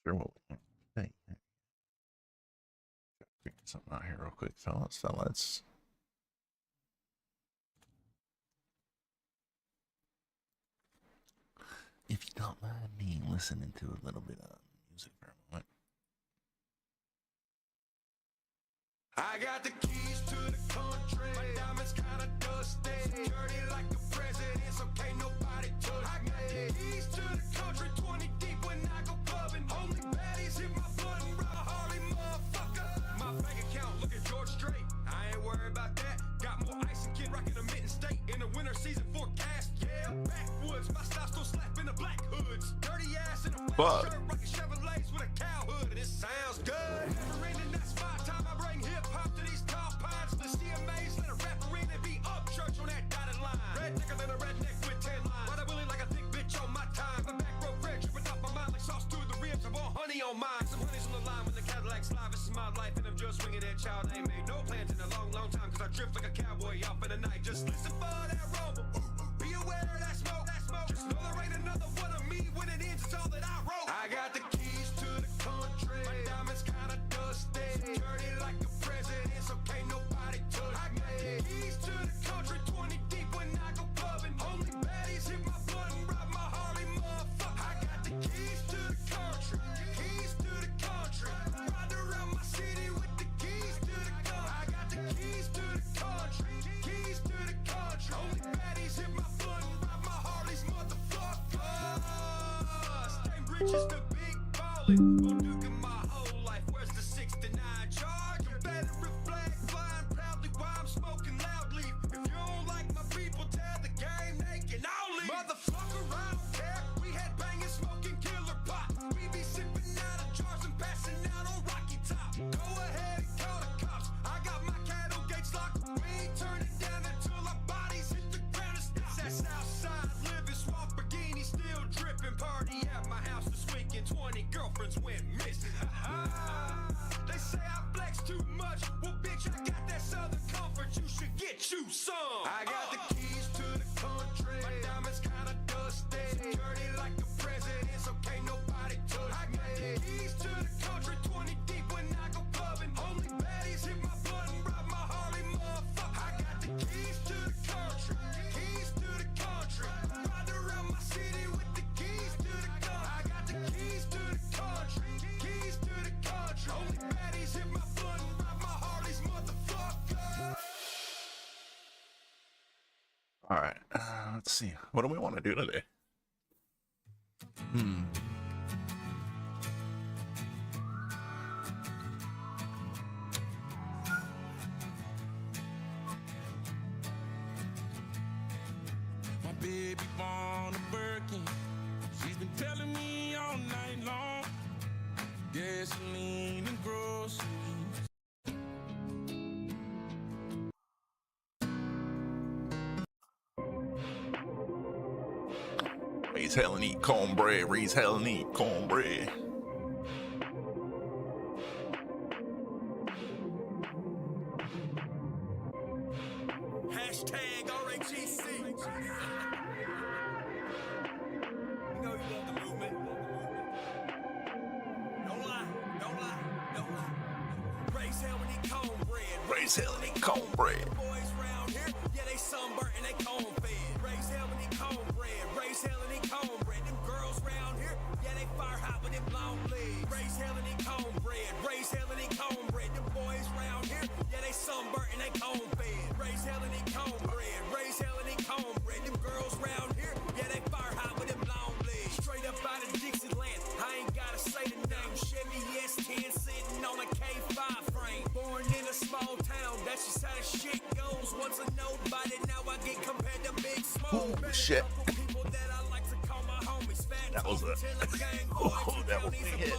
sure what we can say. Figure something out here real quick, fellas. If you don't mind me listening to a little bit of music for a moment. I got the keys to the country. My diamonds kinda dusty. Dirty like a president, so can't nobody touch me. I got the keys to the country, 20 deep when I go clubbing. Only baddies hit my blood and ride a Harley, motherfucker. My bank account looking George Strait. I ain't worried about that. Got more ice and kid rocking a mitten state in the winter season forecast. Yeah, backwoods, my style still slapping the black hoods. Dirty ass in a black shirt, rocking Chevrolets with a cow hood. And it sounds good. Never ending that spot time. I bring hip hop to these tall pines. The CMAs let a rapper in and be up church on that dotted line. Red thicker than a redneck with 10 lines. Ride a willy like a thick bitch on my time. The back row Fred dripping off my mind like sauce to the ribs. I want honey on mine. Some honey's on the line when the Cadillac's live. This is my life and I'm just swinging that child. I ain't made no plans in a long, long time. Cause I drift like a cowboy off in the night. Just listen for that rumble. Be aware of that smoke. Just know there ain't another one of me. When it ends, it's all that I wrote. I got the keys to the country. My diamonds kinda dusty. Dirty like a president, so can't nobody touch me. I got the keys to the country, 20 deep when I go clubbing. Only baddies hit my blood and ride my Harley, motherfucker. I got the keys to the country. Keys to the country. Ride around my city with the keys to the country. I got the keys to the country. Keys to the country. Only baddies hit my blood and ride my Harleys, motherfucker. Stay bridges to big ballin'. Gonna do my whole life. Where's the 69 charge? Confederate flag flying proudly while I'm smoking loudly. If you don't like my people, tell the game they can all leave. Motherfucker, I don't care. We had banging, smoking killer pot. We be sipping out of jars and passing out on Rocky Top. Go ahead and call the cops. I got my cattle gates locked. We ain't turning down until our bodies hit the ground and stop. That Southside living, swamp Bergini still dripping. Party at my house this weekend. 20 girlfriends went missing. They say I flex too much. Well, bitch, I got that southern comfort. You should get you some. I got the keys to the country. My diamonds kinda dusty. Dirty like a president, so can't nobody touch me. I got the keys to the country, 20 deep when I go clubbing. Only baddies hit my blood and ride my Harley, motherfucker. I got the keys to the country. Keys to the country. Ride around my city with the keys to the country. I got the keys to the country. Keys to the country. Only baddies hit my blood and ride my Harleys, motherfucker. All right, let's see. What do we want to do today? My baby born a Birkin. She's been telling me all night long. Gasoline and groceries. Raise hell and eat cornbread. Raise hell and eat cornbread. Hashtag RAGC. You know you love the movement. Don't lie, don't lie, don't lie. Raise hell and eat cornbread. Raise hell and eat cornbread. Boys round here, yeah, they sunburnt and they corn fed. Raise hell and eat cornbread. Raise hell and eat cornbread. Them girls round here, yeah, they fire hot with them long legs. Raise hell and eat cornbread. Raise hell and eat cornbread. Them boys round here, yeah, they sunburnt and they corn fed. Raise hell and eat cornbread. Raise hell and eat cornbread. Them girls round here, yeah, they fire hot with them long legs. Straight up out of Dixieland, I ain't gotta say the name. Chevy S10 sitting on a K5 frame. Born in a small town, that's just how the shit goes. Once a nobody, now I get compared to Big Smoke. Oh, shit. People that I like to call my homies. Fat That was a that was a big hit.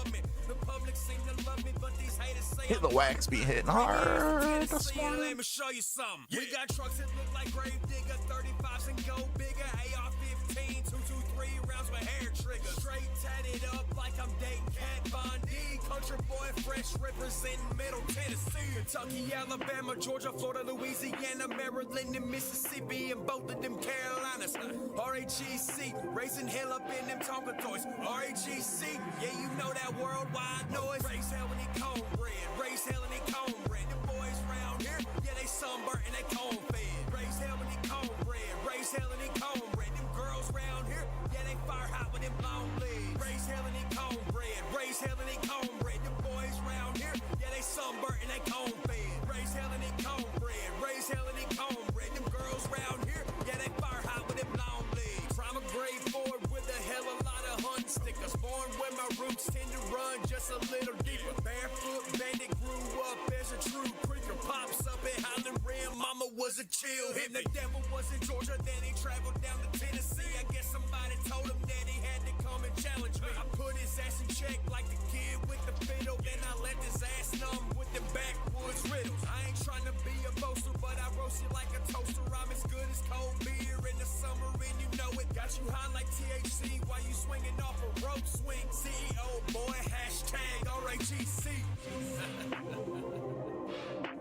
The public seem to love me, but these haters say Hit the wax be hitting hard. let me show you something. Yeah. We got trucks that look like grave digger, 35s and go bigger, AR-15, 223 rounds with hair triggers. Straight tatted up like I'm dating Cat Von D. Country boy, Fred fresh representing Middle Tennessee, Kentucky, Alabama, Georgia, Florida, Louisiana, Maryland, and Mississippi, and both of them Carolinas. RAGC, raising hell up in them Tonka toys. RAGC, yeah, you know that worldwide noise. Raise hell in they cornbread, raise hell in they cornbread. Them boys round here, yeah, they sunburnt and they corn-fed. Raise hell in they cornbread, raise hell in they cornbread. Them girls round here, yeah, they fire hot with them long legs. Raise hell in they cornbread, raise hell in they cornbread. Them boys round here, yeah, they sunburnt and they corn-fed. Raise hell in they cornbread, raise hell in they cornbread. Them girls round here, yeah, they fire hot with them long legs. From a grade 4 with a hell of a lot of hunt stickers. Born where my roots tend to run just a little deeper. Barefoot bandit grew up as a true creeper. Pops up at Highland Rim, mama was a chill hit. The devil was in Georgia, then he traveled down to Tennessee. I guess somebody told him that he had to come and challenge me. I put his ass in check like the kid with the fiddle. Then I left his ass numb with them backwoods riddles. I ain't trying to be a boaster, but I roast you like a toaster. I'm as good as cold beer in the summer, and you know it. Got you high like THC while you swinging off a rope swing. CEO boy, hashtag RAGC.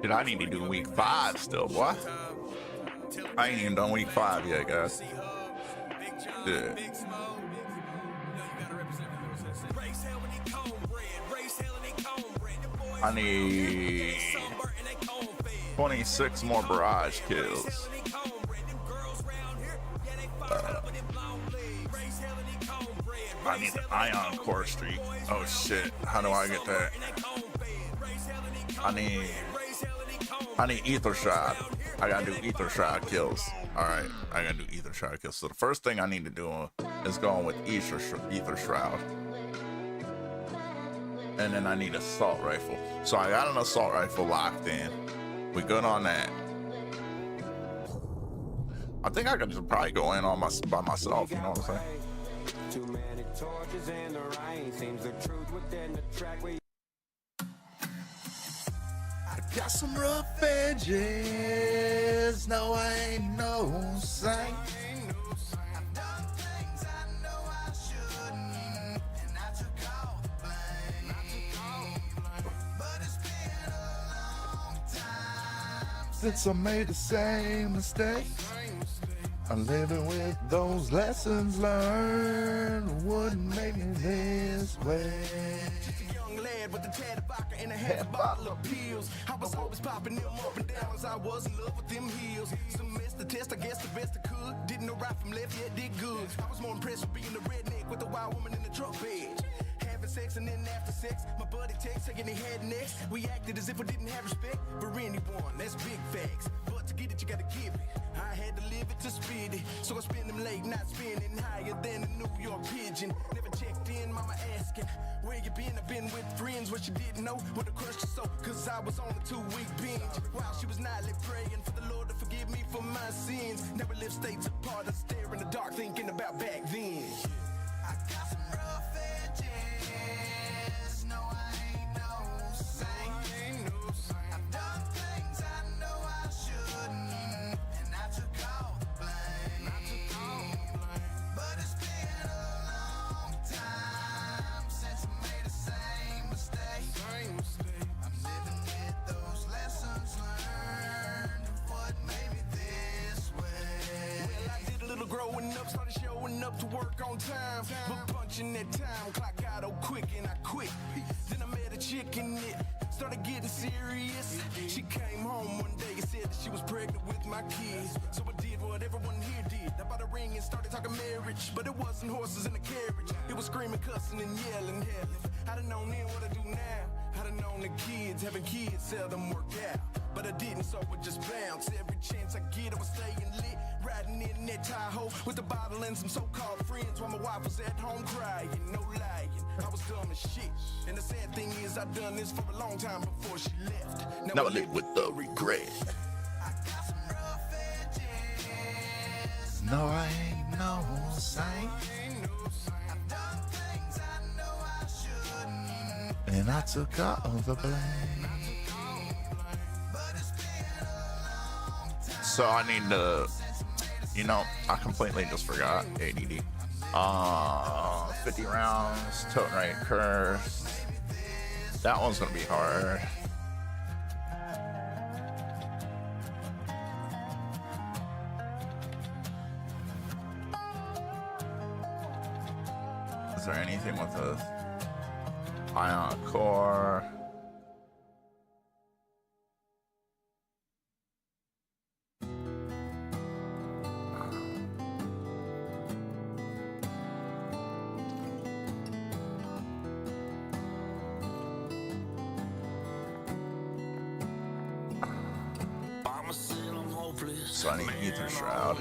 Dude, I need to do week 5 still, boy. I ain't even done week 5 yet, guys. Yeah. I need 26 more barrage kills. I need an ion core streak. Oh shit, how do I get that? I need ether shot. I gotta do ether shot kills. Alright, I gotta do ether shot kills. So the first thing I need to do is go on with ether shroud. And then I need an assault rifle. So I got an assault rifle locked in. We good on that. I think I could just probably go in on by myself, you know what I'm saying? Too many torches in the rain, seems the truth within the track. I got some rough edges. No, I ain't no saint. I've done things I know I shouldn't, and I took all the blame. But it's been a long time Since I made the same mistake, I'm living with those lessons learned. Wouldn't make me this way. Just a young lad with a tad of vodka and a half a bottle of pills. I was always popping them up and down as I was in love with them heels. Semester test, I guess the best I could. Didn't know right from left, yet did good. I was more impressed with being a redneck with a wild woman in the truck bed. Having sex and then after sex, my buddy texted saying he had next. We acted as if we didn't have respect for anyone, that's big facts. But to get it, you gotta give it. I had to live it to spit it. So I spend them late nights spinning higher than a New York pigeon. Never checked in, mama asking, where you been? I've been with friends, what you didn't know would have crushed your soul. Cause I was on a 2-week binge while she was nightly praying for the Lord to forgive me for my sins. Never lived states apart, I stare in the dark thinking about back then. I got some rough edges. No, I ain't no saint. I've done things I know I shouldn't, and I took all the blame. But it's been a long time since I made the same mistake. I'm living with those lessons learned. What made me this way? Well, I did a little growing up, started showing up to work on time. But punching that time clock got out quick and I quit. Then I met a chick and it started getting serious. She came home one day and said that she was pregnant with my kids. So I did what everyone here did. I bought a ring and started talking marriage. But it wasn't horses in a carriage. It was screaming, cussing, and yelling. Hell, if I'd have known then what I do now, I'd have known the kids, having kids seldom work out. But I didn't, so I just bounced. Every chance I get, I was staying lit. Riding in that Tahoe with a bottle and some so-called friends while my wife was at home crying. No lying, I was dumb as shit. And the sad thing is I've done this for a long time before she left. Now I live with the regret. I got some rough edges. No, I ain't no saint. I've done things I know I shouldn't, And I took all the blame. but it's been a long time. So I need to, you know, I completely just forgot ADD. 50 rounds, toting right curse. That one's gonna be hard. Is there anything with a ion core? So I need ether shroud.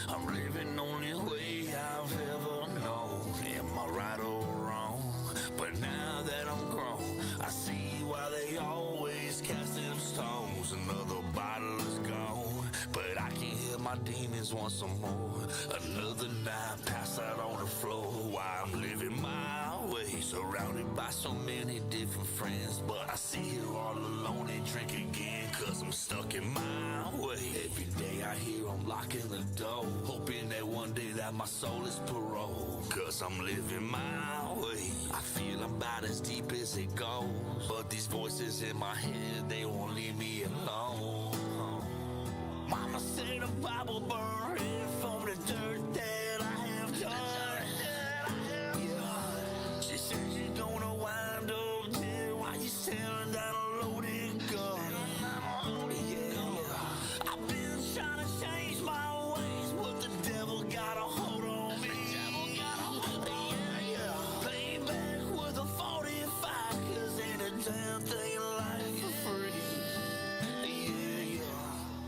I'm living only way I've ever known. Am I right or wrong? But now that I'm grown, I see why they always cast them stones. Another bottle is gone, but I can hear my demons want some more. Another night pass out on the floor while I'm living my way, surrounded by so many different friends. But I sit here all alone and drink again, cause I'm stuck in my way. Every day I hear I'm locking the door, hoping that one day that my soul is parole. Cause I'm living my way, I feel I'm about as deep as it goes. But these voices in my head, they won't leave me alone. Mama said the Bible buried from the dirt that I have done. Yeah, she said you're gonna wind up dead while you're staring down a loaded gun. Yeah, I've been trying to change my ways, but the devil got a hold on me. Yeah, payback with a 45, cause ain't a damn thing like for free.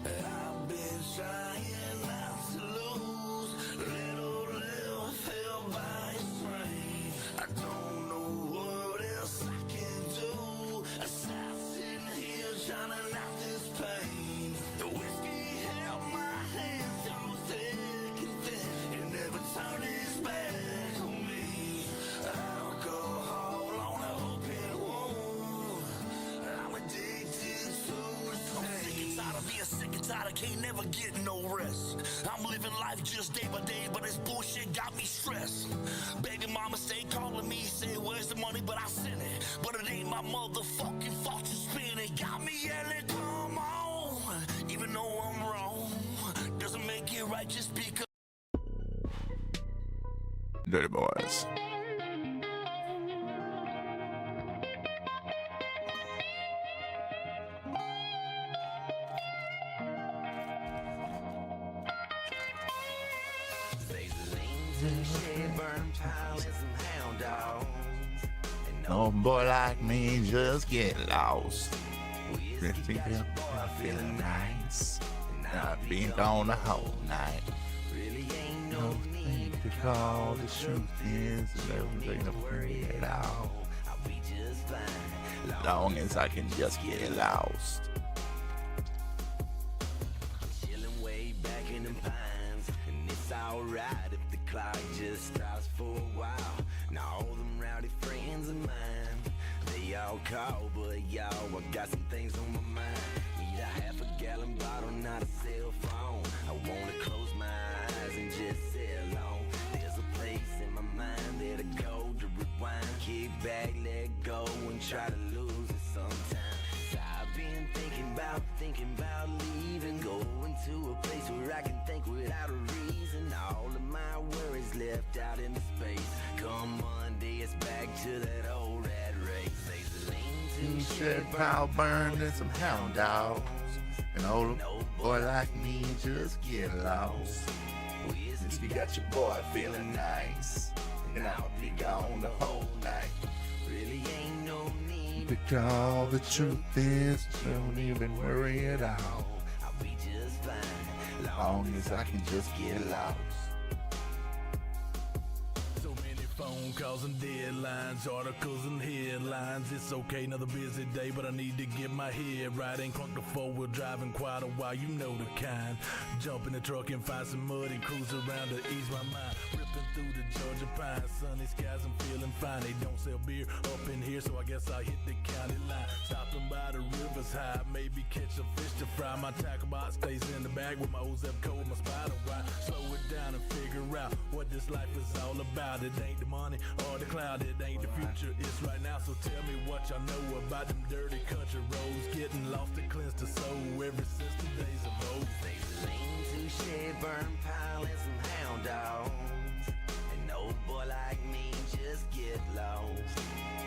I've been trying not to lose, little fell by his brain. I don't know what else I can do, aside sitting here trying to knock this pain. The whiskey held my hand through thick and thin, and never turned his back on me. Alcohol on a open wound, I'm addicted to the pain. I'm sick and tired of being sick and tired, I can't never get no rest. I'm living life just day by day, but this bullshit got me stressed. Baby mama stay calling me, say where's the money, but I sent it. But it ain't my motherfucking fault to spend it. Got me yelling, come on, even though I'm wrong. Doesn't make it right just because. Dirty boys. No boy like me just get lost. Drifting up, feeling nice. And I've been gone the whole night. Really ain't no need to call. The truth is, everything to worry at all. I'll be just fine, long as I can just get lost. Chilling way back in the pines, and it's alright if the clock just stops for a while. Now all them rowdy friends of mine, they all call, but y'all, I got some things on my mind. Need a half a gallon bottle, not a cell phone. I wanna close my eyes and just sail on. There's a place in my mind there to go, to rewind, kick back, let go, and try to lose it sometimes. I've been thinking about leaving, going to a place where I can think without a reason. All of my worries left out in the space. Come Monday, it's back to that old rat race. Shed pile burned and some hound dogs. An old boy like me just get lost. Whiskey got your boy feeling nice, and I'll be gone the whole night. Really ain't no need, Because the truth is, don't even worry at all. I'll be just fine, Long as I can just get lost. So many phone calls and deadlines, articles and headlines. It's okay, another busy day, but I need to get my head right. Ain't clunk the four-wheel driving quite a while, you know the kind. Jump in the truck and find some mud and cruise around to ease my mind. Ripping through the Georgia pines, sunny skies, I'm feeling fine. They don't sell beer up in here, so I guess I'll hit the county line. Stopping by the river's high, maybe catch a fish to fry. My tackle box stays in the bag with my old Zepco and my spider wire. Slow it down and figure out what this this life is all about. It ain't the money or the cloud, it ain't the future, it's right now. So tell me what y'all know about them dirty country roads. Getting lost to cleanse the soul ever since the days of old. Lane to shed, burn pile, and some hound dogs. An old boy like me just get lost.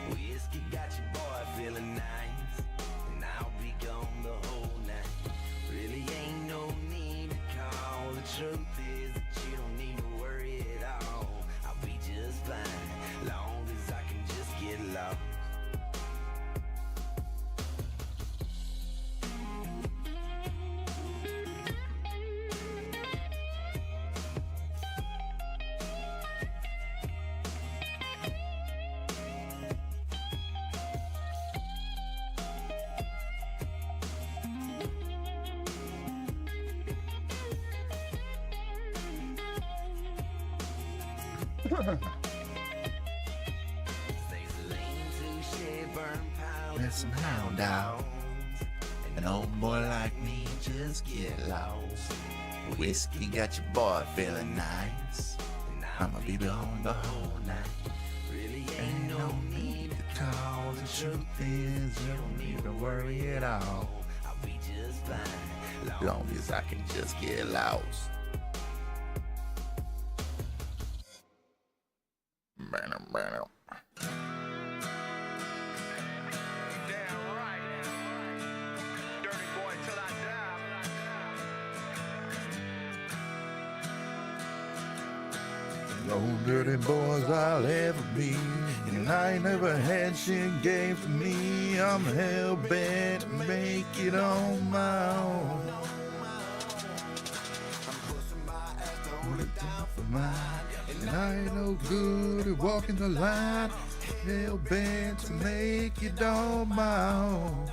Whiskey got your boy feeling nice, and I'll be gone the whole night. Really ain't no need to call. The truth is that you don't need to worry at all. I'll be just fine, long as I can just get lost. And some hound dogs. An old boy like me just get lost. Whiskey got your boy feeling nice. I'ma be gone the whole night. Really ain't no need to call. The truth is you don't need to worry at all. I'll be just fine, long as I can just get lost. Bam. No dirty boys I'll ever be, and I ain't never had shit gave to me. I'm hell bent to make it on my own. Hold it down for mine, and I ain't no good at walking the line. Hell bent to make it on my own.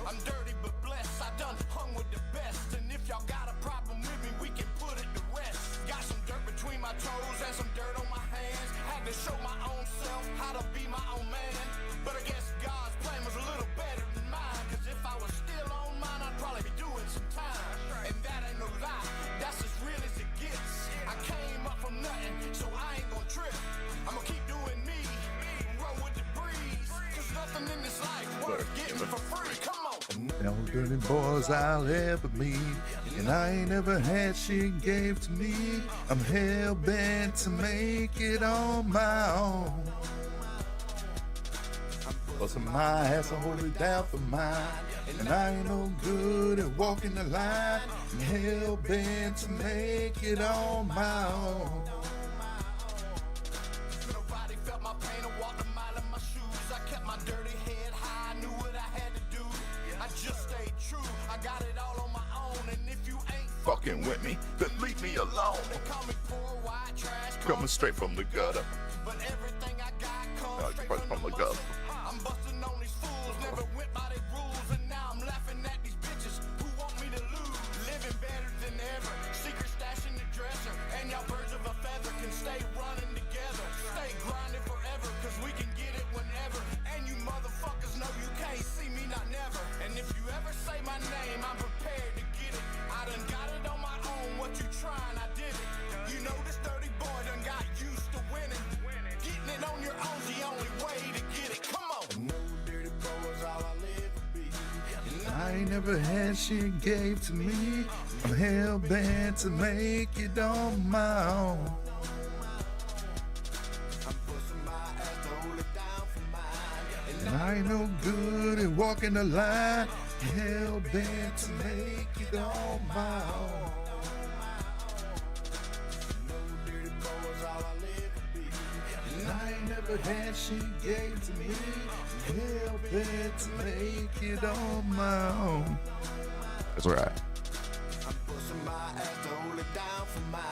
I'm dirty but blessed, I done hung with the best. And if y'all got a problem with me, we can put it to rest. Got some dirt between my toes and some dirt on my hands. Had to show my own self how to be my own man. But I guess God's plan was a little better than mine. Cause if I was still on mine, I'd probably be doing some time. And that ain't no lie, that's as real as it gets. I came up from nothing, so I ain't gonna trip. I'ma keep doing me, roll with the breeze. Cause nothing in this life worth getting for free. Come on. No dirty boys I'll ever meet, and I ain't never had shit gave to me. I'm hell bent to make it on my own. Bustin' my ass and hold it down for mine, and I ain't no good at walking the line. I'm hell bent to make it on my own. Nobody felt my pain or walked a mile in my shoes. I kept my dirty head high, I knew what I had to do. I just stayed true, I got it all on my own. And if you ain't Fucking with me, then leave me alone. they call me poor white trash, Coming straight from the gutter. but everything I got comes straight from the gutter. I'm busting on these fools, never went by their rules. And now I'm laughing at these bitches who want me to lose. Living better than ever, secret stash in the dresser. And y'all birds of a feather can stay running together. Stay grinding forever, cause we can get it whenever. And you motherfuckers know you can't see me, not never. And if you ever say my name, I'm prepared to get it. I done got it on my own, what you trying, I did it. You know this dirty boy done got used to winning. Getting it on your own's the only way to get it, come on. No dirty boys, all I'll ever be. I ain't never had shit gave to me. I'm hell bent to make it on my own. I'm busting my ass to hold it down for mine. And I ain't no good at walking the line. Hell bent to make it on my own. No dirty boys, all I'll ever be. And I ain't never had shit gave to me. Hell bent to make it on my own. That's right. I'm busting my ass to hold it down for mine.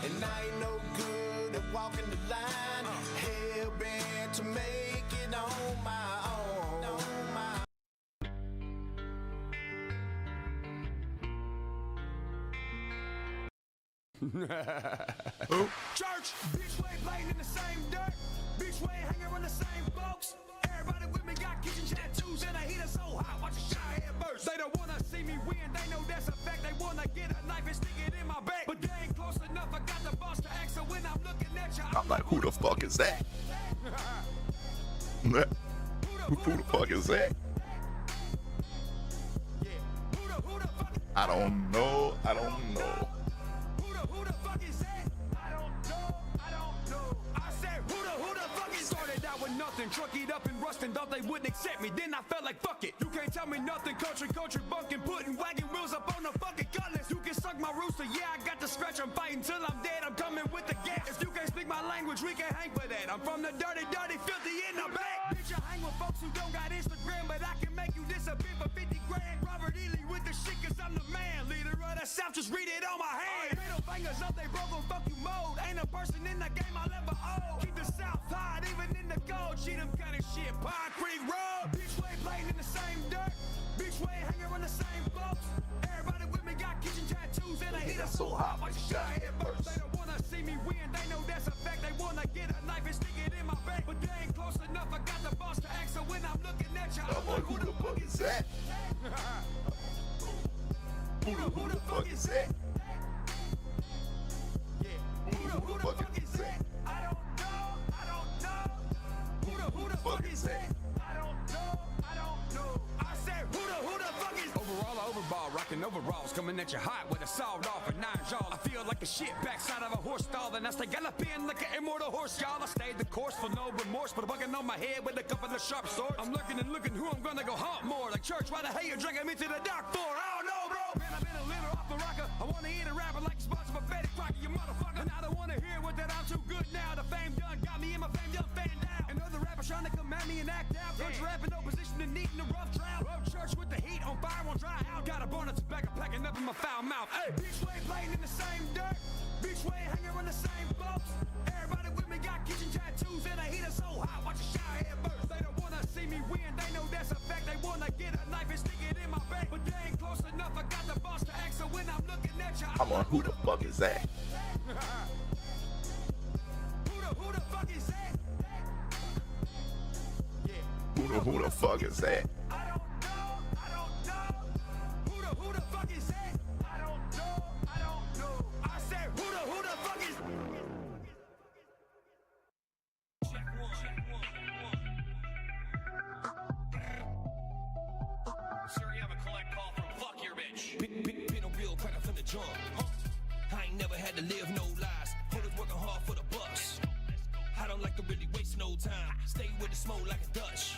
And I ain't no good at walking the line. Hell bent to make it on my own. Church, bitch, we ain't playing in the same dirt. Bitch, we ain't hanging around the same folks. Everybody with me got kitchen tattoos and a heater so hot, watch a shy head burst. They don't wanna see me win, they know that's a fact. They wanna get a knife and stick it in my back, but they ain't close enough. I got the boss to act, so when I'm looking at you, I'm like, who the fuck is that? Who the fuck is that? Who the fuck? I don't know. I don't know. Who the fuck is that? I don't know. I said, who the fuck is started out with nothing, truckied up and rusting, thought they wouldn't accept me. Then I felt like fuck it. You can't tell me nothing, country bunking, putting wagon wheels up on the fucking cutlass. You can suck my rooster, yeah, I got the scratch. I'm fighting till I'm dead. I'm coming with the gas. If you can't speak my language, we can hang for that. I'm from the dirty, filthy in the back. Bitch, I hang with folks who don't got Instagram, but I can make you disappear for 50 grand. Robert Ely with the shit, cause I'm the man. Leader of the South, just read it on my hand. Middle fingers up, they broke on fuck you mode. Ain't a person in the game I'll ever owe. Keep the South hot, even in the cold. Cheat them kind of shit, Pine Creek Road. Bitch, we ain't playing in the same dirt. Bitch, we ain't hanging around the same folks. Everybody with me got kitchen tattoos and a heater so hot, watch a shy head burst. They don't wanna see me win, they know that's a fact. They wanna get a knife and stick it in my back, but they ain't close enough. I got the boss to act, so when I'm looking at you, I'm like, who the fuck is that? Who the fuck is that? Yeah. Who the fuck is that? I don't know. Who the fuck is that? I don't know. I said, who the fuck is overall or overball, rocking overalls, coming at you hot with a sawed off and 9 jaws. I feel like a shit backside of a horse stall, and I stay galloping like an immortal horse, y'all. I stayed the course for no remorse, but bugging on my head with a couple of sharp swords. I'm looking and looking who I'm gonna go haunt more. Like church, why the hell you dragging me to the dark for? I don't know, bro. Man, I've been a little off the rocker. I wanna eat a rapper like sponsor for Betty Crocker, you motherfucker. And I don't wanna hear what that I'm too good now. The fame done got me in my fame done fan down. And other rappers trying to come at me and act out. Country rap in no position to need in a rough drought. Road church with the heat on fire, won't dry out. Got a burner tobacco packing up in my foul mouth. Hey, bitch, we ain't playing in the same dirt. Bitch, we ain't hanging around the same folks. Everybody with me got kitchen tattoos and a heater so hot, watch a shy head burst. They don't wanna see me win, they know that's a fact. They wanna get a knife and stick it in my back, but they ain't close enough. I got the boss to act, so when I'm looking at you, I'm on, who the fuck is that? Who the fuck is that? Yeah. Who the fuck is that? I don't know. Who the fuck is that? I don't know. I said, who the fuck is? Sir, you have a collect call from fuck your bitch. Been a real cracker from the jump. I ain't never had to live no lies. Holders working hard for the bucks. I don't like to really waste no time. Stay with the smoke like a Dutch.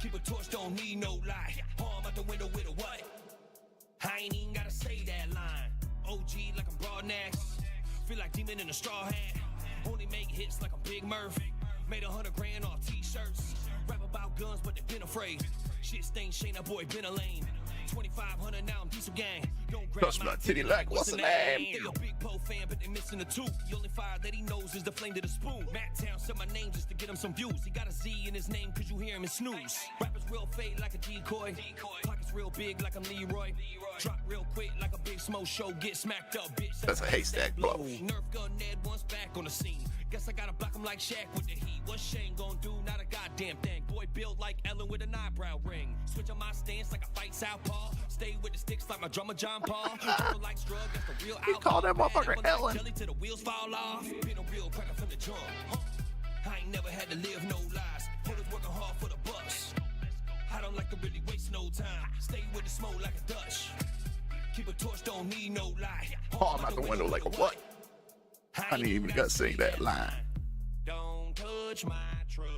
Keep a torch, don't need no light. Arm out the window with a what? I ain't even gotta say that line. OG like I'm Broadnax. Feel like demon in a straw hat. Only make hits like I'm Big Murph. Made 100 grand off t-shirts. Rap about guns, but they been afraid. Shit stain Shane, that boy been a lame. 2,500 now I'm diesel gang. Don't grab Touch my titty titty like, what's the name? They a big po fan, but they missing a tooth. The only fire that he knows is the flame to the spoon. Matt Town said my name just to get him some views. He got a Z in his name cause you hear him in snooze. Rappers real fade like a decoy. Pockets real big like I'm Leroy. Drop real quick like a big smoke show. Get smacked up, bitch. That's a haystack blow. Nerf gun Ned once back on the scene. Guess I gotta block him like Shaq with the heat. What Shane gon' do? Not a goddamn thing. Boy built like Ellen with an eyebrow ring. Switch on my stance like a fight southpaw. Stay with the sticks like my drummer John Paul. Like Strug, that's the real He called that motherfucker Ellen. Jelly till the wheels fall off. Been a real cracker from the jump. I ain't never had to live no lies. Holders working hard for the bucks. I don't like to really waste no time. Stay with the smoke like a Dutch. Keep a torch, don't need no light. Palm out the window like a what? I didn't even gotta say that line. Don't touch my truck.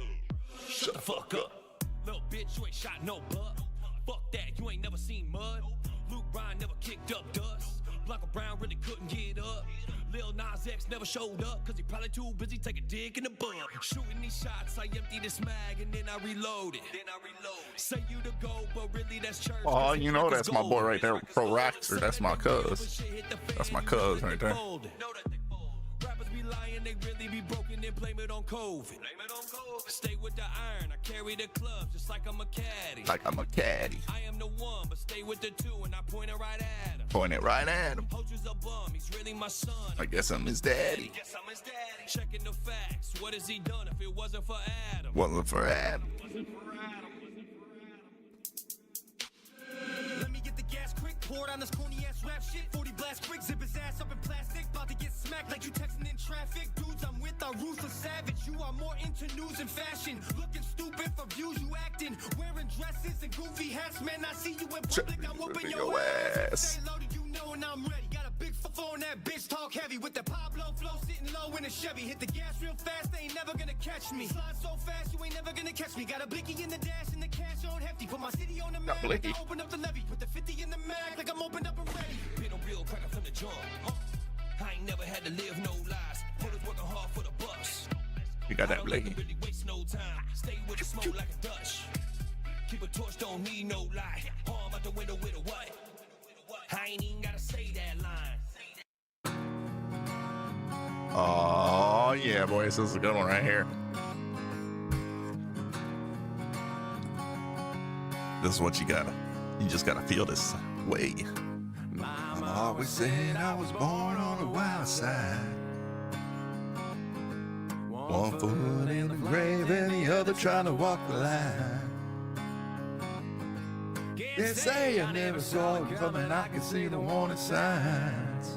Shut the fuck up. Little bitch, you ain't shot no butt. Fuck that, you ain't never seen mud. Luke Bryan never kicked up dust. Blanco Brown really couldn't get up. Lil Nas X never showed up, cause he probably too busy taking a dig in the bud. Shooting these shots, I empty this mag and then I reload it. Say you the go, but really that's church. Oh, you know that's my boy right there, Pro Roxer. That's my cuz. That's my cuz right there. Rappers be lying, they really be broken and blame it on COVID. Stay with the iron, I carry the club just like I'm a caddy. Like I'm a caddy. I am the one, but stay with the two and I point it right at him. Point it right at him. Poachers a bum, he's really my son. I guess I'm his daddy. Guess I'm his daddy. Checking the facts. What has he done if it wasn't for Adam? Wasn't for Adam. Let me get the gas quick, pour it on this corny ass rap shit. 40 blast quick, zip his ass up in plastic. About to get smacked like you texting in traffic. Dudes I'm with are ruthless savage. You are more into news and fashion. Looking stupid for views, you acting. Wearing dresses and goofy hats. Man, I see you in public, I'm whooping your ass. Stay loaded, you know, and I'm ready. Got a big flow on that bitch, talk heavy. With the Pablo flow, sitting low in a Chevy. Hit the gas real fast, they ain't never gonna catch me. Slide so fast, you ain't never gonna catch me. Got a blicky in the dash and the cash on hefty. Put my city on the map, like I open up the levy. Put the 50 in the mag, like I'm opened up and ready. Been a real cracker from the jump. I ain't never had to live no lies. Put us working hard for the bucks. You got that Blake. Blakey. Really waste no time. Stay with the smoke like a Dutch. Keep a torch, don't need no light. Arm out the window with a what? I ain't even gotta say that line. Oh yeah, boys, this is a good one right here. This is what you just gotta feel this way. Mama always said I was born on the wild side. One foot in the grave and the other trying to walk the line. They say I never saw it coming, I can see the warning signs.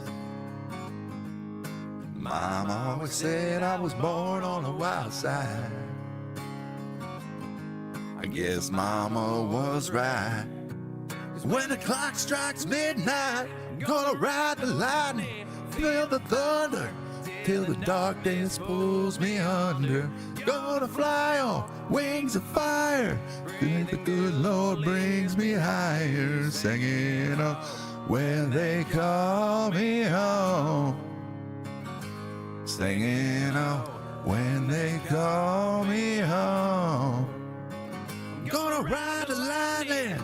Mama always said I was born on the wild side. I guess Mama was right. When the clock strikes midnight, I'm gonna ride the lightning, feel the thunder, till the darkness pulls me under. Gonna fly on wings of fire, till the good Lord brings me higher. Singing up when they call me home. Singing up when they call me home. I'm gonna ride the lightning.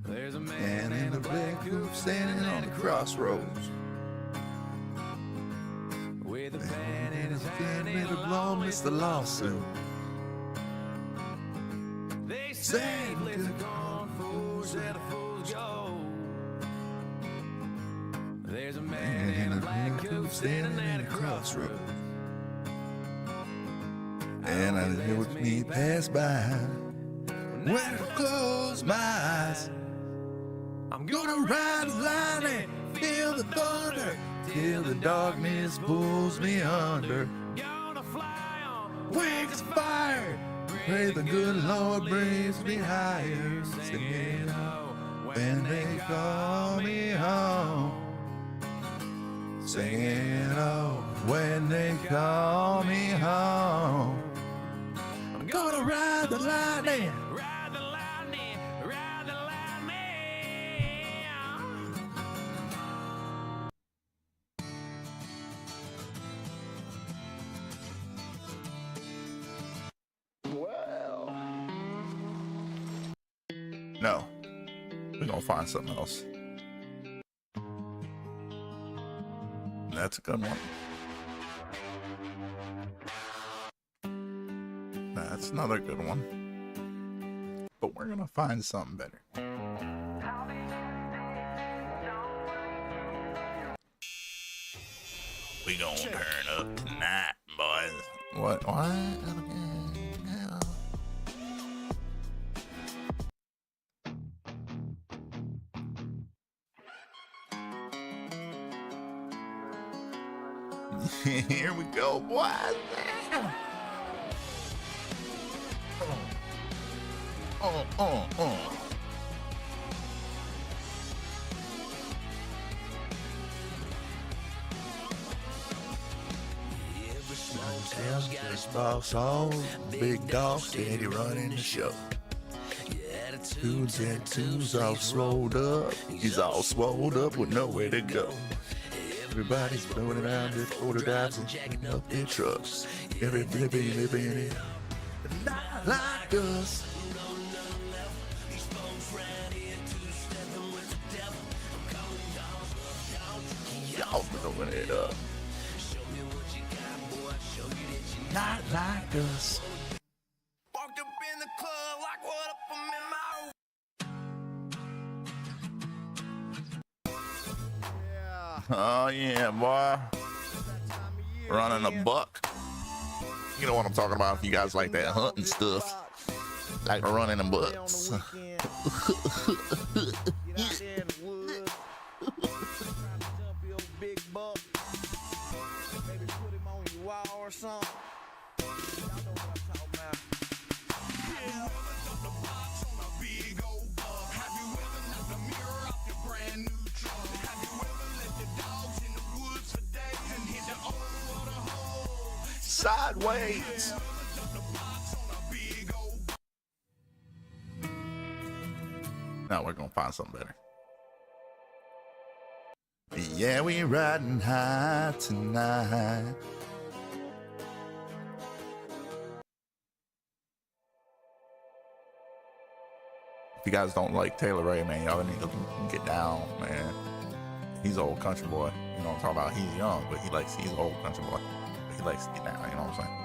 There's a Man in a black coupe standing on the crossroads. with a Man in his hand made a blow, missed the lawsuit. They Say, let the gone fools, let the fools go. There's a man in a black coupe standing at a crossroads. And I watched me pass by. When I close my eyes, I'm gonna ride the lightning, feel the thunder, till the darkness pulls me under. Gonna fly on Wings of fire, pray the good Lord brings me higher. Singing when they call me home. Singing when they call me home. I'm gonna ride the lightning. ride the lightning, ride the lightning. No, we're gonna find something else. That's a good one. That's another good one. But we're gonna find something better. We gonna turn up tonight, boys. What? Here we go, boys. Every small town's got its Boss on, big dog, steady running the show. Two tattoos all swelled up. He's all swelled up with nowhere to go. Everybody's blowing around their quarter dives and jacking up their trucks. Everybody living it not like us. Y'all blowing it up. Not like us. Walked up in the club like what up, I'm in my Oh yeah, boy. Running a buck. You know what I'm talking about if you guys like that hunting stuff. Like running them bucks. Sideways. Now we're gonna find something better. Yeah, we riding high tonight. If you guys don't like Taylor Ray, man, y'all need to get down, man. He's an old country boy. You know what I'm talking about? He's young, but he's an old country boy. But he likes to get down, you know what I'm saying?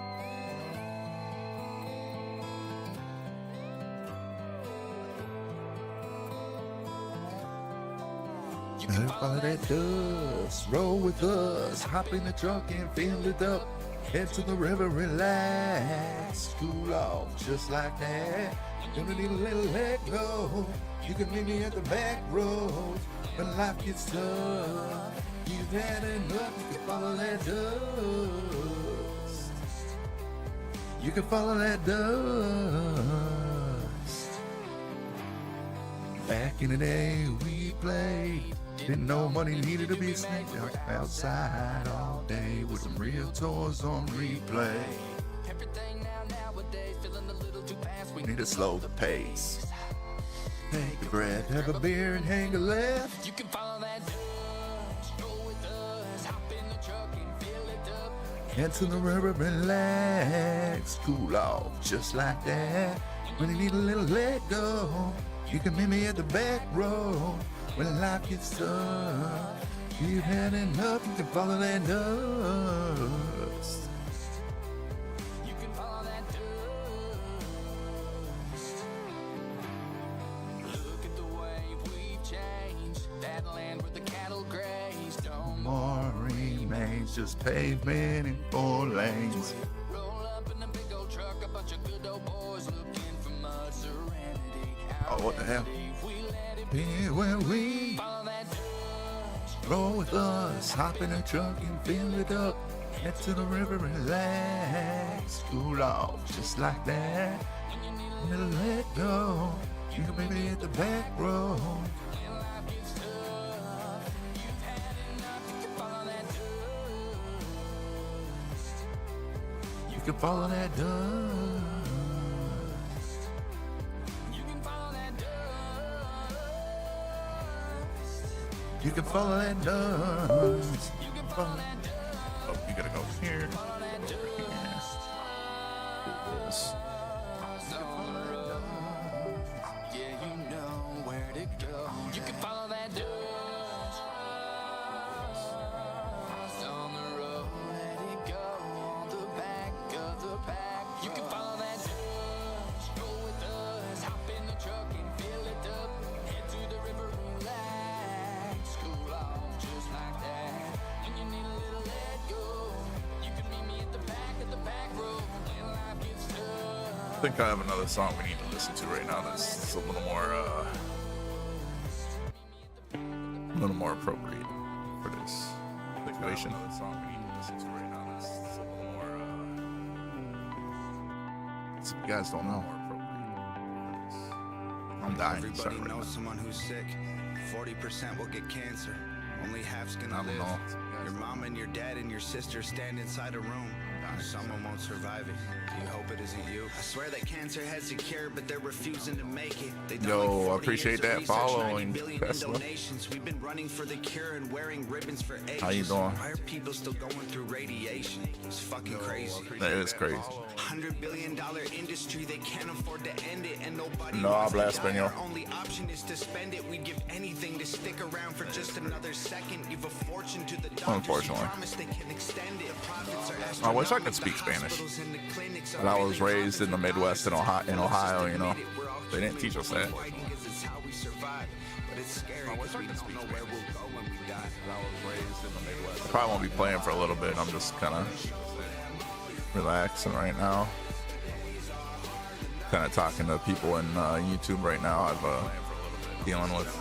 Follow that dust, roll with us, hop in the truck and fill it up. Head to the river, relax, cool off just like that. Gonna need a little let go. You can meet me at the back road when life gets tough. You've had enough, you can follow that dust. You can follow that dust. Back in the day, we played. Didn't know money needed to be snaked outside all day with some real toys on replay. Everything nowadays feeling a little too fast. We need to slow the pace. Take a breath, have a beer, and hang a left. You can follow that dust, go with us, hop in the truck and fill it up. Head to the river, relax, cool off just like that. When you need a little let go, you can meet me at the back road. When life gets tough, you've had enough, you can follow that dust. You can follow that dust. Look at the way we've changed. That land where the cattle graze. No more remains, just pavement and 4 lanes. Roll up in a big old truck, a bunch of good old boys looking for mud serenity. Oh, what the hell? Here where we roll with us, hop in a truck and fill it up. Head to the river, relax, cool off just like that. Little let go, you can meet me at the back road. You can follow that dust. You can follow that dust. You can follow that dust. Oh, you gotta go here. Do this. Yeah, you know where to go. You can follow that dust. On the road, let it go. On the back of the pack. You can follow that dust. Go with us. Hop in the truck and fill it up. Head to the river, relax. Cool off just like that. And you need a little let go. You can meet me at the back of the back road when life gets tough. I think I have another song we need to listen to right now that's a little more appropriate for this situation. Another song we need to listen to right now that's a little more so you guys don't know more appropriate for this. I'm dying. Everybody knows someone who's sick. 40% will get cancer. Only half's gonna live. Your mom and your dad and your sister stand inside a room. Someone won't survive it. Do you hope it isn't you? I swear that cancer has a cure, but they're refusing to make it. Yo, I appreciate that following. We've been running for the cure and wearing ribbons for ages. How you doing? Why are people still going through radiation? It's fucking crazy. That is crazy. $100 billion industry, they can't afford to end it, and nobody No wants habla to die. español. Our only option is to spend it. We'd give anything to stick around for just another second. Give a fortune to the doctors. Unfortunately. Promise they can extend it. Profits are I wish I could speak Spanish. But I was raised in the Midwest in Ohio, you know. They didn't teach us that. survive. But it's scary because we don't know where we'll go when we die. I was raised in the Midwest. I probably won't be playing for a little bit. I'm just kind of relaxing right now. Kind of talking to people in YouTube right now. I've dealing with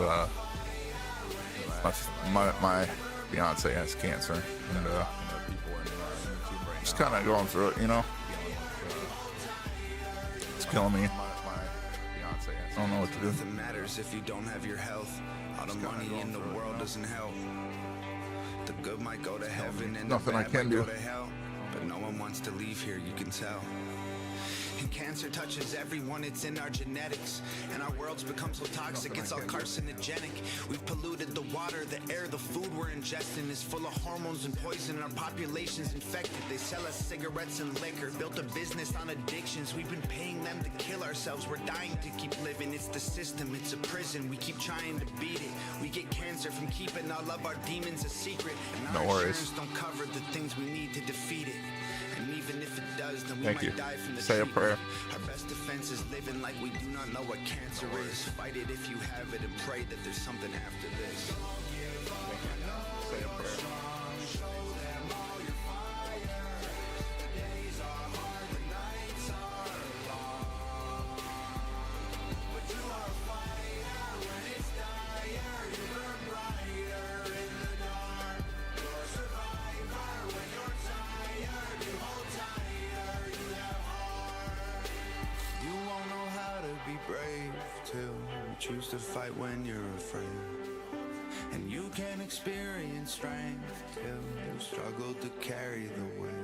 my fiance has cancer, and just kind of going through it, you know. It's killing me. I don't know what to do. Nothing matters if you don't have your health. All the money in the world doesn't help. The good might go to heaven and nothing the I bad can might do. go to hell. But no one wants to leave here, you can tell. And cancer touches everyone, it's in our genetics. And our world's become so toxic, it's all carcinogenic. We've polluted the water, the air, the food we're ingesting is full of hormones and poison. Our population's infected. They sell us cigarettes and liquor, built a business on addictions. We've been paying them to kill ourselves. We're dying to keep living. It's the system, it's a prison. We keep trying to beat it. We get cancer from keeping all of our demons a secret. And our insurance don't cover the things we need to defeat it. And even if it does, then we might die from the Say a treatment. prayer. Our best defense is living like we do not know what cancer is. Fight it if you have it and pray that there's something after this. Say a prayer. You won't know how to be brave till you choose to fight when you're afraid. And you can experience strength till you struggle to carry the weight.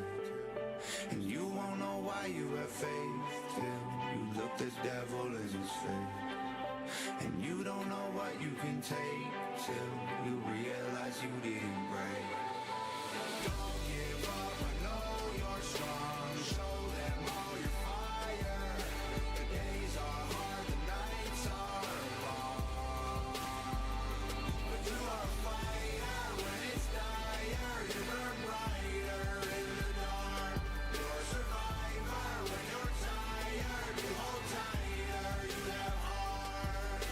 And you won't know why you have faith till you look the devil in his face. And you don't know what you can take till you realize you didn't break. Don't give up, I know you're strong. Show them all your fire. The days are hard, the nights are long. But you are a fighter when it's dire. You burn brighter in the dark. You're a survivor when you're tired. You hold tighter, you have heart.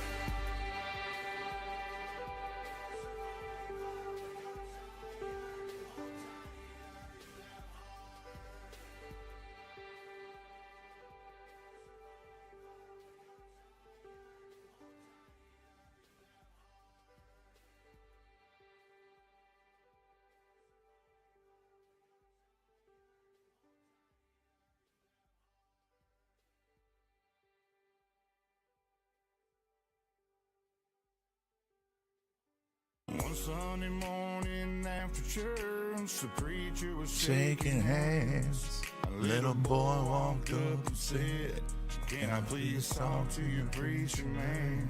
One Sunday morning after church, the preacher was Shaking hands. A little boy walked up and said, "Can I please talk to your preacher man?"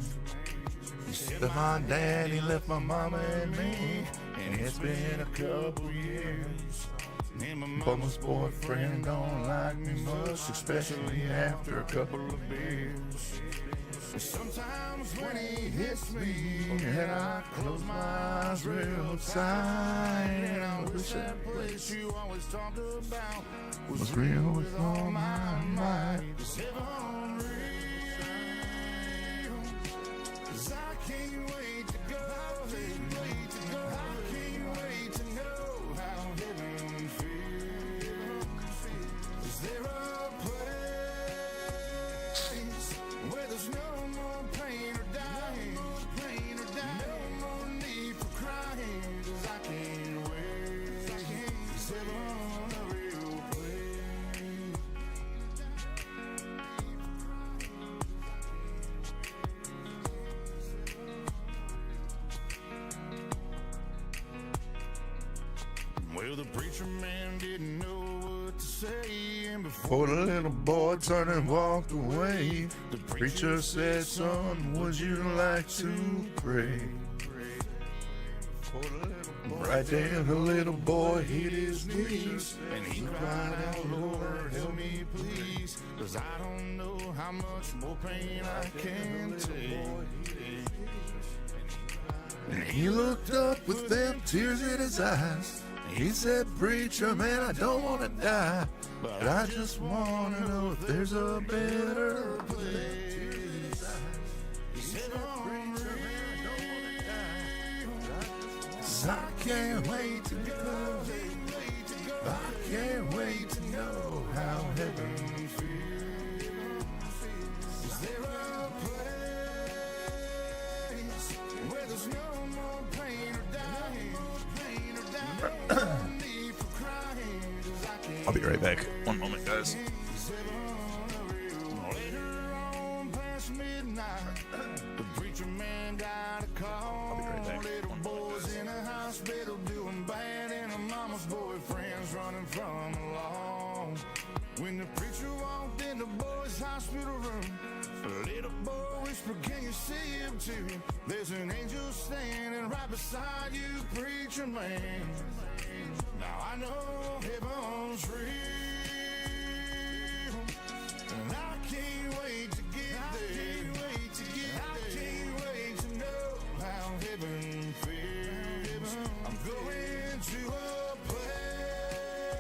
He said, My daddy left my mama and me, and it's been a couple years. And my but mama's my boyfriend don't like me much, especially after a couple of beers. And sometimes when he hits me, And I close my eyes real tight, and I wish that place you always talked about was real with all my might. is heaven real. 'Cause I can't wait to go. I can't wait to know how heaven feels. Is there a place where there's no more pain or dying? No more need for crying. 'Cause I can't wait. Is heaven a real place? Well, the preacher man didn't know what to say, and before For the little boy turned and walked away, the preacher said, "Son, would you like to pray?" Right there, the little boy hit his knees, and he cried out, "Lord, help me please, 'cause I don't know how much more pain I can take." and he looked up with them tears in his eyes. He said, "Preacher man, I don't want to die, but I just want to know if there's a better place." He said, "Oh, I can't wait to go. I can't wait to know how heaven feels. Is there a place where there's no more pain or dying? No need for crying, 'cause I can't. I'll be right back. One moment, guys. Later on past midnight, the preacher man got a call. I'll be right back. Little One moment, boys guys. in a hospital doing bad, and a mama's boyfriend's running from the law. When the preacher walked in the boys' hospital room, a little boy whispered, "Can you see him too? There's an angel standing right beside you, preacher man." Now I know heaven's real, and I can't wait to get there. I can't wait to know how heaven feels. I'm going to a place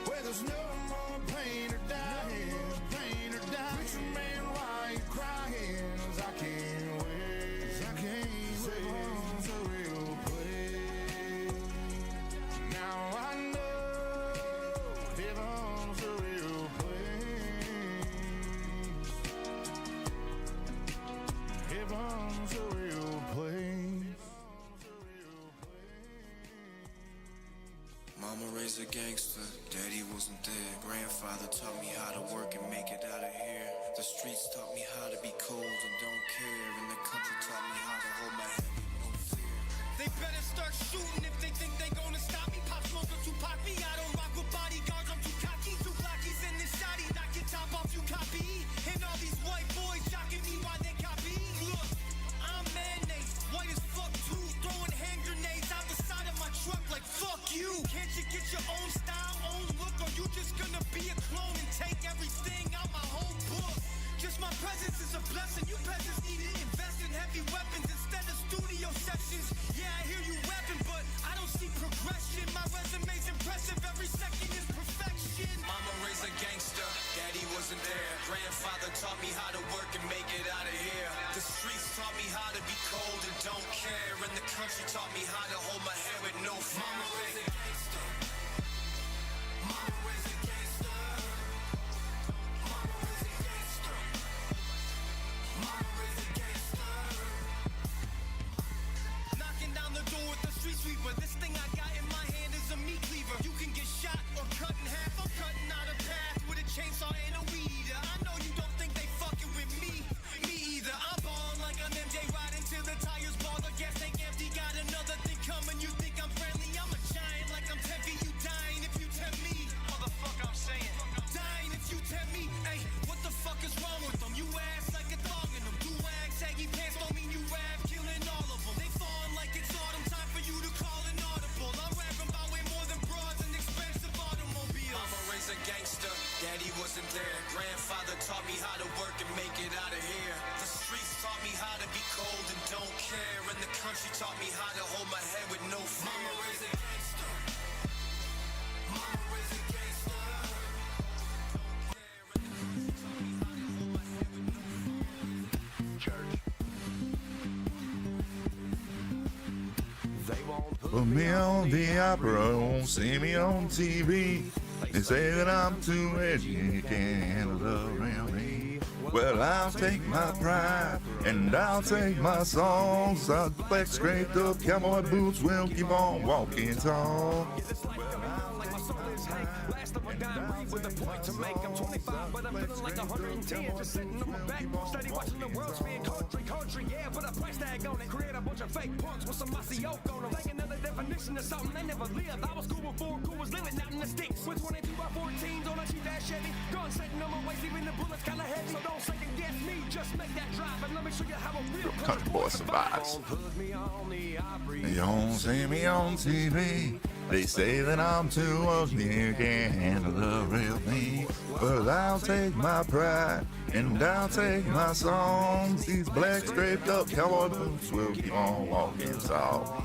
where there's no more pain or dying. Preacher man, why you crying? 'Cause I can't wait. Heaven's a real place. Now I know heaven's a real place. Heaven's a real place. Mama raised a gangster, daddy wasn't there. Grandfather taught me how to work and make it out of here. The streets taught me how to be cold and don't care. And the country taught me how to hold my head with no fear. They better start shooting if they think they gonna stop me. Pop smoke or Tupac me. I don't rock with bodyguards, I'm too cocky. Two blockies in this shotty, knock your top off, you copy. And all these white boys jocking me while they copy. Look, I'm mayonnaise, white as fuck too. Throwing hand grenades out the side of my truck like fuck you. Can't you get your own style, own look, or you just gonna be a clone and take everything out my whole book? Just my presence is a blessing. You peasants need to invest in heavy weapons instead of studio sessions. Yeah, I hear you rapping, but I don't see progression. My resume's impressive, every second is perfection. Mama raised a gangster, daddy wasn't there. Grandfather taught me how to work and make it out of here. The streets taught me how to be cold and don't care. And the country taught me how to hold my head with no fear. Mama raised a gangster. Mama raised a gangster. Mama raised a gangster. Mama raised a gangster. Knocking down the door with the street sweeper. This thing I got in my hand is a meat cleaver. You can get shot or cut in half. I'm cutting out a path with a chainsaw and a weed eater. I know you don't think they fucking with me either. I'm ballin' like I'm MJ, riding till the tires ball. The gas tank empty, got another thing coming. You think I'm friendly? I'm a giant like I'm 10 feet. You dying if you tempt me. Motherfucker, I'm saying. Dying if you tempt me. Hey, what the fuck is wrong with them? You ass like a dog in them. Do-rag, saggy pants don't mean you rap. Killing all of them. They falling like it's autumn. Time for you to call an audible. I'm rapping about way more than broads and expensive automobiles. Mama raised a gangster, daddy wasn't there. Grandfather taught me how to work and make it out of here. The streets taught me how to be cold and don't care. And the country taught me how to hold my head with no fear. Mama raised a gangster. Mama raised a gangster. Put me on the opera, won't see me on TV. They say that I'm too edgy, you can't handle love around me. Well, I'll take my pride, and I'll take my songs. I'll black scraped up cowboy boots, will keep on walking tall. Last of a dime breed with a point to make. I'm 25, but I'm feeling like 110. Just sitting on my backbone, steady watching the world spin. Country, yeah, put a price tag on it. Create a bunch of fake punks with some mossy oak on them. Thinking of the definition of something they never lived. I was cool before cool was living out in the sticks. With 22 by 14s on a cheap ass Chevy. Gun sitting on my waist, even the bullets kinda heavy. So don't second guess me, just make that drive. And let me show you how a real Country boy survives. Put me on the opera. You don't see me on TV. They say that I'm too ugly, you can't handle the real me. But I'll take my pride, and I'll take my songs. These black scraped up cowboy boots will keep on walking tall.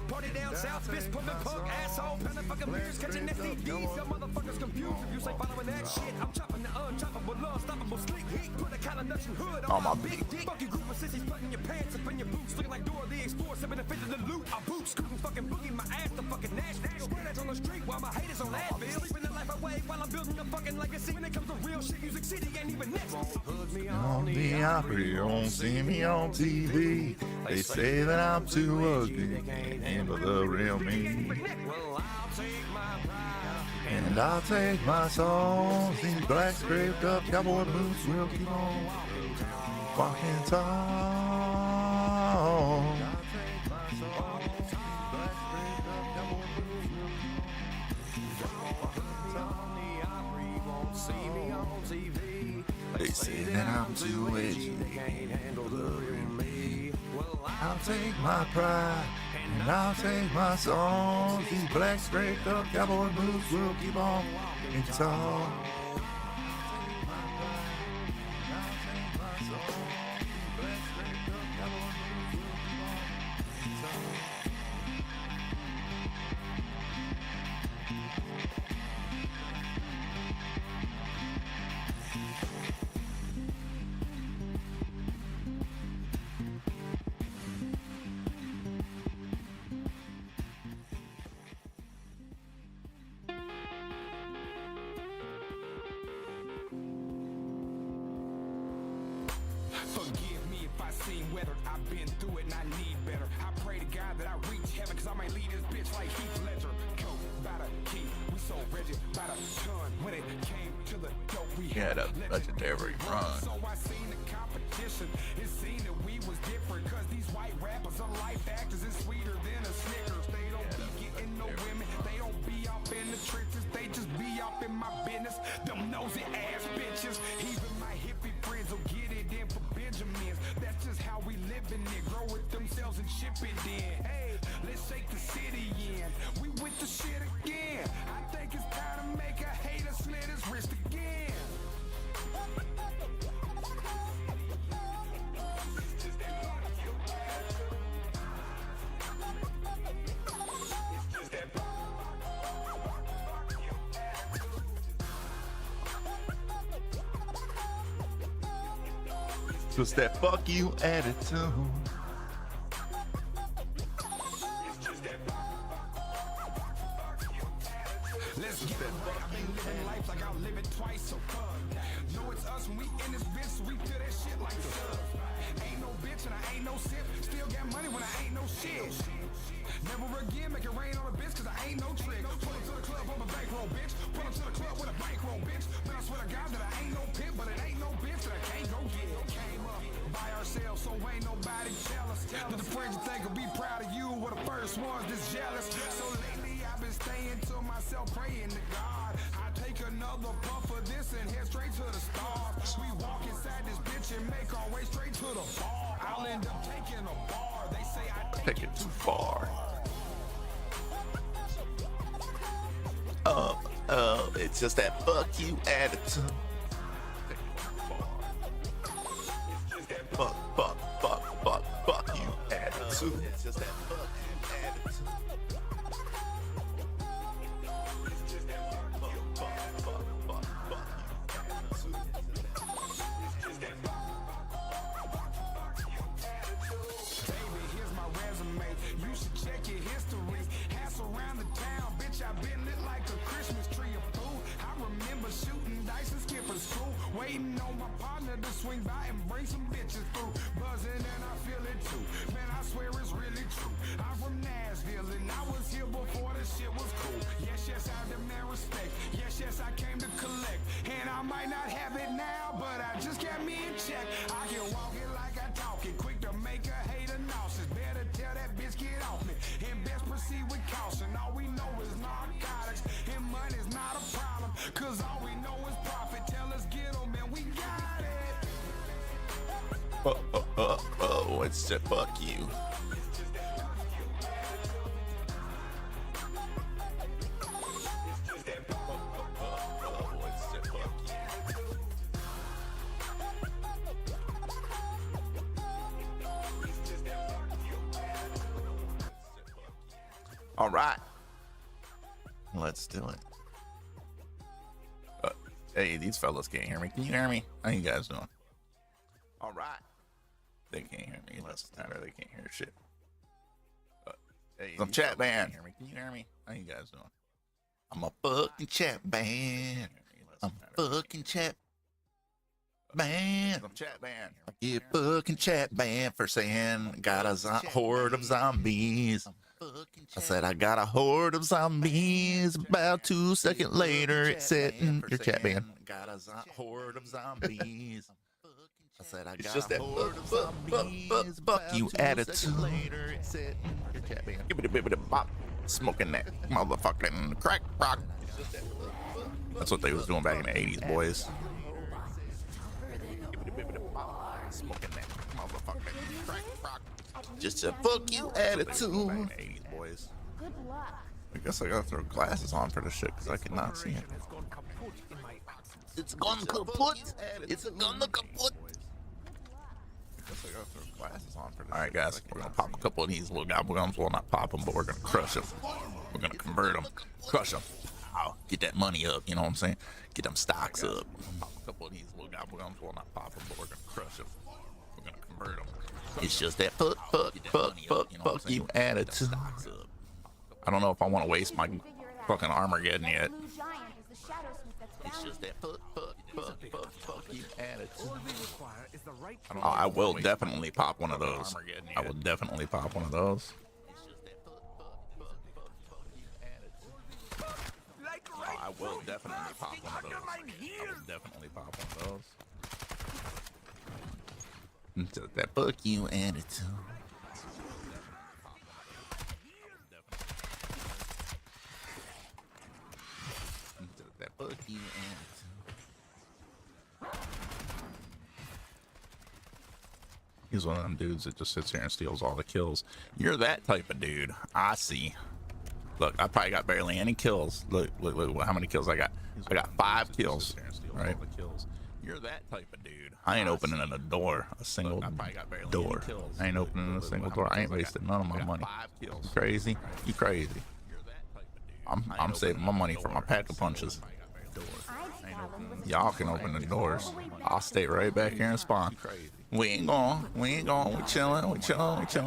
Party down south, fist pumping punk, asshole, pounding fucking beers, catching STDs. Some motherfuckers confused if you say following that shit. I'm chopping the unchoppable, unstoppable, slick heat. Put a got a Dutch and hood on my big dick. Fuck you, group of sissies, button your pants up in your boots, looking like Dora the Explorer, sipping the fit of the loot. I boot, scooting, fucking boogie, my ass to fucking Nashville. Squares on the street while my haters on Advil. Sleeping the life away while I'm building a fucking legacy. When it comes to real shit, Music City ain't even next. Put me On the opera, you won't see me on TV. They say that I'm too ugly to handle the real me. Well, I'll take my pride. And I'll take my songs. These black scraped up cowboy boots will keep on walking tall. They say that I'm too edgy, they can't handle the real me. I'll take my pride, and I'll take my songs. These black scraped up cowboy boots will keep on walking tall. Forgive me if I seem weathered. I've been through it and I need better. I pray to God that I reach heaven, cause I might lead this bitch like Heath Ledger. Coke by the key, we sold Reggie by the ton. When it came to the dope, we had a legendary run. So I seen the competition. It seemed that we was different, cause these white rappers are life actors and sweeter than a Snickers. They don't be getting no women, they don't be up in the trenches, they just be up in my business. Them nosy ass bitches, even my hippie friends will get it in for Benjamins. That's just how we living it, grow it themselves and ship it in. Hey, let's shake the city in, we with the shit again. I think it's time to make a hater slit his wrist again. Just that fuck you attitude. Let's get it right. I've been living life like I'll live it twice, so fuck. Know it's us when we in this bitch, so we feel that shit like stuff. Ain't no bitch and I ain't no sip. Still got money when I ain't no shit. Never again make it rain on a bitch, cause I ain't no trick. Pull up to the club on a bankroll, bitch. Pull up to the club with a bankroll, bitch. Man, I swear to God that I ain't no pimp, but it ain't no bitch that I can't go get. Came up by ourselves, so ain't nobody jealous. But the friends you think will be proud of you were the first ones that's jealous. So lately I've been staying to myself, praying to God. I take another puff of this and head straight to the stars. We walk inside this bitch and make our way straight to the bar. I'll end up taking a bar. They say I Take it too far. It's just that fuck you attitude. Take it too far. Fuck you attitude. It's just that fuck you attitude. Baby, here's my resume. You should check your history. Ass around the town, bitch. I've been lit like a Christmas tree of food. I remember shooting dice and skipping school, waiting on my partner to swing by and bring some bitches through. Buzzing and I feel it too. Man, I swear it's really true. I'm from Nashville and I was here before this shit was cool. Yes, I demand respect. Yes, I came to collect. And I might not have it now, but I just got me in check. I can walk it like I talk it, quick to make a hater nauseous. Better tell that bitch get off me, and best proceed with caution. All we know is narcotics, and money's not a problem, cause all we know is profit. Tell us get 'em and we got it. It's just fuck you. All right, let's do it. Hey, these fellas can't hear me. Can you hear me? How you guys doing? All right. They can't hear me. Listen, matter. They can't hear shit. Hey, I'm chat band. Can you hear me? How you guys doing? I'm a fucking chat band. I'm fucking chat band. I'm chat band. You fucking chat band for saying got a horde of zombies. I said I got a horde of zombies. About 2 seconds later, it said your chat band. Got a horde of zombies. I said I got just a horde of zombies. Fuck you, attitude. Later, it said your chat band. Give it a bit of bop. Smoking that motherfucking crack rock. That's what they was doing back in the 80s, boys. Smoking that motherfucking crack rock. Just a fuck you attitude. Back in the 80s, boys. Good luck. I guess I gotta throw glasses on for this shit because I cannot see it. It's gone kaput. It's gonna kaput. Alright guys, we're gonna pop a couple of these little gobblegums. Well, not pop them, but we're gonna crush them. We're gonna convert them, crush them. I'll get that money up, you know what I'm saying? Get them stocks up. Pop a couple of these little gobblegums. Well, not pop them, but we're gonna crush them. We're gonna convert them. It's just that fuck you attitude. I don't know if I want to waste my fucking Armageddon yet. It's just that fuck you attitude. I will definitely pop one of those. I will definitely pop one of those. I will definitely pop one of those. I will definitely pop one of those. It's just that fuck you attitude. That fuck you attitude. He's one of them dudes that just sits here and steals all the kills. You're that type of dude. I see. Look, I probably got barely any kills. Look how many kills I got. I got 5 kills. Right? You're that type of dude. I ain't opening a door, a single door. I ain't opening a single door. I ain't wasting none of my money. You crazy? You crazy? I'm saving my money for my pack of punches. Y'all can open the doors. I'll stay right back here and spawn. We ain't going. We chilling. We chilling. Y'all can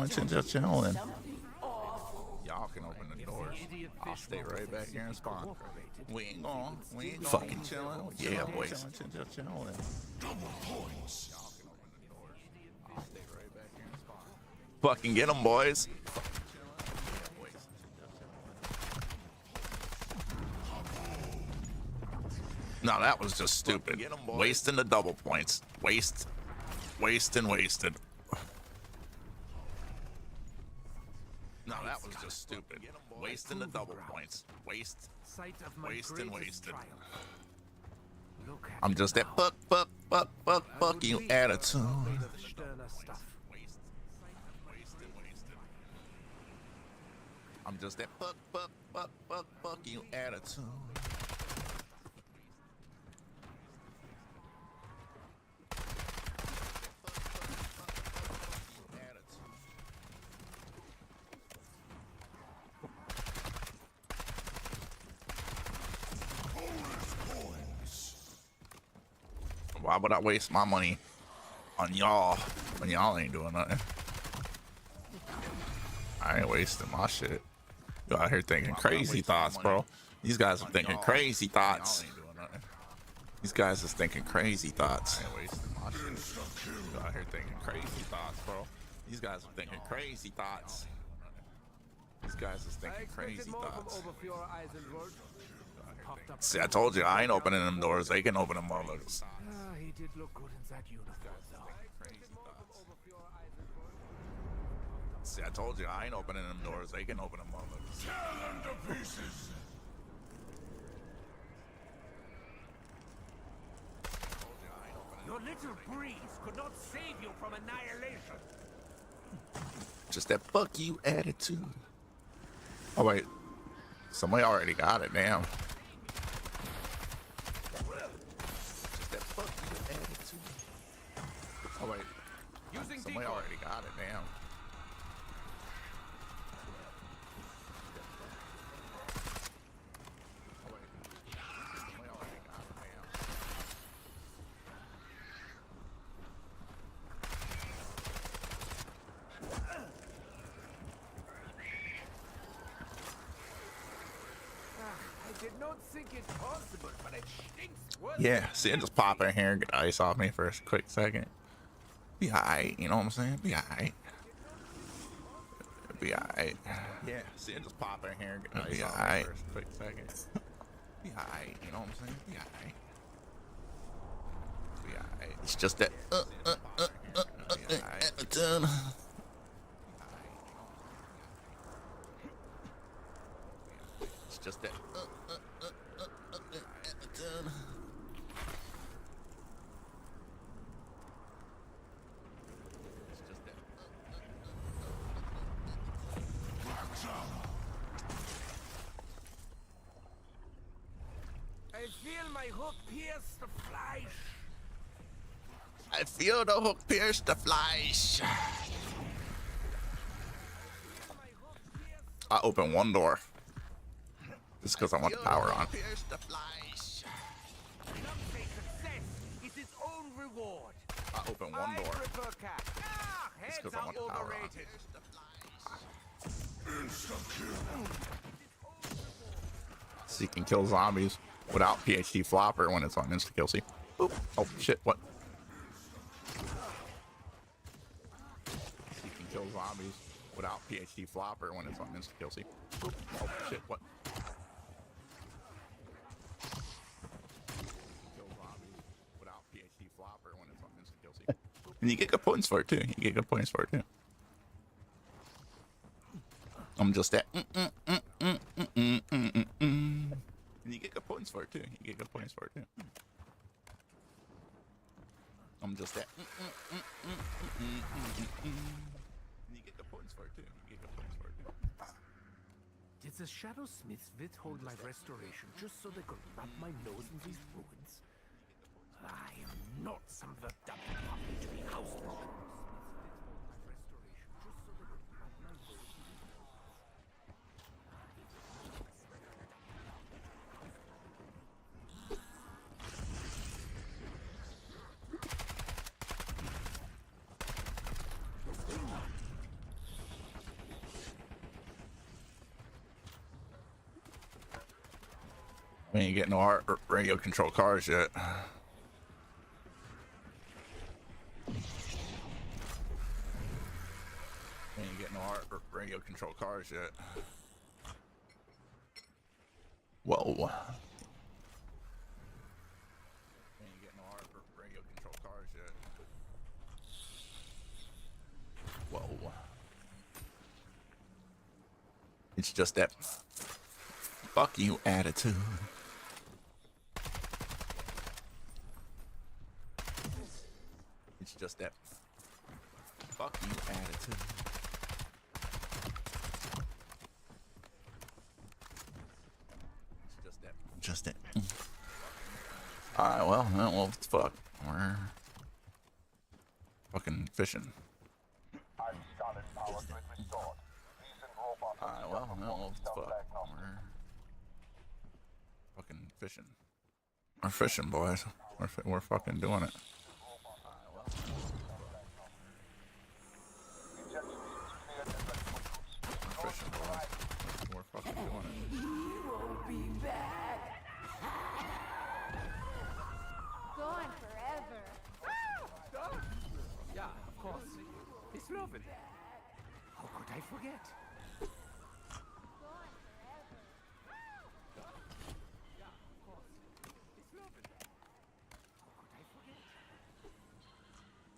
open the doors. I'll stay right back here and spawn. We ain't going. Fucking chilling. Yeah, boys. Fucking get them, boys. No, that was just stupid. Wasting the double points. Wasted. No, that was just stupid. Wasting the double points. Wasted. I'm just that fuck you attitude. I'm just that fuck you attitude. Why would I waste my money on y'all when y'all ain't doing nothing? I ain't wasting my shit. You out here thinking crazy thoughts, bro. These guys are thinking crazy thoughts. These guys is thinking crazy thoughts. I ain't wasting my shit. You out here thinking crazy thoughts, bro. These guys are thinking crazy thoughts. These guys is thinking crazy thoughts. See, I told you, I ain't opening them doors. They can open them motherfuckers. He did look good in that uniform, though. See, I told you, I ain't opening them doors. They can open them motherfuckers. Tear them to pieces. Your little breeze could not save you from annihilation. Just that fuck you attitude. Oh, wait. Somebody already got it, damn. Oh wait, somebody already got it, damn. Oh wait, somebody already got it, damn. not think it's possible, but it stinks worse. Yeah, see, I just pop in here and get ice off me for a quick second. Be alright, you know what I'm saying? Be alright. Be alright. Yeah, see, I just pop in here and get ice off me for a quick second. Be alright, you know what I'm saying? Be alright. Be alright. It's just that. It's just that. I feel my hook pierce the flesh. I feel the hook pierce the flesh. I open one door. Just because I want the power on. Some say success is its own reward. I open one door. Heads Just because I want the power on. So you can kill zombies without PhD flopper when it's on insta kill. See? Oop. Oh shit! What? So you can kill zombies without PhD flopper when it's on insta kill. See? Oop. Oh shit! What? Kill zombies without PhD flopper when it's on insta kill. See? And you get good points for it too. You get good points for it too. I'm just that. And you get good points for it too. You get good points for it too. I'm just that. And you get good points for it too. You get good points for it too. Did the Shadow Smiths withhold my restoration just so they could rub my nose in these ruins? I am not some verdammt puppy to be housebroken. We ain't getting no hard radio control cars yet. We ain't getting no hard radio control cars yet. Whoa. We ain't getting no hard radio control cars yet. Whoa. It's just that fuck you attitude. It's just that fuck you attitude. It's just that. Alright, well, fuck. We're fucking fishing. Alright, well, fuck. We're fucking fishing. We're fishing, boys. We're fucking doing it. We're fishing, boys. We're fucking doing it. You won't be back. Gone forever. Yeah, of course. It's lovely. How could I forget?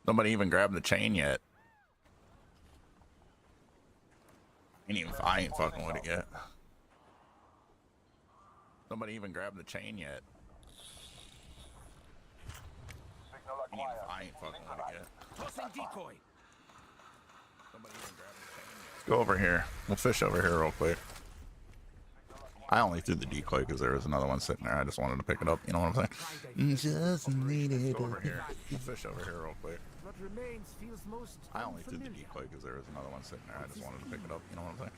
Nobody even grabbed the chain yet. I ain't fucking with it yet. Nobody even grabbed the chain yet. I ain't fucking with it yet. Tossing decoy. Nobody even grabbed the chain yet. Let's go over here. We'll fish over here real quick. I only threw the decoy because there was another one sitting there. I just wanted to pick it up. You know what I'm saying? Just needed it. Go over here. We'll fish over here real quick. What remains feels most I only threw the decoy because there was another one sitting there. I just wanted to pick it up. You know what I'm saying?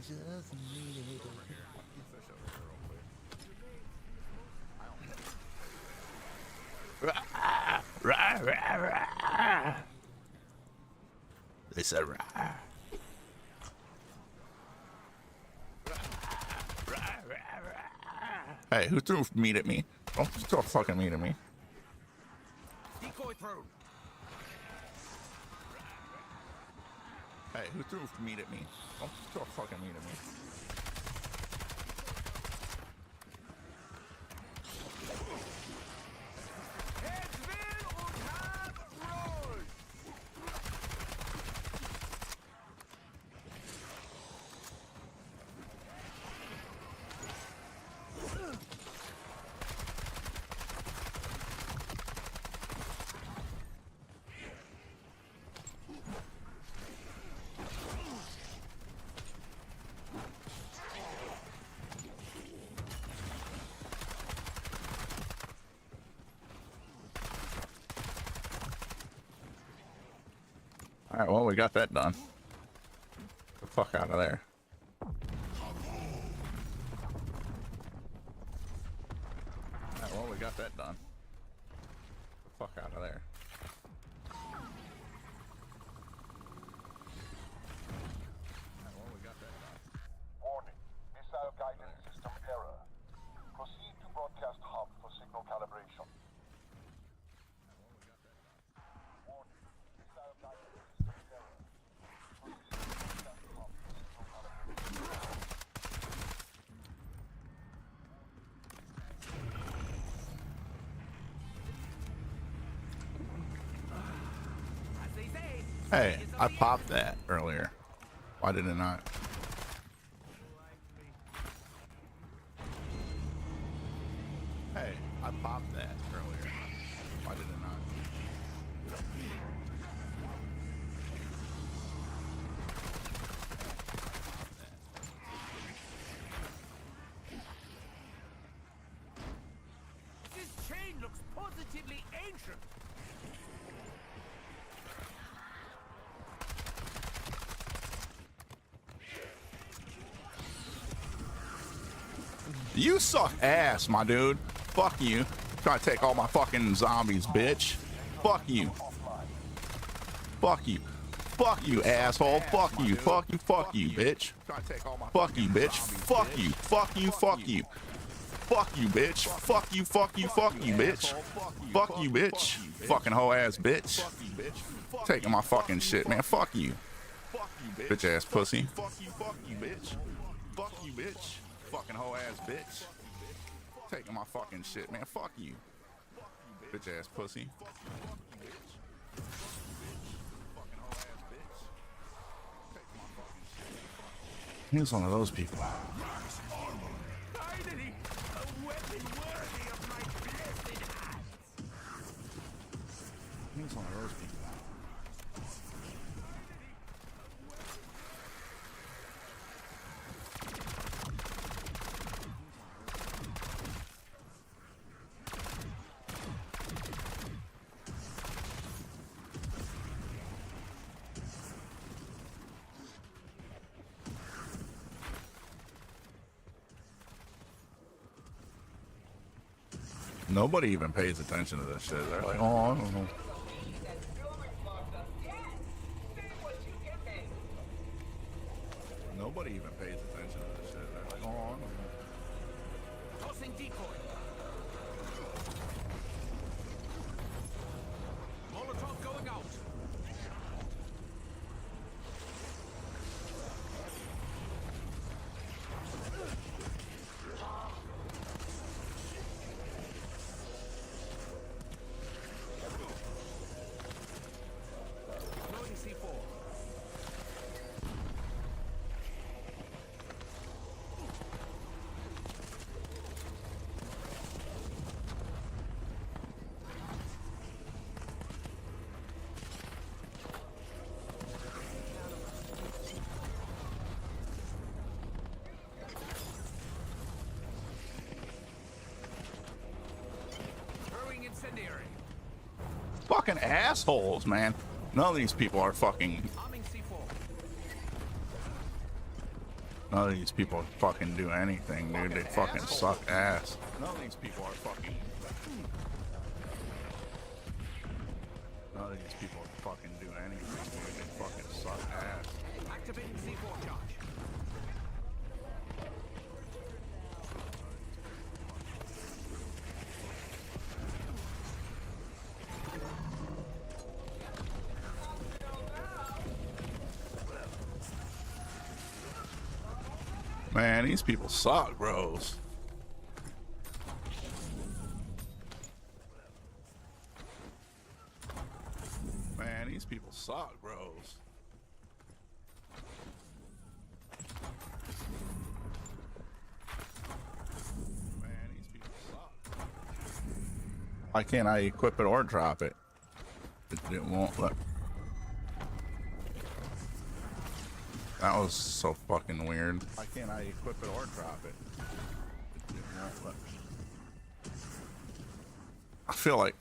Just needed it. Over here. Fish over here real quick. Rah, rah, rah. They said rah. Rah, rah, rah. Hey, who threw meat at me? Don't throw fucking meat at me. Decoy through. Hey, who threw meat at me? Don't throw fucking meat at me. All right, well, we got that done. Get the fuck out of there. All right, well, we got that done. Get the fuck out of there. All right, well, we got that done. Warning, missile guidance system error. Proceed to broadcast hub for signal calibration. Warning, missile guidance system error. Proceed to broadcast hub for signal calibration. Hey, I popped that earlier. Why did it not? Hey, I popped that earlier. Why did it not? This chain looks positively ancient. You suck ass, my dude. Fuck you. Trying to take all my fucking zombies, bitch. Fuck you. Fuck you. Fuck you, asshole. Fuck you. Fuck you. Fuck you, bitch. Fuck you, bitch. Fuck you. Fuck you. Fuck you. Fuck you, bitch. Fuck you. Fuck you. Fuck you, bitch. Fuck you, bitch. Fucking hoe ass bitch. Taking my fucking shit, man. Fuck you. Bitch ass pussy. Fuck you, bitch. Fuck you, bitch. Fucking hoe ass bitch. Taking my fucking shit, man. Fuck you. Bitch ass pussy. He's one of those people. Finally, a weapon worthy of my blessed hands. He's one of those people. Nobody even pays attention to this shit. They're like, oh, I don't know. Nobody even pays attention to this shit. They're like, oh, I don't know. Tossing decoy. Molotov going out. Deploying C4. Throwing incendiary. Fucking assholes, man. None of these people are fucking. Arming C4. None of these people fucking do anything, dude. They fucking suck ass. None of these people are fucking. None of these people fucking do anything, dude. They fucking suck ass. Activating C4 charge. Man, these people suck, bros. Man, these people suck, bros. Man, these people suck. Why can't I equip it or drop it? It won't let. That was so fucking weird. Why can't I equip it or drop it? It won't let.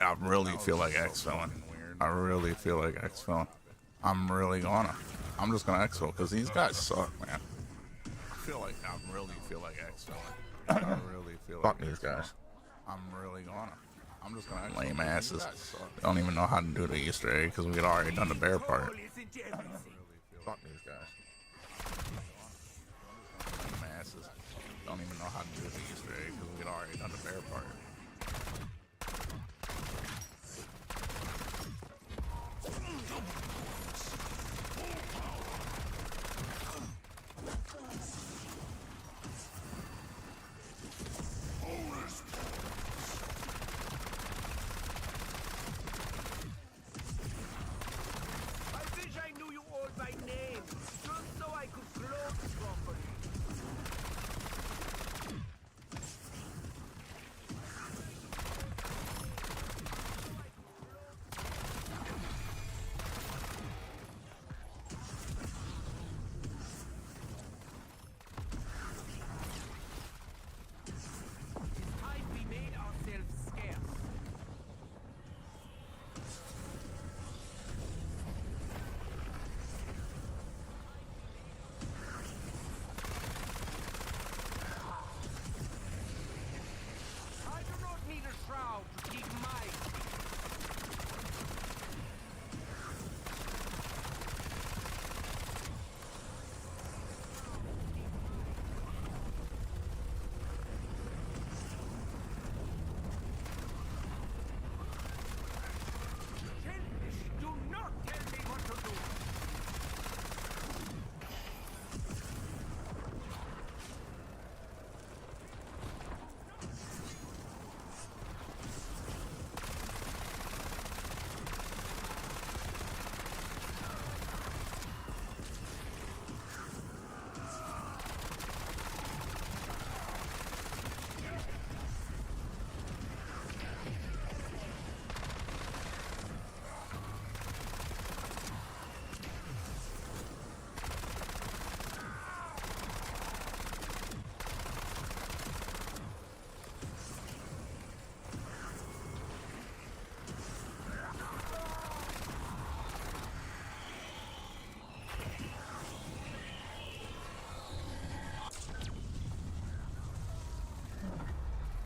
I really feel like X-filling. I really feel like X-filling. I'm just gonna X-fill because these guys suck, man. I really feel like X-filling. I really feel like fuck these guys. I'm just gonna lame asses. They don't even know how to do the Easter egg because we had already done the bear part. Fuck these guys. Lame asses. Don't even know how to do the Easter egg because we had already done the bear part.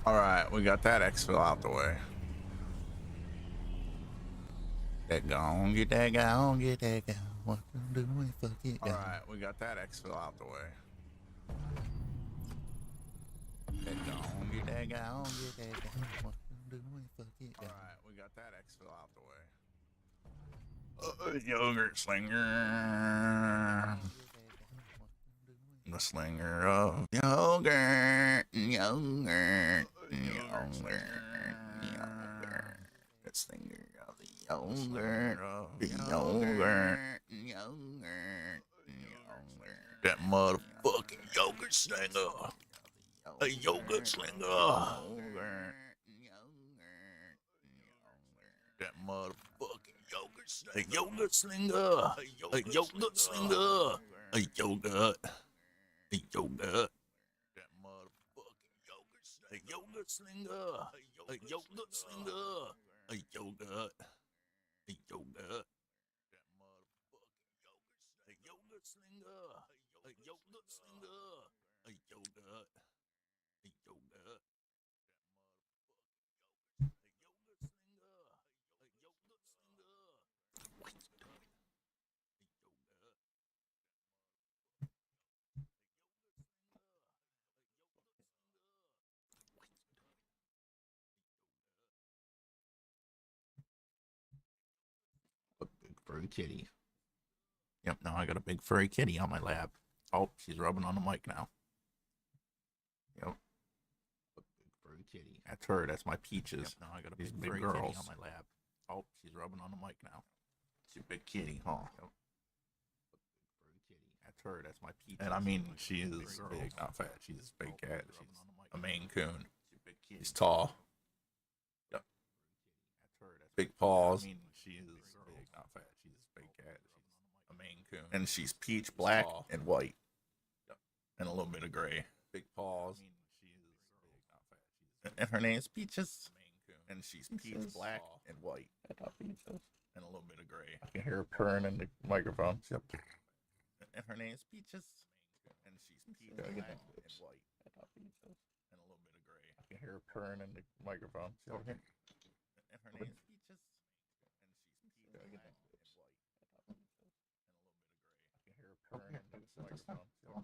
All right, we got that exfil out the way. That gone, get that gone, get that gone. What to do we fuck it gone. All right, we got that exfil out the way. That gone, get that gone, get that gone. What to do we fuck it gone. All right, we got that exfil out the way. Yogurt slinger. The slinger of yogurt, yogurt, yogurt, yogurt. The slinger of the yogurt, the yogurt, yogurt, yogurt. That motherfucking yogurt slinger. A yogurt slinger. That motherfucking yogurt slinger. A yogurt slinger. A yogurt slinger. A yogurt. A yogurt. That motherfucking yogurt slinger. A yogurt slinger. A yogurt slinger. A yogurt. A yogurt. That motherfucking yogurt. A yogurt slinger. A yogurt slinger. A yogurt. A yogurt. Furry kitty. Yep, now I got a big furry kitty on my lap. Oh, she's rubbing on the mic now. kitty. That's her. That's my peaches. Yep, now I got a big girls on my lap. Oh, she's rubbing on the mic now. She's a big kitty, huh? Yep. Kitty. That's her. That's my peaches. And I mean, she is big, not fat. She's a big cat. She's a Maine Coon. She's tall. Yep. That's her. That's big paws. I mean, she is big, not fat. She's a big cat. She's a Maine Coon. And she's peach, black, and white. Yep. And a little bit of gray. Big paws. And her name's Peaches. And she's peach, black, and white. Peaches. And a little bit of gray. I can hear her purring in the microphone. Yep. And her name's Peaches. And she's peach, black, and white. And a little bit of gray. I can hear her purring in the microphone. Yep. And her name's Peaches. And she's peach, black, and white. And a little bit of gray. I can hear her purring in the microphone. Yep.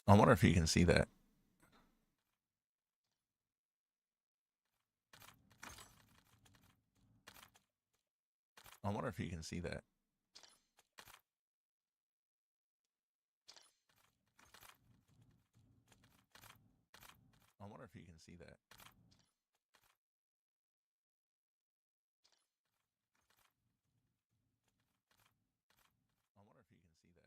I wonder if you can see that. I wonder if you can see that. I wonder if you can see that. I wonder if you can see that.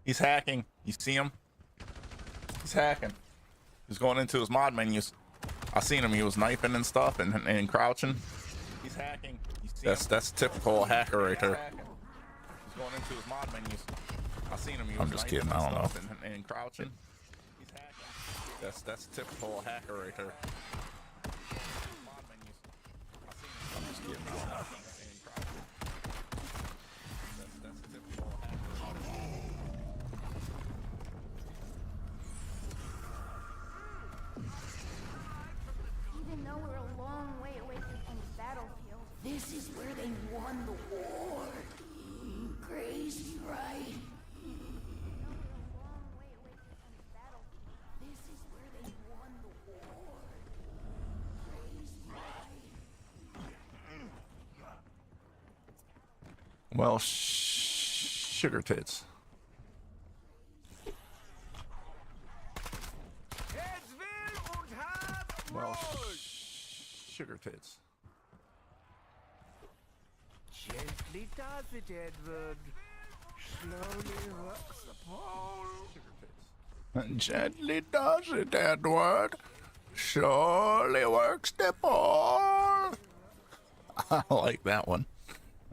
He's hacking. You see him? He's hacking. He's going into his mod menus. I seen him. He was sniping and stuff and crouching. He's hacking. That's typical hacker right there. He's going into his mod menus. I seen him. He was I'm just kidding. I don't know. And crouching. He's hacking. That's typical hacker right there. I'm just kidding. I don't know. Even though we're a long way away from any battlefield, this is where they won the war. Crazy, right? This is where they won the war. Crazy, right? Well, sugar tits. Well, sugar tits. Gently does it, Edward. Slowly works the pole. Sugar tits. Gently does it, Edward. Surely works the pole. I like that one.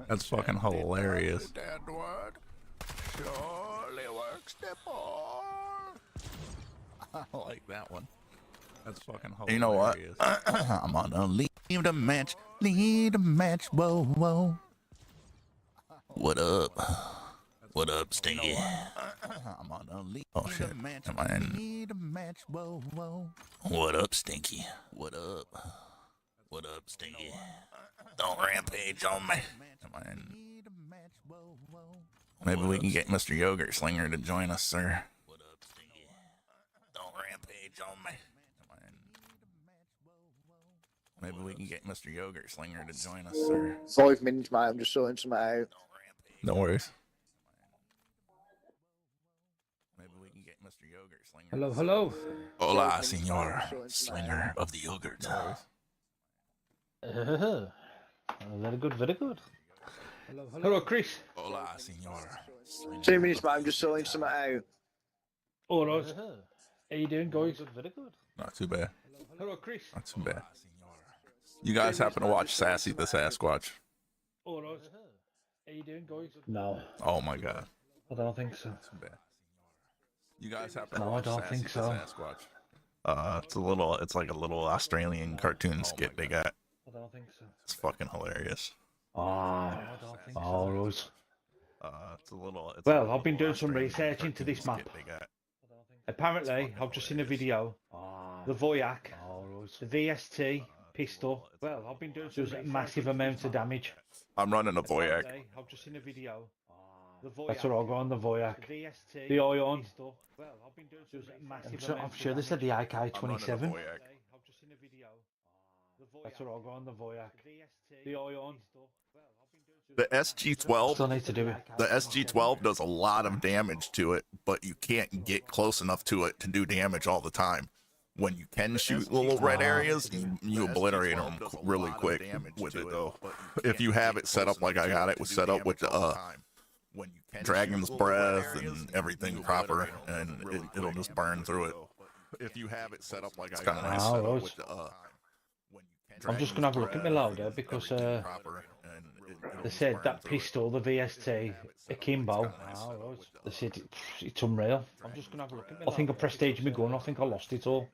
That's fucking hilarious. Edward. Surely works the pole. I like that one. That's fucking hilarious. You know what? I'm gonna leave the match. Leave the match. Whoa, whoa. What up? What up, Stinky? I'm gonna leave. Oh shit. Am I in? Leave the match. Whoa, whoa. What up, Stinky? What up? What up, Stinky? Don't rampage on me. Am I in? Maybe we can get Mr. Yogurt Slinger to join us, sir. What up, Stinky? Don't rampage on me. Maybe we can get Mr. Yogurt Slinger to join us, sir. 5 minutes, mate. I'm just sorting some out. No worries. Maybe we can get Mr. Yogurt Slinger. Hello, hello. Hola, senor. Slinger of the yogurt. Very good, very good. Hello, Chris. Hola, senor. 2 minutes, mate. I'm just sorting something out. All right. How you doing, guys? Very good. Not too bad. Hello, Chris. Not too bad. You guys happen to watch Sassy the Sasquatch? All right. How you doing, guys? No, Oh my god. I don't think so. Not too bad. You guys happen to No, I watch don't Sassy think the so. Sasquatch? It's like a little Australian cartoon skit they got. I don't think so. It's fucking hilarious. Ah, all right. Well, I've been doing some research into this map. Apparently, I've just seen a video. The Voyak, the VST pistol. Well, I've been doing some massive amounts of damage. I'm running a Voyak. I've just seen a video. That's what I'll go on the Voyak. The Ion. Well, I've been doing some massive. I'm sure they said the AK-27. That's what I'll go on the Voyak. The Ion. The SG-12. Still need to do it. The SG-12 does a lot of damage to it, but you can't get close enough to it to do damage all the time. When you can shoot little red areas, you obliterate them really quick with it, though. If you have it set up like I got it, was set up with Dragon's Breath and everything proper, and it'll just burn through it. If you have it set up like I got it, nice. I'm just gonna have a look at my loader because they said that pistol, the VST, Akimbo. They said it's unreal. I'm just gonna have a look at my. I think I prestiged my gun. I think I lost it all.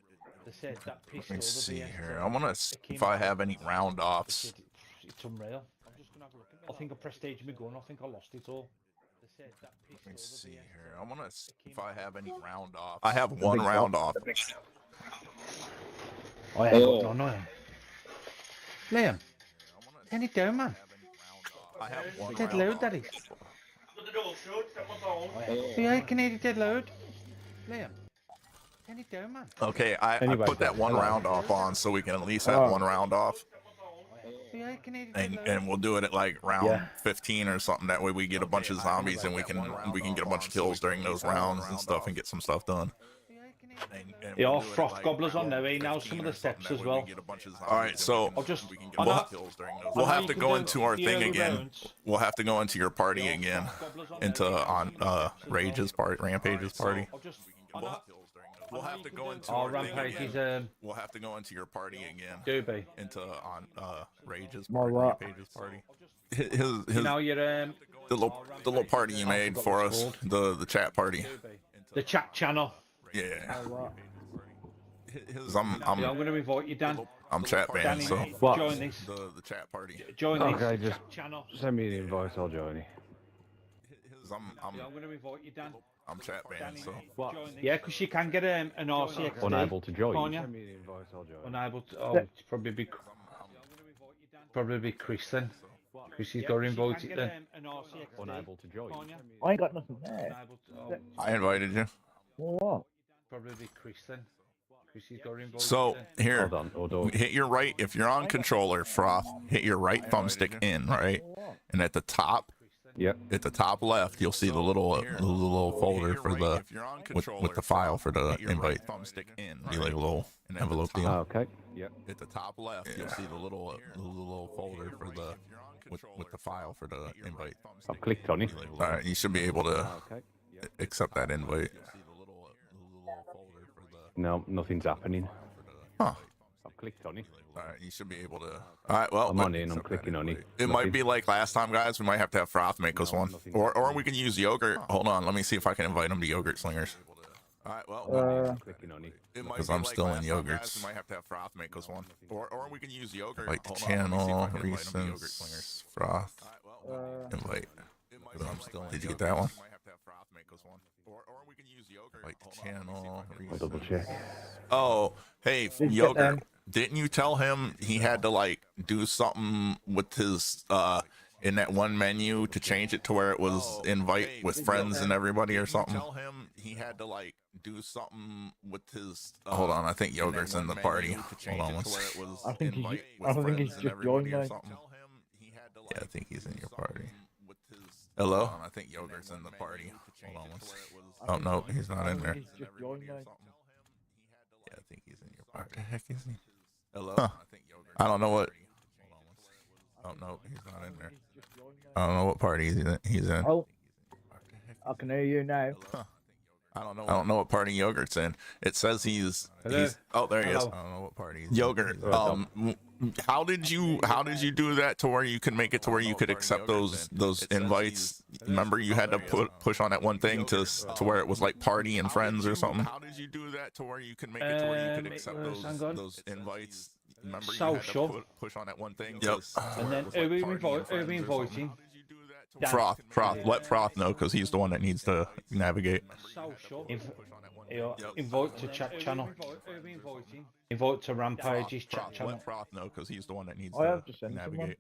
They said that pistol. Let me see here. I want to see if I have any round offs. It's unreal. I'm just gonna have a look at my. I think I prestiged my gun. I think I lost it all. They said that pistol. Let me see here. I want to see if I have any round offs. I have one round off. I ain't got none. Liam, turn it down, man. I have one Dead round load, off. that is. Yeah, I can hear it dead load. Liam, turn it down, man. Okay, I put that one round off on so we can at least have one round off. Yeah, I can hear it dead load. And we'll do it at like round 15 or something. That way we get a bunch of zombies and we can get a bunch of kills during those rounds and stuff and get some stuff done. Yeah, froth gobblers on there. He knows some of the steps as well. All right, so we'll have to go into our thing again. We'll have to go into your party again, into Rampage's party. We'll have to go into our thing again. We'll have to go into your party again. Doobie. Into Rage's what? Rampage's party. His You know your the little party you made for us, the chat party. the chat channel. Yeah. I'm going to invite you, Dan. I'm chat banned, so join this. The chat party. Join this Okay, just channel. send me the invite, I'll join you. I'm going to invite you, Dan. I'm chat banned, so Yeah, because you can get an RCXD. Unable to join. Can't you? Send me the invite, I'll join. Unable to. Oh, it's probably be Chris then. Chris, he's got to invite it then. Unable to join. I ain't got nothing there. I invited you. What? Probably be Chris then. Chris, he's got to invite So it here, Hold on. hit your right. If you're on controller, Froth, hit your right thumbstick in, right, and at the top. Yep. At the top left, you'll see the little folder for the with the file for the invite. Thumbstick in, be like a little envelope deal. Okay. Yep. At the top left, you'll see the little folder for the with the file for the invite. I've clicked on it. All right, you should be able to accept that invite. No, nothing's happening. Huh. I've clicked on it. All right, you should be able to. All right, well, I'm on it and I'm clicking on it. It might be like last time, guys. We might have to have Froth make us one, or we can use Yogurt. Hold on, let me see if I can invite him to Yogurt Slingers. All right, well, clicking on it. Because I'm still in Yogurts. We might have to have Froth make us one, or we can use Yogurt. Like the channel, recent Froth, invite. But I'm still. Did you get that one? Like the channel. I'll double check. Oh, hey, Yogurt. Didn't you tell him he had to like do something with his in that one menu to change it to where it was invite with friends and everybody or something? Tell him he had to like do something with his. Hold on, I think Yogurt's in the party. Hold on, one second. I think he's just joined, mate. Yeah, I think he's in your party. Hello? I think Yogurt's in the party. Hold on one second. Oh no, he's not in there. He's just joined, mate. Yeah, I think he's in your party. What the heck is he? Hello? Huh. I don't know what. Oh no, he's not in there. I don't know what party he's in. Oh, I can hear you now. I don't know what party Yogurt's in. It says he's oh, there he is. Hello. I don't know what party he's Yogurt. How did you do that to where you could make it to where you could accept those invites? Remember you had to push on that one thing to where it was like party and friends or something. How did you do that to where you could make it to where you could accept those invites? Remember you had to push on that one thing. Yep. And then who are we inviting? Froth. Let Froth know because he's the one that needs to navigate. Invite to chat channel. Invite to Rampage's chat channel. Let Froth know because he's the one that needs I have to to send navigate.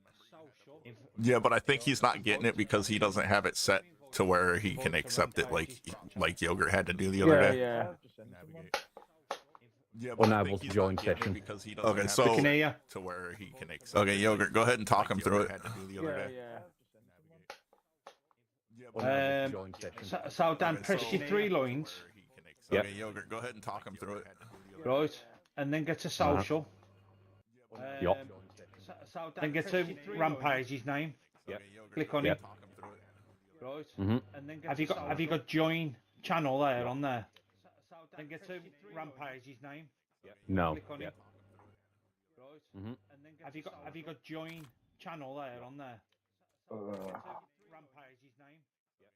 Yeah, but I think he's not getting it because he doesn't have it set to where he can accept it like Yogurt had to do the other day. Yeah. Yeah, but unable to join session. Okay, so to where he can accept. Okay, Yogurt, go ahead and talk him through it. So Dan, press your 3 lines. Okay, Yogurt, go ahead and talk him through it. Right, and then get to social. Yup. Then get to Rampage's name. Yep. Click on it. Right. And then have you got join channel there on there? Then get to Rampage's name. No. Click on it. Right. And then have you got join channel there on there? Rampage's name.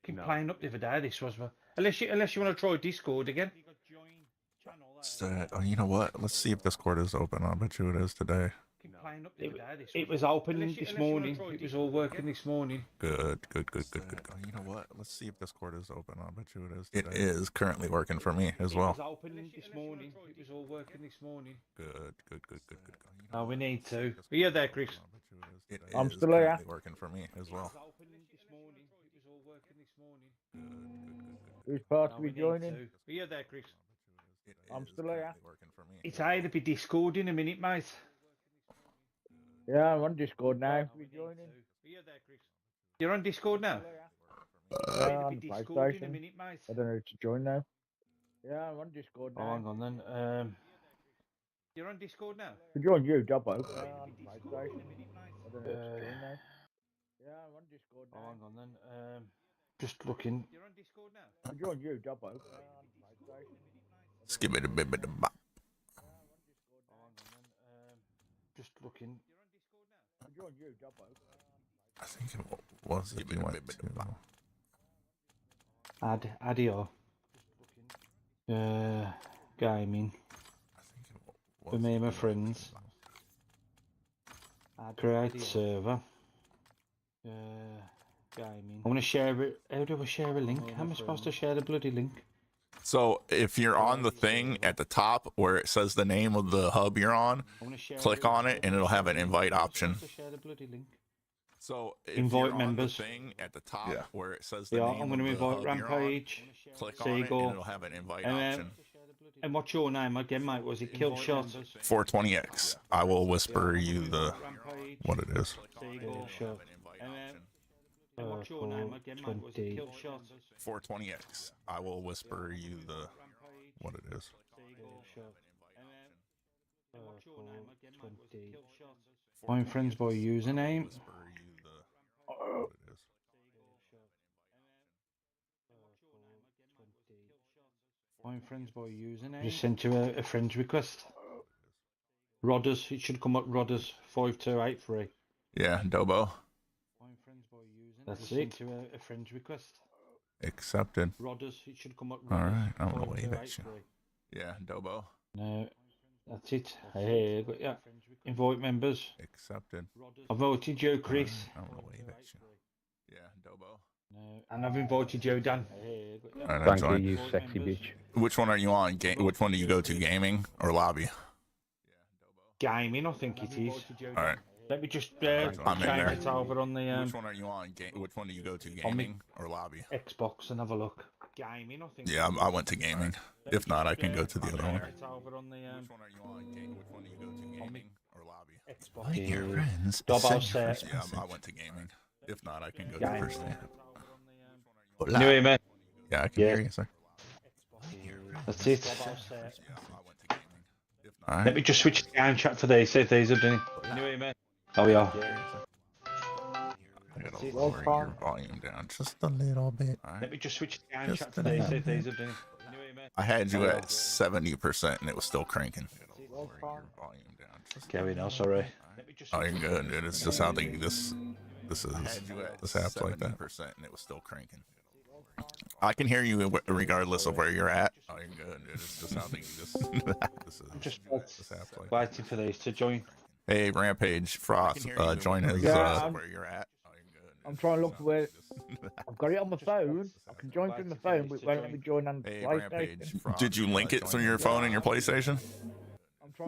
Keep playing up the other day. This was unless you want to try Discord again. Oh, you know what? Let's see if Discord is open. I bet you it is today. It was open this morning. It was all working this morning. Good. You know what? Let's see if Discord is open. I bet you it is today. It is currently working for me as well. It was open this morning. It was all working this morning. Good. Oh, we need to. Are you there, Chris? I'm still here. Working for me as well. Who's part to be joining? Are you there, Chris? I'm still here. It's either be Discord in a minute, mate. Yeah, I'm on Discord now. Are you there, Chris? You're on Discord now? Yeah, on PlayStation. I don't know who to join now. Yeah, I'm on Discord now. Oh, hang on then. You're on Discord now? To join you, Dubbo. Yeah, on PlayStation. I don't know who to join now. Yeah, I'm on Discord now. Oh, hang on then. Just looking. You're on Discord now? To join you, Dubbo. Yeah, on PlayStation. Skip it a bit of bop. Just looking. To join you, Dubbo. I think it was if you went to Adio. Gaming. For me and my friends. Create server. Gaming. I want to share it. How do I share a link? How am I supposed to share the bloody link? So if you're on the thing at the top where it says the name of the hub you're on, click on it and it'll have an invite option. So if invite you're members. On the thing at the top where it says the name I'm going to invite Rampage. Click on it and it'll have an invite option. And what's your name again, mate? Was it Killshot? 420X. I will whisper you the what it is. Killshot. And what's your name again, mate? Was it Killshot? 420X. I will whisper you the what it is. Find friends by username. Find friends by username. Just sent you a friends request. Rodders. It should come up Rodders 5283. Yeah, Dobo. That's it. A friends request. Accepted. Rodders. It should come up. Alright, I'm gonna wave at you. Yeah, Dobo. No, that's it. Hey, yeah. Invite members. Accepted. I voted you, Chris. I'm gonna wave at you. Yeah, Dobo. No, and I've invited you, Dan. Thank you, you sexy bitch. Which one are you on? Which one do you go to? Gaming or lobby? Gaming, I think it is. Alright. Let me just I'm in there. change it over on the Which one are you on? Which one do you go to? Gaming or lobby? Xbox and have a look. Gaming, I think. Yeah, I went to gaming. If not, I can go to the other one. It's over on the Which one are you on? Which one do you go to? Gaming or lobby? Xbox. Invite your friends. Double Send your set. first message. I went to gaming. If not, I can go to first one. Can you hear me? Yeah, I can hear you, sir. That's it. Yeah, I went to gaming. If not, Let me just switch the game chat for these. See if these are doing. Can you hear me? Oh, yeah. gotta lower your volume down just a little bit. All right. Let me just switch the game Just chat to a these. little See if these bit. are doing. Can you hear me? I had you at 70% and it was still cranking. What's fine? Gary, no, sorry. Oh, you're good, dude. It's just how they this app's like that. And it was still cranking. I can hear you regardless of where you're at. Oh, you're good, dude. It's just how they I'm just waiting for these to join. Hey, Rampage, Froth, join his where you're at. I'm trying to look for where. I've got it on my phone. I can join from the phone, but it won't let me join on the PlayStation. Did you link it through your phone and your PlayStation?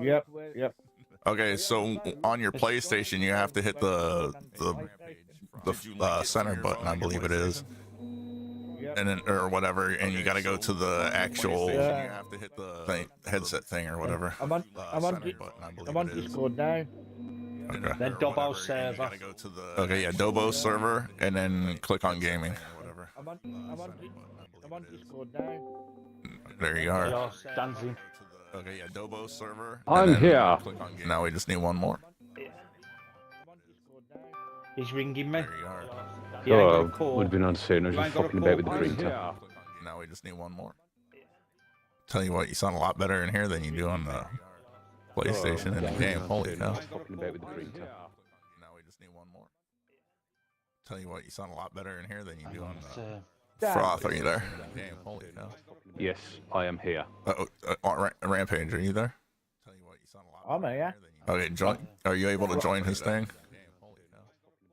Yep. Okay, so on your PlayStation, you have to hit the center button, I believe it is, and then or whatever, and you got to go to the actual headset thing or whatever. I'm on Discord now. Okay. Then Dobbo server. Okay, yeah, Dobbo server, and then click on gaming. I'm on Discord now. There you are. Yeah, dancing. Okay, yeah, Dobbo server. I'm here. Click on gaming. Now we just need one more. He's ringing me. There you are. He ain't got a call. Would have been on soon. I was You just ain't got a fucking about with the call, printer. Now we just need one more. Tell you what, you sound a lot better in here than you do on the PlayStation and the game. Holy cow. Fucking about with the printer. Now we just need one more. Tell you what, you sound a lot better in here than you do on the Froth. Are you there? Game. Holy cow. Yes, I am here. Rampage, are you there? Tell you what, you sound a lot I'm here. Okay, join. Are you able to join his thing?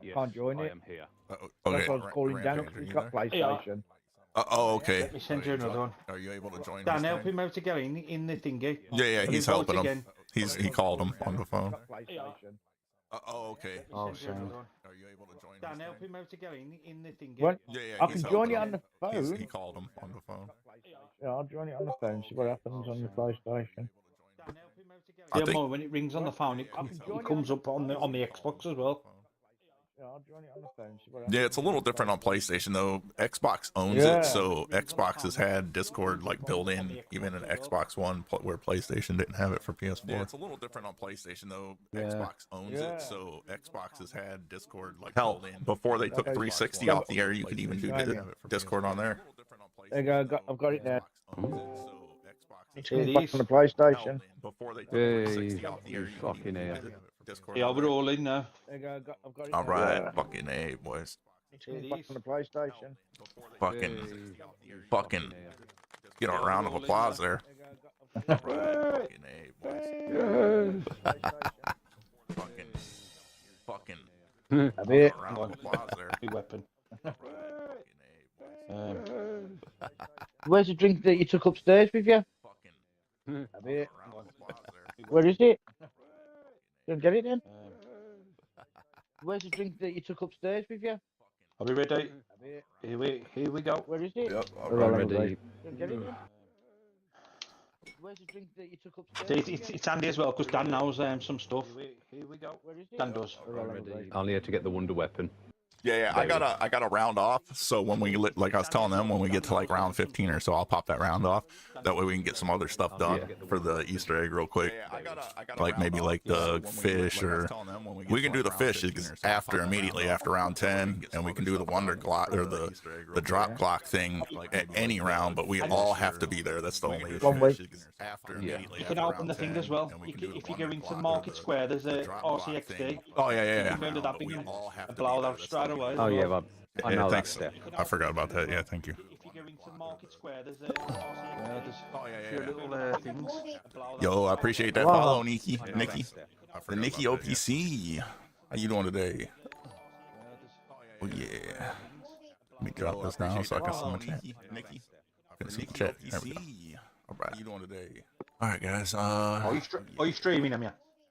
Yes, Can't join I it. am here. That's Okay. why I was calling down. He's got PlayStation. Oh, okay. Let me send you another one. Are you able to join? Dan, his help thing? him out to get in the thingy. Yeah, And he's he votes helping him. again. He called him on the phone. PlayStation. Oh, okay. Oh, Are you able to join? Dan, help him out to get in the thingy. What? Yeah, I he's can join helping it on him. the phone. He called him on the phone. Yeah, I'll join it on the phone. See what happens on the PlayStation. I Yeah, think- more when it rings on the phone, it comes up on the Xbox as well. Yeah, I'll join it on the phone. See what Yeah, it's a little different on PlayStation though. Xbox owns Yeah. it, so Xbox has had Discord like built in, even in Xbox One, where PlayStation didn't have it for PS4. Yeah, it's a little different on PlayStation though. Xbox owns it, so Xbox has had Discord like built in. Before they took 360 off the air, you could even do Discord on there. There you go. I've got it there. It's It back is. on the PlayStation. Before they took Hey, 360 off the air, he's fucking here. Yeah, we're all in now. There you go. I've got it. All there. right, fucking A, boys. It's back on the PlayStation. Fucking. Get a round of applause there. All right, fucking A, boys. Fucking. A bit. A round of applause there. Big weapon. Where's the drink that you took upstairs with you? A bit. Where is it? Don't get it then. Where's the drink that you took upstairs with you? Are we ready? A bit. Here we go. Where is it? Yep, We're ready. Don't get it then. Where's the drink that you took upstairs? It's handy as well because Dan knows some stuff. Here we go. Where is it? Dan does. Only had to get the wonder weapon. Yeah, I gotta round off. So when we like I was telling them, when we get to like round 15 or so, I'll pop that round off. That way we can get some other stuff done for the Easter egg real quick. Like maybe like the fish, or we can do the fish immediately after round 10, and we can do the wonder clock or the drop clock thing at any round. But we all have to be there. That's the only issue. You can open the thing as well. If you go into Market Square, there's a RCXD. Oh yeah. You can go into that big and blow that straight away. Oh yeah, well, I know that thanks. step. I forgot about that. Yeah, thank you. If you go into Market Square, there's a few little things. Yo, I appreciate that follow, Nikki. The Nikki OPC. How you doing today? Oh yeah. Let me drop this down so I can see my chat. I can see the chat. There we go. All right. How you doing today? All right, guys. Are you streaming them, yeah?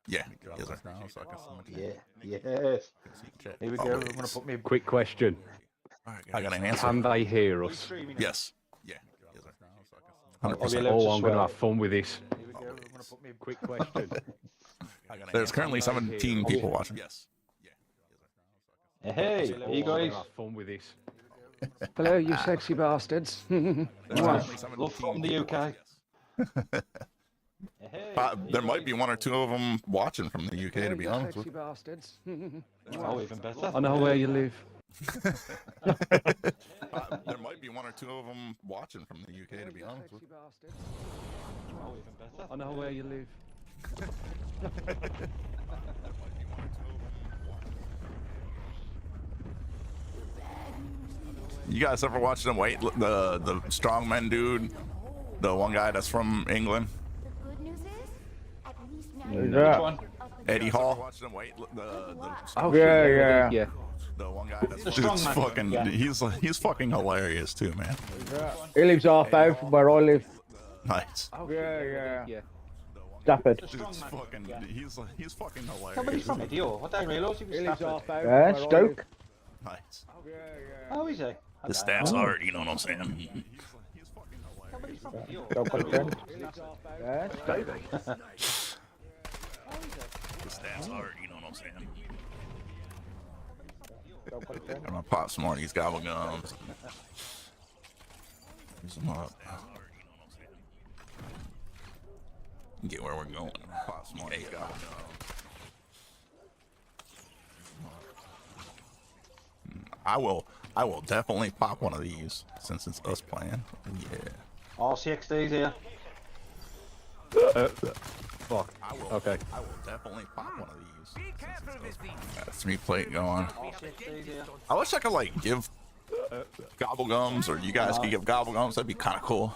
Yeah. Yes, sir. Yeah. Yes. Here we go. I'm gonna put me. Quick question. I got an answer. Can they hear us? Yes. Yeah. Yes, sir. Oh, 100%. I'm gonna have fun with this. Quick question. There's currently 17 people watching. Yes. Hey, you guys. Have fun with this. Hello, you sexy bastards. Love from the UK. There might be one or two of them watching from the UK, to be honest with Sexy you. bastards. Oh, even better. I know where you live. There might be one or two of them watching from the UK, to be honest with you. Oh, even better. I know where you live. You guys ever watch them? Wait, the strongman dude, the one guy that's from England, The good news is, at least now Who's you that? know Eddie Hall. Watch them. Wait, Oh, Yeah. the one guy that's The dude's strongman. fucking. Yeah. He's fucking hilarious too, man. He lives half hour from where I live. Nice. Yeah. Stafford. Dude's fucking. He's fucking Somebody's from hilarious. Idio. What I realised he was He lives Stafford. half hour. Yeah, Stoke. Nice. Oh, is he? The staff's hard, you know what I'm saying? Somebody's from Idio. Stoke on Trent. Yeah, Stoke. The staff's hard, you know what I'm saying? Stoke on Trent. I'm gonna pop some more of these gobble gums. Use them up. Get where we're going. Pop some more of these gobble gums. I will definitely pop one of these since it's us playing. Yeah. All CXDs here. Fuck. Okay. I will definitely pop one of these. Got a 3-plate going. All CXDs here. I wish I could like give gobble gums, or you guys could give gobble gums. That'd be kind of cool.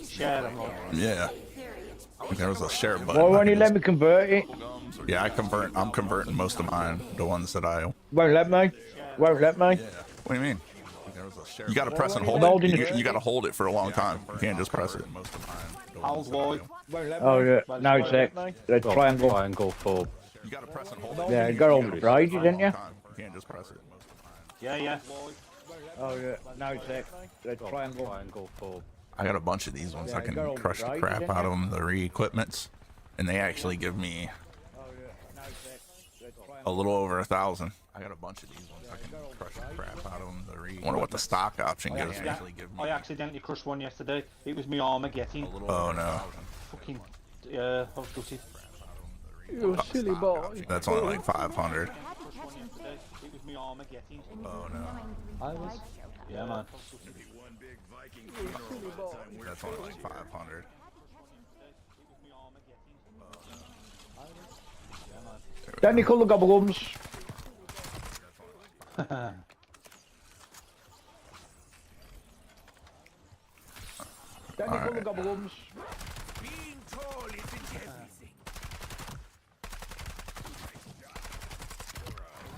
Share them all. Yeah. There was a share button. Why won't you let me convert it? Yeah, I'm converting most of mine. The ones that I. Won't let me. Won't let me. Yeah. What do you mean? You gotta press and hold Holding it. it. You gotta hold it for a long time. You can't just press it. Hold wide. Oh yeah. No sec. The triangle. Triangle for. You gotta press and hold it. Yeah, you got all the right, didn't you? You can't just press it. Yeah. Oh yeah. No sec. The triangle. Triangle for. I got a bunch of these ones. I Yeah, you got can all the crush the right, crap didn't out you? of them. The re-equipments, and they actually give me Oh yeah. No sec. The triangle. a little over 1,000. I got a bunch of these ones. I can crush the crap out of them. The wonder what the stock option gives me. I accidentally crushed one yesterday. It was my armor getting. Oh no. Fucking. I was gutted. You silly boy. That's only like 500. Crushed one yesterday. It was my armor getting. Oh no. I was. Yeah, man. That's only like 500. Danny, call the gobble gums. Danny, call the gobble gums. Being tall isn't everything.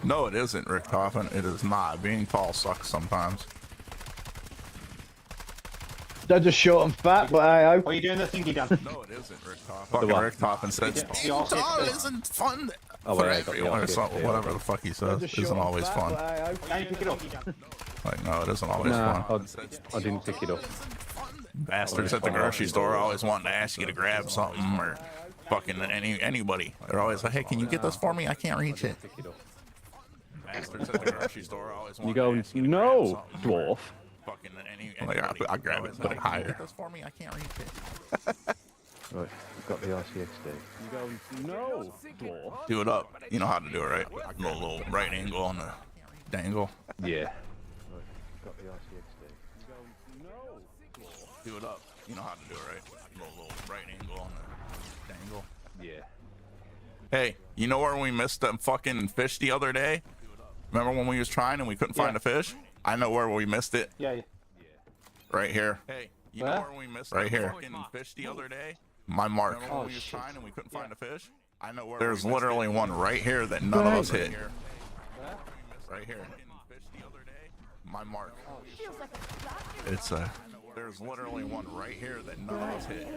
No, it isn't, Rick Coffin. It is not. Being tall sucks sometimes. They're just short and fat, but hey, Are you doing the thingy, Dan? No, it isn't, Rick Coffin. Fucking Rick Coffin says being tall isn't fun Oh, for wait, I got the everyone or RCXD. something. Whatever the fuck he says isn't always fun. Can you pick it up? Like, no, it isn't always Nah, fun. I didn't pick it up. Bastards at the grocery store always wanting to ask you to grab something, or fucking anybody. They're always like, hey, can you get this for me? I can't reach it. Bastards at the grocery store always You wanting go, to ask you to grab no, something, or dwarf. Fucking anybody. I grab it, put it higher. This for me, I can't reach it. Right, I've got the RCXD. You go, no, dwarf. Do it up. You know how to do it, right? Little right angle on the dangle. Yeah. Right, got the RCXD. You go, no, dwarf. Do it up. You know how to do it, right? Little right angle on the dangle. Yeah. Hey, you know where we missed them fucking fish the other day? Remember when we was trying and we couldn't find a fish? I know where we missed it. Yeah. Right here. Hey, you know where we missed right here? Fucking fish the other day? My mark. Remember when we was trying and we couldn't find a fish? I know where. There's literally one right here that none of us hit. Right here. My mark. Feels like a doctor. It's a. There's literally one right here that none of us hit.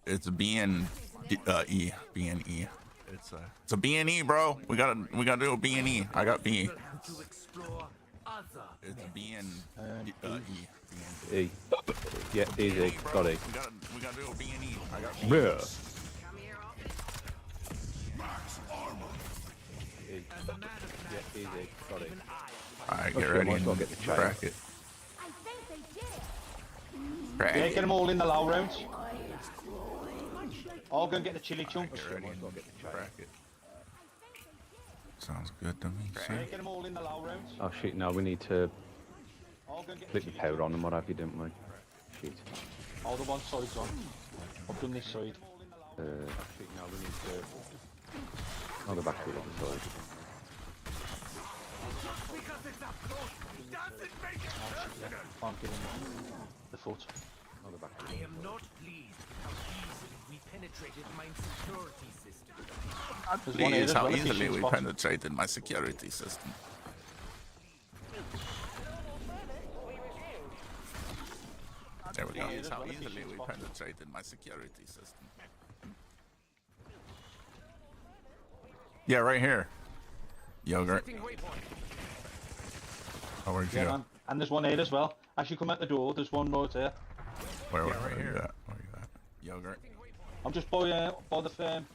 It's B and E. B and E. It's a B and E, bro. We gotta do a B and E. I got B. It's B and E. E. Yeah, easy. Got E. We gotta do a B and E. I got B. Yeah. E. Yeah, easy. Got it. Alright, get ready and get the chain. crack it. I think they did it. Crack Yeah, it. get them all in the low rounds. I'll go and get the chili chunks. Get ready and crack it. Sounds good to me. Sir. Get them all in the low rounds. Oh shit, no, we need to flip the power on and what have you, don't we? Shit. All the one side's on. I've done this side. Shit, no, we need to... I'll go back to the other side. Can't get in the foot. I'll go back to I am not pleased how easily we penetrated my security system. Please, how easily we penetrated my security system. There we go. Please, how easily we penetrated my security system. Yeah, right here. Yogurt. Oh, where'd you go? And there's one here as well. As you come out the door, there's one right there. Where are you at? Where are you at? Yogurt. I'm just by the firm.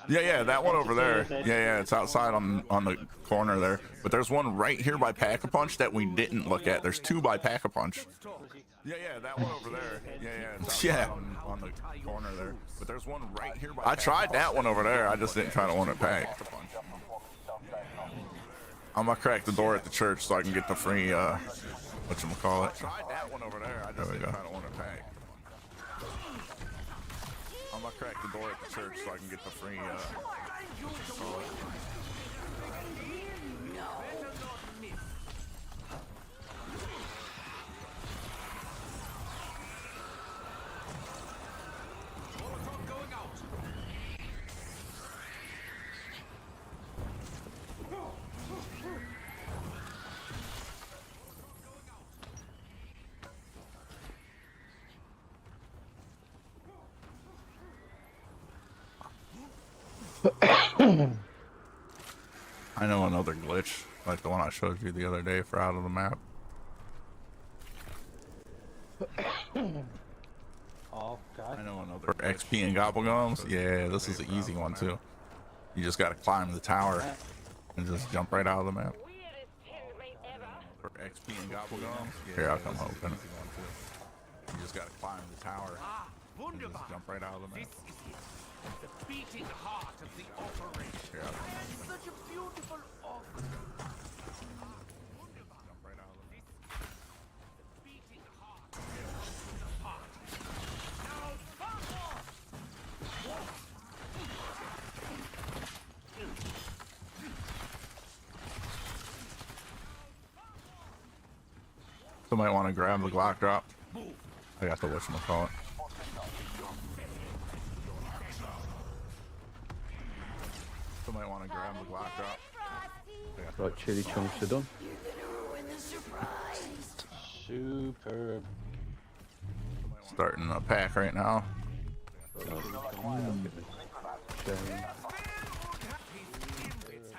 Yeah, that one over there. Yeah, it's outside on the corner there. But there's one right here by Pack-a-Punch that we didn't look at. There's two by Pack-a-Punch. Yeah, that one over there. Yeah, on the corner there. But there's one right here by I tried that one over there. I just didn't try the one at Pack-a-Punch. I'm gonna crack the door at the church so I can get the free whatchamacallit. I tried that one over there. I just didn't try the one at Pack. I'm gonna crack the door at the church so I can get the free I know another glitch, like the one I showed you the other day for out of the map. I know another XP and Gobblegums. Yeah, this is an easy one too. You just gotta climb the tower and just jump right out of the map. For XP and Gobblegums. Here, I'll come open. You just gotta climb the tower and just jump right out of the map. The beating heart of the operation. Here, I'll come open. Such a beautiful offering. Jump right out of the map. The beating heart of the party. Now, fuck off! Somebody want to grab the Glock drop? I got the whatchamacallit. Somebody want to grab the Glock drop? Right, chili chunks are done. Superb. Starting a pack right now. Have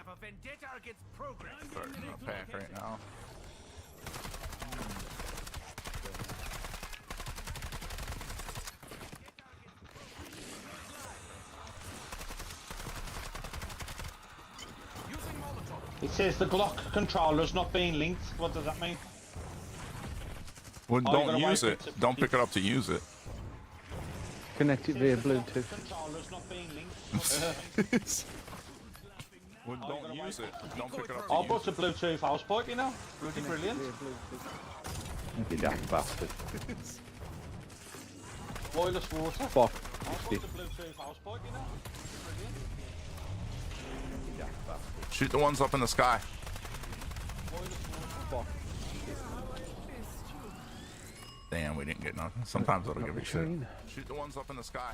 a vendetta against progress. Starting a pack right now. It says the Glock controller's not being linked. What does that mean? Well, don't use it. Don't pick it up to use it. Connect it via Bluetooth. Controller's not being linked. Well, don't use it. Don't pick it up. I'll put a Bluetooth house point, you know. Bloody brilliant. You daft bastard. Wireless water. Fuck. I'll put a Bluetooth house point, you know. Shoot the ones up in the sky. Damn, we didn't get nothing. Sometimes it'll give me shit. Shoot the ones up in the sky.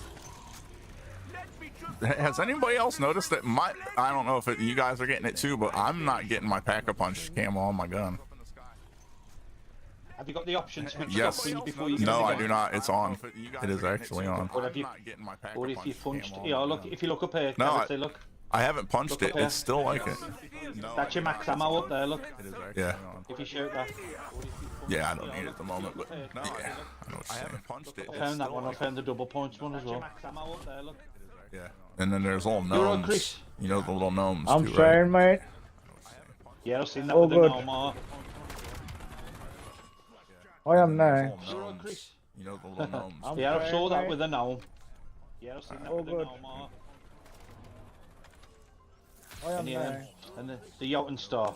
Has anybody else noticed that my... I don't know if you guys are getting it too, but I'm not getting my Pack-a-Punch camo on my gun. Have you got the option to Yes. before you No, I do not. It's on. It is actually on. Or if you punched... Yeah, look, if you look up here, No, say, look. I haven't punched it. It's still like it. That's your max ammo up there, look. Yeah. If you shoot that. Yeah, I don't need it at the moment, but yeah, I know what you're saying. Punched it. I found that one. I found the double punch one as well. Yeah. And then there's little You're on, gnomes. Chris. You know the little gnomes I'm too, trying, right? mate. Yeah, I've seen that Oh, with good. the gnome. I am now. You're on, Chris. You know the little gnomes. Yeah, I trying, saw that mate. with the gnome. Yeah, I've seen that Oh, with the good. gnome. I am And, there. and the Jotun Star.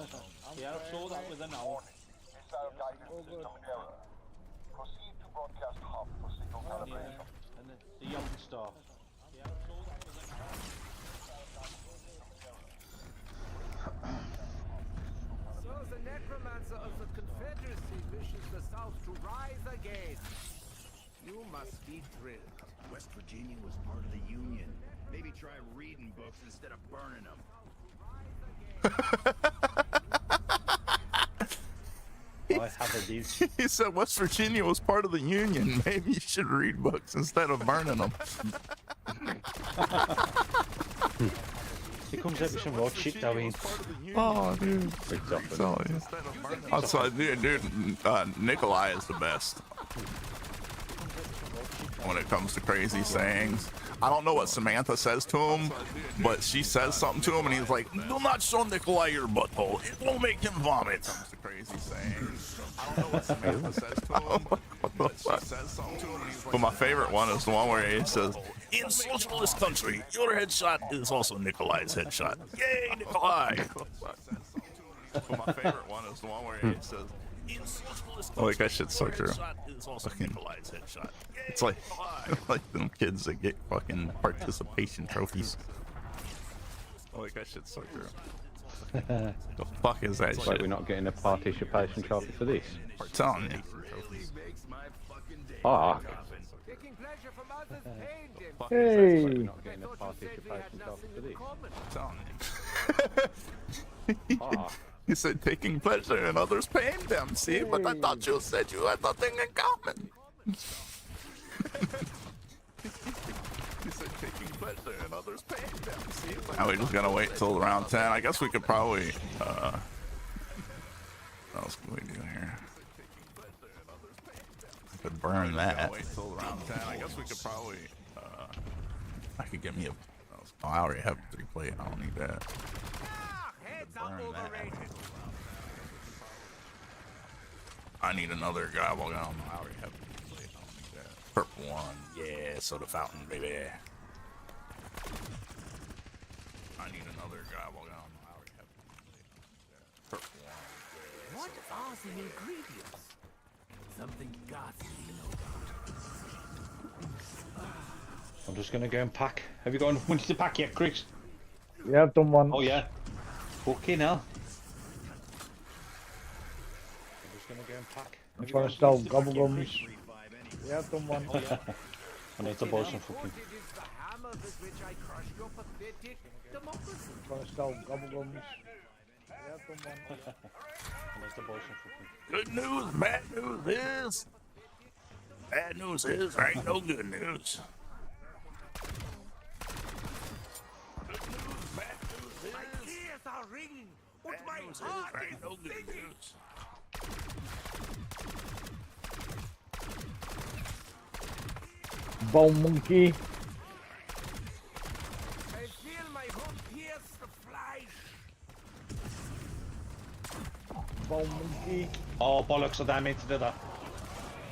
Yeah, I saw that with an owl. Missile guidance system error. Proceed to broadcast hub for signal calibration. And the Jotun Star. Yeah, I saw that with an owl. So the necromancer of the Confederacy wishes the South to rise again. You must be thrilled. West Virginia was part of the Union. Maybe try reading books instead of burning them. I have a deal. He said West Virginia was part of the Union. Maybe you should read books instead of burning them. He comes up with some raw shit though, Ian. Oh, dude. Dude, Nikolai is the best when it comes to crazy sayings. I don't know what Samantha says to him, but she says something to him, and he's like, "Do not show Nikolai your butthole. It will make him vomit." Crazy sayings. I don't know what Samantha says to him, but she says something to him, and he's like, but my favorite one is the one where he says, "In socialist country, your headshot is also Nikolai's headshot. Yay, Nikolai!" But my favorite one is the one where he says, "In socialist country, like that shit's so true." Fucking, it's like them kids that get fucking participation trophies. Like that shit's so true. The fuck is that shit? Like we're not getting a participation trophy for this. I'm telling you. Fuck. Hey. We're not getting a participation trophy for this. Fuck. You said taking pleasure in others' pain, them. See, but I thought you said you had nothing in common. You said taking pleasure in others' pain, them. See, now we just gotta wait till around 10. I guess we could probably. What else can we do here? I could burn that. Wait till around 10. I guess we could probably. I could get me a. Oh, I already have 3 plate. I don't need that. Burn that. I need another gobble gum. I already have 3 plate. I don't need that. Purple one. Yeah, soda fountain, baby. I need another gobble gum. I already have 3 plate. I don't need that. Purple one. Yeah, What are the ingredients? Something you got to know about. I'm just gonna go and pack. Have you got enough money to pack yet, Chris? Yeah, I've done one. Oh yeah. Fucking hell. I'm just gonna go and pack. I'm trying to sell gobble gums. Yeah, I've done one. Oh yeah. I need to buy some fucking. I'm trying to sell gobble gums. Yeah, I've done one. I need to buy some fucking. Good news, bad news is. Bad news is there ain't no good news. Good news, bad news is. My ears are ringing. Bad news is there ain't no good news. Bone monkey. I feel my hook pierce the flesh. Bone monkey. Oh bollocks! I didn't mean to do that.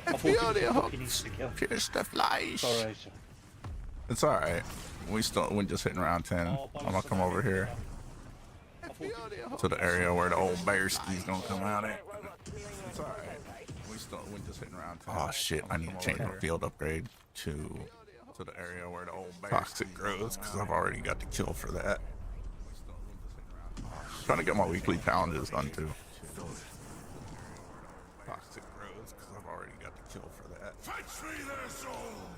I thought it was fucking easy to kill. Pierce the flesh. Sorry, sir. It's alright. We're just hitting around 10. I'm gonna come over here to the area where the old bear ski's gonna come out at. It's alright. We're just hitting around 10. Oh shit, I need to change my field upgrade to the area where the old bear toxic grows, because I've already got the kill for that. Trying to get my weekly challenges done too. Toxic grows, because I've already got the kill for that. Fight free their souls!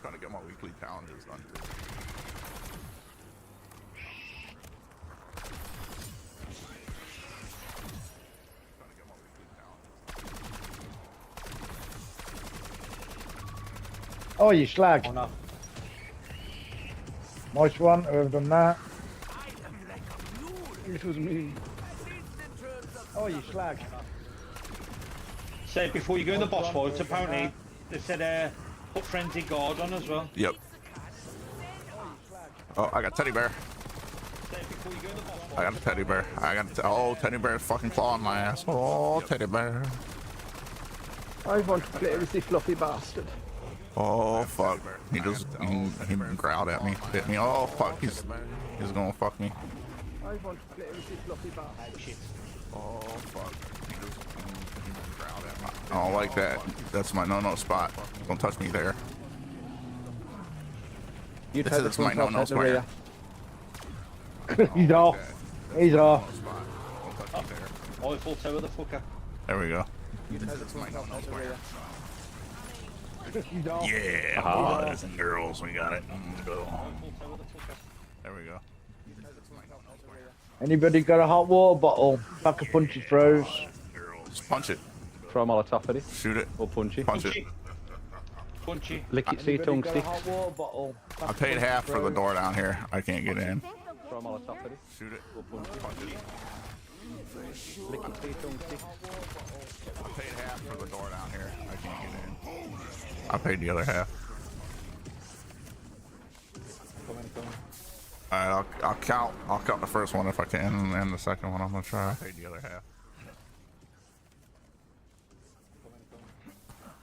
Trying to get my weekly challenges done too. Oh, you slag. Oh no. Nice one. Whoever done that. It was me. Oh, you slag. Say before you go in the boss fight, apparently they said put frenzy guard on as well. Yep. Oh, I got teddy bear. Say before you go in the boss fight. I got a teddy bear. Oh, teddy bear's fucking clawing my ass. Oh, teddy bear. I want to play with the fluffy bastard. Oh fuck. He growled at me, bit me. Oh fuck, he's gonna fuck me. I I want to play with this fluffy bastard. Oh fuck. I don't like that. That's my no-no spot. Don't touch me there. You This take the is my front, I'll no-no take the rear. square. He's off. He's off. Don't touch me there. Oh, full tower the fucker. There we go. You take the front, I'll take the rear. He's off. Yeah, boys and girls, we got it. Go. There we go. Anybody got a hot water bottle? Pack a punchy throws. Just punch it. Throw a Molotov at it. Shoot it. Or punch it. Punch it. Punchy. Lick it so your tongue Anybody got a sticks. hot water bottle? I paid half for the door down here. I can't get in. Throw a Molotov at it. Shoot it. Or punch it. Punch it. Lick it so your tongue sticks. I paid half for the door down here. I can't get in. I paid the other half. Alright, I'll count the first one if I can, and the second one I'm gonna try. I paid the other half.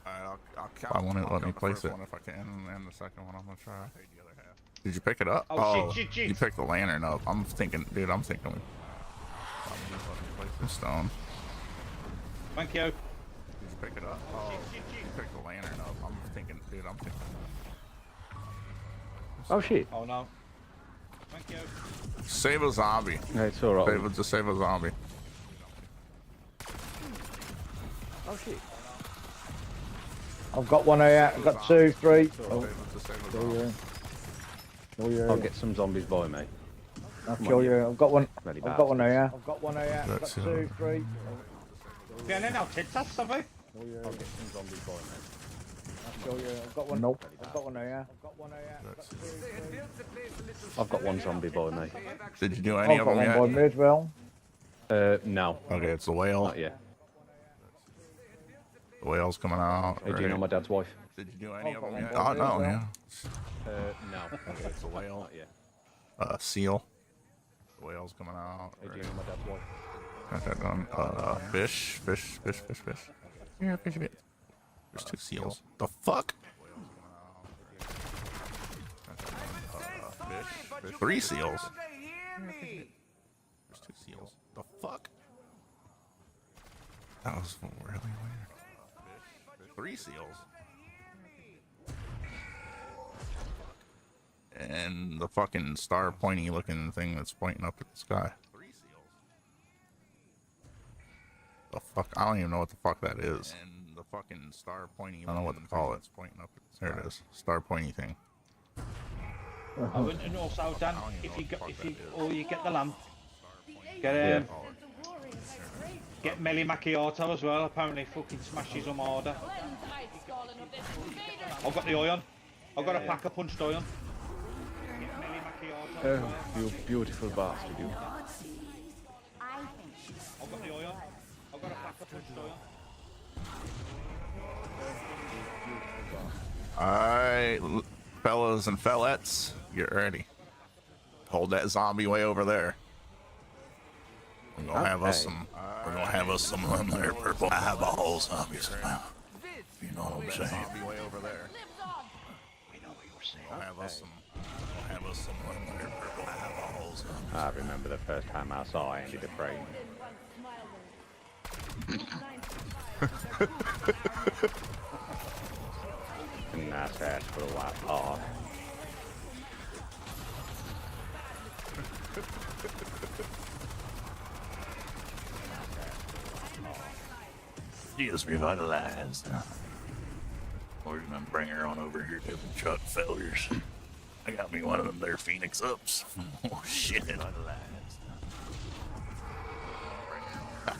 Alright, I'll count. I won't let me place it. If I can, and the second one I'm gonna try. I paid the other half. Did you pick it up? Oh, shit. You picked the lantern up. I'm thinking, dude. I'm thinking. Place stone. Thank you. Did you pick it up? Oh, you picked the lantern up. I'm thinking, dude. I'm thinking. Oh shit. Oh no. Thank you. Save a zombie. No, it's alright. Just save a zombie. Oh shit. I've got one here. I've got 2, 3. Just save a Kill zombie. you. Kill you. I'll get some zombies by me. I'll kill you. I've got one. Bloody I've got one bastards. here. I've got one here. I've got That's 2, 3. Yeah, now Texas, somebody. I'll get some zombies by me. I'll kill you. I've got one. Nope. I've got one here. I've got one here. I've got one zombie by me. Did you do any I've of got them one yet? by me as well. No. Okay, it's the whale. Not yet. The whale's coming out. Hey, do you know my dad's wife? Did you do any of them one yet? by Oh me no, as well. yeah. No. Okay, it's the whale. Not yet. Seal. The whale's coming out. Hey, do you know my dad's wife? Got that done. Fish. Yeah, fish. There's 2 seals. The fuck? Fish. 3 seals. There's 2 seals. The fuck? That was really weird. 3 seals. And the fucking star pointy looking thing that's pointing up at the sky. 3 seals. The fuck? I don't even know what the fuck that is. And the fucking star pointy. I don't know what to call it. It's pointing up at the sky. There it is. Star pointy thing. I went and also, Dan, if you get the lamp, get get Melly Macchiato as well. Apparently, fucking smashes them harder. I've got the iron. I've got a pack of punched iron. Get Melly Macchiato. Oh, you beautiful bastard, you. I've got the iron. I've got a pack of punched iron. Alright, fellas and fellettes, get ready. Hold that zombie way over there. We're gonna have us some. We're gonna have us some of them there purple eyeball zombies now. You know what I'm saying? Zombie way over there. We know what you're saying. We'll have us some. We'll have us some of them there purple eyeball zombies. I remember the first time I saw Andy Dufresne. Nice ass for a white paw. She is revitalized. We're gonna bring her on over here to the truck failures. I got me one of them there Phoenix ups. Oh shit.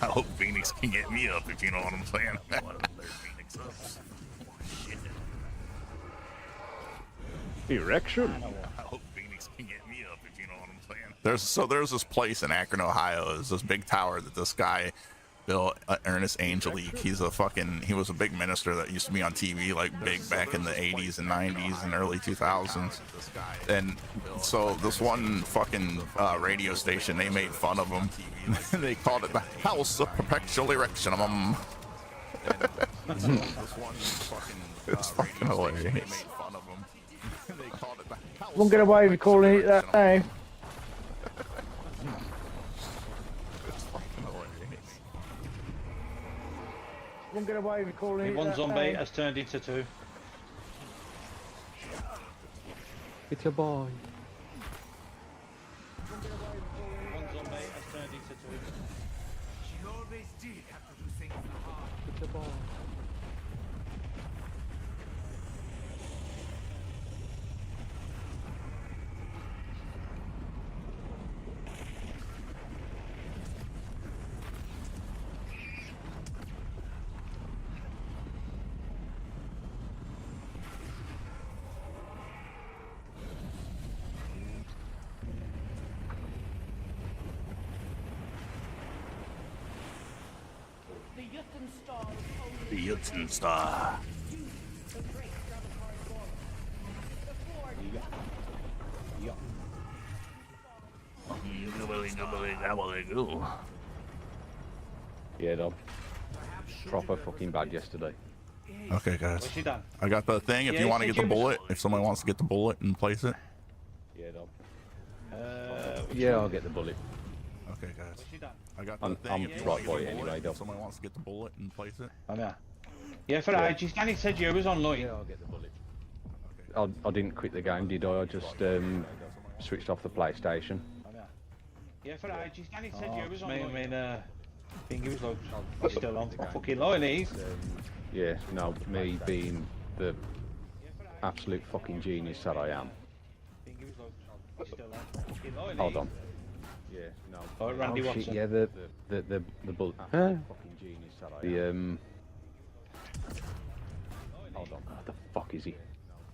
I hope Phoenix can get me up if you know what I'm saying. One of them there Phoenix ups. Oh shit. Erection. I hope Phoenix can get me up if you know what I'm saying. There's this place in Akron, Ohio. There's this big tower that this guy built, Ernest Angelique. He was a big minister that used to be on TV like big back in the 80s and 90s and early 2000s. And so this one fucking radio station, they made fun of him. They called it the House of Perpetual Erection. It's fucking hilarious. Won't get away with calling it that name. Don't get away with calling it One that zombie name. has turned into two. It's your boy. One zombie has turned into two. She always did have to do things the hard way. It's your boy. The Judson Star. Yeah, Dom. Proper fucking bad yesterday. Okay, guys. What's she done? I got the thing. If Yeah, you want to said get the you was- bullet, if somebody wants to get the bullet and place it. Yeah, Dom. Yeah, I'll get the bullet. Okay, guys. What's she done? I got the I'm thing. If you right want to by get it the bullet, anyway, Dom. if somebody wants to get the bullet and place it. Oh, yeah. Yeah, for ages. Danny said you was online. Yeah, I'll get the bullet. I didn't quit the game, did I? I just switched off the PlayStation. Yeah, for ages. Danny said you was online. I think he was like, I'm still on fucking line, Eve. Yeah, no, me being the absolute fucking genius that I am. Hold on. Yeah, no. Oh, Randy shit, Watson. yeah, the bullet. Fucking genius that I am. Hold on. What the fuck is he?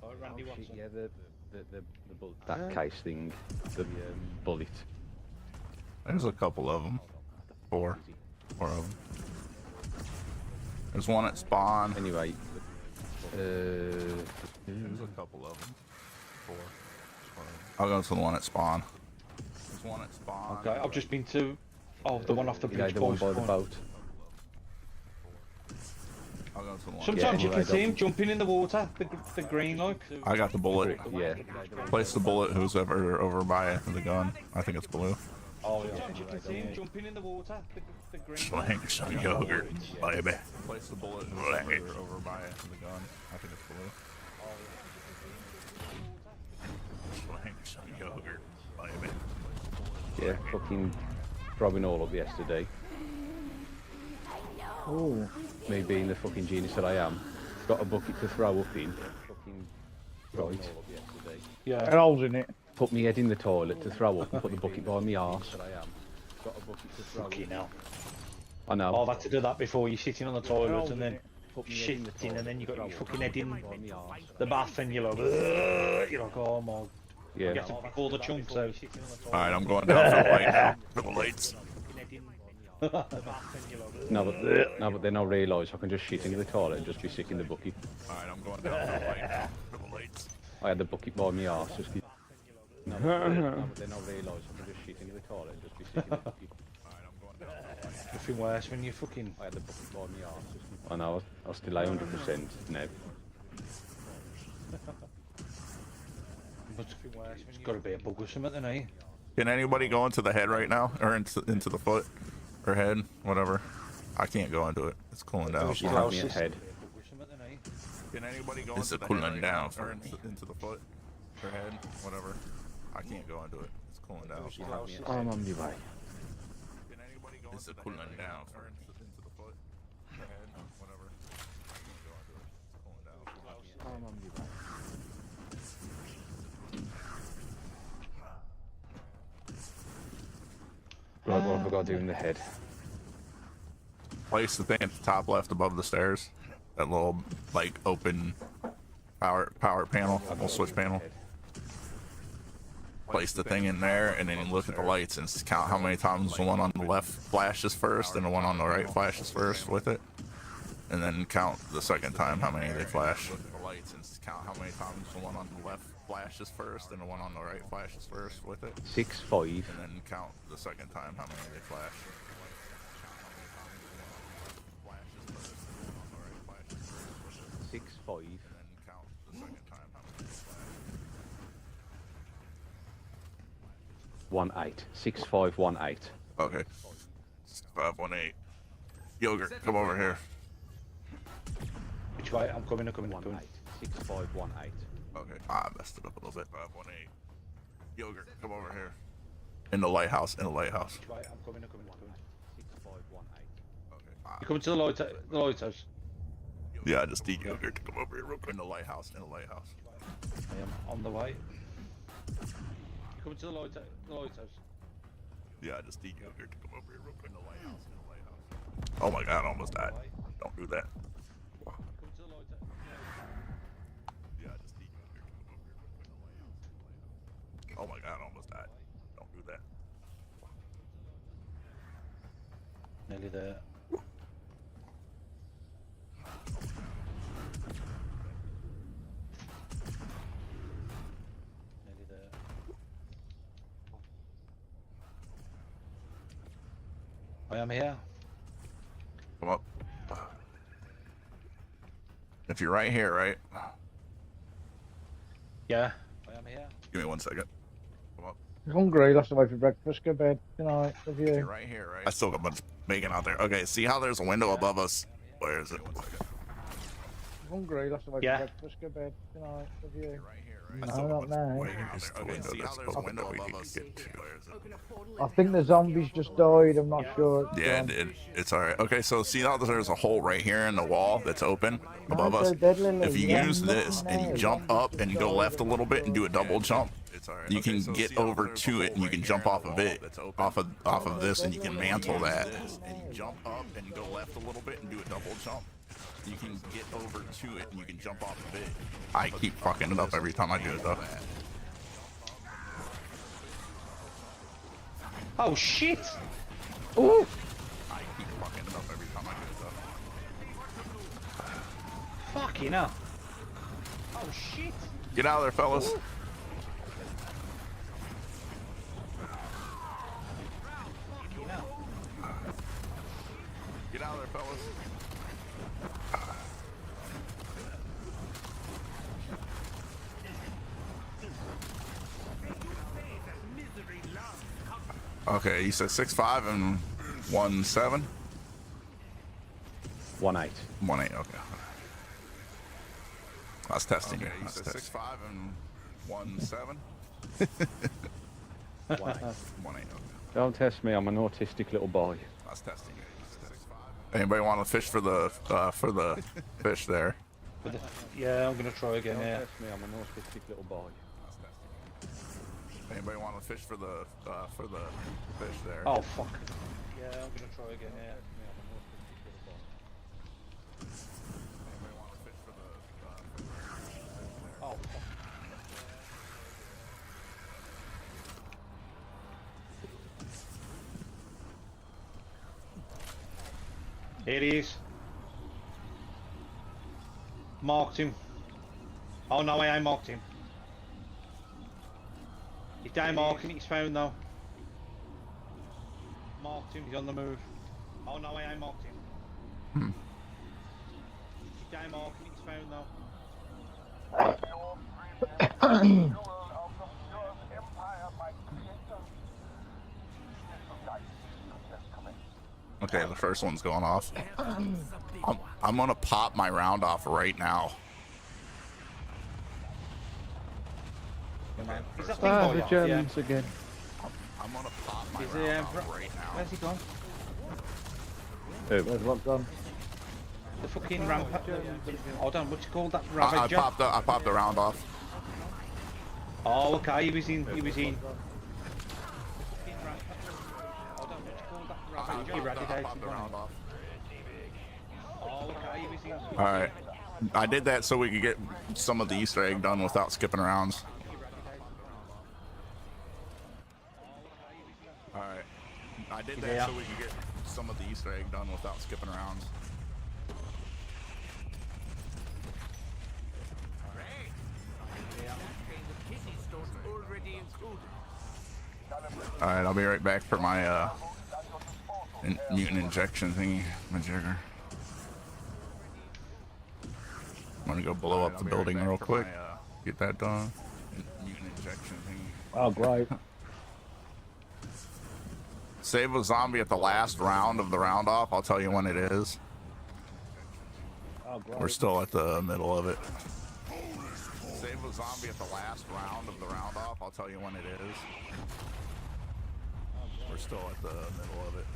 Oh, Randy Watson. Shit, yeah, the bullet. That case thing. The bullet. There's a couple of them. Four of them. There's one at spawn. Anyway, there's a couple of them. Four. I'll go to the one at spawn. There's one at spawn. Okay, I've just been to. Oh, the one off the bridge. the one by the boat. I'll go to the one. Sometimes you Yeah, can see him jumping in the water, the green like. I got the bullet. Yeah. Place the bullet. Who's ever over by the gun? I think it's blue. Oh yeah. Sometimes you can see him jumping in the water, the green. Slang some yogurt, baby. Place the bullet. Who's ever over by the gun? I think it's blue. Slang some yogurt, baby. Yeah, fucking throbbing all up yesterday. Oh. Me being the fucking genius that I am. Got a bucket to throw up in. Fucking right. Yeah. Got holes in it. Put my head in the toilet to throw up and put the bucket by my arse. Got a bucket to throw Fucking hell. I know. Oh, I've had to do that before. You're sitting on the toilet holes and in then it. shitting and then you got your fucking head in the bath and you're like, "Ugh," you're like, oh my. Yeah. You have to pull the chunks out. Alright, I'm going down for the light now. For the lights. No, but then I realise I can just shit into the toilet and just be sick in the bucket. Alright, I'm going down for the light now. For the lights. I had the bucket by my arse. Just no, but then I realise I can just shit into the toilet and just be sick in the bucket. Nothing worse when you fucking. I had the bucket by my arse. I know. I still lay 100% now. It's got to be a bug or something, then, eh? Can anybody go into the head right now? Or into the foot? Or head? Whatever. I can't go into it. It's cooling down. You have me at head. Can anybody go into the cooling down or into the foot? Or head? Whatever. I can't go into it. It's cooling down. I'm on my way. Can anybody go into the cooling down or into the foot? Or head? Whatever. I can't go into it. It's cooling down. I'm on my way. Right, what have I got to do in the head? Place the thing at the top left above the stairs. That little, like, open power panel, little switch panel. Place the thing in there, and then you look at the lights and count how many times the one on the left flashes first and the one on the right flashes first with it. And then count the second time how many they flash. Look at the lights and count how many times the one on the left flashes first and the one on the right flashes first with it. 6-5. And then count the second time how many they flash. 6-5. And then count the second time how many they flash. 1-8. 6-5-1-8. Okay. 518. Yogurt, come over here. Which way? I'm coming. 6518. Okay. I messed it up a little bit. 518. Yogurt, come over here. In the lighthouse. In the lighthouse. Which way? I'm coming. 6518. Okay. You coming to the lighthouse? Yeah, I just need yogurt to come over here real quick. In the lighthouse. In the lighthouse. I am on the way. You coming to the lighthouse? Yeah, I just need yogurt to come over here real quick. In the lighthouse. In the lighthouse. Oh my God, I almost died. Don't do that. Yeah, I just need yogurt to come over here real quick. In the lighthouse. Oh my God, I almost died. Don't do that. Nearly there. Nearly there. I am here. Come up. If you're right here, right? Yeah. I am here. Give me 1 second. Come up. You're hungry, lost away for breakfast, go to bed. Good night, love If you. you're right here, right? I still got a bunch of bacon out there. Okay, see how there's a window above us? Where is it? Hungry, lost away Yeah. for breakfast, go to bed. Good night, love you. Right here, right? No, I still got a not bunch of now. bacon out there. Okay, see how there's a window above us? Get to. Where is it? I think the zombies just died, I'm not sure. Yeah, it did. It's alright. Okay, so see how there's a hole right here in the wall that's open above Not us? so dead, Lily. If you Yeah, use this and you no, jump up and you go left a little bit and do a double jump, you can get over to it and you can jump off of it, off of this, and you can mantle that. And you jump up and you go left a little bit and do a double jump. You can get over to it and you can jump off of it. I keep fucking it up every time I do it though. Oh shit! Ooh! I keep fucking it up every time I do it though. Fucking hell! Oh shit! Get out of there, fellas. Ooh. Fucking hell! Get out of there, fellas. Okay, you said 6'5" and 1'7"? 18. 1'8", okay. I was testing you. You said 6'5" and 1'7"? 18. 1'8", okay. Don't test me, I'm an autistic little boy. I was testing you. Anybody want to fish for the fish there? Yeah, I'm gonna try again. Don't Yeah. test me, I'm an autistic little boy. Anybody want to fish for the fish there? Oh fuck. Yeah, I'm gonna try again. Yeah. Anybody want to fish for the Oh fuck. Here he is. Marked him. Oh no, I ain't marked him. He's down marking, he's found now. Marked him, he's on the move. Oh no, I ain't marked him. He's down marking, he's found now. Okay, the first one's going off. I'm gonna pop my round off right now. The Germans again. I'm gonna pop my Is round off right now. Where's he gone? Where's what gone? The fucking hold on, what's it called? That I ravager? popped the round off. Oh, okay, he was in. Hold on, what's it called? That ravager? I Eradicated. popped the round off. Oh, okay, he was in. All right, I did that so we could get some of the Easter egg done without skipping rounds. All right, I did that so we could get some of the Easter egg done without skipping rounds. All right, I'll be right back for my mutant injection thingy, my jigger. I'm gonna go blow up the building real quick. Get that done. Mutant injection thingy. Oh, great. Save a zombie at the last round of the round off. I'll tell you when it is. Oh, great. We're still at the middle of it. Save a zombie at the last round of the round off. I'll tell you when it is. We're still at the middle of it.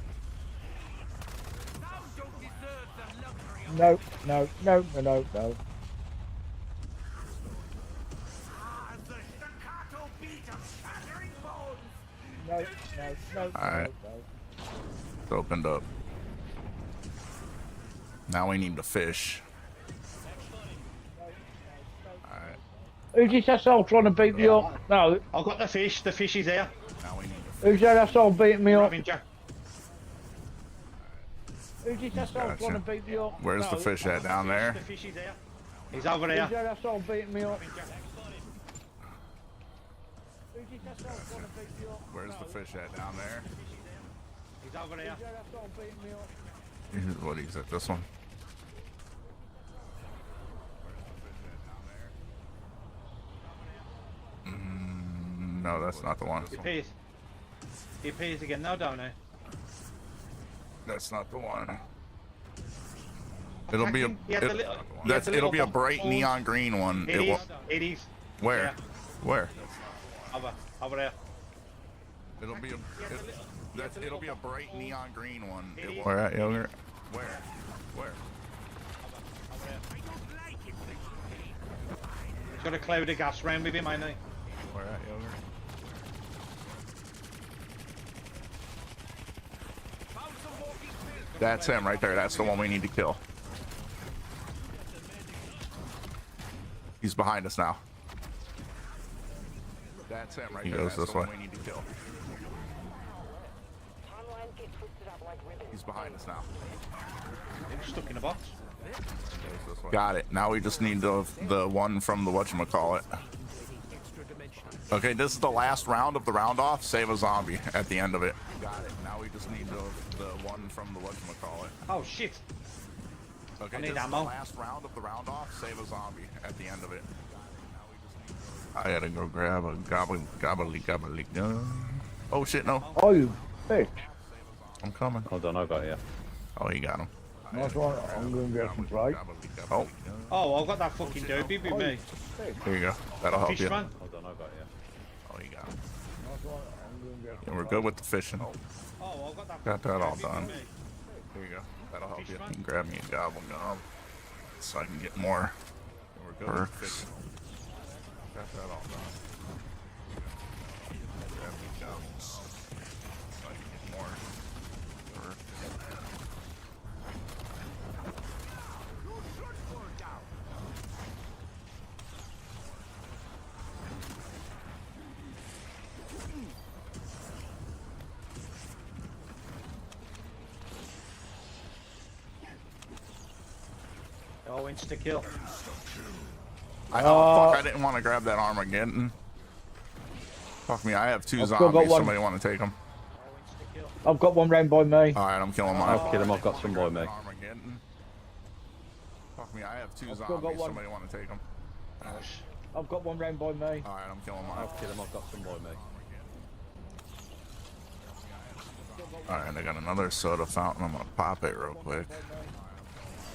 No, no, no, no, no, no. No, no, no, Alright. no, no. It's opened up. Now we need to fish. Alright. Who's this asshole trying to beat me up? No. I've got the fish. The fish is here. Now we need to Who's that asshole beating me up? Ravenger. Who's this asshole trying to beat me up? Where's the fish at? Down there? The fish is here. He's over here. Who's that asshole beating me up? Who's this asshole trying to beat me up? Where's the fish at? Down there? He's over here. Who's that asshole beating me up? What is it? This one? No, that's not the one. He appears. He appears again now, don't he? That's not the one. It'll be a. He had the little- he had the It'll be a little bright phone. neon green one. It is. will. It is. Where? Yeah. Where? Over there. It'll be a. It'll be a bright neon green one. It It is. will. Where at yogurt? Where? Where? He's got a cloud of gas round with him, ain't he? Where at yogurt? That's him right there. That's the one we need to kill. He's behind us now. That's him right there. That's the one we need to kill. He's behind us now. He's stuck in a box. Got it. Now we just need the one from the whatchamacallit. Okay, this is the last round of the round off. Save a zombie at the end of it. Got it. Now we just need the one from the whatchamacallit. Oh shit. Okay, I this need is ammo. the last round of the round off. Save a zombie at the end of it. I gotta go grab a gobbly gun. Oh shit, no. Oh, you bitch. I'm coming. Hold on, I got you. Oh, you got him. Nice one. I'm going to get some right. Oh, Oh, I've got that fucking dopey with me. here you go. That'll help you. Fishman. Hold on, I got you. Oh, you got him. Nice one. I'm going to get Yeah, we're good with the fishing. Oh, I've got that. Got that all dopey done. with me. Here you go. That'll help you. You can grab me a gobble gum so I can get more perks. Got that all done. Grab me gums so I can get more perks. Oh, insta kill. Oh, fuck, I didn't want to grab that Armageddon. Fuck me, I have two I've still got zombies. one. Somebody want to take them? I've got one round by me. Alright, I'm killing mine. I'll kill him, I've got some by me. Armageddon. Fuck me, I have two I've still got zombies. one. Somebody want to take them? I've got one round by me. Alright, I'm killing mine. I'll kill him, I've got some by me. Alright, I got another soda fountain. I'm gonna pop it real quick.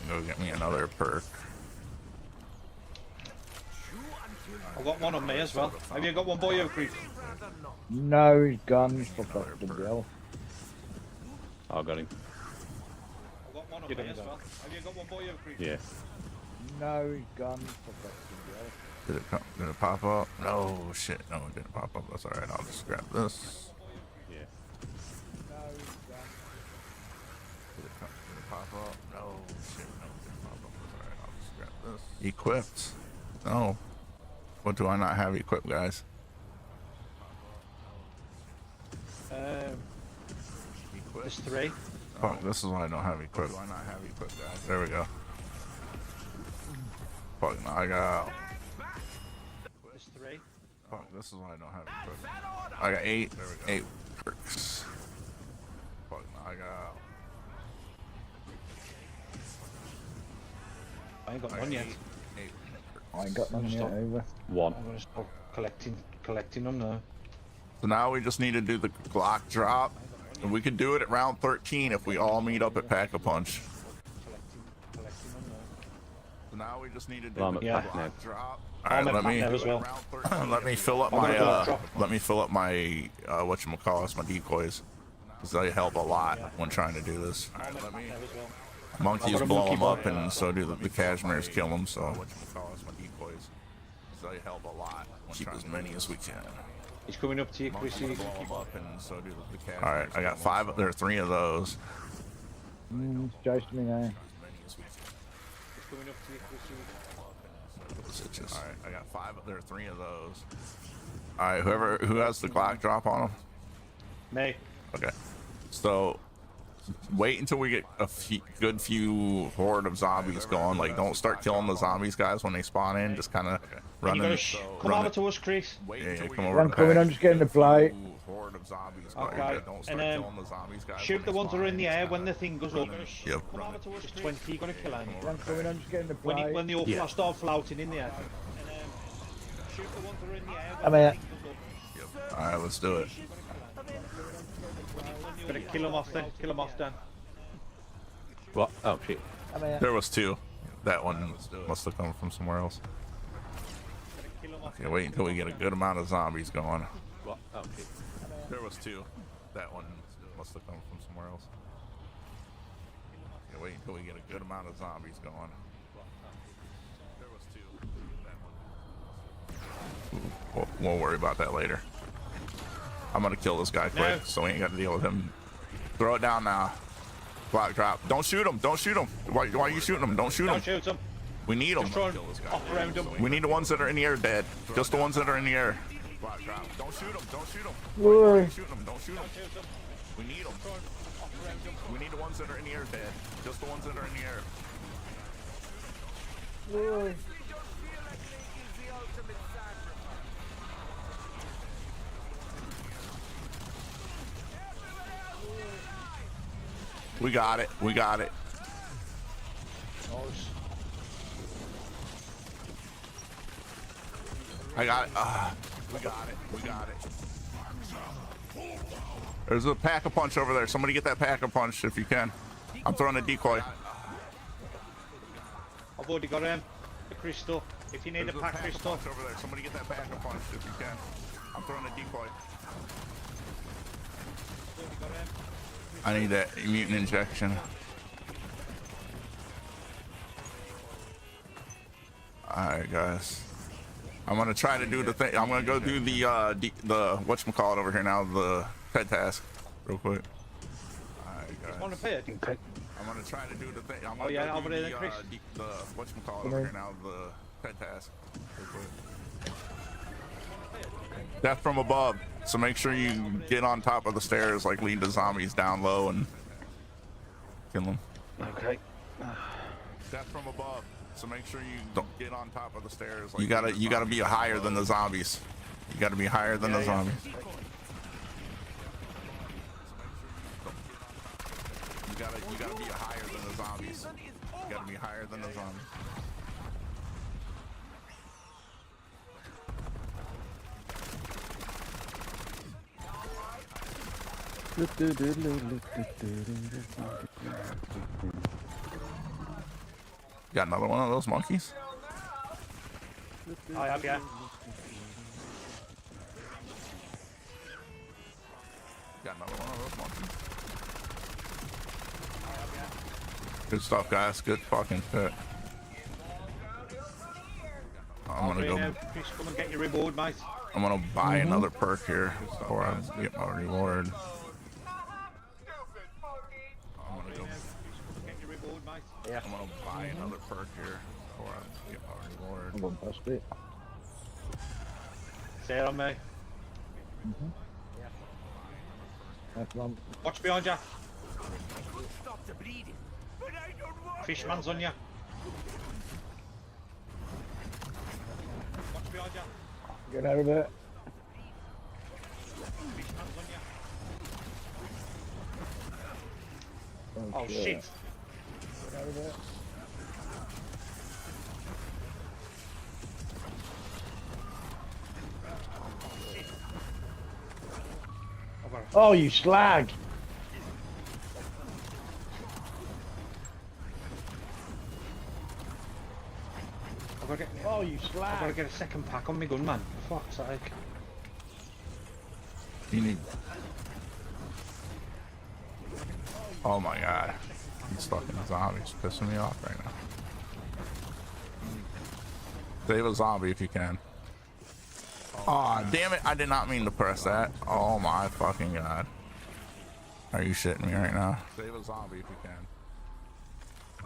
Go get me another perk. I've got one on me as well. Have you got one by you, Chris? No, he's gone. He's fucked off the bill. I got him. I've got one on me as well. Have you got one by you, Chris? Yeah. No, he's gone. He's fucked off the bill. Did it pop up? No, shit. No, it didn't pop up. That's alright. I'll just grab this. Yeah. No, he's gone. Did it pop up? No, shit. No, it didn't pop up. That's alright. I'll just grab this. Equipped. No. What do I not have equipped, guys? There's three. Fuck, this is why I don't have equipped. Why not have equipped, guys? There we go. Fuck, no, I got. There's three. Fuck, this is why I don't have equipped. I got 8. There we go. 8 perks. Fuck, no, I got. I ain't got one yet. 8 I ain't got none yet Stop. either. One. I'm gonna start collecting them now. So now we just need to do the Glock drop. And we can do it at round 13 if we all meet up at Pack-a-Punch. Collecting them now. now we just need to do Well, I'm the at block back now. drop. I'm Alright, at back now as well. let me fill up I'm gonna my drop. let me fill up my whatchamacallit, my decoys. Because they help a lot when trying to do this. I'm at back now as well. Monkeys I've got a blow monkey them ball. up, and so do the cashmeres kill them. So whatchamacallit, my decoys. So they help a lot. Keep as many as we can. He's coming up to you, Chris. Monkeys blow them up, and so do the cashmeres. All right, I got 5. There are 3 of those. It's just me now. He's coming up to you, Chris. All right, I got 5. There are 3 of those. All right, who has the Glock drop on them? Me. Okay, so wait until we get a good few horde of zombies going. Like, don't start killing the zombies, guys, when they spawn in. Just kind of run in. Come over to us, Chris. Yeah, come over. I'm coming, I'm just getting the plate. Horde of zombies. Okay. Don't start And killing the zombies, guys. shoot the ones that are in the air when the thing goes up. Yep. Come over to us, Chris. 20, you gotta kill them. I'm coming, I'm just getting the plate. When they all start floating in the air. And shoot the ones that are in the air I'm when the here. thing goes up. All right, let's do it. Gotta kill them off then. Kill them off then. What? Oh shit. I'm here. There was 2. That one must have come from somewhere else. Okay, wait until we get a good amount of zombies going. What? Oh shit. There was 2. That one must have come from somewhere else. Okay, wait until we get a good amount of zombies going. There was 2. That one. We'll worry about that later. I'm gonna kill this guy quick, so we ain't got to deal with him. Throw it down now. Block drop. Don't shoot him. Don't shoot him. Why are you shooting him? Don't shoot him. Don't shoot them. We need them. Just try and up around them. We need the ones that are in the air dead. Just the ones that are in the air. Block drop. Don't shoot them. Don't shoot them. Why are you shooting them? Don't shoot them. We need them. We need the ones that are in the air dead. Just the ones that are in the air. We got it. We got it. I got it. We got it. We got it. There's a pack-a-punch over there. Somebody get that pack-a-punch if you can. I'm throwing a decoy. I've already got a crystal. If you need a pack crystal. Over there. Somebody get that pack-a-punch if you can. I'm throwing a decoy. I need that mutant injection. Alright, guys. I'm gonna try to do the thing. I'm gonna go do the whatchamacallit over here now, the pet task, real quick. Alright, guys. On a pet. I'm gonna try to do the thing. I'm gonna yeah, go over do there, Chris. the whatchamacallit over here now, the pet task, real quick. Death from above. So make sure you get on top of the stairs, like lead the zombies down low and kill them. Okay. Death from above. So make sure you don't get on top of the stairs. Like you gotta be higher than the zombies. You gotta be higher than the zombies. You gotta be higher than the zombies. You gotta be higher than the zombies. Got another one of those monkeys? I have, yeah. Got another one of those monkeys. Good stuff, guys. Good fucking shit. I'm gonna go. Chris, come and get your reward, mate. I'm gonna buy another perk here before I get my reward. Yeah. I'm gonna buy another perk here before I get my reward. I'm going past it. Stay on me. Watch behind you. Fishman's on you. Watch behind you. Get out of it. Fishman's on you. Oh, Oh shit. Get out of it. Oh, you slag! Oh, you I've slag. got to get a second pack on my gun, man. For fuck's sake. You need. Oh my god. These fucking zombies pissing me off right now. Save a zombie if you can. Aw, damn it. I did not mean to press that. Oh my fucking god. Are you shitting me right now? Save a zombie if you can.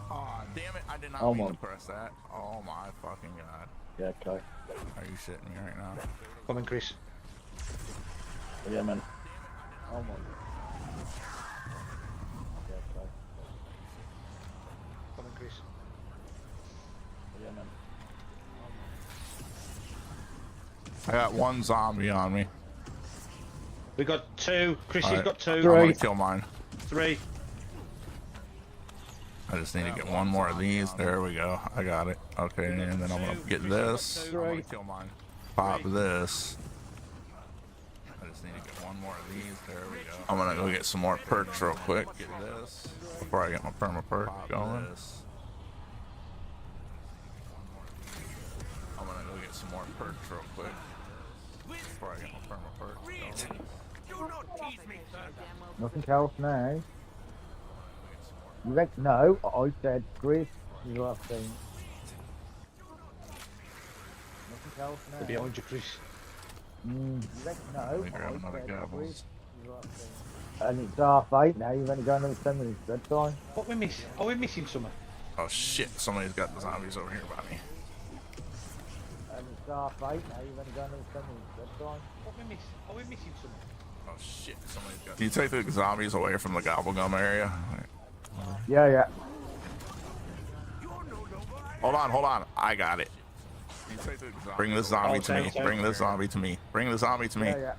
Aw, damn it. I did not mean to press that. Oh my fucking god. Yeah, okay. Are you shitting me right now? Come on, Chris. Yeah, man. Oh my. Yeah, okay. Come on, Chris. Yeah, man. I got one zombie on me. We got 2. Chrissy's Alright, got 2. I'm gonna kill mine. 3. I just need to get one more of these. There we go. I got it. Okay, and then I'm gonna get this. I'm gonna kill mine. Pop this. I just need to get one more of these. There we go. I'm gonna go get some more perks real quick. Get this before I get my perma perk going. I'm gonna go get some more perks real quick before I get my perma perk going. Nothing else now. You reckon? No, I said Chris. You have seen. Nothing else now. They're behind you, Chris. You reckon? No, Let me grab I another said gobbles. Chris. You have seen. And it's 8:30 now. You've only got another 10 minutes bedtime. What we miss? Are we missing something? Oh shit! Somebody's got the zombies over here by me. And it's 8:30 now. You've only got another 10 minutes bedtime. What we miss? Are we missing something? Oh shit! Somebody's got. Can you take the zombies away from the gobblegum area? Yeah, yeah. Hold on. I got it. Bring this zombie to me. Bring this zombie to me. Bring the zombie to me. Yeah, yeah.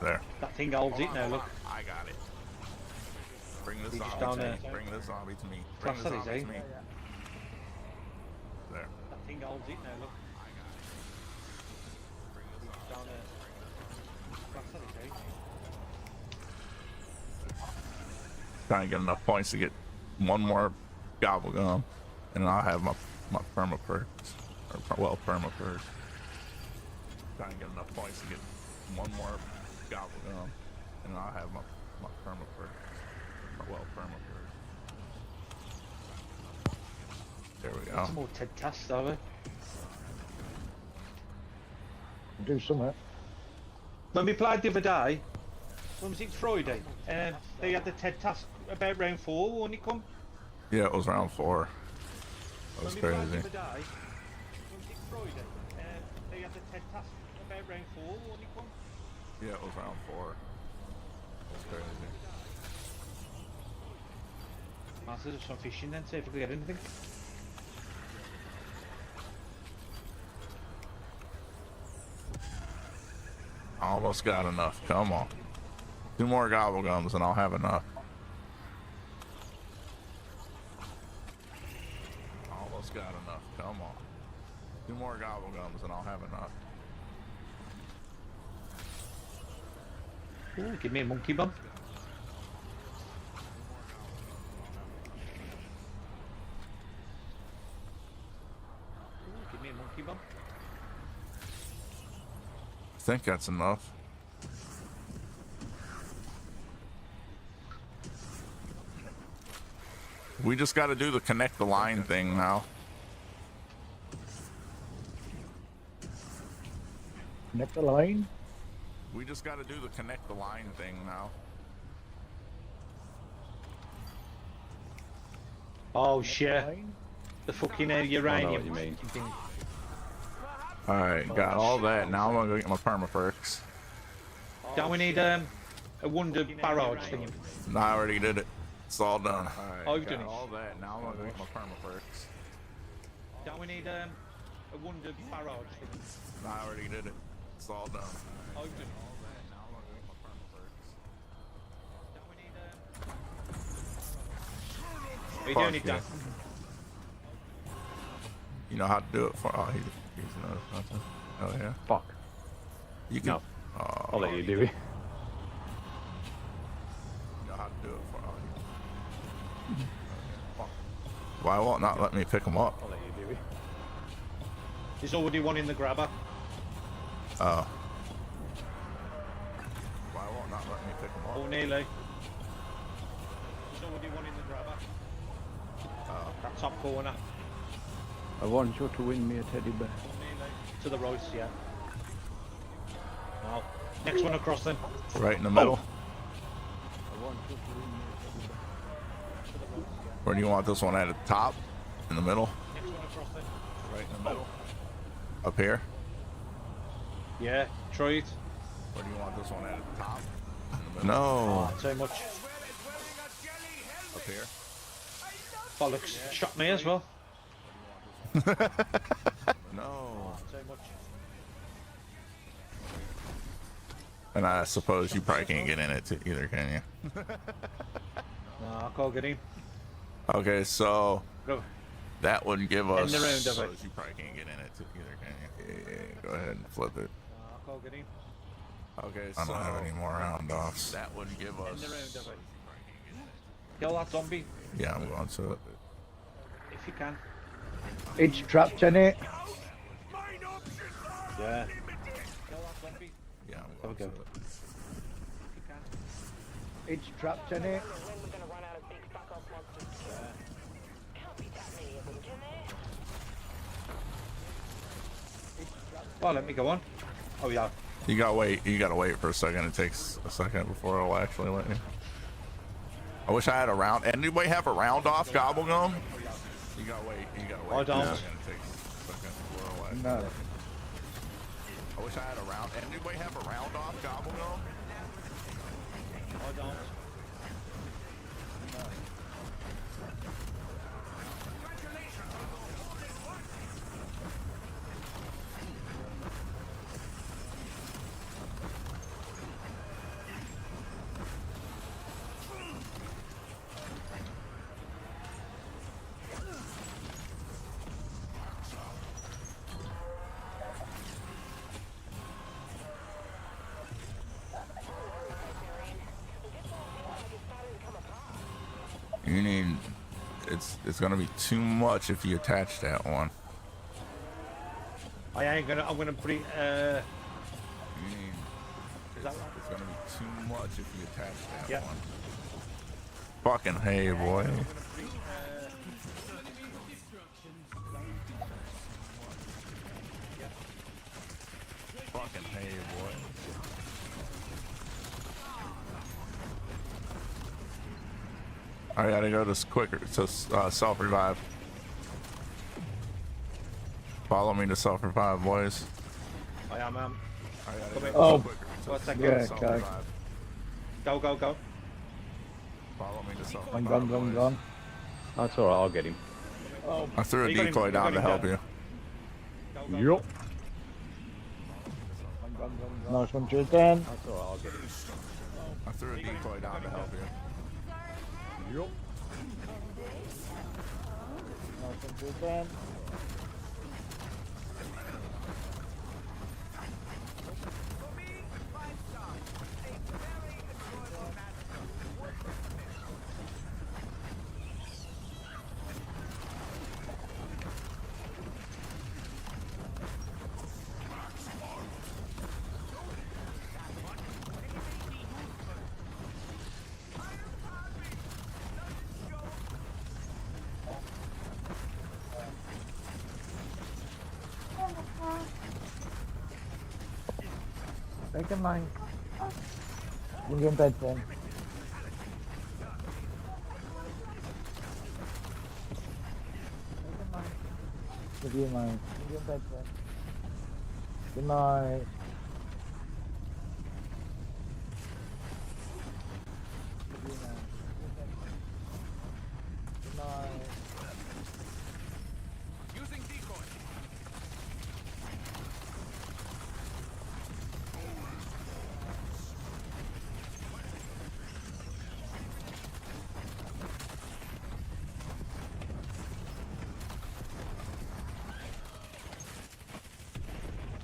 There. That thing holds it now, look. I got it. Bring this He's just zombie down to me. there. Bring this zombie to me. Bring That's the what he's zombie to me. saying. There. That thing holds it now, look. He's just down there. That's what he's saying. Trying to get enough points to get one more gobblegum, and I'll have my perma perks. Or perma perks. Trying to get enough points to get one more gobblegum, and I'll have my perma perks. Or perma perks. There we go. Some more Ted tasks, are we? Do something. When we played the other day, when was it, Friday? They had the Ted task about round 4 when it come. Yeah, it was round 4. That was When we played crazy. the other day, when was it, Friday? They had the Ted task about round 4 when it come. Yeah, it was round 4. That was crazy. Let's do some fishing then, see if we can get anything. Almost got enough. Come on. 2 more gobblegums and I'll have enough. Almost got enough. Come on. 2 more gobblegums and I'll have enough. Ooh, give me a monkey bum. Ooh, give me a monkey bum. I think that's enough. We just got to do the connect the line thing now. Connect the line. We just got to do the connect the line thing now. Oh shit. The fucking uranium. I know what you mean. Alright, got all that. Now I'm gonna go get my perma perks. Don't we need a wonder barrage thing? No, I already did it. It's all done. I've Alright, done got it. all that. Now I'm gonna go get my perma perks. Don't we need a wonder barrage thing? No, I already did it. It's all done. I've done it. All that. Now I'm gonna go get my perma perks. Don't we need Are you doing it, Dan? You know how to do it for. Oh, he's nothing. Oh yeah. Fuck. You can. No. Oh, I'll let you do it. You know how to do it for. Oh, why won't not let me pick them up? I'll let you do it. There's already one in the grabber. Oh. Why won't not let me pick them up? Oh, nearly. There's already one in the grabber. Oh. That top corner. I want you to win me a teddy bear. To the right, yeah. Now, next one across then. Right in the middle. I want you to win me a teddy bear. Where do you want this one at the top? In the middle? Next one across then. Right in the middle. Up here? Yeah, try it. Where do you want this one at the top? No. Oh, too much. Up here? Bollocks. Shot me as well. No. Too much. And I suppose you probably can't get in it either, can you? No, I can't get in. Okay, so Go. that would give us. In the round of it. You probably can't get in it either, can you? Yeah, go ahead and flip it. No, I can't get in. Okay, so I don't have any more round offs. That would give In us. the round of it. Kill that zombie Yeah, I'm going to it. if you can. It's trapped in it. Yeah. Kill that zombie. Yeah, I'm Have a going to go. it. If you can. It's trapped in it. Oh, let me go on. Oh yeah. You gotta wait. You gotta wait for a second. It takes a second before it'll actually let you. I wish I had a round. Anybody have a round off gobble gum? You gotta wait. You gotta wait. I don't. For a second. It takes a second before it'll actually. No. I wish I had a round. Anybody have a round off gobble gum? I don't. You need. It's gonna be too much if you attach that one. I ain't gonna. I'm gonna put it. You need. Is that right? It's gonna be too much if you attach that Yeah. one. Fucking hey, boy. Fucking hey, boy. I gotta go to quicker to self revive. Follow me to self revive, boys. I am. I gotta Come go Oh. quicker to One second. Yeah, self-revive. okay. Go. Follow me to self I'm revive. gone, gone. That's alright, I'll get him. Oh, I threw a You got him- decoy you down got to him help down. you. yup. Nice one, Tristan. That's alright, I'll get him. I threw a decoy down to help you. Yup. Nice one, Tristan. Take a line. Bring your bed then. Give you mine. Bring your bed then. Good night. Give you mine. Good night. Using decoy.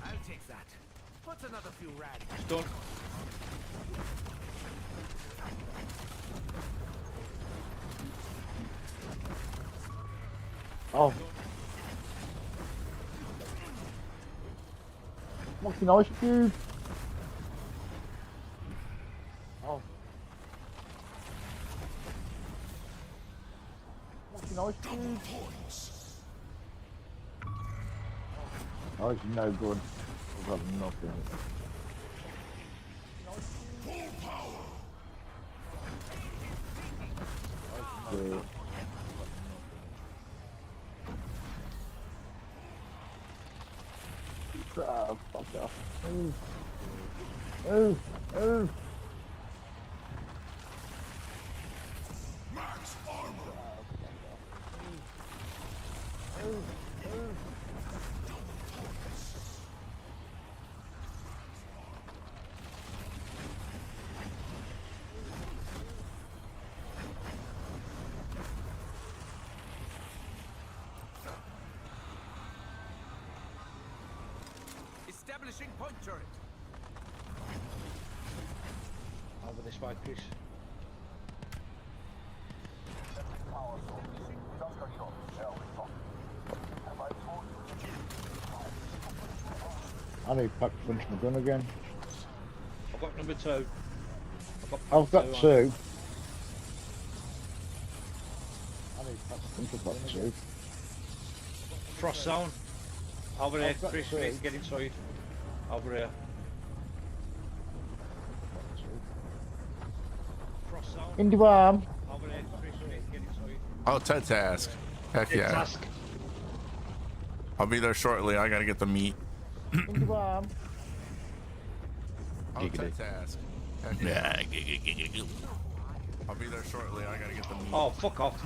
I'll take that. What's another few rags? It's done. Oh. Fucking ice cube. Oh. Fucking ice cube. Oh, it's no good. I've got nothing. Full power. Okay. Oh, fuck off. Move. Move. Move. Max armor. Move. Move. Establishing point turret. Over this way, Chris. I need to pack punch my gun again. I've got number 2. I've got on. 2. I need to pack punch about 2. Frost zone. Over here, I've got Chris. 2. We need to get inside. Over here. Frost zone. In the arm. Over here, Chris. We need to get inside. Oh, Ted task. Heck Dead yeah. task. I'll be there shortly. I gotta get the meat. In the arm. Oh, Ted task. Heck yeah. I'll be there shortly. I gotta get the meat. Oh, fuck off.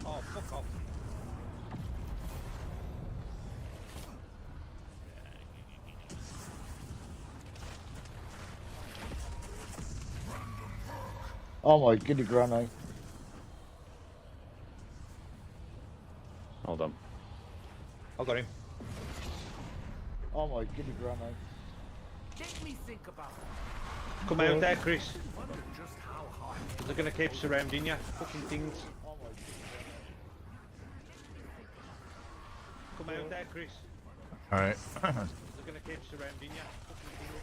Oh, fuck off. Oh my giddy granny. Hold on. I got him. Oh my giddy granny. Let me think about it. Come out there, Chris. They're gonna keep surrounding you. Fucking things. Oh my Come out there, Chris. Alright. They're gonna keep surrounding you. Fucking things.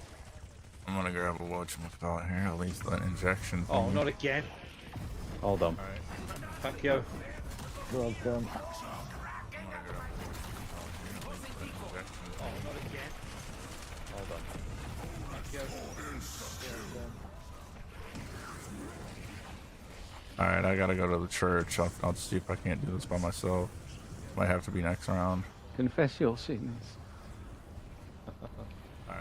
I'm gonna grab a whatchamacallit here. At least that injection. Oh, thing. not again. Hold on. Alright. Thank you. well done. Oh, not again. Hold on. Thank you. Alright, I gotta go to the church. I'll see if I can't do this by myself. Might have to be next round. Confess your sins.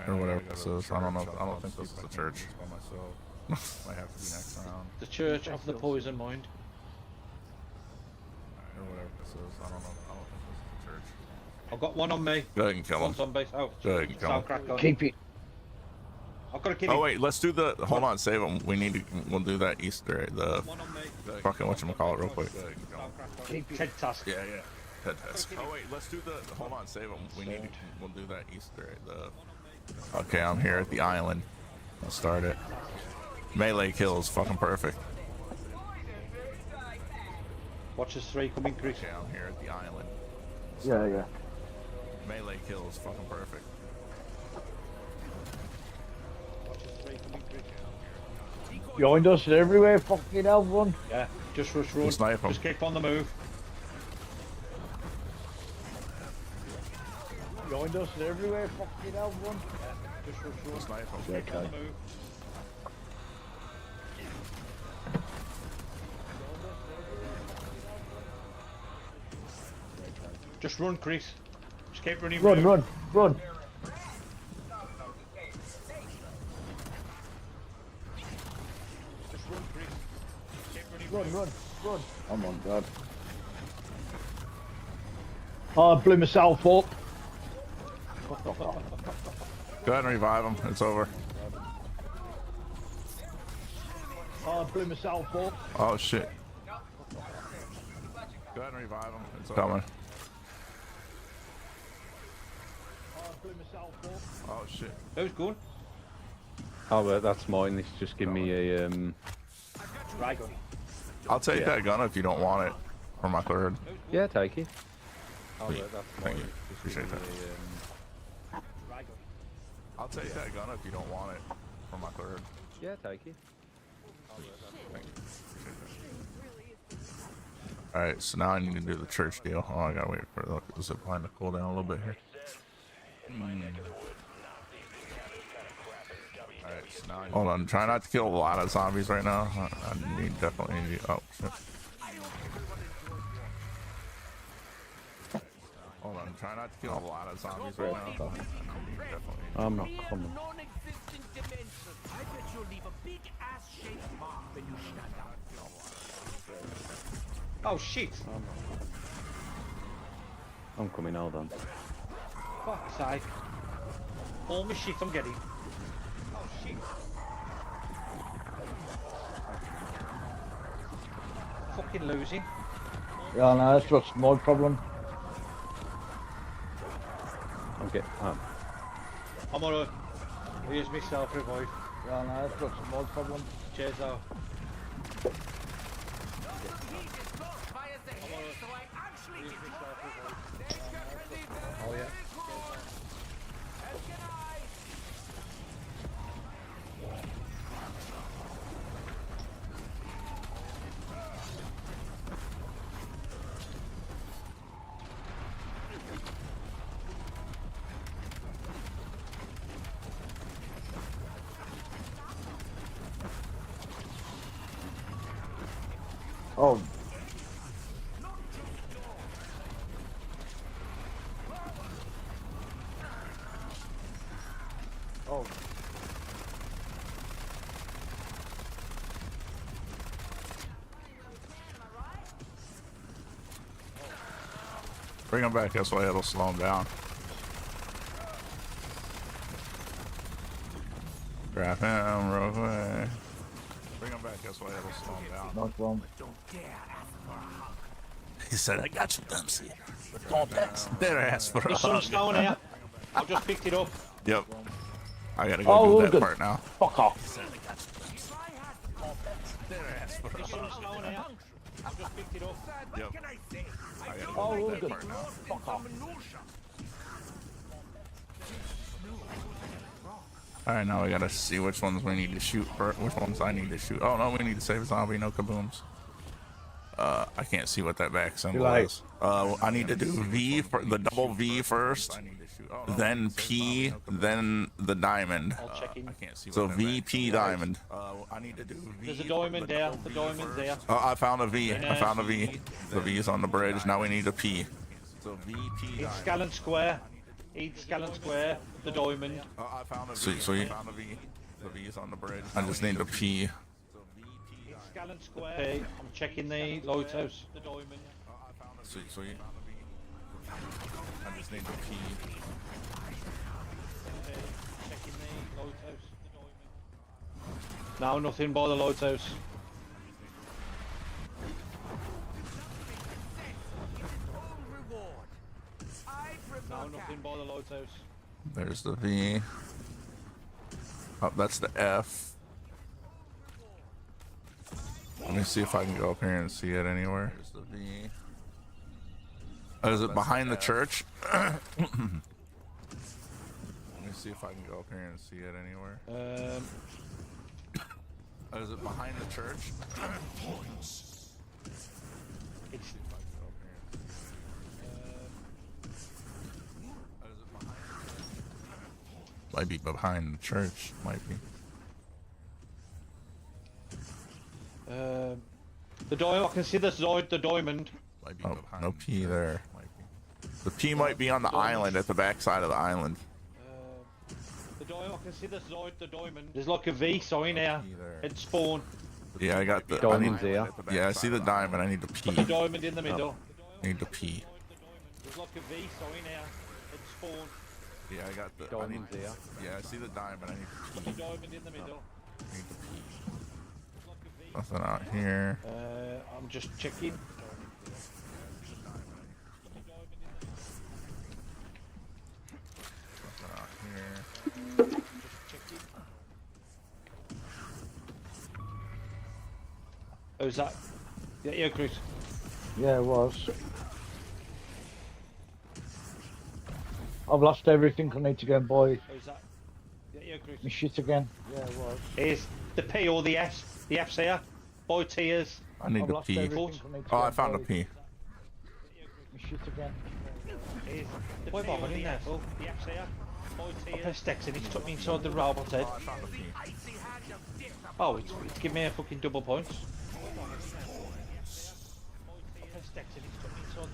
Or whatever this is. I don't know. I don't think this is the church. Might have to be next round. The Church of the Poison Mind. Or whatever this is. I don't know. I don't think this is the church. I've got one on me. Go ahead and kill him. One's on base. Oh, Go ahead and kill him. crack on. Keep it. I've got to keep him. Oh wait, let's do the. Hold on, save him. We need to. We'll do that Easter egg. The One on me. fucking whatchamacallit real quick. Keep it. Ted task. Yeah, yeah. Head test. Oh wait, let's do the. Hold on, save him. We need to. We'll do that Easter egg. The. Okay, I'm here at the island. Let's start it. Melee kills, fucking perfect. Watch us 3 coming, Chris. Okay, I'm here at the island. Yeah, yeah. Melee kills, fucking perfect. Watch us 3 coming, Chris. Behind us everywhere, fucking hell, one. Yeah, just rush run. Snipe 'em. Just keep on the move. Behind us everywhere, fucking hell, one. Just rush run. Snipe him. Keep on the move. Just run, Chris. Just keep running. Run, round. run, run. Just run, Chris. Keep running. Run, round. run, run. Oh my god. Oh, I blew myself up. Go ahead and revive him. It's over. Oh, I blew myself up. Oh shit. Go ahead and revive him. It's coming. Oh, I blew myself up. Oh shit. Who's going? Oh, that's mine. This just give me a Right gun. I'll take that gun if you don't want it for my third. Yeah, take it. Oh, Sweet. that's Thank you. mine. Appreciate that. I'll take that gun if you don't want it for my third. Yeah, take it. Thank you. Alright, so now I need to do the church deal. Oh, I gotta wait for the zip line to cool down a little bit here. Alright, so now hold on, try not to kill a lot of zombies right now. I need definitely need oh shit. Hold on, try not to kill a lot of zombies right now. I'm not coming. I bet you'll leave a big ass-shaped mark when you stand out. Oh shit! I'm coming, hold on. Fuck's sake. All my shit I'm getting. Oh shit. Fucking losing. Yeah, no, that's just my problem. Okay, I'm alright. Here's myself revive. Yeah, no, that's just my problem. Cheers though. Oh yeah. Oh. Oh. Bring him back this way, it'll slow him down. Grab him real quick. Bring him back this way, it'll slow him down. Not wrong. He said, I got you, Dempsey. But don't dare ask for a There's hug. some stone here. I've just picked it up. Yep. I gotta go do that good. part now. Fuck off. There's some stone here. I've just picked it up. Yep. I gotta Oh, go do we're that good. part now. Fuck off. Alright, now we gotta see which ones we need to shoot first. Which ones I need to shoot. Oh no, we need to save a zombie, no kabooms. I can't see what that back symbol is. I need to do V for the double V first, then P, then the diamond. Checking. So VP diamond. I need to do V. There's a diamond there. The diamond's there. Oh, I found a V. I found a V. The V is on the bridge. Now we need a P. So VP Each diamond. scallon square. Each scallon square. The diamond. I found a V. Sweet, sweet. I found a V. The V is on the bridge. I just need a P. Scallon square. Okay, I'm checking the lighthouse. The diamond. Sweet, sweet. I just need a P. Okay, checking the lighthouse. The diamond. Now nothing by the lighthouse. Now nothing by the lighthouse. There's the V. Oh, that's the F. Let me see if I can go up here and see it anywhere. There's the V. Oh, is it behind the church? Let me see if I can go up here and see it anywhere. Oh, is it behind the church? It's Might be behind the church. Might be. the diamond. I can see the diamond. Might be no P there. The P might be on the island, at the back side of the island. The diamond. I can see the diamond. There's like a V sign here. It's spawn. Yeah, I got the Diamond's there. Yeah, I see the diamond. I need the P. The diamond in the middle. I need the P. There's like a V sign here. It's spawn. Yeah, I got the Diamond's there. Yeah, I see the diamond. I need the The P. diamond in the middle. I need the P. Nothing out here. I'm just checking. Nothing out here. Oh, is that? Yeah, Chris. Yeah, it was. I've lost everything. I need to go and buy Who's that? Yeah, Chris. my shit again. Yeah, it was. Here's the P or the S. The F's here. Buy tiers. I need I've to lost pee. everything. I need to Oh, go I and found a buy pee. my shit again. Here's the P or the S. The F's here. I pressed X and it took me inside the robot's head. Oh, I found a pee. Oh, it's giving me a fucking double points.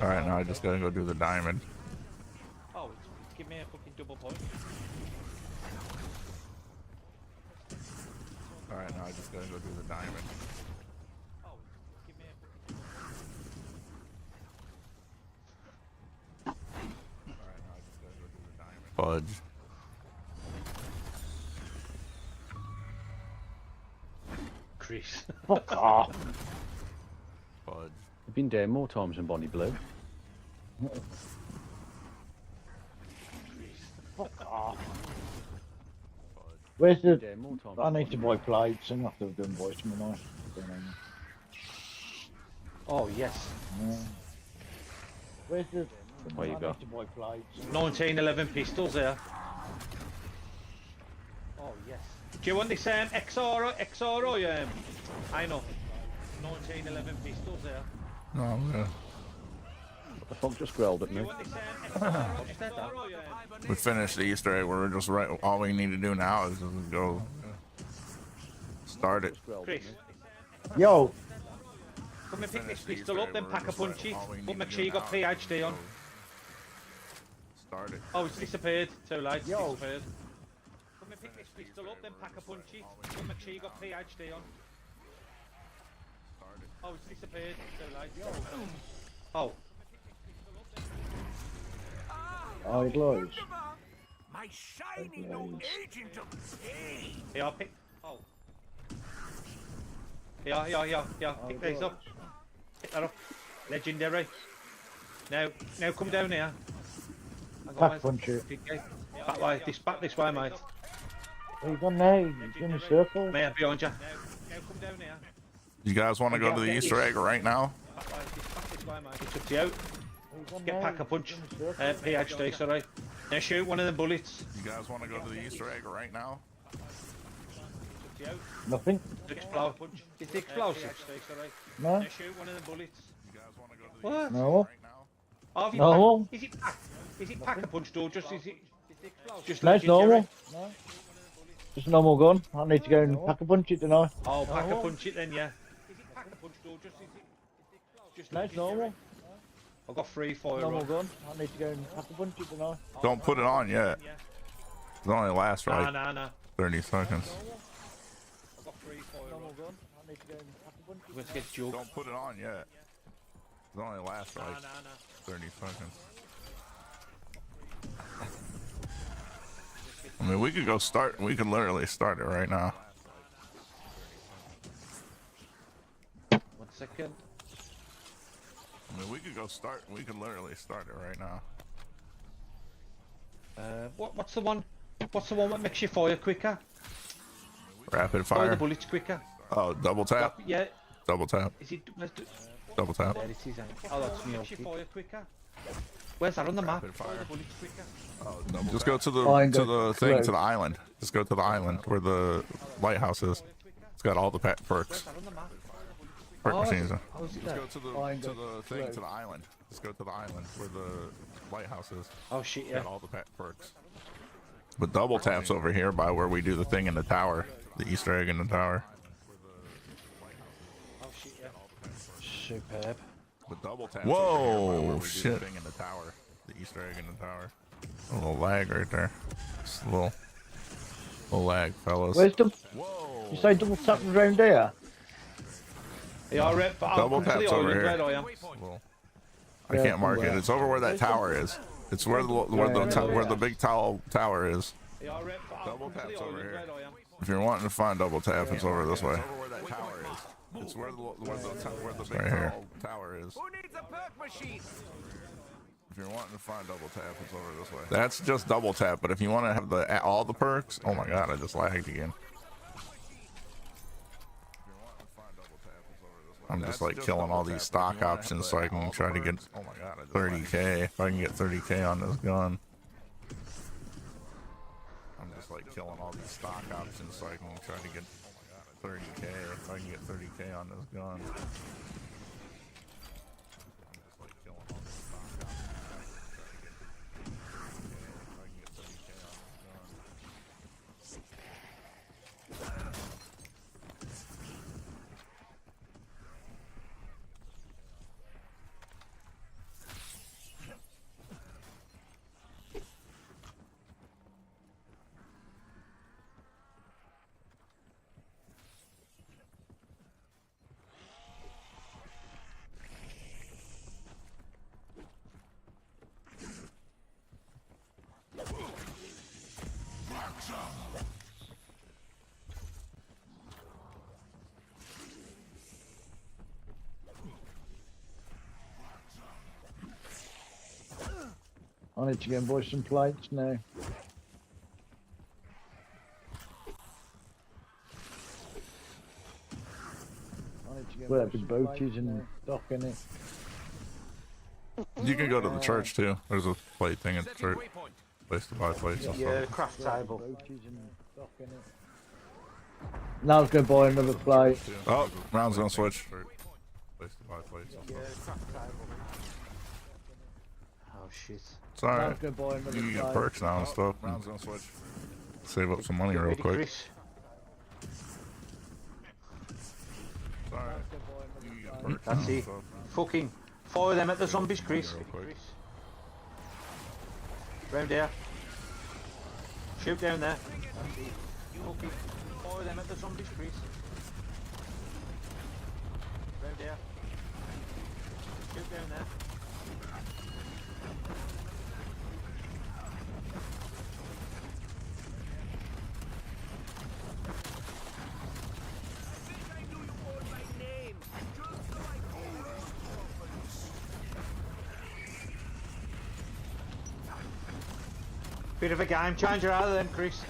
Alright, now I just gotta go do the diamond. Oh, it's giving me a fucking double point. Alright, now I just gotta go do the diamond. Fudge. Chris. Fuck off. Fudge. I've been there more times than Bonnie Blue. Fuck off. Where's the... Yeah, more time. I need to buy plates and have to have done voice my nice. Oh, yes. Yeah. Where's the... There you I go. need to buy plates. 1911 pistols there. Oh, yes. Do you want this XR or I know. 1911 pistols there. No, I'm good. What the fuck just growled at me? We finished the Easter egg. We're just right. All we need to do now is just go start it. Chris, Yo! come and pick this pistol up, then pack a punch it. But make sure you got PhD on. Start it. Oh, it's disappeared. Too late. Yo. Disappeared. Come and pick this pistol up, then pack a punch it. But make sure you got PhD on. Oh, it's disappeared. Too late. Oh. Oh, it lies. My shiny new agent of pain. Yeah, I'll pick. Oh. Yeah. Pick these up. Pick that up. Legendary. Now come down here. Pack punch it. Back this way, mate. Where you gone now? You're in a circle. Mate, behind you. Now come down here. You guys want to go to the Easter egg right now? Back this way, mate. It's up to you. Get pack a punch. PhD, sorry. Now shoot one of the bullets. You guys want to go to the Easter egg right now? Nothing. It's the explosive. No. Now shoot one of the bullets. You guys want to go to the What? No. Oh, have you No. Is it pack a punch or just is it? Just No, it's legendary? normal. No. Just a normal gun. I need to go and pack a punch it, don't I? Oh, pack a punch it then, yeah. Is it pack a punch or just is it? Just No, it's normal. I've got 3 fire. Normal gun. I need to go and pack a punch it, don't I? Don't put it on yet. It only lasts for like Nah. 30 seconds. I've got 3 fire. Normal gun. I need to go and pack a punch it. Let's get juked. Don't put it on yet. It only lasts for like 30 seconds. I mean, we could go start. We could literally start it right now. 1 second. I mean, we could go start. We could literally start it right now. What's the one? What's the one that makes you fire quicker? Rapid Fire the fire. bullets quicker. Oh, double tap. Yeah. Double tap. Is it? Let's do. Double tap. There it is. Oh, that's me. Makes you fire quicker. Where's that on the map? Rapid fire. Fire the bullets quicker. Oh, just go to the Find to it. the thing Close. to the island. Just go to the island where the lighthouse is. It's got all the perks. Where's that on the map? Perk Oh, machines. oh, is it Just there? go to the Find to it. the thing Close. to the island. Just go to the island where the lighthouse is. Oh shit, It's yeah. got all the perks. But double taps over here by where we do the thing in the tower, the Easter egg in the tower. Oh shit, yeah. Superb. But double taps. Whoa, over here by where we do Oh, the thing in the tower, the Easter egg in the tower. A little lag right there. Just a little lag, fellas. Where's the... Whoa. You say double tap around there? Yeah, I read. Double taps over here. I am. I can't mark it. It's over where that tower is. It's where the big tower is. Yeah, I read. Double taps over here. If you're wanting to find double tap, it's over this way. It's over where that tower is. It's where the big tower is. Who needs a perk machine? If you're wanting to find double tap, it's over this way. That's just double tap, but if you want to have all the perks, oh my god, I just lagged again. I'm just like killing all these stock options so I can try to get 30k. If I can get 30k on this gun. I'm just like killing all these stock options so I can try to get 30k. If I can get 30k on this gun. I need to go and buy some plates now. Well, that'd be boaties and dock in it. You can go to the church too. There's a plate thing at the church. Place to buy plates and Yeah, stuff. craft table. Now I was going to buy another plate. Oh, round's gonna switch. Place to buy plates and stuff. Oh shit. It's alright. You can get perks now and stuff. And save up some money real quick. Chris. It's alright. You can get perks That's now and it. stuff. Fucking fire them at the zombies, Chris. Real quick. Round there. Shoot down there. Fucking fire them at the zombies, Chris. Round there. Shoot down there. Bit of a game changer out of them, Chris.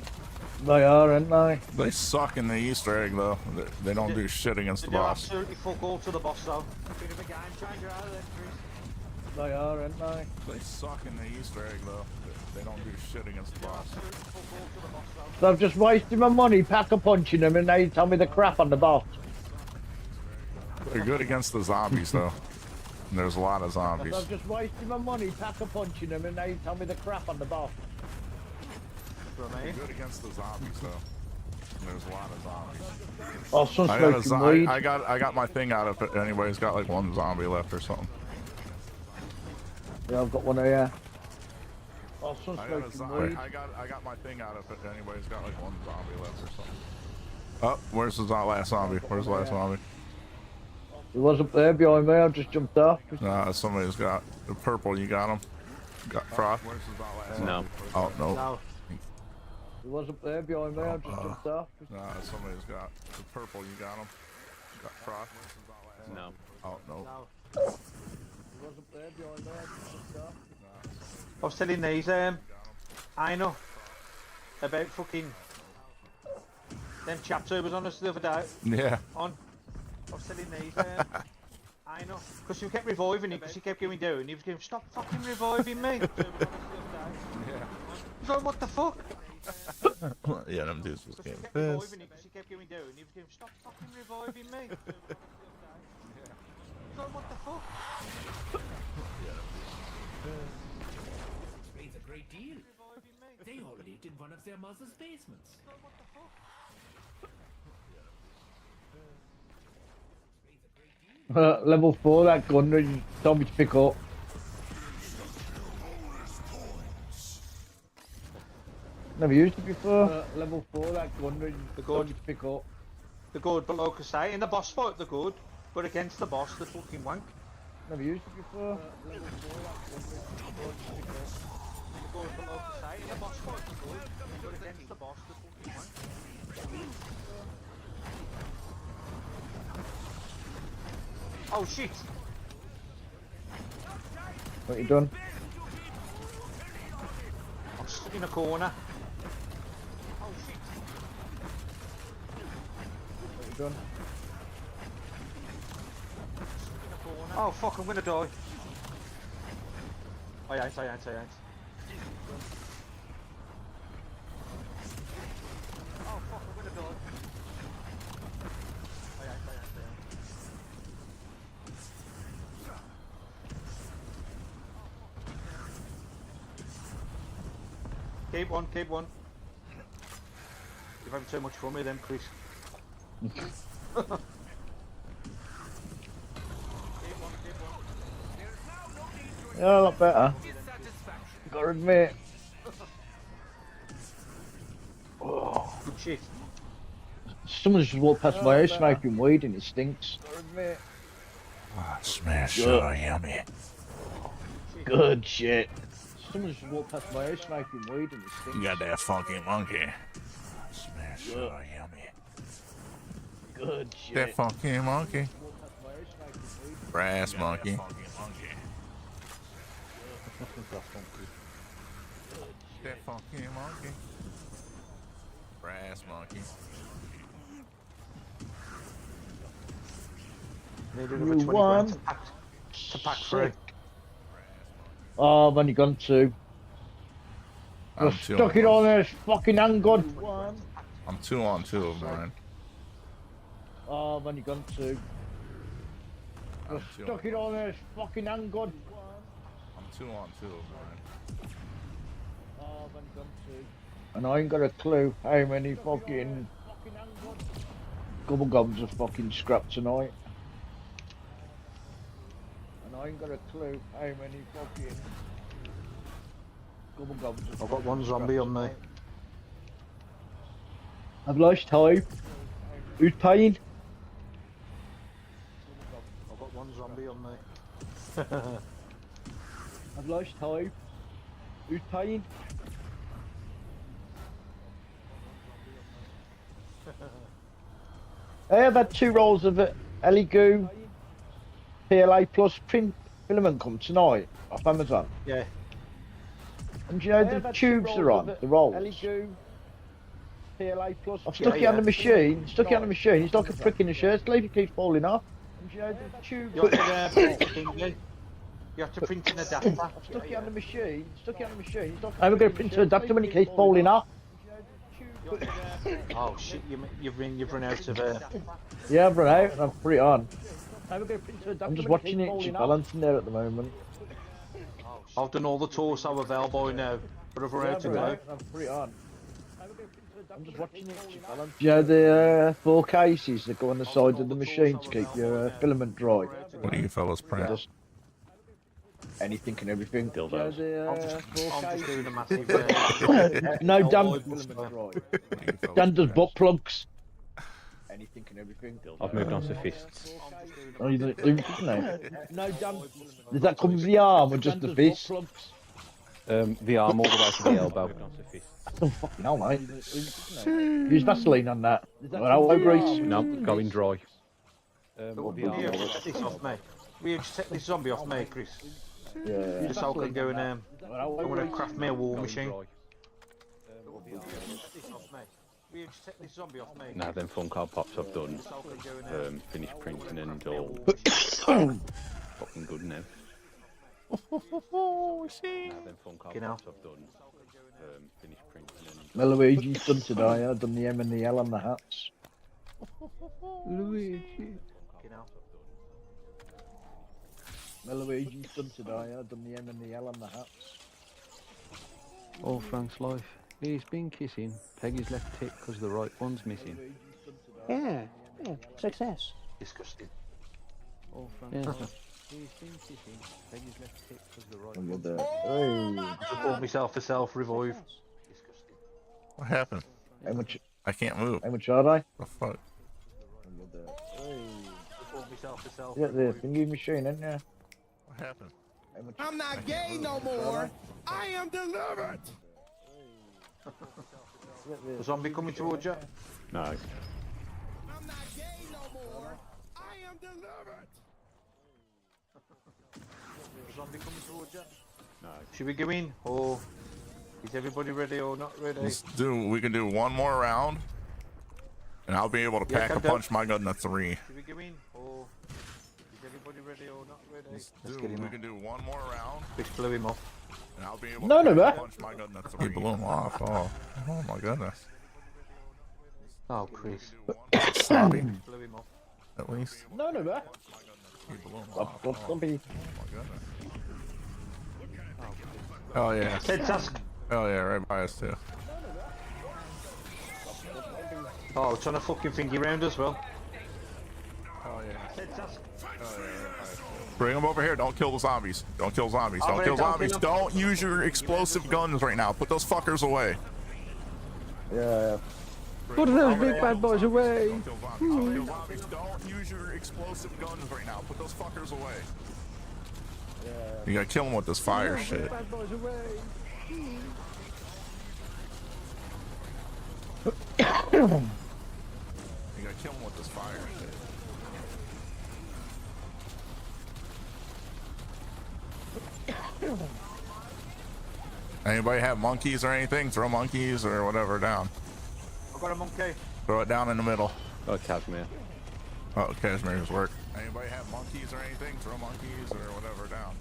They are, aren't they? They suck in the Easter egg though. They don't do shit against the They do boss. absolutely fuck all to the boss though. Bit of a game changer out of them, Chris. They are, aren't they? They suck in the Easter egg though. They don't do shit against the boss. So I've just wasted my money pack-a-punching them and now you tell me the crap on the boss. They're good against the zombies though. And there's a lot of zombies. So I've just wasted my money pack-a-punching them and now you tell me the crap on the boss. They're good against the zombies though. And there's a lot of zombies. Oh, some smoking weed. I got my thing out of it. Anybody's got like one zombie left or something. Yeah, I've got one here. Oh, some I got smoking weed. I got my thing out of it. Anybody's got like one zombie left or something. Oh, where's the last zombie? Where's the last zombie? He was up there behind me, I just jumped off. Nah, somebody's got the purple. You got him? Got Frost? No. Oh, no. No. He was up there behind me, I just jumped off. Nah, somebody's got the purple. You got him? Got Frost? No. Oh, no. He was up there behind me, I just jumped off. I was telling these, I know about fucking them chaps who was on us the other day. Yeah. I was telling these, I know, because he kept reviving him, because he kept going down, and he was going, stop fucking reviving me. Yeah. He's like, what the fuck? Yeah, them dudes was getting Kept pissed. reviving him, because he kept going down, and he was going, stop fucking reviving me. He's like, what the fuck? Explains a great deal. They all lived in one of their mother's basements. Level 4, that gun that you told me to pick up. Never used it before. Level 4, that gun that you told me to pick up. They're good, but like I say, in the boss fight they're good, but against the boss they're fucking wank. Never used it before. They're good, but like I say, in the boss fight they're good, but against the boss they're fucking wank. Oh shit! What you done? I'm stuck in a corner. Oh shit! What you done? Oh fuck, I'm gonna die. I ain't. Oh fuck, I'm gonna die. I ain't. Keep one. You've having too much fun with them, Chris. Yeah, a lot better. Gotta admit. Oh. Good shit. Someone just walked past my house smoking weed and it stinks. Gotta admit. Oh, it smells so yummy. Good shit. Someone just walked past my house smoking weed and it stinks. You got that funky monkey. Smells so yummy. Good shit. That funky monkey. Brass monkey. That funky monkey. Brass monkey. Need another 20 grand to pack through. Oh, I've only gone two. I'm You're stuck it on this fucking handgun. I'm 2 on 2 of mine. Oh, I've only gone two. You're I'm two. stuck it on this fucking handgun. I'm 2 on 2 of mine. Oh, I've only gone two. And I ain't got a clue how many fucking gobble gums are fucking scrapped tonight. And I ain't got a clue how many fucking gobble gums are I've got one zombie on me. I've lost hope. Who's paying? I've got one zombie on me. I've lost hope. Who's paying? I have had 2 rolls of Eligoo PLA Plus print filament come tonight off Amazon. Yeah. And you know the tubes are on, the rolls. Eligoo PLA Plus. I've stuck it on the machine, It's like a prick in the shirt sleeve, it keeps falling off. And you know the tubes You have to print an adapter. I've stuck it on the machine, I'm going to print an adapter when it keeps falling off. Oh shit, you've run out of Yeah, I've run out and I've put it on. I'm just watching it, she's balancing there at the moment. I've done all the torso of Elbow now, but I've run out to go. I've put it on. I'm just watching it, she's balancing. You know the 4 cases that go on the side of the machine to keep your filament dry? What do you fellas print? Just anything and everything. Dildos. I'm just doing a massive... No, Dan, Dan does butt plugs. Anything and everything. I've moved on to fists. Oh, you do no? No, Dan. Does that come with the arm or just the fist? The arm all the way to the elbow. Oh, fucking hell, mate. Use Vaseline on that. Or elbow grease. No, going dry. Will you take this off me? Will you just take this zombie off me, Chris? Yeah. Just so I can go and I'm gonna craft me a war machine. Will you just take this zombie off me? Now then phone card pops I've done. Finished printing and all. Fucking good now. Now then phone card pops I've done. Finished printing and Luigi's done today. I've done the M and the L on the hats. Luigi. Luigi's done today. I've done the M and the L on the hats. All Frank's life. He's been kissing Peggy's left tit because the right one's missing. Yeah, success. Disgusting. All Frank's life. He's been kissing Peggy's left tit because the right one's Hey. I bought myself a self-revive. What happened? How much? I can't move. How much are they? The fuck? Yeah, the thingy machine, isn't it? What happened? I'm not gay no more. I am delivered. The zombie coming towards you? No. I'm not gay no more. I am delivered. The zombie coming towards you? No. Should we go in, or is everybody ready or not ready? We can do one more round, and I'll be able to pack a punch my gun to 3. Should we go in, or is everybody Everybody ready or not ready? Dude, we can do one more round. Just blew him off. And I'll be able No, to no, man. punch my gun in the three. He blew him off. Oh my goodness. Oh, Chris. Snobby. Blew him off. At least. No, no, man. He blew him Stop, off. stop, stop. Oh my goodness. Oh yeah. Ted Tusk. Oh yeah, right by us too. Oh, trying to fucking finger round as well. Oh yeah. Ted Tusk. Bring them over here. Don't kill the zombies. Don't kill zombies. Don't kill zombies. Don't use your explosive guns right now. Put those fuckers away. Yeah. Put those big bad boys away. Don't kill zombies. Don't kill zombies. Don't use your explosive guns right now. Put those fuckers away. You gotta kill them with this fire shit. Bad boys away. You gotta kill them with this fire shit. Anybody have monkeys or anything? Throw monkeys or whatever down. I've got a monkey. Throw it down in the middle. Oh, Casimir. Oh, Cashmere's work. Anybody have monkeys or anything? Throw monkeys or whatever down.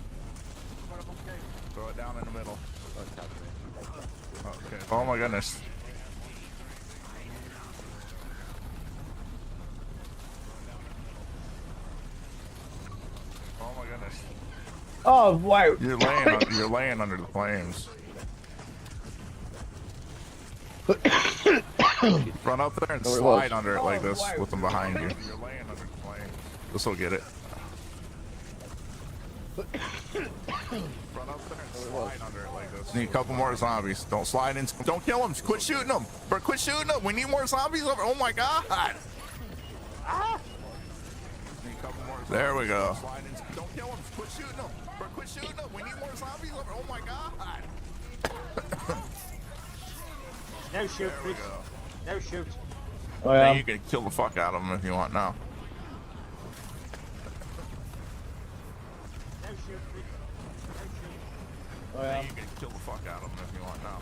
I've got a monkey. Throw it down in the middle. Oh, Casimir. Okay. Oh my goodness. Oh my goodness. Oh wow. You're laying under the flames. Run up there and slide under it like this with them behind you. You're laying under the flames. This will get it. Run up there and slide under it like this. Need a couple more zombies. Don't slide in. Don't kill them. Quit shooting them. But quit shooting them. We need more zombies over. Oh my god. Need a couple more zombies. There we go. Don't kill them. Quit shooting them. But quit shooting them. We need more zombies over. Oh my god. No shoot, Chris. No shoot. Oh, Now you can kill the fuck out of them if you want now. No shoot, Chris. No shoot. Oh, Now you can kill the fuck out of them if you want now.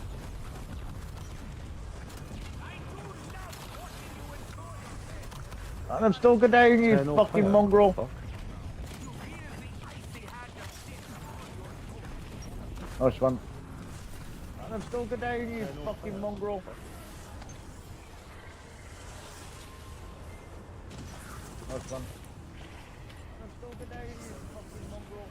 And I'm still good down, you fucking mongrel. Nice one. And I'm still good down, you fucking mongrel. Nice one. I'm still good down, you fucking mongrel.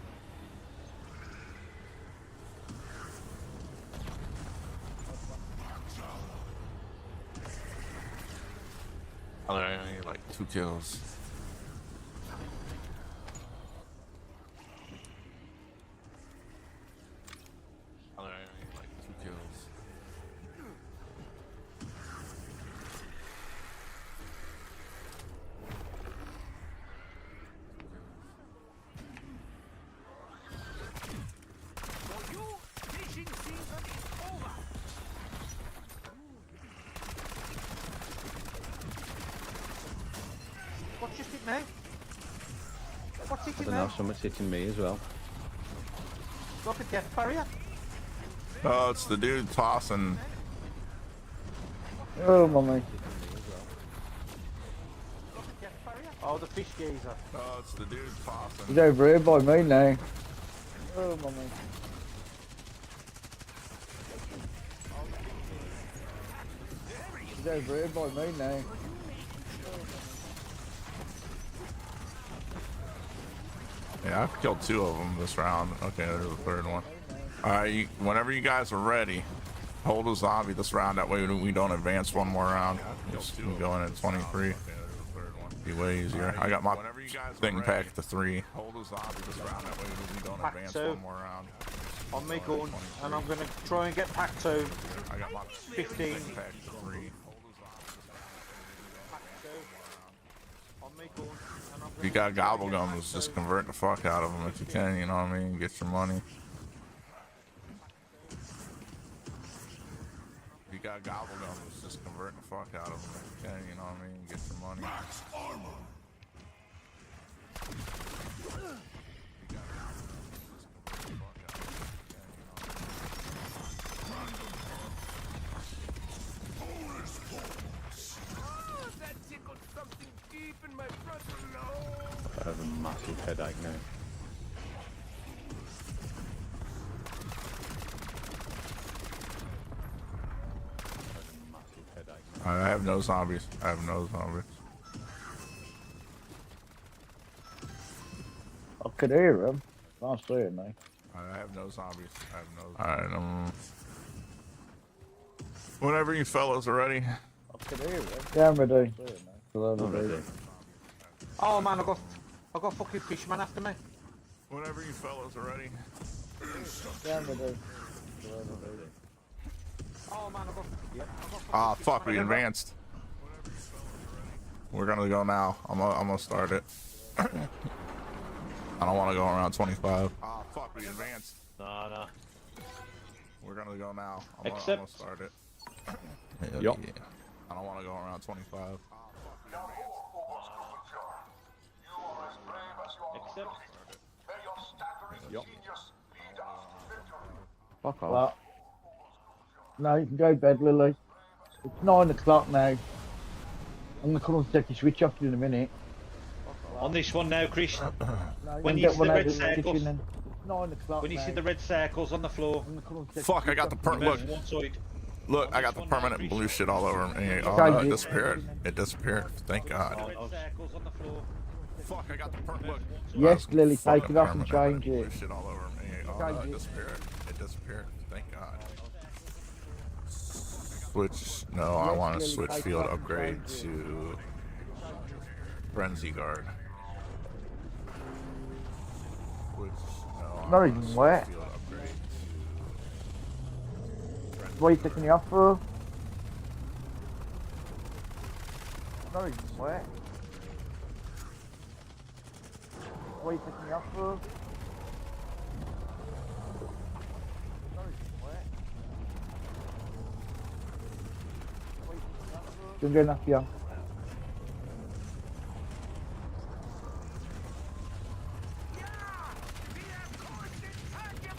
I need like 2 kills. I need like 2 kills. For you, fishing season is over. What's your stick now? What's I hitting don't know, now? someone's hitting me as well. Got a death barrier? Oh, it's the dude tossing. Oh, mummy. Oh, the fish gazer. Oh, it's the dude tossing. He's over here by me now. Oh, mummy. He's over here by me now. Yeah, I've killed 2 of them this round. Okay, there's the 3rd one. Alright, whenever you guys are ready, hold a zombie this round. That way we don't advance one more round. Just we go in at 23. Be way easier. I got my thing packed to 3. Hold a zombie this round. That way we don't Pack advance 2. one more round. On me gun, and I'm gonna try and get pack 2. I got my 15. packed to 3. On me gun, and I'm If you got gobble gums, just convert the fuck out of them if you can, you know what I mean? Get your money. If you got gobble gums, just convert the fuck out of them if you can, you know what I mean? Get your money. Max armor. I have a massive headache. No. I have no zombies. I have no zombies. I could hear him. Can't see him, mate. I have no zombies. I have no. Alright, whenever you fellas are ready. I could hear him. Yeah, I'm ready. I'm ready. Oh man, I got fucking fishman after me. Whenever you fellas are ready. Yeah, I'm ready. Oh man, I got. Ah, fuck, we advanced. We're gonna go now. I'm gonna start it. I don't want to go around 25. Ah, fuck, we advanced. Nah. We're gonna go now. I'm gonna start it. Hell Yup. yeah. I don't want to go around 25. Except. Yup. Fuck off. Well, no, you can go to bed, Lily. It's 9 o'clock now. I'm gonna come and take your switch off in a minute. On this one now, Chris. No, When can you get see one the out red of the kitchen circles, then. It's 9 o'clock when you now. see the red circles on the floor, I'm gonna come and take Fuck, your I got the switch off. look. one side. Look, I got the permanent blue shit all over me. Oh Change no, it it. disappeared. It disappeared. Thank God. Red circles on the floor. Fuck, I got the permanent look. Yes, Lily, take Fucking it off and permanent change blue it. shit all over me. Oh no, it disappeared. It disappeared. Thank God. Switch. No, I want to switch field upgrade to Frenzy Guard. Switch. No, I Not wanna even switch wet. field upgrade to What are you taking me off for? Not even wet. What are you taking me off for? Not even wet. Don't get enough here.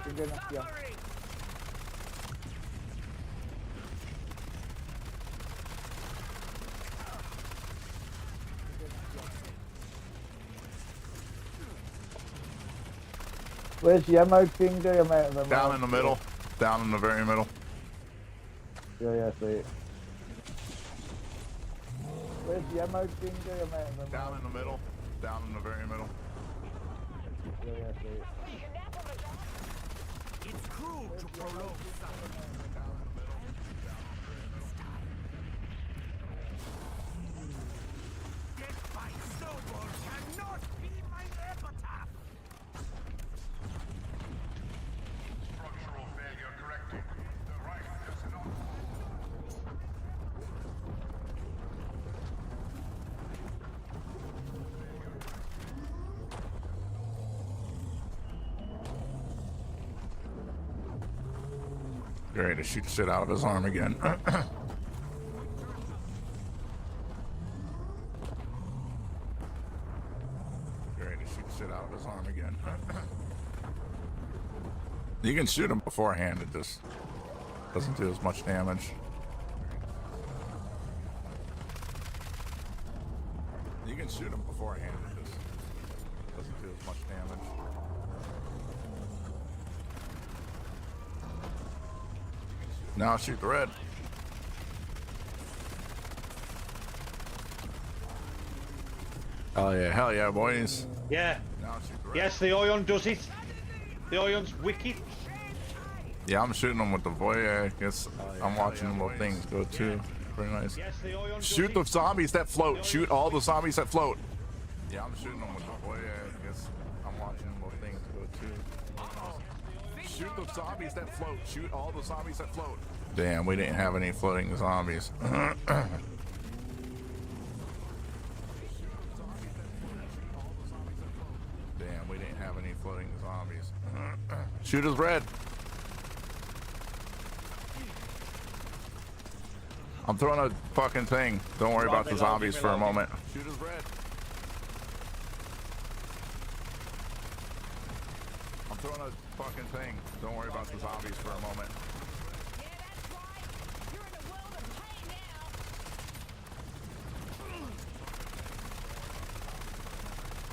Don't get enough here. Where's the ammo finger? I'm out of ammo. Down in the middle. Down in the very middle. Yeah, I see it. Where's the ammo finger? I'm out of ammo. Down in the middle. Down in the very middle. Yeah, I see it. It's cruel to prolong suffering. Death by snowball cannot be my epitaph. Structural failure corrected. The right is not. You're ready to shoot the shit out of his arm again. You're ready to shoot the shit out of his arm again. You can shoot him beforehand, it just doesn't do as much damage. You can shoot him beforehand, it just doesn't do as much damage. Now shoot the red. Hell yeah, boys. Yeah. Now shoot the red. Yes, the Ion does it. The Ion's wicked. Yeah, I'm shooting them with the voyeur. I guess I'm watching little things go too. Pretty nice. Yes, the Ion Shoot the zombies that float. Shoot all the zombies that float. Yeah, I'm shooting them with the voyeur. I guess I'm watching little things go too. Shoot the zombies that float. Shoot all the zombies that float. Damn, we didn't have any floating zombies. Damn, we didn't have any floating zombies. Shoot his red. I'm throwing a fucking thing. Don't worry about the zombies for a moment. Shoot his red. I'm throwing a fucking thing. Don't worry about the zombies for a moment.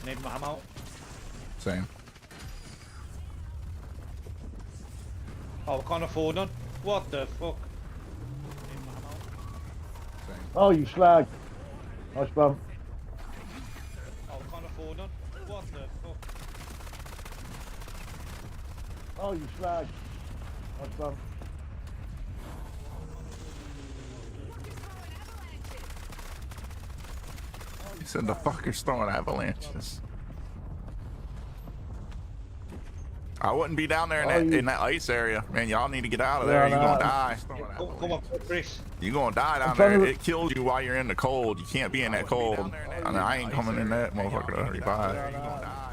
Need my ammo. Same. Oh, I can't afford none. What the fuck? Oh, you slag. Nice bump. Oh, I can't afford none. What the fuck? Oh, you slag. Nice bump. He said the fucker's throwing avalanches. I wouldn't be down there in that ice area, man. Y'all need to get out of there. You're gonna die. Come on, Chris. You're gonna die down there. It kills you while you're in the cold. You can't be in that cold. I mean, I ain't coming in that motherfucker to revive.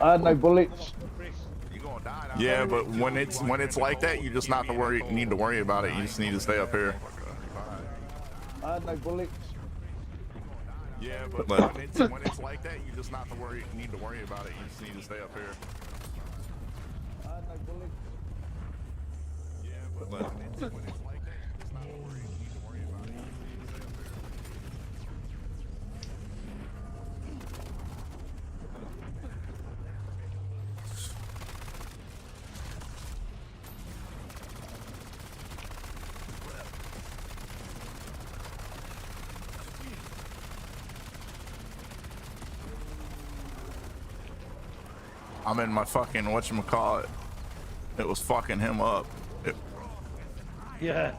I had no bullets. Yeah, but when it's like that, you just not to worry. Need to worry about it. You just need to stay up here. I had no bullets. Yeah, but when it's like that, you just not to worry. Need to worry about it. You just need to stay up here. I had no bullets. Yeah, but when it's like that, you just not to worry. Need to worry about it. You just need to stay up here. I'm in my fucking whatchamacallit. It was fucking him up. Yeah.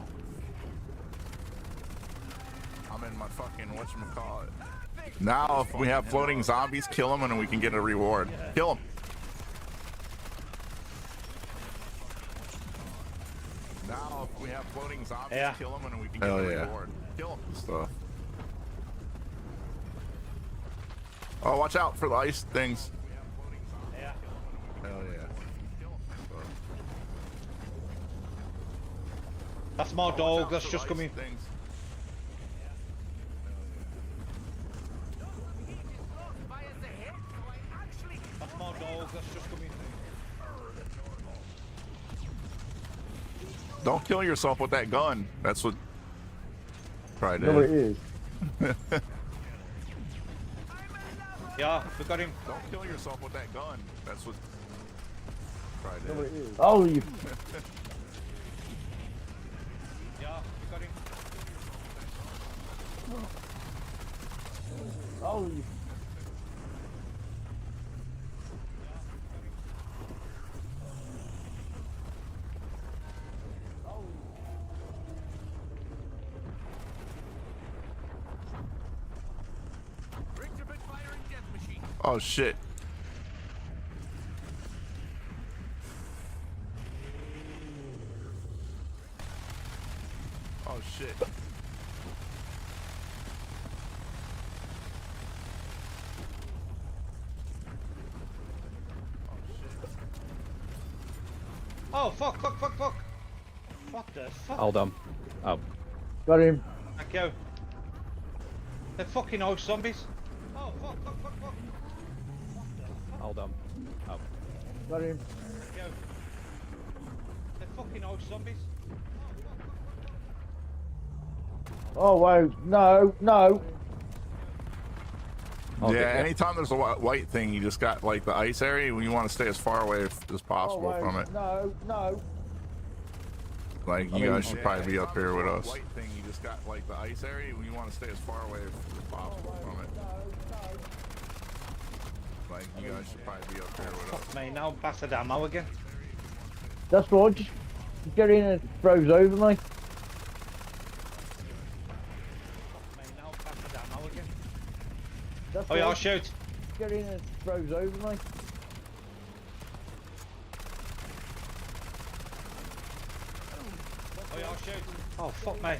I'm in my fucking whatchamacallit. Now if we have floating zombies, kill them and we can get a reward. Kill them. Now if we have floating zombies, kill them and we can get a reward. Kill them. Stuff. Oh, watch out for the ice things. Hell yeah. That's my dog that's just coming. That's my dog that's just coming. Don't kill yourself with that gun. That's what Try No, it is. Yeah, we got him. Don't kill yourself with that gun. That's what Try No, it is. Oh, you. Yeah, we got him. Oh, you. Oh shit. Oh shit. Oh fuck, fuck, fuck, fuck. What the fuck? Hold on. Oh. Got him. Thank you. They're fucking old zombies. Oh fuck, fuck, fuck, fuck. Hold on. Oh. Got him. Yo. They're fucking old zombies. Oh wow, no, no. Yeah, anytime there's a white thing, you just got like the ice area. You want to stay as far away as possible from it. No, no. Like you guys should probably be up here with us. White thing, you just got like the ice area. You want to stay as far away as possible from it. Like you guys should probably be up here with us. Fuck me, now bastard ammo again. That's right. Just get in and it throws over me. That's Oh yeah, I'll right. shoot. Get in and it throws over me. Oh yeah, I'll shoot. Oh fuck me.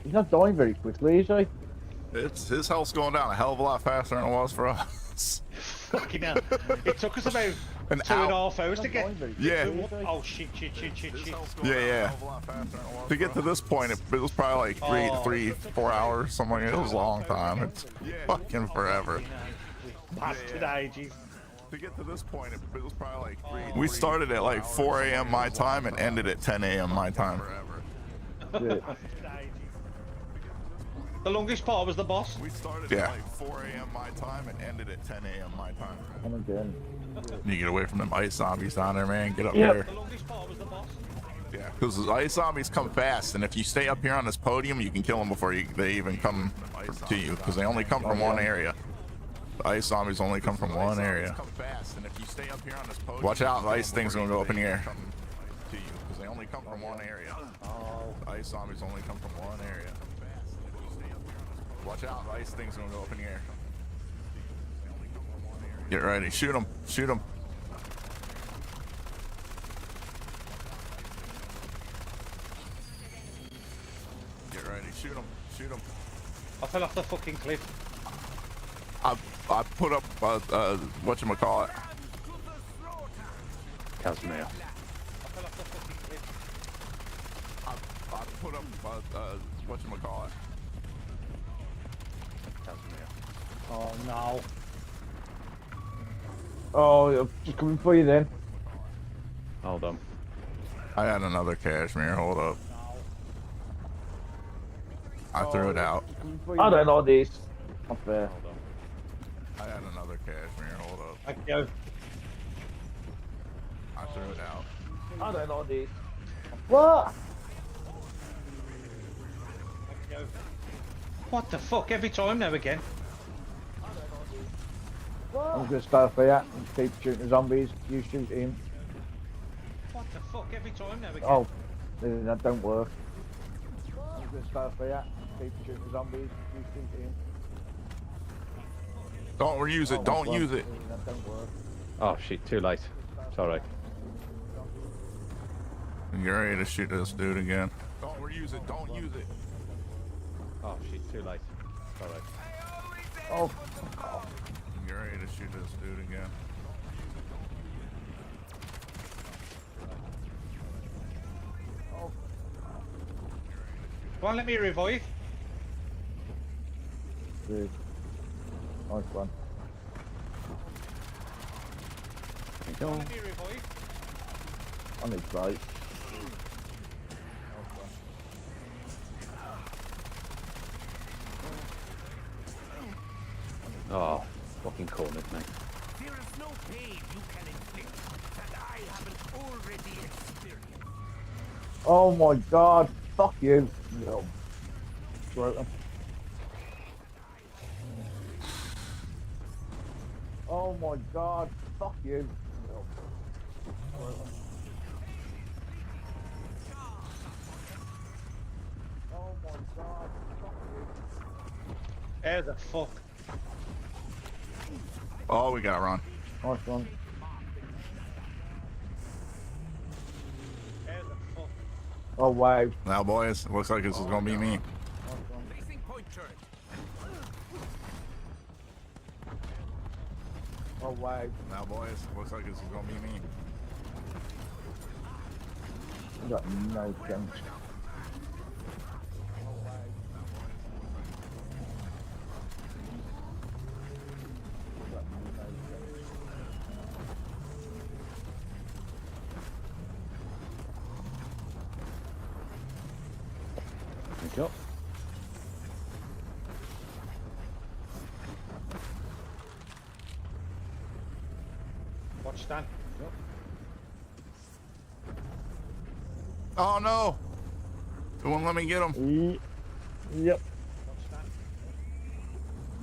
He's not dying very quickly, is he? It's his health's going down a hell of a lot faster than it was for us. Fucking hell. It took us about An 2.5 hours to get. Yeah. Oh shit, shit, shit, shit, shit. Yeah. To get to this point, it was probably like 4 hours, something like that. It was a long time. It's fucking forever. Bastard ages. To get to this point, it was probably like we started at like 4 a.m. my time and ended at 10 a.m. my time. The longest part was the boss. We started at like 4 a.m. my time and ended at 10 a.m. my time. And again. You get away from them ice zombies down there, man. Get up Yep. there. The longest part was the boss. Yeah, because the ice zombies come fast, and if you stay up here on this podium, you can kill them before they even come to you, because they only come from one area. The ice zombies only come from one area. Watch out, the ice thing's gonna go up in the air. To you, because they only come from one area. The ice zombies only come from one area. Watch out, the ice thing's gonna go up in the air. Get ready, shoot them, shoot them. Get ready, shoot them, shoot them. I fell off the fucking cliff. I put up whatchamacallit. Casimir. I fell off the fucking cliff. I put up whatchamacallit. Casimir. Oh no. Oh, I'm just coming for you then. Hold on. I had another cashmere, hold up. I threw it out. I don't know this. Not fair. Hold on. I had another cashmere, hold up. Thank you. I threw it out. I don't know this. What? Thank you. What the fuck? Every time now again. I'm gonna start for you and keep shooting zombies. You shoot him. What the fuck? Every time now again. Oh, that don't work. I'm gonna start for you. Keep shooting zombies. You shoot him. Don't reuse it, don't use it. That don't work. Oh shit, too late. It's alright. You're ready to shoot this dude again. Don't reuse it, don't use it. Oh shit, too late. It's alright. Oh, fuck off. You're ready to shoot this dude again. Oh. Go on, let me revive. Dude. Nice one. Thank you. Let me revive. On his right. Oh, fucking cornered me. There is no pain you can inflict that I haven't already experienced. Oh my god. Fuck you. No. Throat him. Oh my god. Fuck you. No. Throat him. Oh my god. Fuck you. How the fuck? Oh, we got Ron. Nice one. How the fuck? Oh wow. Now, boys, it looks like this is gonna be me. Facing point turret. Oh wow. Now, boys, it looks like this is gonna be me. You got no chance. Thank you. Watch Stan. Oh no! It won't let me get him. Yep. Watch Stan.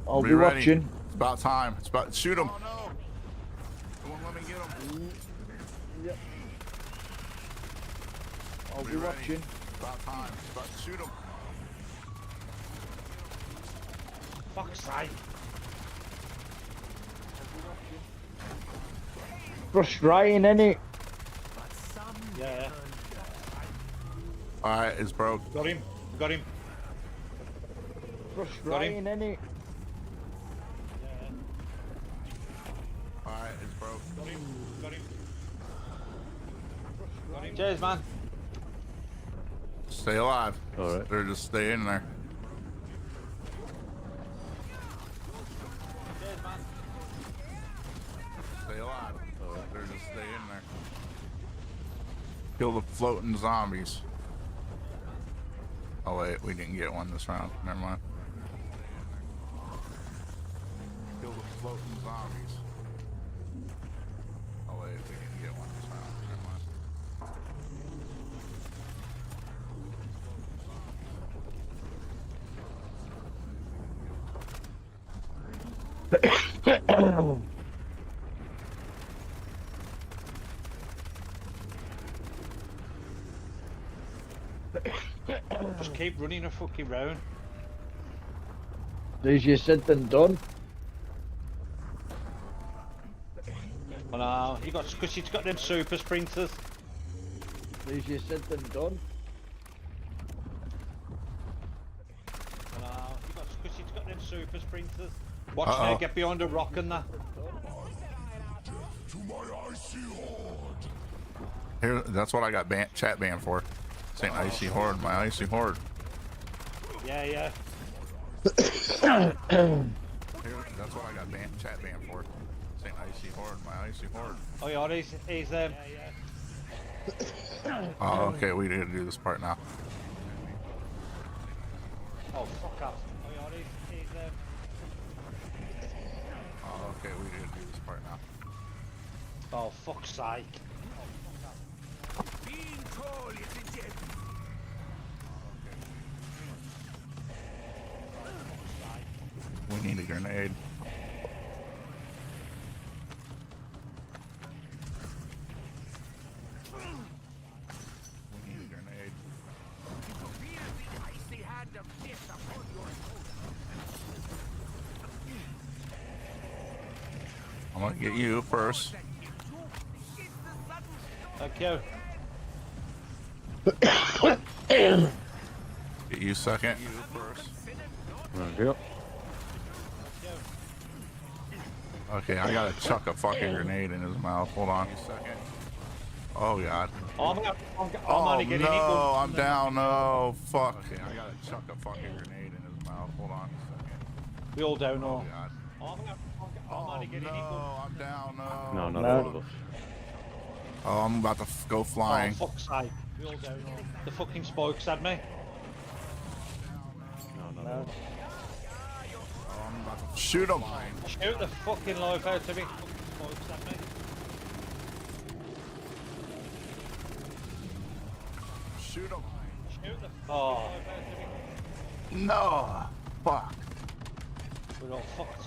I'll be ready. watching. It's about time. It's about shoot him. Oh no! It won't let me get him. Yep. I'll be ready. watching. It's about time. It's about shoot him. Fuck's sake. Frustrating, innit? Yeah. All right, it's broke. Got him. Got him. Frustrating, innit? All right, it's broke. Got him. Got him. Got him. Cheers, man. Stay alive. All right. They're just stay in there. Cheers, man. Stay Stay in there. Kill the floating zombies. Oh wait, we didn't get one this round. Never mind. Kill the floating zombies. Oh wait, we didn't get one this round. Never mind. Just keep running a fucking round. Easier said than done. Oh no, you got, because she's got them super sprinters. Easier said than done. Oh no, you got, because she's got them super sprinters. Watch her get behind a rock and that. Here, that's what I got chat banned for. Saying icy horde, my icy horde. Yeah, yeah. Here, that's what I got chat banned for. Saying icy horde, my icy horde. Oh yeah, he's Oh, okay, we need to do this part now. Oh fuck off. Oh yeah, he's Oh, okay, we need to do this part now. Oh fuck's sake. We need a grenade. We need a grenade. I'm gonna get you first. Thank you. Get you second. You first. Yep. Okay, I gotta chuck a fucking grenade in his mouth. Hold on a second. Oh god. I'm Oh only getting no, I'm down. No, fuck. Okay, I gotta chuck a fucking grenade in his mouth. Hold on a second. We all down now. Oh god. I'm only getting No, I'm down. No. No, not all of us. Oh, I'm about to go flying. Oh fuck's sake. We all down now. The fucking spokes had me. No. Shoot him. Shoot the fucking life out of me. Fucking spokes had me. Shoot him. Shoot the fucking life out of me. No. Fuck. We're all fucked.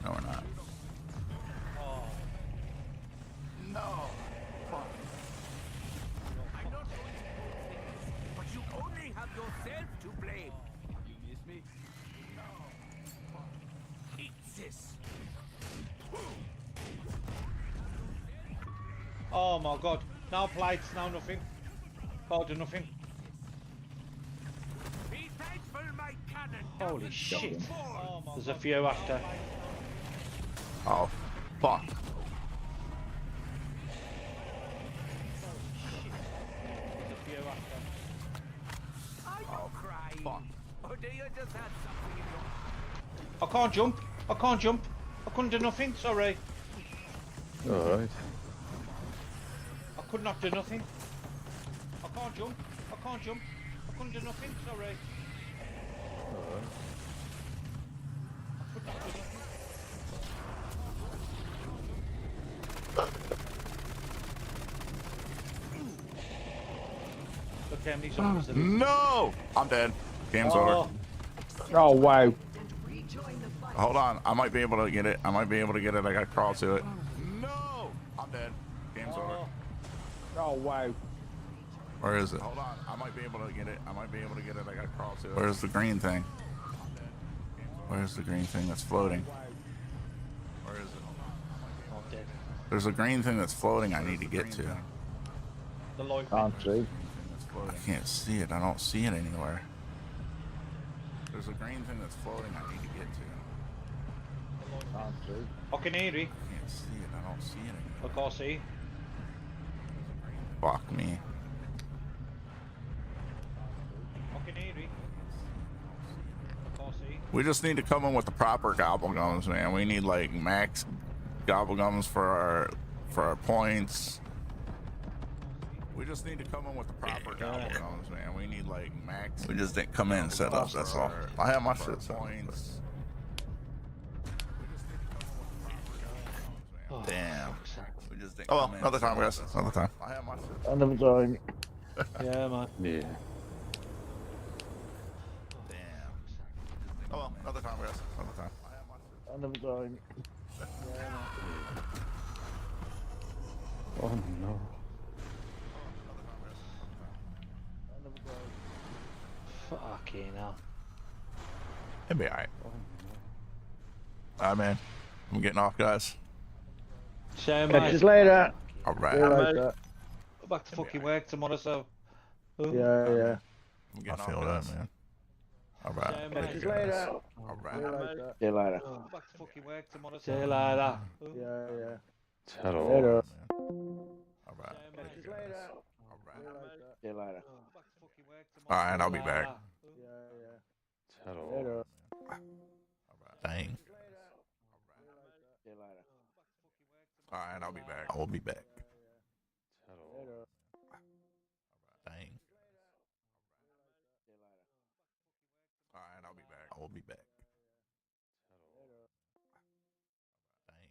No, we're not. Oh. No. Fuck. But you only have yourself to blame. You miss me? No. Eat this. Oh my god. No plates, no nothing. Can't do nothing. Be thankful my cannon. Holy shit. There's a few after. Oh, fuck. Are you crying? Fuck. Or do you just have something in your... I can't jump. I can't jump. I couldn't do nothing. Sorry. Alright. I could not do nothing. I can't jump. I can't jump. I couldn't do nothing. Sorry. Alright. I could not do nothing. Look how many zombies there is. No! I'm dead. Game's over. Oh wow. Hold on. I might be able to get it. I might be able to get it. I gotta crawl to it. No! I'm dead. Game's over. Oh wow. Where is it? Hold on. I might be able to get it. I might be able to get it. I gotta crawl to it. Where's the green thing? Where's the green thing that's floating? Where is it? I'm dead. There's a green thing that's floating I need to get to. The light. Can't see. I can't see it. I don't see it anywhere. There's a green thing that's floating I need to get to. Can't see. I can hear you. I can't see it. I don't see it anywhere. I can't see. Fuck me. I can hear you. I can't see. We just need to come in with the proper gobble gums, man. We need like max gobble gums for our for our points. We just need to come in with the proper guns, man. We need like max. We just didn't come in and set up. That's all. I have my shit points. Damn. We just didn't. Oh well, another time, guys. Another time. I have my shit. Another time. Yeah, man. Yeah. Damn. Oh well, another time, guys. Another time. I have my shit. Another time. Oh no. Fucking hell. It'll be alright. Alright, man. I'm getting off, guys. Shame, Catch mate. you later. Alright. See you Mate. later. Go back to fucking work tomorrow, so. Yeah. I feel that, man. Alright. Shame, Catch mate. you later. Alright. See you later. Go back to fucking work tomorrow. See you later. Yeah. Hello. Later. Alright. Catch you later. See you later. Alright, I'll be back. Hello. Later. Dang. See you later. Alright, I'll be back. I will be back. Later. Dang. Alright, I'll be back. I will be back. Dang.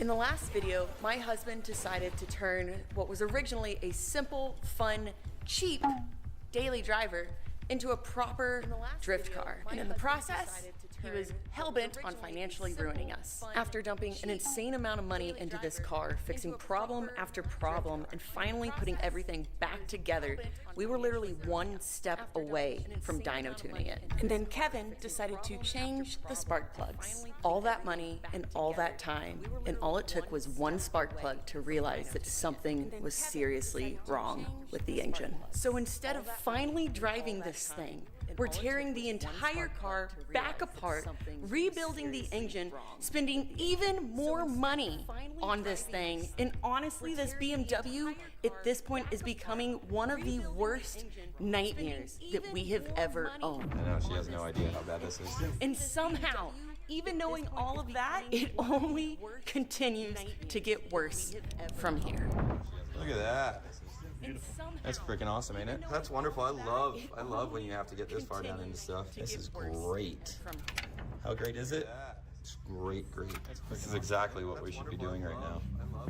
In the last video, my husband decided to turn what was originally a simple, fun, cheap daily driver into a proper drift car. And in the process, he was hell-bent on financially ruining us. After dumping an insane amount of money into this car, fixing problem after problem, and finally putting everything back together, we were literally one step away from dyno tuning it. And then Kevin decided to change the spark plugs. All that money and all that time, and all it took was one spark plug to realize that something was seriously wrong with the engine. So instead of finally driving this thing, we're tearing the entire car back apart, rebuilding the engine, spending even more money on this thing. And honestly, this BMW at this point is becoming one of the worst nightmares that we have ever owned. I know, she has no idea how bad this is. And somehow, even knowing all of that, it only continues to get worse from here. Look at that. That's freaking awesome, ain't it? That's wonderful. I love when you have to get this far down into stuff. This is great. How great is it? It's great. This is exactly what we should be doing right now.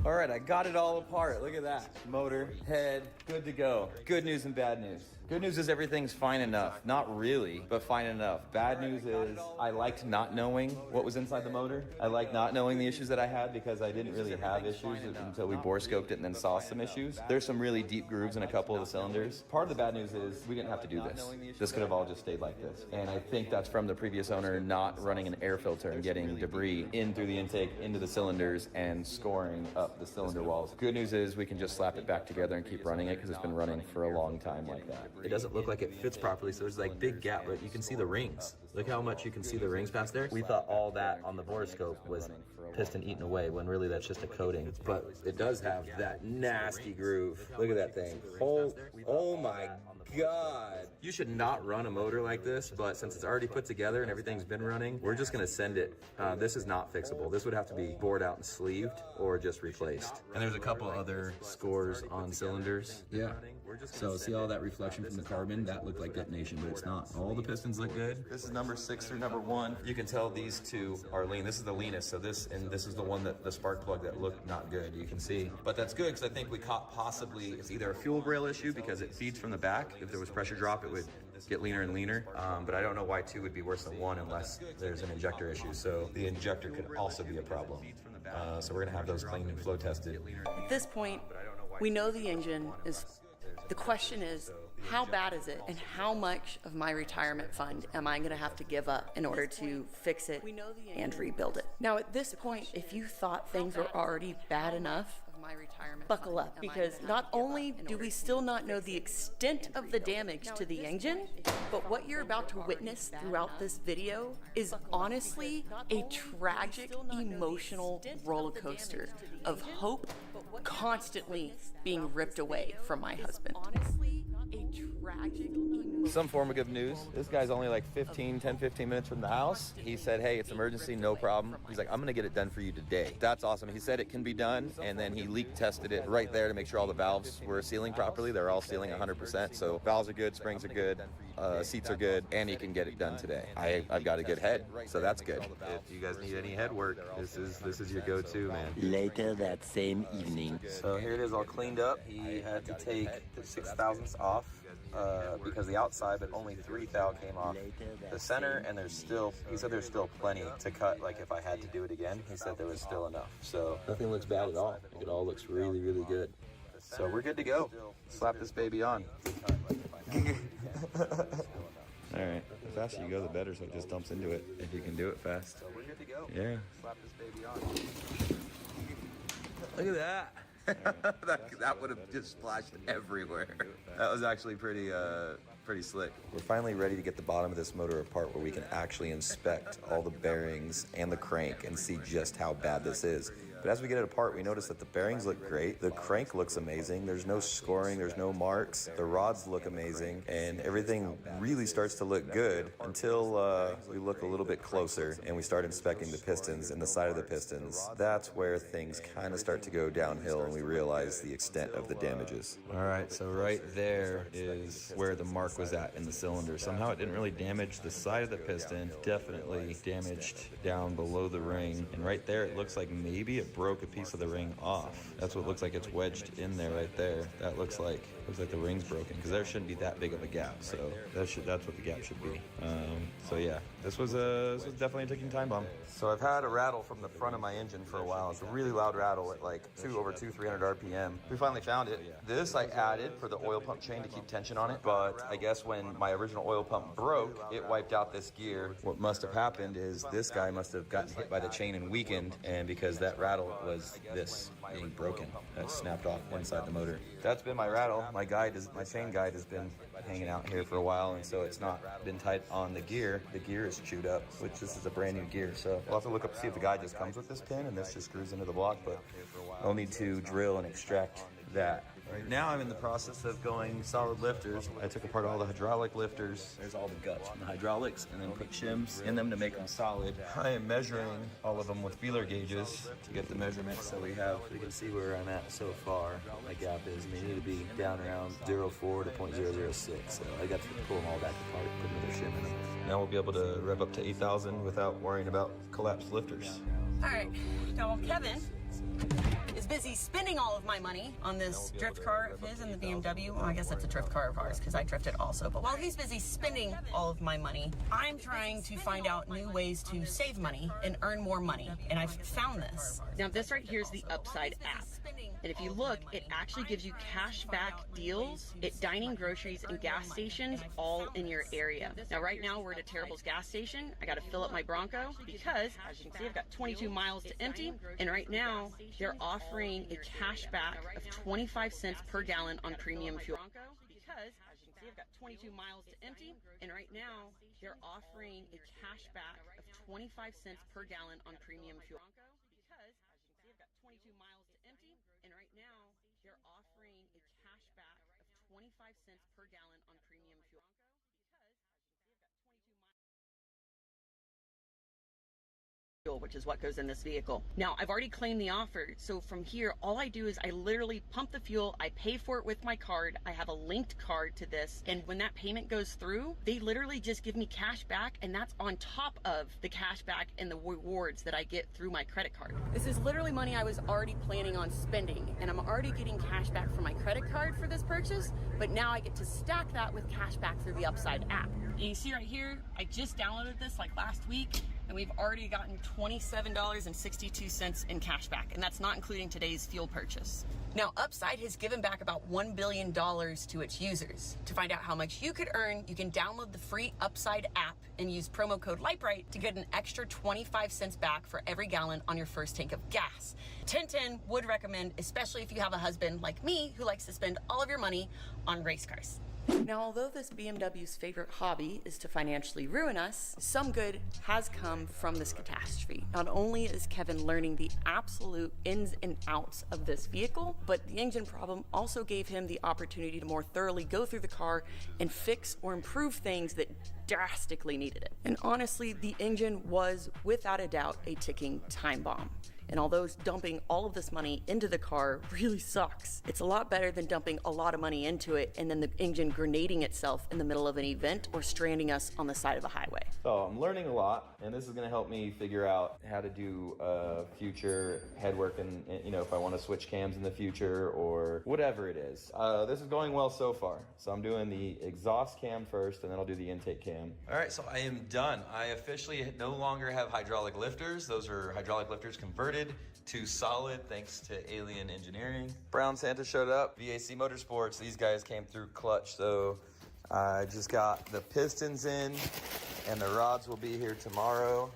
All right, I got it all apart. Look at that. Motor, head, good to go. Good news and bad news. Good news is everything's fine enough. Not really, but fine enough. Bad news is I liked not knowing what was inside the motor. I liked not knowing the issues that I had because I didn't really have issues until we bore scoped it and then saw some issues. There's some really deep grooves in a couple of the cylinders. Part of the bad news is we didn't have to do this. This could have all just stayed like this. And I think that's from the previous owner not running an air filter and getting debris in through the intake, into the cylinders, and scoring up the cylinder walls. Good news is we can just slap it back together and keep running it because it's been running for a long time like that. It doesn't look like it fits properly, so there's like big gap, but you can see the rings. Look how much you can see the rings past there. We thought all that on the borescope was piston eaten away when really that's just a coating. But it does have that nasty groove. Look at that thing. Oh my God. You should not run a motor like this, but since it's already put together and everything's been running, we're just gonna send it. This is not fixable. This would have to be bored out and sleeved or just replaced. And there's a couple other scores on cylinders. Yeah. So see all that reflection from the carbon? That looked like detonation, but it's not. All the pistons look good. This is number 6 through number 1. You can tell these two are lean. This is the leanest, so this is the one that the spark plug that looked not good, you can see. But that's good because I think we caught possibly it's either a fuel rail issue because it feeds from the back. If there was pressure drop, it would get leaner and leaner. But I don't know why 2 would be worse than 1 unless there's an injector issue. So the injector could also be a problem. So we're gonna have those cleaned and flow tested. At this point, we know the engine is. The question is, how bad is it, and how much of my retirement fund am I going to have to give up in order to fix it and rebuild it? Now, at this point, if you thought things were already bad enough, buckle up, because not only do we still not know the extent of the damage to the engine, but what you're about to witness throughout this video is honestly a tragic, emotional roller coaster of hope constantly being ripped away from my husband. Honestly, a tragic, some form of good news. This guy's only like 10, 15 minutes from the house. He said, hey, it's emergency, no problem. He's like, I'm gonna get it done for you today. That's awesome. He said it can be done, and then he leak tested it right there to make sure all the valves were sealing properly. They're all sealing 100%, so valves are good, springs are good, seats are good, and he can get it done today. I've got a good head, so that's good. If you guys need any head work, this is your go-to, man. Later that same evening. So here it is all cleaned up. He had to take the 6 thousandths off because the outside, but only 3 thou came off the center, and he said there's still plenty to cut, like if I had to do it again. He said there was still enough. So nothing looks bad at all. It all looks really, really good. So we're good to go. Slap this baby on. All right, the faster you go, the better, so it just dumps into it, if you can do it fast. We're good to go. Yeah. Slap this baby on. Look at that. that would have just splashed everywhere. That was actually pretty slick. We're finally ready to get the bottom of this motor apart where we can actually inspect all the bearings and the crank and see just how bad this is. But as we get it apart, we notice that the bearings look great. The crank looks amazing. There's no scoring, there's no marks. The rods look amazing, and everything really starts to look good until we look a little bit closer and we start inspecting the pistons and the side of the pistons. That's where things kind of start to go downhill and we realize the extent of the damages. All right, so right there is where the mark was at in the cylinder. Somehow it didn't really damage the side of the piston, definitely damaged down below the ring. And right there, it looks like maybe it it broke a piece of the ring off. That's what looks like it's wedged in there right there. That looks like the ring's broken, because there shouldn't be that big of a gap. So that's what the gap should be. So yeah, this was definitely a ticking time bomb. So I've had a rattle from the front of my engine for a while. It's a really loud rattle at like 300 RPM. We finally found it. This I added for the oil pump chain to keep tension on it, but I guess when my original oil pump broke, it wiped out this gear. What must have happened is this guy must have gotten hit by the chain and weakened, and because that rattle was this being broken, that snapped off inside the motor. That's been my rattle. My chain guide has been hanging out here for a while, and so it's not been tight on the gear. The gear is chewed up, which this is a brand new gear. So we'll have to look up to see if the guide just comes with this pin and this just screws into the block, but I'll need to drill and extract that. Right now I'm in the process of going solid lifters. I took apart all the hydraulic lifters. There's all the guts from the hydraulics, and then put shims in them to make them solid. I am measuring all of them with feeler gauges to get the measurements so we can see where I'm at so far, what my gap is, and they need to be down around 0.4 to 0.006. So I got to pull them all back apart, put another shim in them. Now we'll be able to rev up to 8,000 without worrying about collapsed lifters. All right, now while Kevin is busy spending all of my money on this drift car of his and the BMW. Well, I guess it's a drift car of ours because I drifted also. But while he's busy spending all of my money, I'm trying to find out new ways to save money and earn more money. And I've found this. Now, this right here is the Upside app. And if you look, it actually gives you cash back deals at dining, groceries, and gas stations all in your area. Now, right now, we're at a Terrible's gas station. I got to fill up my Bronco because, as you can see, I've got 22 miles to empty. And right now, they're offering a cash back of 25 cents per gallon on premium fuel. Because, as you can see, I've got 22 miles to empty. And right now, they're offering a cash back of 25 cents per gallon on premium fuel. Because, as you can see, I've got 22 miles to empty. And right now, they're offering a cash back of 25 cents per gallon on premium fuel. Which is what goes in this vehicle. Now, I've already claimed the offer, so from here, all I do is I literally pump the fuel, I pay for it with my card, I have a linked card to this, and when that payment goes through, they literally just give me cash back, and that's on top of the cash back and the rewards that I get through my credit card. This is literally money I was already planning on spending, and I'm already getting cash back from my credit card for this purchase, but now I get to stack that with cash back through the Upside app. And you see right here, I just downloaded this like last week, and we've already gotten $27.62 in cash back, and that's not including today's fuel purchase. Now, Upside has given back about $1 billion to its users. To find out how much you could earn, you can download the free Upside app and use promo code LightBright to get an extra 25 cents back for every gallon on your first tank of gas. 1010 would recommend, especially if you have a husband like me who likes to spend all of your money on race cars. Now, although this BMW's favorite hobby is to financially ruin us, some good has come from this catastrophe. Not only is Kevin learning the absolute ins and outs of this vehicle, but the engine problem also gave him the opportunity to more thoroughly go through the car and fix or improve things that drastically needed it. And honestly, the engine was, without a doubt, a ticking time bomb. And although dumping all of this money into the car really sucks, it's a lot better than dumping a lot of money into it and then the engine grenading itself in the middle of an event or stranding us on the side of a highway. So I'm learning a lot, and this is going to help me figure out how to do future headwork, and if I want to switch cams in the future or whatever it is. This is going well so far. So I'm doing the exhaust cam first, and then I'll do the intake cam. All right, so I am done. I officially no longer have hydraulic lifters. Those are hydraulic lifters converted to solid thanks to Alien Engineering. Brown Santa showed up, VAC Motorsports. These guys came through clutch, so I just got the pistons in, and the rods will be here tomorrow.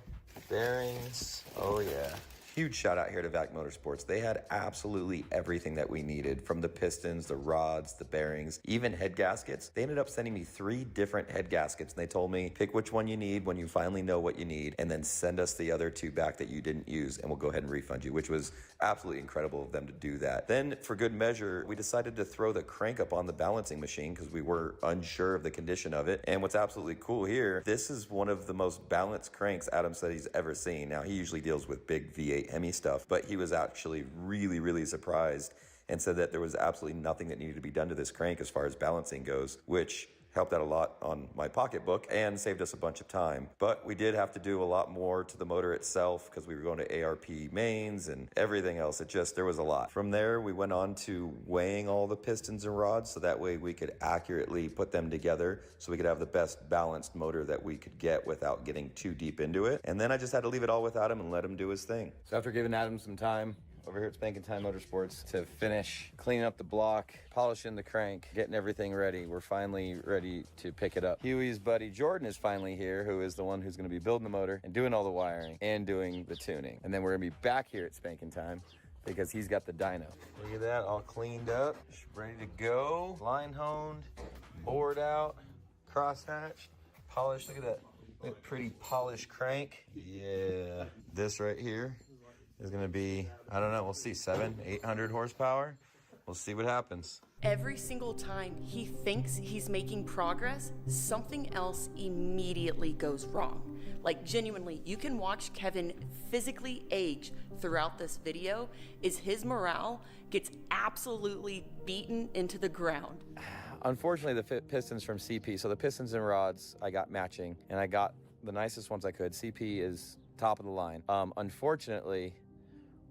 Bearings, oh yeah. Huge shout out here to VAC Motorsports. They had absolutely everything that we needed, from the pistons, the rods, the bearings, even head gaskets. They ended up sending me 3 different head gaskets, and they told me, pick which one you need when you finally know what you need, and then send us the other 2 back that you didn't use, and we'll go ahead and refund you, which was absolutely incredible of them to do that. Then, for good measure, we decided to throw the crank up on the balancing machine because we were unsure of the condition of it. And what's absolutely cool here, this is one of the most balanced cranks Adam said he's ever seen. Now, he usually deals with big V8 Hemi stuff, but he was actually really, really surprised and said that there was absolutely nothing that needed to be done to this crank as far as balancing goes, which helped out a lot on my pocketbook and saved us a bunch of time. But we did have to do a lot more to the motor itself because we were going to ARP mains and everything else. There was a lot. From there, we went on to weighing all the pistons and rods so that way we could accurately put them together so we could have the best balanced motor that we could get without getting too deep into it. And then I just had to leave it all with Adam and let him do his thing. So after giving Adam some time over here at Spanking Time Motorsports to finish cleaning up the block, polishing the crank, getting everything ready, we're finally ready to pick it up. Huey's buddy Jordan is finally here, who is the one who's going to be building the motor and doing all the wiring and doing the tuning. And then we're going to be back here at Spanking Time because he's got the dyno. Look at that, all cleaned up, ready to go. Line honed, bored out, crosshatched, polished. Look at that. Look at pretty polished crank. Yeah. This right here is going to be, I don't know, we'll see, 700-800 horsepower. We'll see what happens. Every single time he thinks he's making progress, something else immediately goes wrong. Like, genuinely, you can watch Kevin physically age throughout this video as his morale gets absolutely beaten into the ground. Unfortunately, the pistons from CP, so the pistons and rods I got matching, and I got the nicest ones I could. CP is top of the line. Unfortunately,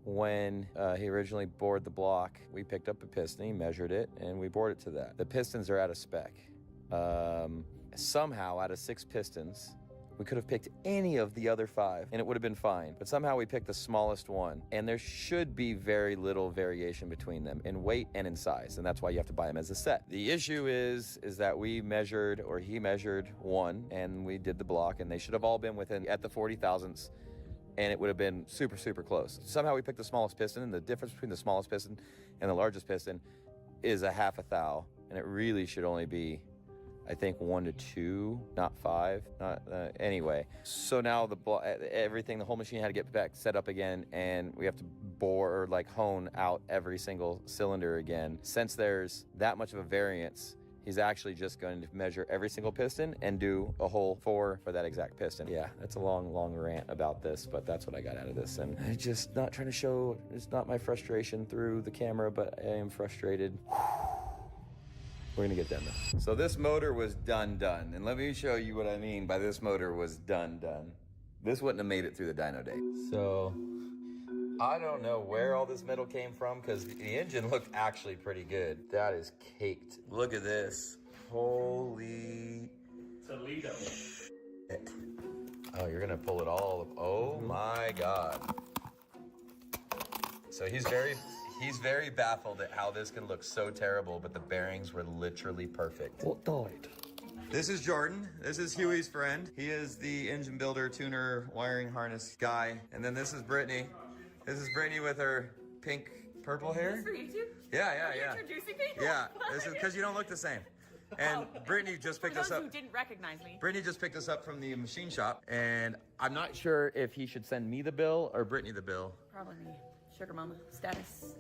when he originally bored the block, we picked up a piston, he measured it, and we bored it to that. The pistons are out of spec. Somehow, out of 6 pistons, we could have picked any of the other 5, and it would have been fine. But somehow we picked the smallest one, and there should be very little variation between them in weight and in size, and that's why you have to buy them as a set. The issue is that we measured, or he measured one, and we did the block, and they should have all been within at the 40 thousandths, and it would have been super, super close. Somehow we picked the smallest piston, and the difference between the smallest piston and the largest piston is a half a thou, and it really should only be, I think, 1 to 2, not 5, anyway. So now everything, the whole machine had to get back set up again, and we have to bore or like hone out every single cylinder again. Since there's that much of a variance, he's actually just going to measure every single piston and do a hole for that exact piston. Yeah, that's a long, long rant about this, but that's what I got out of this. And I'm just not trying to show, it's not my frustration through the camera, but I am frustrated. We're gonna get done though. So this motor was done. And let me show you what I mean by this motor was done. This wouldn't have made it through the dyno day. So I don't know where all this metal came from because the engine looked actually pretty good. That is caked. Look at this. Holy Toledo. shit. Oh, you're gonna pull it all up. Oh my God. So he's very baffled at how this can look so terrible, but the bearings were literally perfect. What died? This is Jordan. This is Huey's friend. He is the engine builder, tuner, wiring harness guy. And then this is Brittany. This is Brittany with her pink, purple hair. Is this for YouTube? Yeah. Are you introducing me? Yeah, this is because you don't look the same. And Brittany just picked us up. For those who didn't recognize me. Brittany just picked us up from the machine shop, and I'm not sure if he should send me the bill or Brittany the bill. Probably me. Sugar mama status.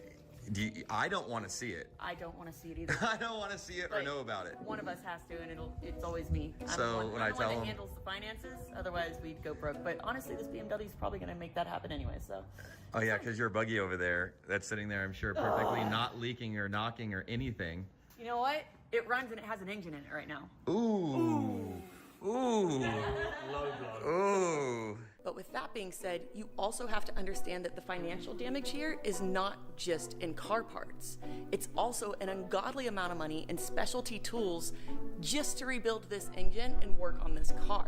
I don't want to see it. I don't want to see it either. I don't want to see it or know about it. One of us has to, and it's always me. So when I tell I'm the one him that handles the finances, otherwise we'd go broke. But honestly, this BMW is probably going to make that happen anyway. So. Oh yeah, because your buggy over there, that's sitting there, I'm sure, perfectly not leaking or knocking or anything. You know what? It runs and it has an engine in it right now. Ooh. Ooh. Ooh. But with that being said, you also have to understand that the financial damage here is not just in car parts. It's also an ungodly amount of money in specialty tools just to rebuild this engine and work on this car.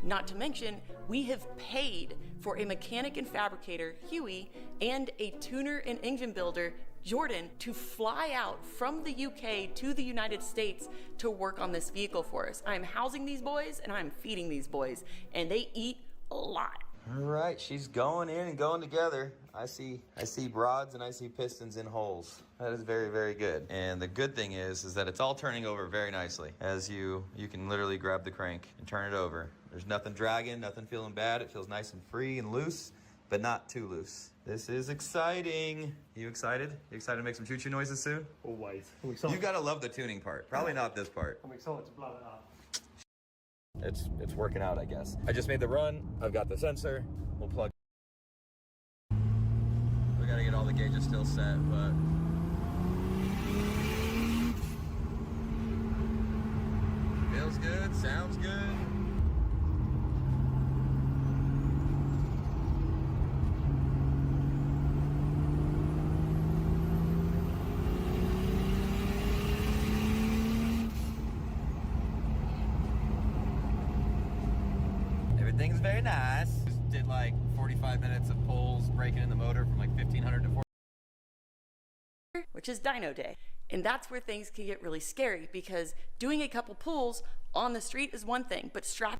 Not to mention, we have paid for a mechanic and fabricator, Huey, and a tuner and engine builder, Jordan, to fly out from the UK to the United States to work on this vehicle for us. I'm housing these boys and I'm feeding these boys, and they eat a lot. All right, she's going in and going together. I see rods and I see pistons in holes. That is very, very good. And the good thing is that it's all turning over very nicely. As you can literally grab the crank and turn it over. There's nothing dragging, nothing feeling bad. It feels nice and free and loose, but not too loose. This is exciting. You excited? You excited to make some choo-choo noises soon? Always. I'm excited. You gotta love the tuning part. Probably not this part. I'm excited to blow it up. It's working out, I guess. I just made the run. I've got the sensor. We'll plug. We gotta get all the gauges still set, but Feels good, sounds good. Everything's very nice. Just did like 45 minutes of pulls, breaking in the motor from like 1500 to 4. Which is dyno day. And that's where things can get really scary, because doing a couple pulls on the street is one thing, but strapping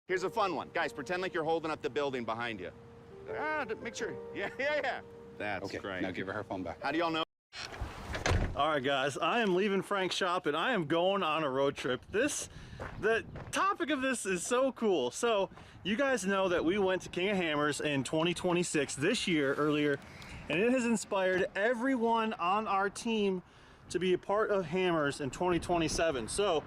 Here's a fun one. Guys, pretend like you're holding up the building behind you. Make sure. Yeah. That's Okay, great. now give her phone back. How do y'all know? All right, guys, I am leaving Frank's shop and I am going on a road trip. The topic of this is so cool. So you guys know that we went to King of Hammers in 2026 this year earlier, and it has inspired everyone on our team to be a part of Hammers in 2027. So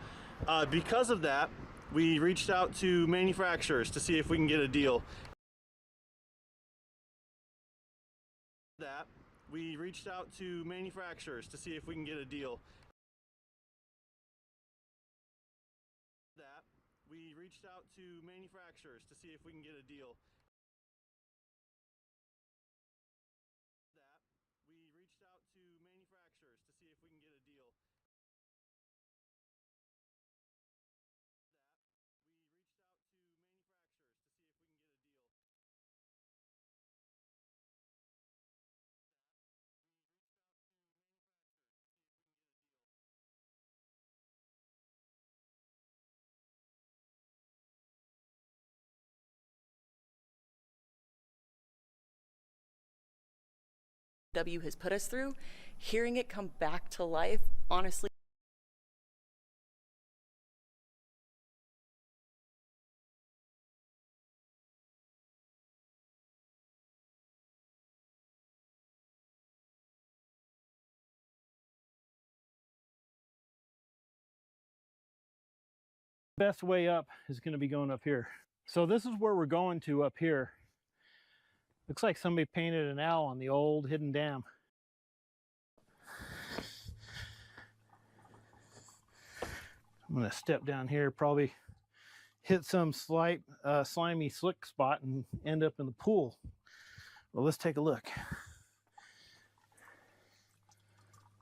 because of that, we reached out to manufacturers to see if we can get a deal. We reached out to manufacturers to see if we can get a deal. We reached out to manufacturers to see if we can get a deal. We reached out to manufacturers to see if we can get a deal. W has put us through, hearing it come back to life, honestly. Best way up is going to be going up here. So this is where we're going to up here. Looks like somebody painted an owl on the old hidden dam. I'm going to step down here, probably hit some slight slimy slick spot and end up in the pool. Well, let's take a look.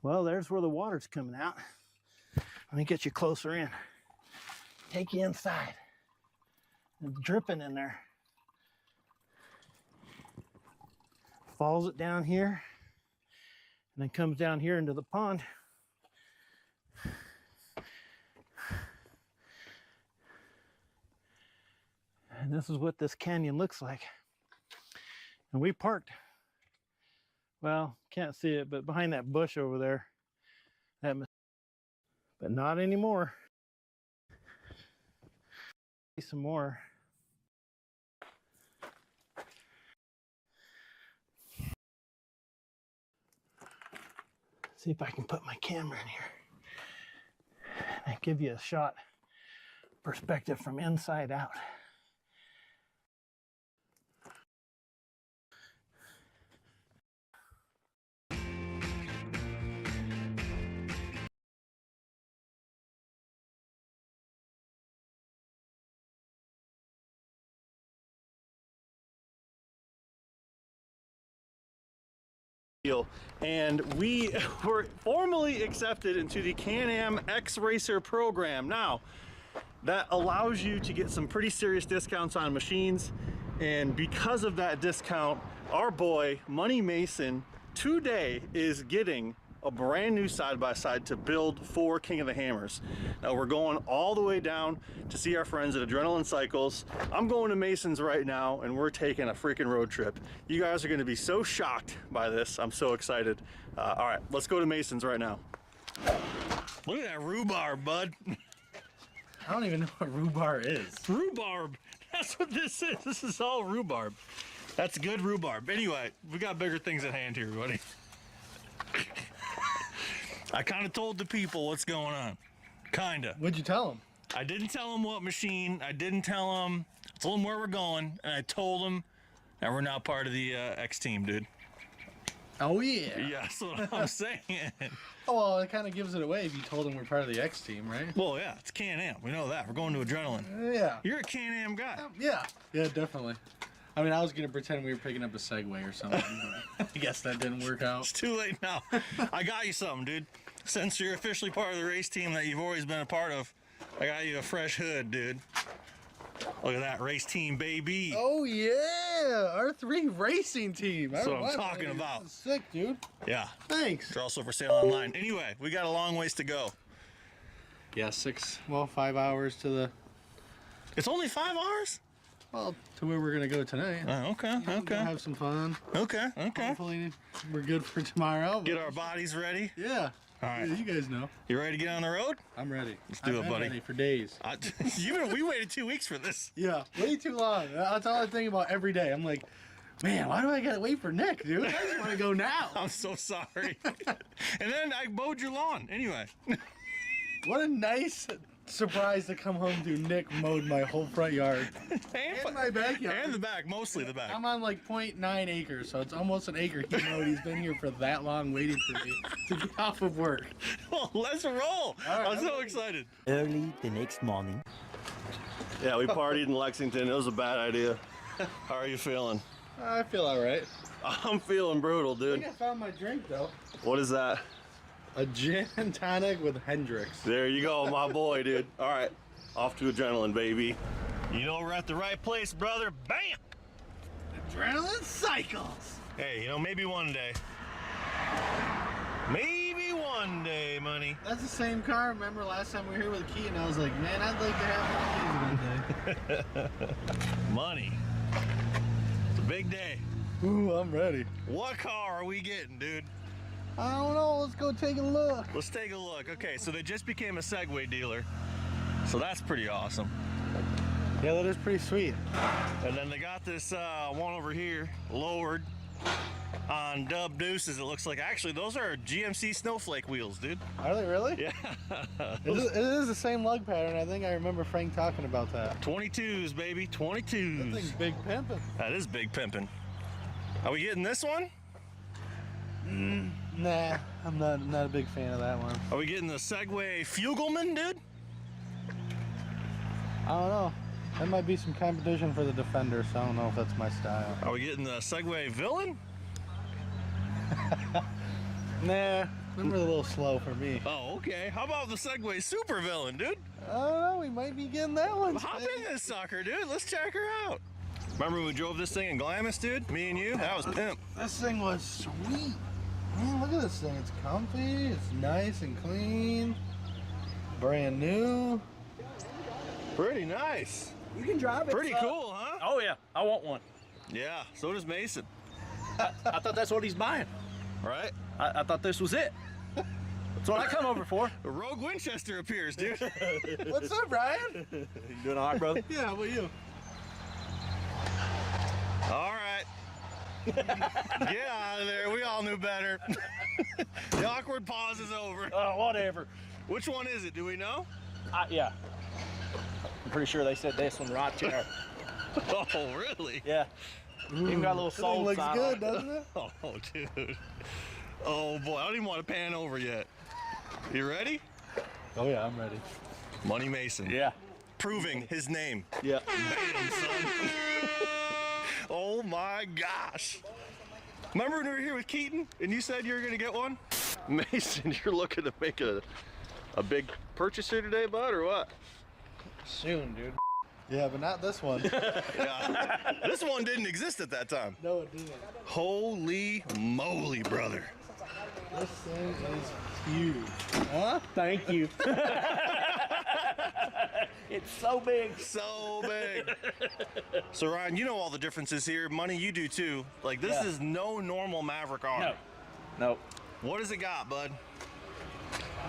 Well, there's where the water's coming out. Let me get you closer in. Take you inside. It's dripping in there. Falls it down here and then comes down here into the pond. And this is what this canyon looks like. And we parked, well, can't see it, but behind that bush over there. But not anymore. Some more. See if I can put my camera in here and give you a shot perspective from inside out. And we were formally accepted into the Can-Am X-Racer program. Now, that allows you to get some pretty serious discounts on machines, and because of that discount, our boy Money Mason today is getting a brand new side-by-side to build for King of the Hammers. Now we're going all the way down to see our friends at Adrenaline Cycles. I'm going to Mason's right now and we're taking a freaking road trip. You guys are gonna be so shocked by this. I'm so excited. All right, let's go to Mason's right now. Look at that rhubarb, bud. I don't even know what rhubarb is. Rhubarb, that's what this is. This is all rhubarb. That's good rhubarb. Anyway, we got bigger things at hand here, buddy. I kind of told the people what's going on. Kinda. What'd you tell them? I didn't tell them what machine. I didn't tell them. I told them where we're going, and I told them that we're now part of the X team, dude. Oh, yeah. Yeah, that's what I'm saying. Oh, well, it kind of gives it away if you told them we're part of the X team, right? Well, yeah, it's Can-Am. We know that. We're going to Adrenaline. Yeah. You're a Can-Am guy. Yeah. Yeah, definitely. I mean, I was going to pretend we were picking up a Segway or something, but I guess that didn't work out. It's too late now. I got you something, dude. Since you're officially part of the race team that you've always been a part of, I got you a fresh hood, dude. Look at that race team, baby. Oh, yeah. R3 racing team. That's what I'm talking about. This is sick, dude. Yeah. Thanks. They're also for sale online. Anyway, we got a long ways to go. Yeah, 5 hours to the... It's only 5 hours? Well, to where we're going to go tonight. Okay, okay. Have some fun. Okay, okay. Hopefully we're good for tomorrow. Get our bodies ready. Yeah. All right. Yeah, you guys know. You ready to get on the road? I'm ready. Let's do it, buddy. Ready for days. We waited 2 weeks for this. Yeah, way too long. That's all I think about every day. I'm like, man, why do I gotta wait for Nick, dude? I just want to go now. I'm so sorry. And then I mowed your lawn. Anyway. What a nice surprise to come home to. Nick mowed my whole front yard. And my backyard. And the back, mostly the back. I'm on like 0.9 acres, so it's almost an acre he mowed. He's been here for that long waiting for me to get off of work. Well, let's roll. Right, I'm so excited. Early the next morning. Yeah, we partied in Lexington. It was a bad idea. How are you feeling? I feel all right. I'm feeling brutal, I dude. think I found my drink, though. What is that? A gin and tonic with Hendrix. There you go, my boy, dude. All right, off to Adrenaline, baby. You know we're at the right place, brother. Bam! Adrenaline cycles. Hey, you know, maybe one day. Maybe one day, money. That's the same car. Remember last time we were here with Key, and I was like, man, I'd like to have one of these one day. Money. It's a big day. Ooh, I'm ready. What car are we getting, dude? I don't know. Let's go take a look. Let's take a look. Okay, so they just became a Segway dealer. So that's pretty awesome. Yeah, that is pretty sweet. And then they got this one over here lowered on Dub Deuces. It looks like, actually, those are GMC Snowflake wheels, dude. Are they really? Yeah. It is the same lug pattern. I think I remember Frank talking about that. 22s, baby, 22s. That thing's big pimping. That is big pimping. Are we getting this one? Nah, I'm not a big fan of that one. Are we getting the Segway Fugelman, dude? I don't know. That might be some competition for the Defender, so I don't know if that's my style. Are we getting the Segway Villain? Nah, them are a little slow for me. Oh, okay. How about the Segway Super Villain, dude? I don't know, we might be getting that one. Hop in this sucker, dude. Let's check her out. Remember when we drove this thing in Glamis, dude? Me and you? That was pimp. This thing was sweet. Man, look at this thing. It's comfy, it's nice and clean. Brand new. Pretty nice. You can drive it. Pretty cool, huh? Oh, yeah. I want one. Yeah, so does Mason. I thought that's what he's buying. Right? I thought this was it. That's what I come over for. A Rogue Winchester appears, dude. What's up, Brian? You doing all right, brother? Yeah, how about you? All right. Get out of there. We all knew better. The awkward pause is over. Whatever. Which one is it? Do we know? Yeah. I'm pretty sure they said this one right there. Oh, really? Yeah. Even got a little soul looks sign good, on it. doesn't it? Oh, dude. Oh, boy. I don't even want to pan over yet. You ready? Oh, yeah, I'm ready. Money Mason. Yeah. Proving his name. Yeah. Bam, son. Oh, my gosh. Remember when we were here with Keaton and you said you were going to get one? Mason, you're looking to make a big purchase here today, bud, or what? Soon, dude. Yeah, but not this one. Yeah. This one didn't exist at that time. No, it didn't. Holy moly, brother. This thing is huge. Huh? Thank you. It's so big. So big. So, Ryan, you know all the differences here. Money, you do too. Like, this is no normal Maverick R. No. Nope. What does it got, bud?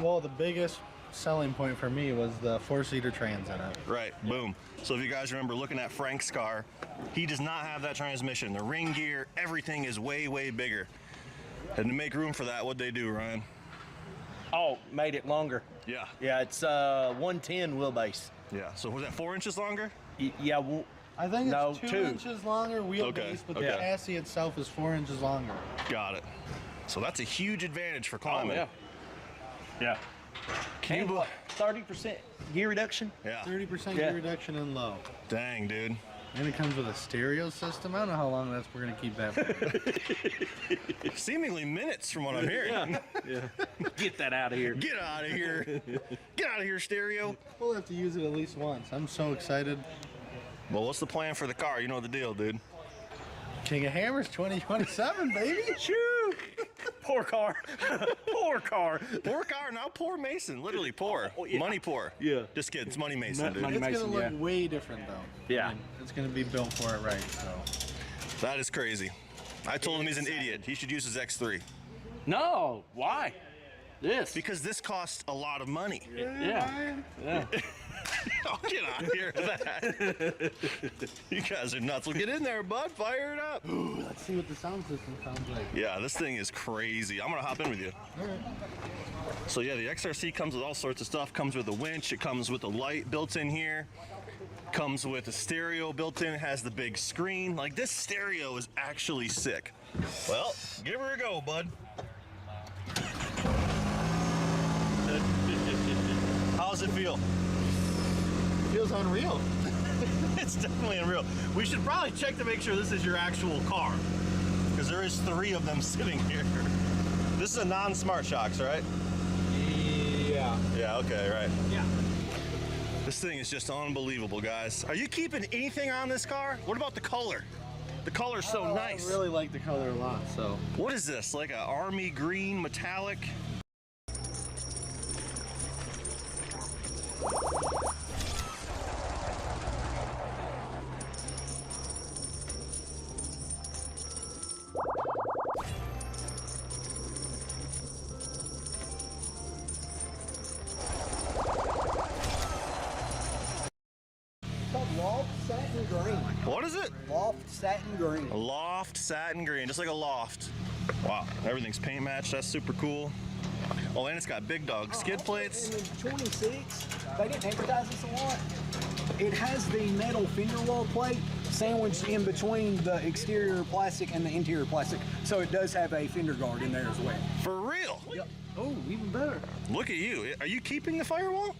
Well, the biggest selling point for me was the 4-seater trans in it. Right, boom. So if you guys remember looking at Frank's car, he does not have that transmission. The ring gear, everything is way, way bigger. And to make room for that, what'd they do, Ryan? Oh, made it longer. Yeah. Yeah, it's 110 wheelbase. Yeah, so was that 4 inches longer? Yeah, I think it's No, 2 inches longer wheelbase, but the chassis itself is 4 inches longer. Got it. So that's a huge advantage for climbing. yeah. Yeah. Can you 30% gear reduction? Yeah. 30% gear reduction in low. Dang, dude. And it comes with a stereo system. I don't know how long we're going to keep that for. Seemingly minutes from what I'm hearing. Yeah. Get that out of here. Get out of here. Get out of here, stereo. We'll have to use it at least once. I'm so excited. Well, what's the plan for the car? You know the deal, dude. King of Hammers 2027, baby. Shoo! Poor car. Poor car. Poor car, now poor Mason. Literally poor. Money poor. Yeah. Just kidding. It's Money Mason, dude. It's going to look way different, though. Yeah. I mean, it's going to be built for it right, so. That is crazy. I told him he's an idiot. He should use his X3. No. Why? This. Because this costs a lot of money. Yeah. Yeah. Oh, get out of here with that. You guys are nuts. Well, get in there, bud. Fire it up. Let's see what the sound system sounds like. Yeah, this thing is crazy. I'm going to hop in with you. All right. So, yeah, the XRC comes with all sorts of stuff. Comes with a winch. It comes with a light built in here. Comes with a stereo built in. It has the big screen. Like, this stereo is actually sick. Well, give her a go, bud. How does it feel? Feels unreal. It's definitely unreal. We should probably check to make sure this is your actual car, because there is 3 of them sitting here. This is a non-Smart Shocks, right? Yeah. Yeah, okay, right. Yeah. This thing is just unbelievable, guys. Are you keeping anything on this car? What about the color? The color's so nice. I really like the color a lot, so. What is this, like an army green metallic? Loft satin green. What is it? Loft satin green. A loft satin green, just like a loft. Wow, everything's paint matched. That's super cool. Oh, and it's got big dog skid plates. And in 26, they didn't advertise this a lot. It has the metal fender wall plate sandwiched in between the exterior plastic and the interior plastic. So it does have a fender guard in there as well. For real? Yep. Oh, even better. Look at you. Are you keeping the firewall?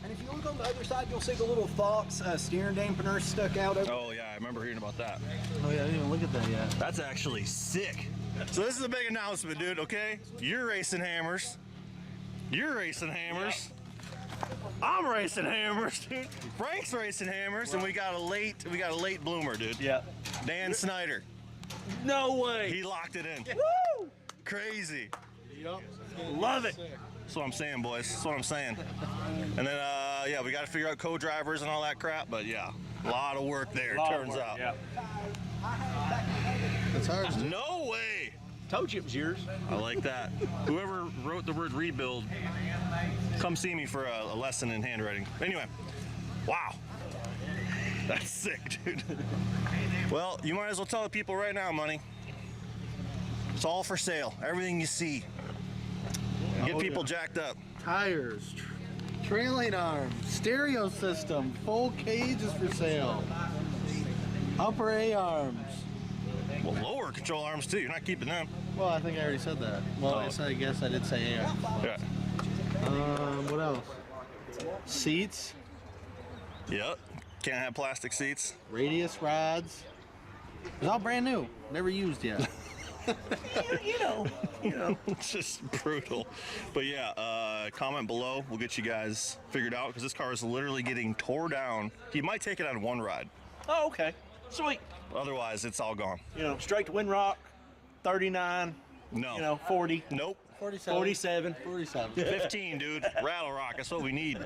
And if you look on the other side, you'll see the little Fox steering dampener stuck out over. Oh yeah, I remember hearing about that. Oh yeah, I didn't even look at that yet. That's actually sick. So this is a big announcement, dude, okay? You're racing hammers. You're racing hammers. Yep. I'm racing hammers, dude. Frank's racing hammers, and we got a late bloomer, dude. Yeah. Dan Snyder. No way. He locked it in. Woo! Crazy. Yep. Love it. That's what I'm saying, boys. That's what I'm saying. And then, yeah, we got to figure out co-drivers and all that crap. But yeah, a lot of work there. Turns out. Yeah. That's ours. No way. Told you it was yours. I like that. Whoever wrote the word rebuild, come see me for a lesson in handwriting. Anyway, wow. That's sick, dude. Well, you might as well tell the people right now, Money. It's all for sale. Everything you see. Get people jacked up. Tires, trailing arms, stereo system, full cage is for sale. Upper A arms. Well, lower control arms too. You're not keeping them. Well, I think I already said that. Well, I guess I did say A arms. Yeah. What else? Seats. Yep. Can't have plastic seats. Radius rods. It's all brand new. Never used yet. You know. It's just brutal. But yeah, comment below. We'll get you guys figured out, because this car is literally getting tore down. You might take it on one ride. Oh, okay. Sweet. Otherwise, it's all gone. You know, straight to Windrock, 39. No. 40. Nope. 47. 15, dude. Rattle Rock. That's what we need.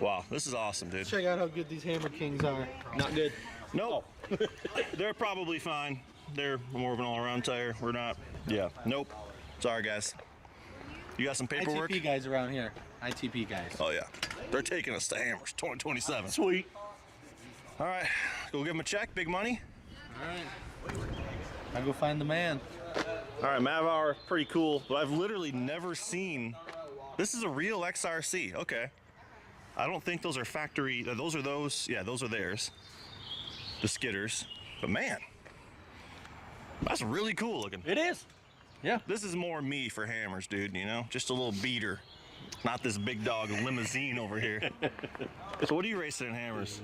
Wow, this is awesome, dude. Check out how good these Hammer Kings are. Not good. Nope. They're probably fine. They're more of an all-around tire. We're not. Yeah. Nope. Sorry, guys. You got some paperwork? ITP guys around here. ITP guys. Oh, yeah. They're taking us to Hammers 2027. Sweet. All right. Go give them a check. Big money. All right. I'll go find the man. All right. Mavar, pretty cool. But I've literally never seen. This is a real XRC. Okay. I don't think those are factory. Those are those. Yeah, those are theirs. the skidders. But man, that's really cool looking. It is. Yeah. This is more me for hammers, dude, you know? Just a little beater. Not this big dog limousine over here. So what are you racing in hammers?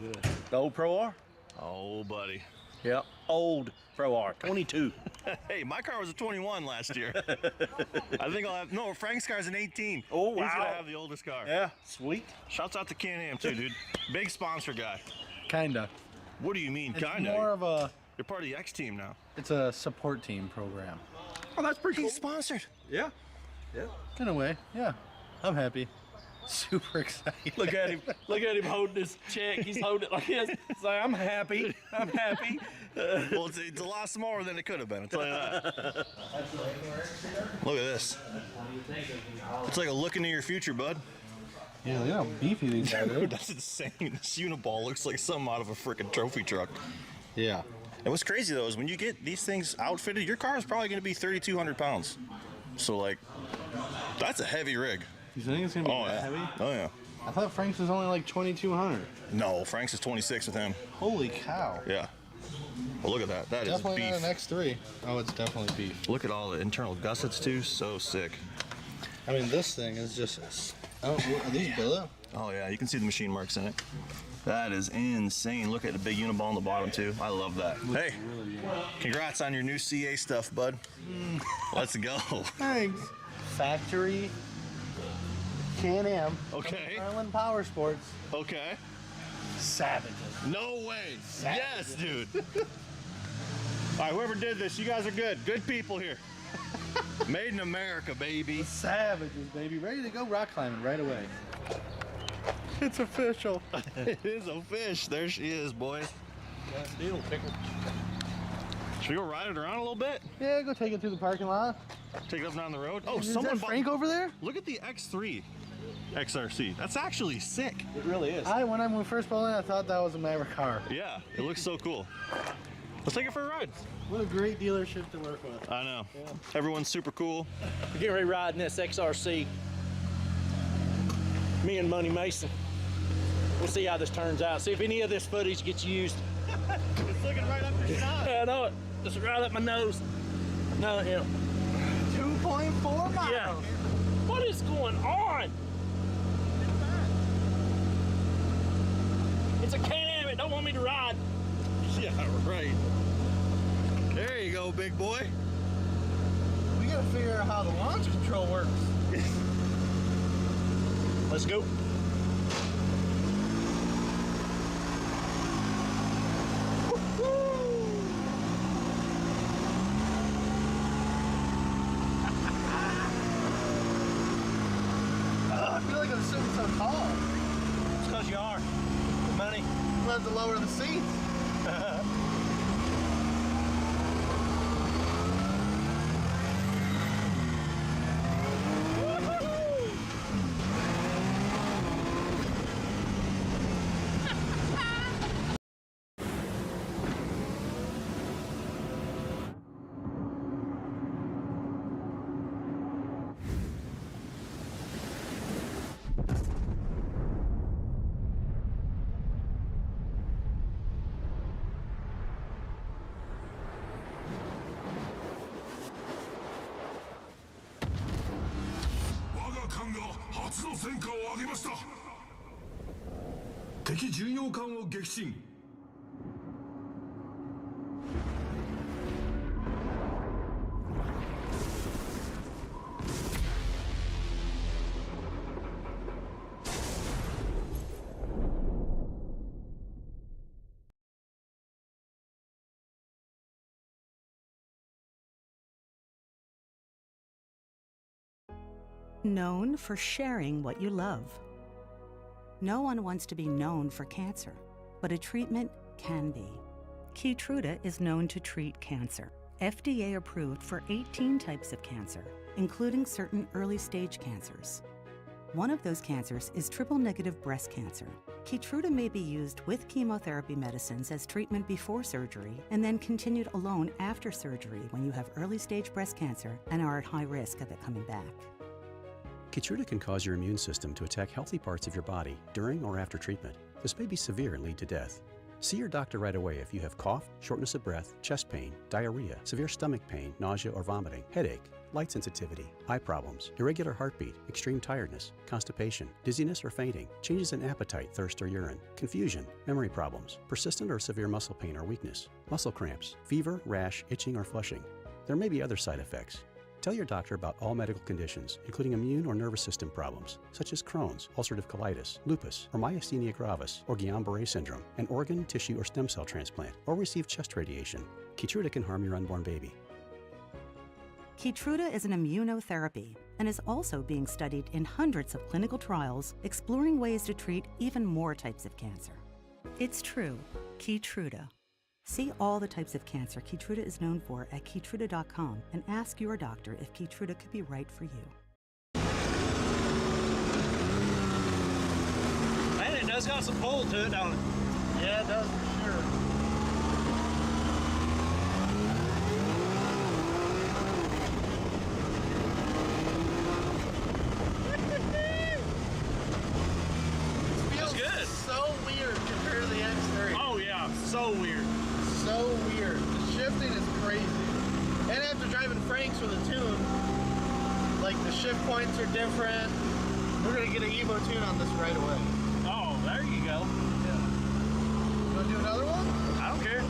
The old Pro R. Oh, buddy. Yep. Old Pro R, 22. Hey, my car was a 21 last year. I think I'll have, no, Frank's car's an 18. Oh, wow. He's gonna have the oldest car. Yeah, sweet. Shouts out to Can-Am too, dude. Big sponsor guy. Kinda. What do you mean, It's kinda? more of a. You're part of the X team now. It's a support team program. Oh, that's pretty cool. He's sponsored. Yeah. Yeah. In a way, yeah. I'm happy. Super excited. Look at him. Look at him holding this check. He's holding it like this. It's like, I'm happy. I'm happy. Well, it's a lot smaller than it could have been, I'll tell you that. Look at this. It's like a look into your future, bud. Yeah, look how beefy these guys are. Dude, that's insane. This Uniball looks like something out of a freaking trophy truck. Yeah. And what's crazy though is when you get these things outfitted, your car is probably going to be 3,200 pounds. So like, that's a heavy rig. You think it's gonna be that heavy? Oh yeah. I thought Frank's was only like 2,200. No, Frank's is 26 with him. Holy cow. Yeah. Well, look at that. That Definitely is beef. not an X3. Oh, it's definitely beef. Look at all the internal gussets too. So sick. I mean, this thing is just. Oh, are these billet? Oh yeah, you can see the machine marks in it. That is insane. Look at the big uniball on the bottom too. I love that. Hey, congrats on your new CA stuff, bud. Let's go. Thanks. Factory Can-Am. Okay. Maryland Power Sports. Okay. Savages. No way. Savages. Yes, dude. All right, whoever did this, you guys are good. Good people here. Made in America, baby. Savages, baby. Ready to go rock climbing right away. It's official. It is a fish. There she is, boys. Deal, pickle. Should we go ride it around a little bit? Yeah, go take it through the parking lot. Take it up and down the road. Oh, Is someone that Frank over there? Look at the X3 XRC. That's actually sick. It really is. When I first pulled in, I thought that was a Maverick car. Yeah, it looks so cool. Let's take it for a ride. What a great dealership to work with. I know. Yeah. Everyone's super cool. We're getting ready to ride in this XRC. Me and Money Mason. We'll see how this turns out. See if any of this footage gets used. It's looking right up your nose. Yeah, I know it. Just right up my nose. No, yeah. 2.4 miles. Yeah. What is going on? It's a Can-Am. It don't want me to ride. Yeah, right. There you go, big boy. We gotta figure out how the launch control works. Let's go. I feel like I'm sitting so tall. It's because you are. Money. We'll have to lower the seats. Known for sharing what you love. No one wants to be known for cancer, but a treatment can be. Keytruda is known to treat cancer. FDA approved for 18 types of cancer, including certain early-stage cancers. One of those cancers is triple-negative breast cancer. Keytruda may be used with chemotherapy medicines as treatment before surgery and then continued alone after surgery when you have early-stage breast cancer and are at high risk of it coming back. Keytruda can cause your immune system to attack healthy parts of your body during or after treatment. This may be severe and lead to death. See your doctor right away if you have cough, shortness of breath, chest pain, diarrhea, severe stomach pain, nausea or vomiting, headache, light sensitivity, eye problems, irregular heartbeat, extreme tiredness, constipation, dizziness or fainting, changes in appetite, thirst or urine, confusion, memory problems, persistent or severe muscle pain or weakness, muscle cramps, fever, rash, itching or flushing. There may be other side effects. Tell your doctor about all medical conditions, including immune or nervous system problems, such as Crohn's, ulcerative colitis, lupus, or myasthenia gravis, or Guillain-Barré syndrome, an organ, tissue, or stem cell transplant, or receive chest radiation. Keytruda can harm your unborn baby. Keytruda is an immunotherapy and is also being studied in hundreds of clinical trials exploring ways to treat even more types of cancer. It's true, Keytruda. See all the types of cancer Keytruda is known for at Keytruda.com and ask your doctor if Keytruda could be right for you. Man, it does got some pull to it, don't it? Yeah, it does for sure. Feels good. So weird compared to the X3. Oh yeah, so weird. So weird. The shifting is crazy. And after driving Frank's with a tune, like the shift points are different. We're gonna get an Evo tune on this right away. Oh, there you go. Yeah. You wanna do another one? I don't care.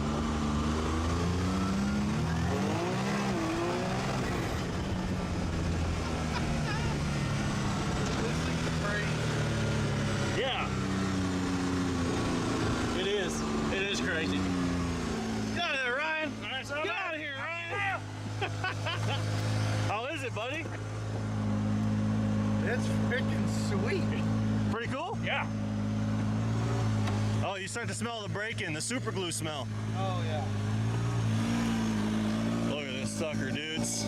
This thing's crazy. Yeah. It is. It is crazy. Get out of there, Ryan. Get out of here, Ryan. How is it, buddy? It's freaking sweet. Pretty cool? Yeah. Oh, you start to smell the break-in, the super glue smell. Oh yeah. Look at this sucker, dudes.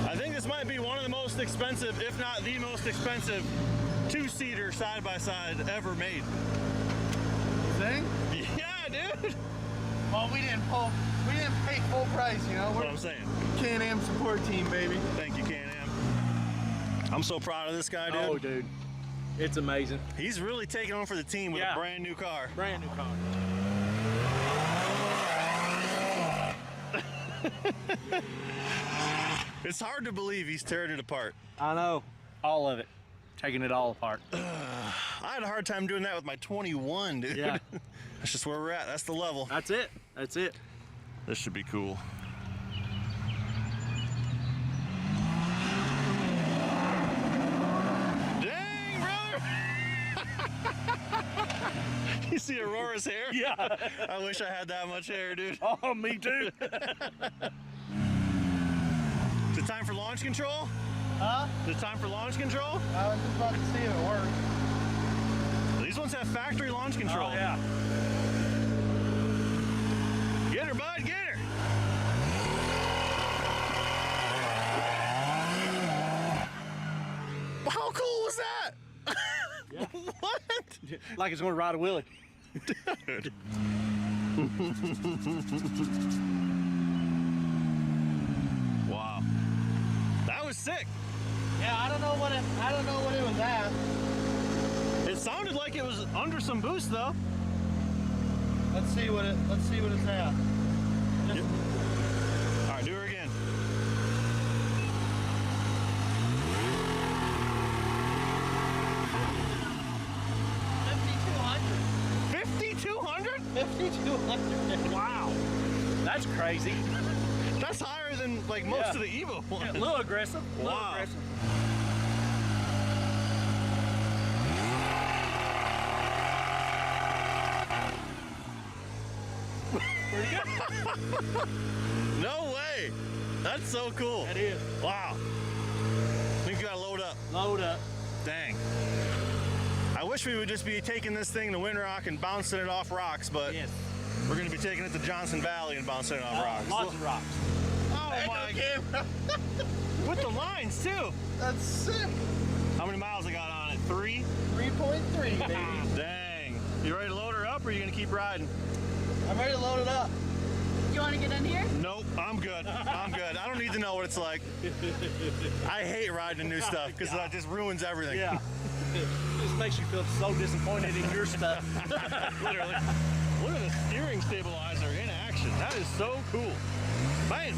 I think this might be one of the most expensive, if not the most expensive, two-seater side-by-side ever made. Thing? Yeah, dude. Well, we didn't pay full price, you know. That's what I'm saying. Can-Am support team, baby. Thank you, Can-Am. I'm so proud of this guy, dude. Oh, dude. It's amazing. He's really taking on for the team with a brand new car. Brand new car. It's hard to believe he's tearing it apart. I know. All of it. Taking it all apart. I had a hard time doing that with my 21, dude. Yeah. That's just where we're at. That's the level. That's it. That's it. This should be cool. Dang, brother! You see Aurora's hair? Yeah. I wish I had that much hair, dude. Oh, me too. Is it time for launch control? Huh? Is it time for launch control? I was just about to see if it works. These ones have factory launch control. Oh, yeah. Get her, bud, get her! How cool was that? Yeah. What? Like it's going to ride a wheelie. Dude. Wow. That was sick. Yeah, I don't know what it was at. It sounded like it was under some boost though. Let's see what it's at. Yep. All right, do her again. $5,200? Wow. That's crazy. That's higher than like most of the Evo ones. Yeah, a little aggressive. Wow. Pretty good. No way. That's so cool. That is. Wow. I think you gotta load up. Load up. Dang. I wish we would just be taking this thing to Windrock and bouncing it off rocks, but yes. We're gonna be taking it to Johnson Valley and bouncing it off rocks. Lots of rocks. Oh my god. With the lines too. That's sick. How many miles I got on it? 3? 3.3, baby. Dang. You ready to load her up or are you gonna keep riding? I'm ready to load it up. You want to get in here? Nope, I'm good. I'm good. I don't need to know what it's like. I hate riding new stuff because that just ruins everything. Yeah. just makes you feel so disappointed in your stuff. Literally. Look at the steering stabilizer in action. That is so cool. Bam!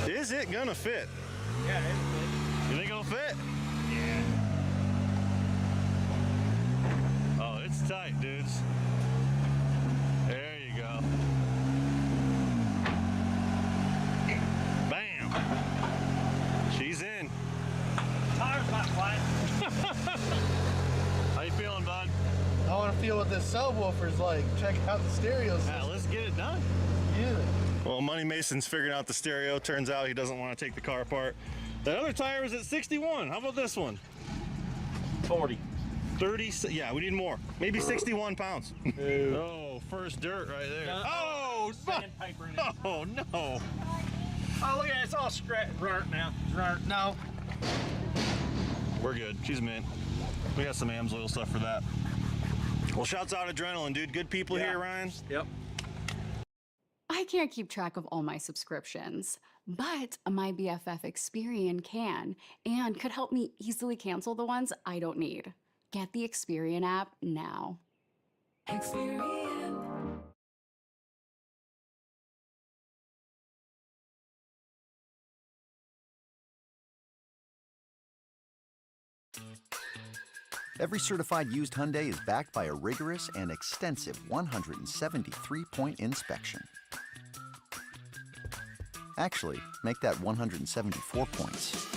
Is it gonna fit? Yeah, it is. You think it'll fit? Yeah. Oh, it's tight, dudes. There you go. Bam! She's in. Tire's not flat. How you feeling, bud? I want to feel what this subwoofer's like. Check out the stereo system. Yeah, let's get it done. Yeah. Well, Money Mason's figuring out the stereo. Turns out he doesn't want to take the car apart. The other tire was at 61. How about this one? 40. 30, yeah, we need more. Maybe 61 pounds. Oh, first dirt right there. Oh, sandpaper in it. Oh, no. Oh, look at it. It's all burnt now. No. We're good. She's mint. We got some AMSOIL stuff for that. Well, shouts out Adrenaline, dude. Good people here, Ryan. Yep. I can't keep track of all my subscriptions, but my BFF Experian can and could help me easily cancel the ones I don't need. Get the Experian app now. Experian. Every certified used Hyundai is backed by a rigorous and extensive 173-point inspection. Actually, make that 174 points.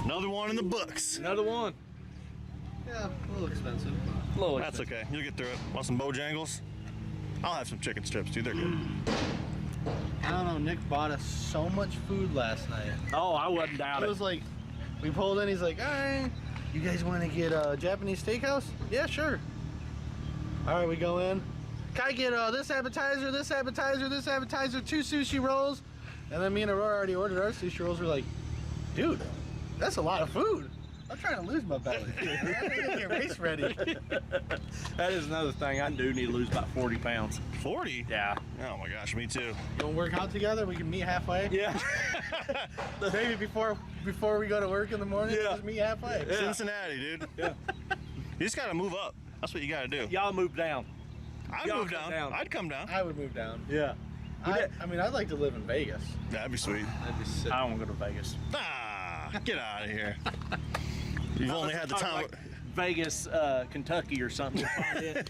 Another one in the books. Another one. Yeah, a little expensive. That's okay. You'll get through it. Want some Bojangles? I'll have some chicken strips, too. They're good. I don't know. Nick bought us so much food last night. Oh, I wouldn't doubt it. It was like, we pulled in. He's like, all right, you guys want to get a Japanese steakhouse? Yeah, sure. All right, we go in. Can I get this appetizer, this appetizer, this appetizer, 2 sushi rolls? And then me and Aurora already ordered our sushi rolls. We're like, dude, that's a lot of food. I'm trying to lose my belly. I gotta get race ready. That is another thing. I do need to lose about 40 pounds. 40? Yeah. Oh my gosh, me too. You want to work out together? We can meet halfway? Yeah. Maybe before we go to work in the morning, just meet halfway. Yeah. Cincinnati, dude. Yeah. You just gotta move up. That's what you gotta do. Y'all move down. I'd move down. I'd come down. I would move down. Yeah. I mean, I'd like to live in Vegas. That'd be sweet. That'd be sick. I don't want to go to Vegas. Ah, get out of here. You've only had the time. Like Vegas, Kentucky or something. That's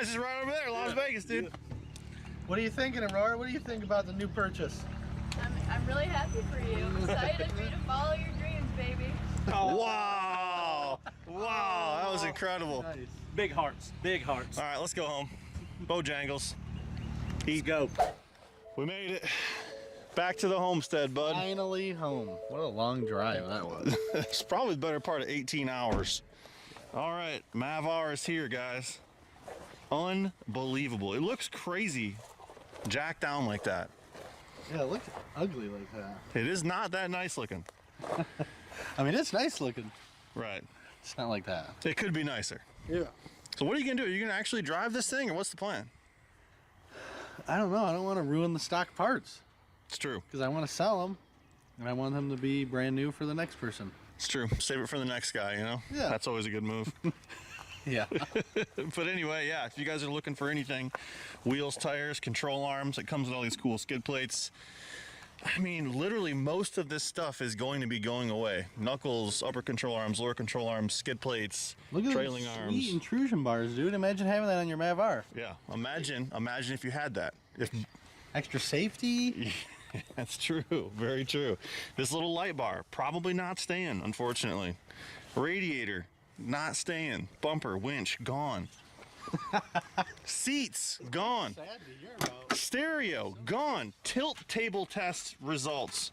just right over there, Las Vegas, dude. What are you thinking, Aurora? What do you think about the new purchase? I'm really happy for you. I'm excited for you to follow your dreams, baby. Oh, wow. Wow, that was incredible. Nice. Big hearts. Big hearts. All right, let's go home. Bojangles. Let's go. We made it. Back to the homestead, bud. Finally home. What a long drive that was. It's probably the better part of 18 hours. All right, Mavar is here, guys. Unbelievable. It looks crazy jacked down like that. Yeah, it looks ugly like that. It is not that nice looking. I mean, it's nice looking. Right. It's not like that. It could be nicer. Yeah. So what are you going to do? Are you going to actually drive this thing, or what's the plan? I don't know. I don't want to ruin the stock parts. It's true. Because I want to sell them, and I want them to be brand new for the next person. It's true. Save it for the next guy, you know? Yeah. That's always a good move. Yeah. But anyway, yeah, if you guys are looking for anything, wheels, tires, control arms, it comes with all these cool skid plates. I mean, literally most of this stuff is going to be going away. Knuckles, upper control arms, lower control arms, skid plates, Look at trailing those arms. sweet intrusion bars, dude. Imagine having that on your Mavar. Yeah, imagine if you had that. Extra safety. That's true. Very true. This little light bar, probably not staying, unfortunately. Radiator, not staying. Bumper, winch, gone. Seats, gone. Sad to hear about. Stereo, gone. Tilt table test results.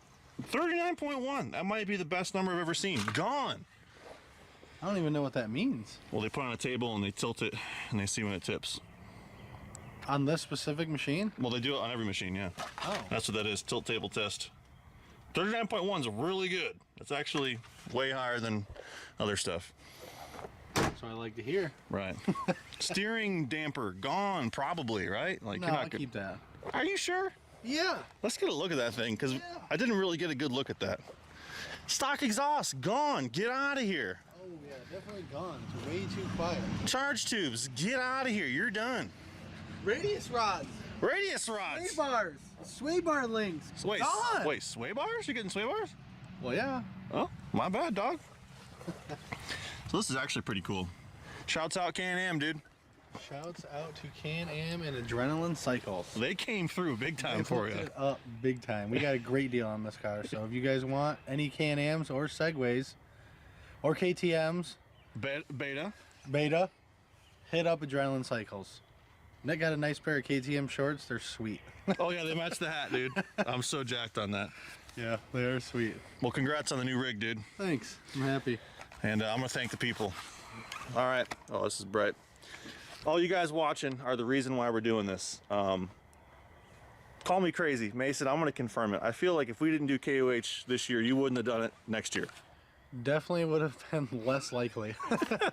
39.1. That might be the best number I've ever seen. Gone. I don't even know what that means. Well, they put it on a table and they tilt it and they see when it tips. On this specific machine? Well, they do it on every machine, yeah. Oh. That's what that is, tilt table test. 39.1 is really good. It's actually way higher than other stuff. That's what I like to hear. Right. Steering damper gone, probably, right? Like, No, you're not I'll keep that. Are you sure? Yeah. Let's get a look at that thing, because I didn't really get a good look at that. Stock exhaust, gone. Get out of here. Oh, yeah, definitely gone. It's way too quiet. Charge tubes, get out of here. You're done. Radius rods. Radius rods. Sway bars. Sway bar links. Wait, gone. wait, sway bars? You're getting sway bars? Well, yeah. Oh, my bad, dog. So this is actually pretty cool. Shouts out Can-Am, dude. Shouts out to Can-Am and Adrenaline Cycles. They came through big time They for you. hooked it up big time. We got a great deal on this car. So if you guys want any Can-Ams or Segways or KTMs, Beta, hit up Adrenaline Cycles. They got a nice pair of KTM shorts. They're sweet. Oh yeah, they match the hat, dude. I'm so jacked on that. Yeah, they are sweet. Well, congrats on the new rig, dude. Thanks. I'm happy. And I'm gonna thank the people. All right. Oh, this is bright. All you guys watching are the reason why we're doing this. Call me crazy, Mason. I'm gonna confirm it. I feel like if we didn't do KOH this year, you wouldn't have done it next year. Definitely would have been less likely.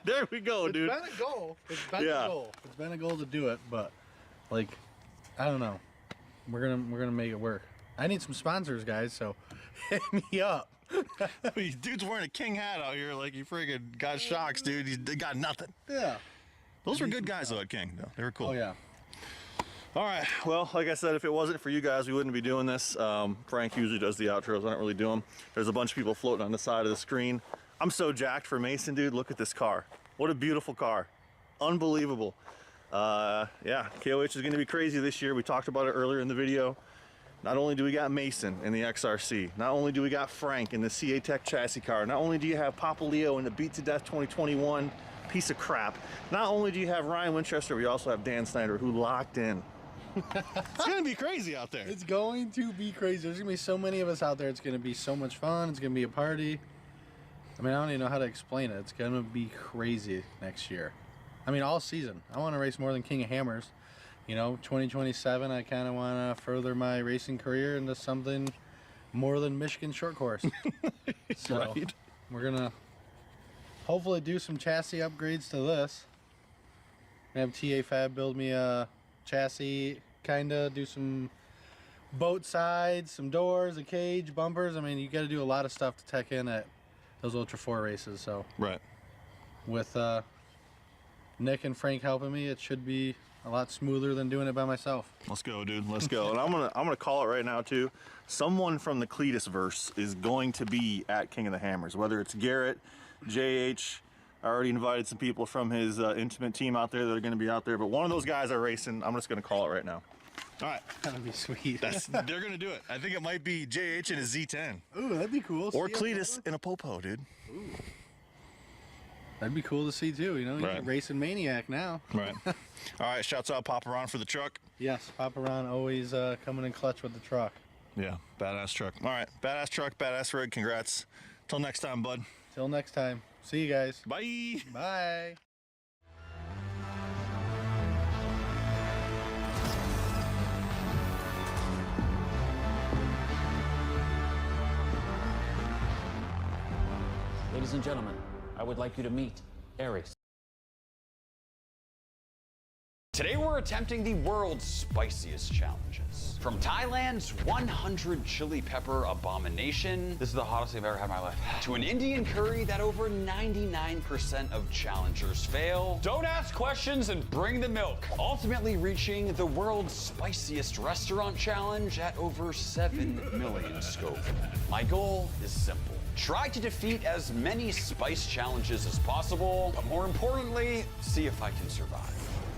There we go, dude. It's been a goal. It's been a goal. It's been a goal to do it, but like, I don't know. We're gonna make it work. I need some sponsors, guys. So hit me up. Dude's wearing a king hat out here like he friggin' got shocks, dude. He got nothing. Yeah. Those were good guys though at King, though. They were cool. Oh yeah. All right. Well, like I said, if it wasn't for you guys, we wouldn't be doing this. Frank usually does the outros. I don't really do them. There's a bunch of people floating on the side of the screen. I'm so jacked for Mason, dude. Look at this car. What a beautiful car. Unbelievable. Yeah, KOH is going to be crazy this year. We talked about it earlier in the video. Not only do we got Mason in the XRC, not only do we got Frank in the CA Tech chassis car, not only do you have Papa Leo in the Beat to Death 2021 piece of crap, not only do you have Ryan Winchester, we also have Dan Snyder, who locked in. It's gonna be crazy out there. It's going to be crazy. There's gonna be so many of us out there. It's gonna be so much fun. It's gonna be a party. I mean, I don't even know how to explain it. It's gonna be crazy next year. I mean, all season. I want to race more than King of Hammers. You know, 2027, I kind of want to further my racing career into something more than Michigan short course. So Right. we're gonna hopefully do some chassis upgrades to this. Have TA Fab build me a chassis, kind of do some boat sides, some doors, a cage, bumpers. I mean, you got to do a lot of stuff to tech in at those Ultra 4 races. So right, with Nick and Frank helping me, it should be a lot smoother than doing it by myself. Let's go, dude. Let's go. And I'm gonna call it right now too. Someone from the Cletus verse is going to be at King of the Hammers. Whether it's Garrett, JH. I already invited some people from his intimate team out there that are going to be out there. But one of those guys are racing. I'm just going to call it right now. All right. That'd be sweet. They're going to do it. I think it might be JH in a Z10. Ooh, that'd be cool. Or Cletus in a Popo, dude. Ooh. That'd be cool to see too, you know, you're a racing maniac now. Right. All right, shouts out Papa Ron for the truck. Yes, Papa Ron always coming in clutch with the truck. Yeah, badass truck. All right, badass truck, badass rig, congrats. Till next time, bud. Till next time. See you guys. Bye. Bye. Ladies and gentlemen, I would like you to meet Aries. Today we're attempting the world's spiciest challenges. From Thailand's 100 chili pepper abomination, this is the hottest thing I've ever had in my life, to an Indian curry that over 99% of challengers fail. Don't ask questions and bring the milk. Ultimately reaching the world's spiciest restaurant challenge at over 7 million Scoville. My goal is simple. Try to defeat as many spice challenges as possible, but more importantly, see if I can survive.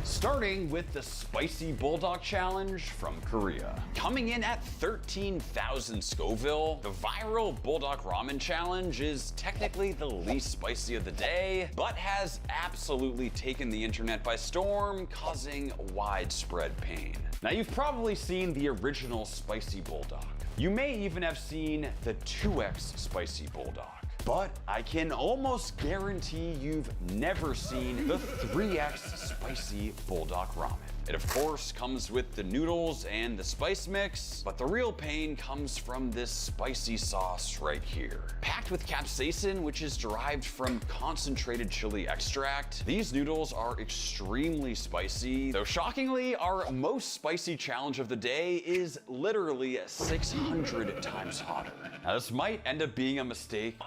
Starting with the Spicy Bulldog Challenge from Korea. Coming in at 13,000 Scoville, the viral Bulldog Ramen Challenge is technically the least spicy of the day, but has absolutely taken the internet by storm, causing widespread pain. Now, you've probably seen the original Spicy Bulldog. You may even have seen the 2X Spicy Bulldog. But I can almost guarantee you've never seen the 3X Spicy Bulldog Ramen. It of course comes with the noodles and the spice mix, but the real pain comes from this spicy sauce right here. Packed with capsaicin, which is derived from concentrated chili extract, these noodles are extremely spicy, though shockingly, our most spicy challenge of the day is literally 600 times hotter. Now this might end up being a mistake.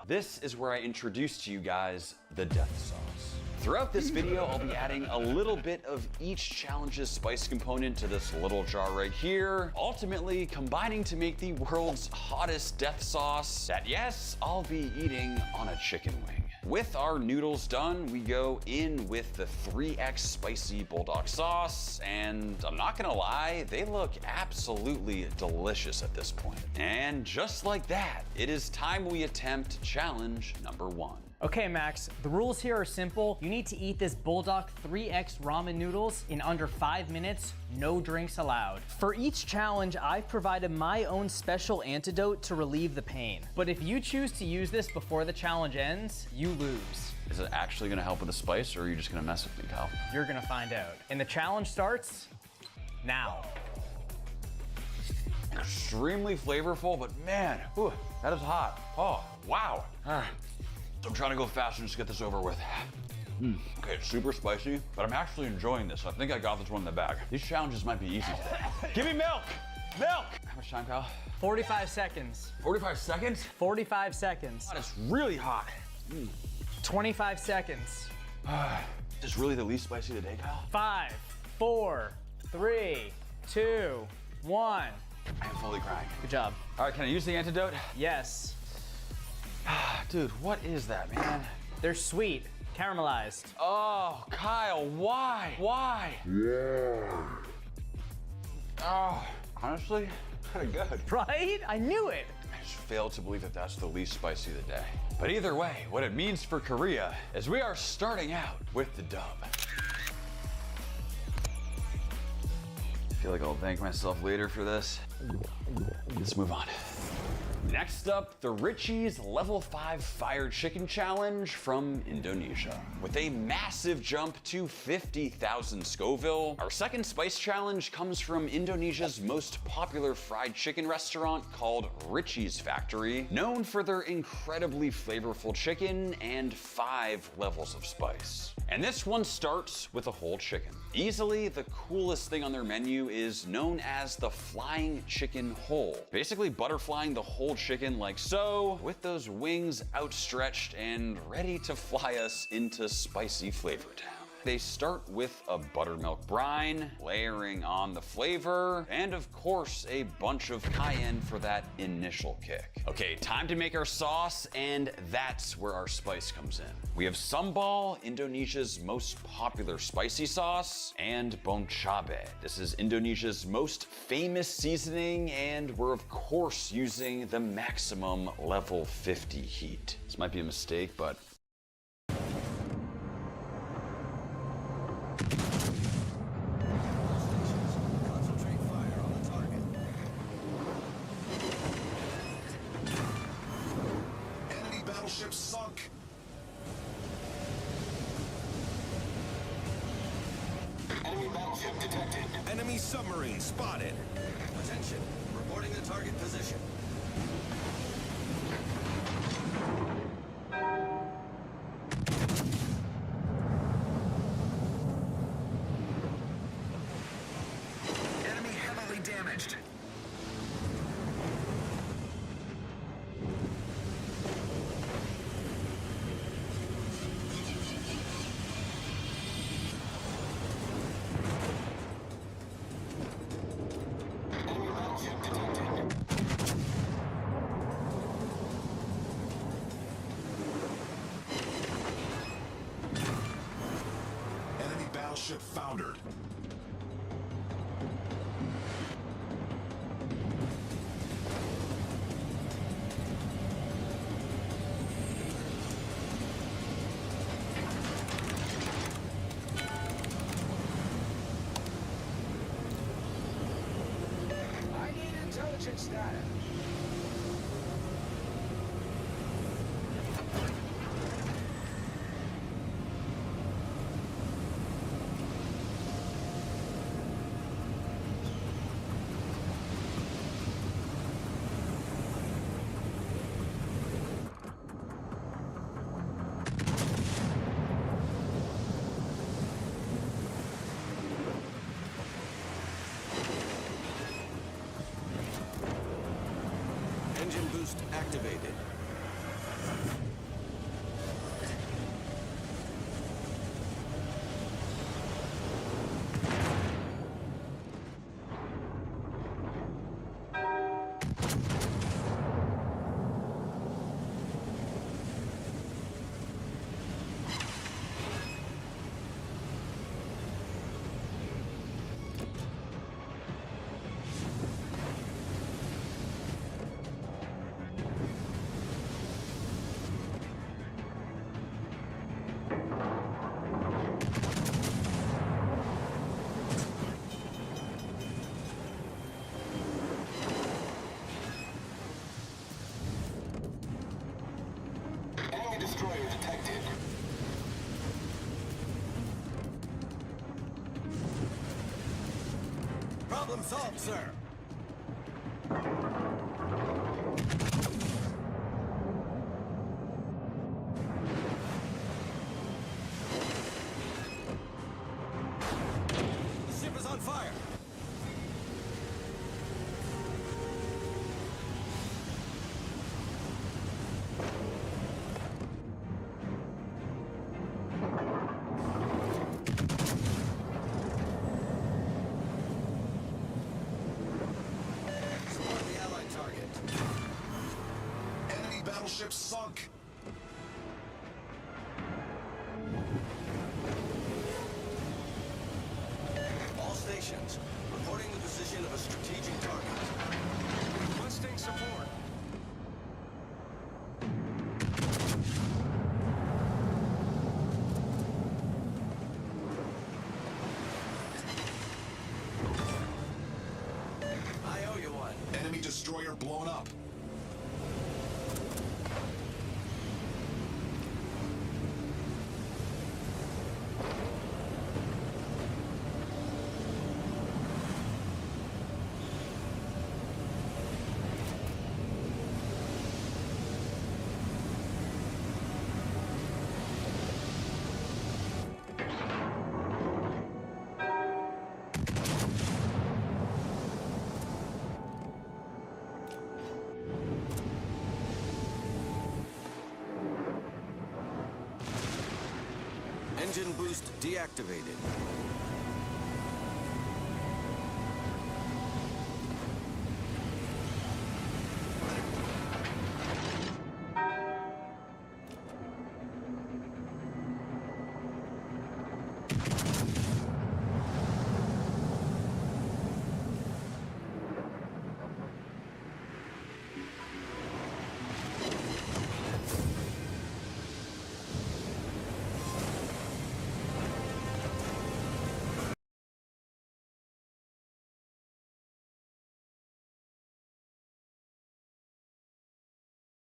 This is where I introduce to you guys the death sauce. Throughout this video, I'll be adding a little bit of each challenge's spice component to this little jar right here, ultimately combining to make the world's hottest death sauce that, yes, I'll be eating on a chicken wing. With our noodles done, we go in with the 3X Spicy Bulldog sauce, and I'm not gonna lie, they look absolutely delicious at this point. And just like that, it is time we attempt challenge number 1. Okay, Max, the rules here are simple. You need to eat this Bulldog 3X ramen noodles in under 5 minutes, no drinks allowed. For each challenge, I've provided my own special antidote to relieve the pain. But if you choose to use this before the challenge ends, you lose. Is it actually gonna help with the spice, or are you just gonna mess with me, Kyle? You're gonna find out. And the challenge starts now. Extremely flavorful, but man, whew, that is hot. Oh, wow. I'm trying to go fast and just get this over with. Okay, it's super spicy, but I'm actually enjoying this. I think I got this one in the bag. These challenges might be easy today. Give me milk! Milk! How much time, Kyle? 45 seconds. 45 seconds? 45 seconds. God, it's really hot. 25 seconds. Is this really the least spicy today, Kyle? 5, 4, 3, 2, 1. I am fully crying. Good job. All right, can I use the antidote? Yes. Dude, what is that, man? They're sweet, caramelized. Oh, Kyle, why? Why? Yeah. Oh, honestly, kind of good. Right? I knew it. I just failed to believe that that's the least spicy of the day. But either way, what it means for Korea is we are starting out with the dub. I feel like I'll thank myself later for this. Let's move on. Next up, the Richie's Level 5 Fire Chicken Challenge from Indonesia. With a massive jump to 50,000 Scoville, our second spice challenge comes from Indonesia's most popular fried chicken restaurant called Richie's Factory, known for their incredibly flavorful chicken and 5 levels of spice. And this one starts with a whole chicken. Easily the coolest thing on their menu is known as the flying chicken whole. Basically butterflying the whole chicken like so, with those wings outstretched and ready to fly us into spicy flavor town. They start with a buttermilk brine, layering on the flavor, and of course a bunch of cayenne for that initial kick. Okay, time to make our sauce, and that's where our spice comes in. We have sambal, Indonesia's most popular spicy sauce, and bong cabe. This is Indonesia's most famous seasoning, and we're of course using the maximum level 50 heat. This might be a mistake, but Battleship sunk. Enemy battleship detected. Enemy submarine spotted. Attention. Reporting the target position. Enemy heavily damaged. Battleship foundered. I need intelligence data. Problem solved, sir. The ship is on fire. Support the Allied target. Enemy battleship sunk. All stations, reporting the position of a strategic target. Requesting support. I owe you one. Enemy destroyer blown up. Engine boost deactivated.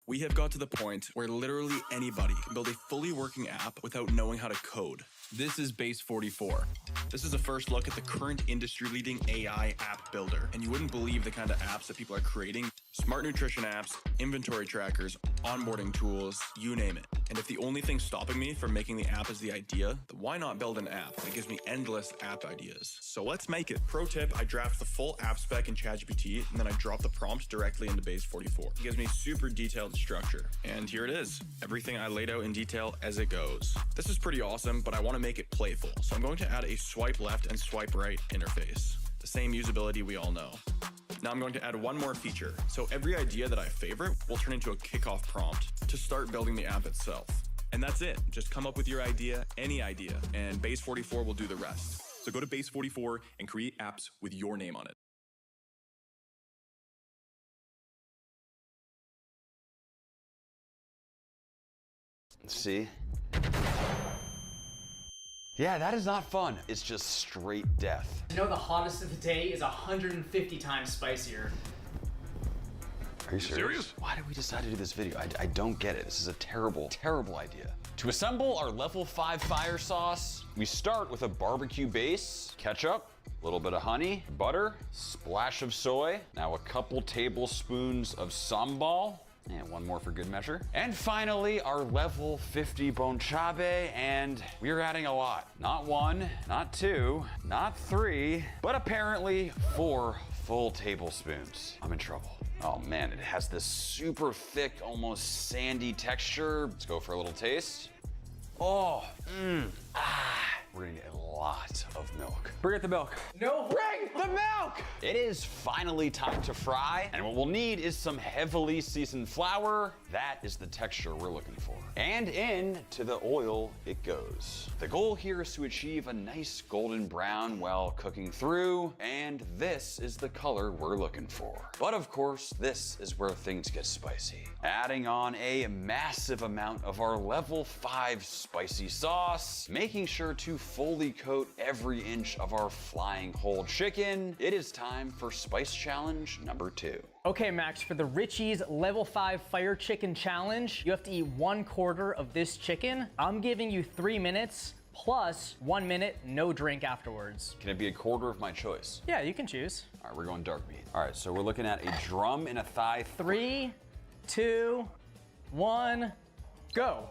We have got to the point where literally anybody can build a fully working app without knowing how to code. This is Base 44. This is a first look at the current industry-leading AI app builder, and you wouldn't believe the kind of apps that people are creating. Smart nutrition apps, inventory trackers, onboarding tools, you name it. And if the only thing stopping me from making the app is the idea, then why not build an app that gives me endless app ideas? So let's make it. Pro tip, I draft the full app spec in ChatGPT, and then I drop the prompt directly into Base 44. It gives me super detailed structure. And here it is. Everything I laid out in detail as it goes. This is pretty awesome, but I want to make it playful. So I'm going to add a swipe left and swipe right interface. The same usability we all know. Now I'm going to add one more feature. So every idea that I favorite will turn into a kickoff prompt to start building the app itself. And that's it. Just come up with your idea, any idea, and Base 44 will do the rest. So go to Base 44 and create apps with your name on it. See? Yeah, that is not fun. It's just straight death. You know the hottest of the day is 150 times spicier. Are you serious? Why did we decide to do this video? I don't get it. This is a terrible, terrible idea. To assemble our level 5 fire sauce, we start with a barbecue base, ketchup, a little bit of honey, butter, splash of soy, now a couple tablespoons of sambal, and one more for good measure. And finally, our level 50 bonchabe, and we're adding a lot. Not 1, not 2, not 3, but apparently 4 full tablespoons. I'm in trouble. Oh man, it has this super thick, almost sandy texture. Let's go for a little taste. Oh, we're gonna get a lot of milk. Bring out the milk. No, bring the milk! It is finally time to fry, and what we'll need is some heavily seasoned flour. That is the texture we're looking for. And into the oil it goes. The goal here is to achieve a nice golden brown while cooking through, and this is the color we're looking for. But of course, this is where things get spicy. Adding on a massive amount of our level 5 spicy sauce, making sure to fully coat every inch of our flying whole chicken. It is time for Spice Challenge number 2. Okay, Max, for the Richie's level 5 fire chicken challenge, you have to eat 1/4 of this chicken. I'm giving you 3 minutes. plus 1 minute, no drink afterwards. Can it be a quarter of my choice? Yeah, you can choose. All right, we're going dark meat. All right, so we're looking at a drum and a thigh. 3, 2, 1, go.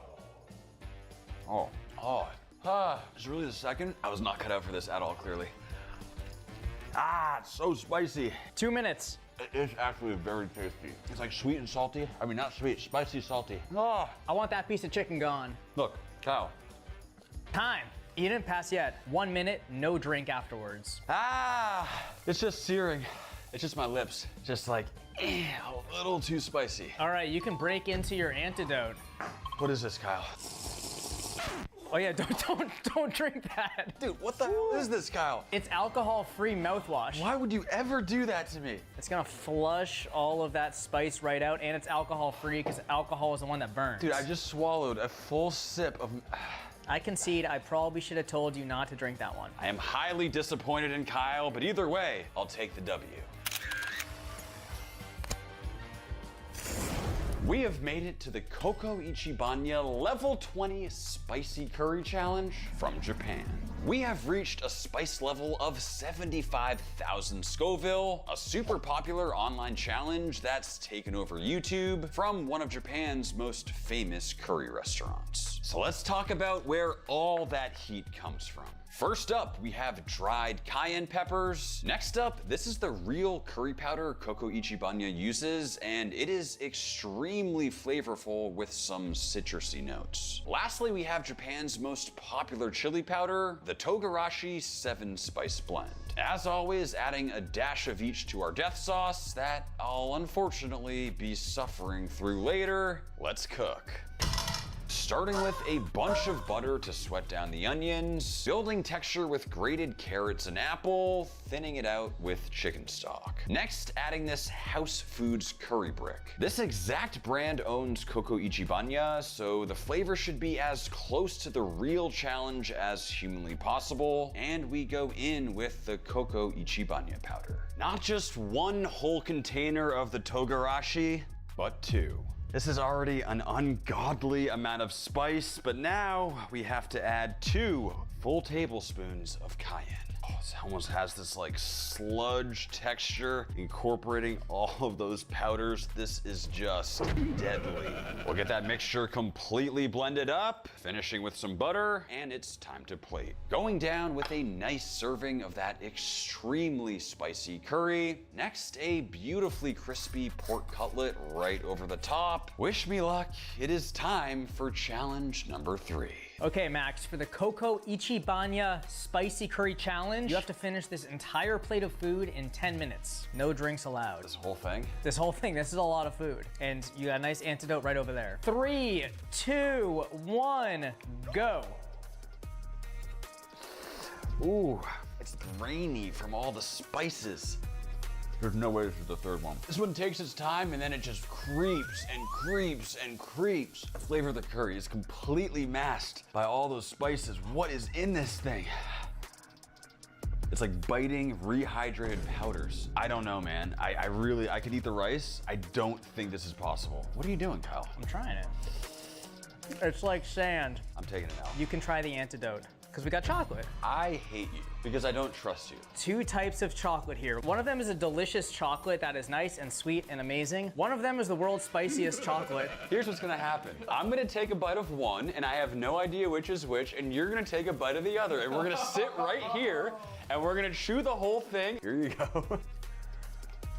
Is really the second? I was not cut out for this at all, clearly. It's so spicy. 2 minutes. It is actually very tasty. It's like sweet and salty. I mean, not sweet, spicy, salty. I want that piece of chicken gone. Look, Kyle. Time. You didn't pass yet. 1 minute, no drink afterwards. It's just searing. It's just my lips. Just like, a little too spicy. All right, you can break into your antidote. What is this, Kyle? Oh yeah, don't drink that. Dude, what the hell is this, Kyle? It's alcohol-free mouthwash. Why would you ever do that to me? It's gonna flush all of that spice right out, and it's alcohol-free because alcohol is the one that burns. Dude, I just swallowed a full sip of... I concede I probably should have told you not to drink that one. I am highly disappointed in Kyle, but either way, I'll take the W. We have made it to the Koko Ichibanya Level 20 Spicy Curry Challenge from Japan. We have reached a spice level of 75,000 Scoville, a super popular online challenge that's taken over YouTube from one of Japan's most famous curry restaurants. So let's talk about where all that heat comes from. First up, we have dried cayenne peppers. Next up, this is the real curry powder Koko Ichibanya uses, and it is extremely flavorful with some citrusy notes. Lastly, we have Japan's most popular chili powder, the Togarashi 7-Spice Blend. As always, adding a dash of each to our death sauce that I'll unfortunately be suffering through later. Let's cook. Starting with a bunch of butter to sweat down the onions, building texture with grated carrots and apple, thinning it out with chicken stock. Next, adding this House Foods curry brick. This exact brand owns Koko Ichibanya, so the flavor should be as close to the real challenge as humanly possible, and we go in with the Koko Ichibanya powder. Not just one whole container of the Togarashi, but 2. This is already an ungodly amount of spice, but now we have to add 2 full tablespoons of cayenne. It almost has this like sludge texture incorporating all of those powders. This is just deadly. We'll get that mixture completely blended up, finishing with some butter, and it's time to plate. Going down with a nice serving of that extremely spicy curry. Next, a beautifully crispy pork cutlet right over the top. Wish me luck. It is time for challenge number 3. Okay, Max, for the Koko Ichibanya Spicy Curry Challenge, you have to finish this entire plate of food in 10 minutes. No drinks allowed. This whole thing? This whole thing. This is a lot of food. And you got a nice antidote right over there. 3, 2, 1, go. Ooh, it's grainy from all the spices. There's no way this is the third one. This one takes its time and then it just creeps and creeps and creeps. The flavor of the curry is completely masked by all those spices. What is in this thing? It's like biting rehydrated powders. I don't know, man. I could eat the rice. I don't think this is possible. What are you doing, Kyle? I'm trying it. It's like sand. I'm taking it out. You can try the antidote, because we got chocolate. I hate you because I don't trust you. 2 types of chocolate here. One of them is a delicious chocolate that is nice and sweet and amazing. One of them is the world's spiciest chocolate. Here's what's gonna happen. I'm gonna take a bite of one, and I have no idea which is which, and you're gonna take a bite of the other, and we're gonna sit right here, and we're gonna chew the whole thing. Here you go.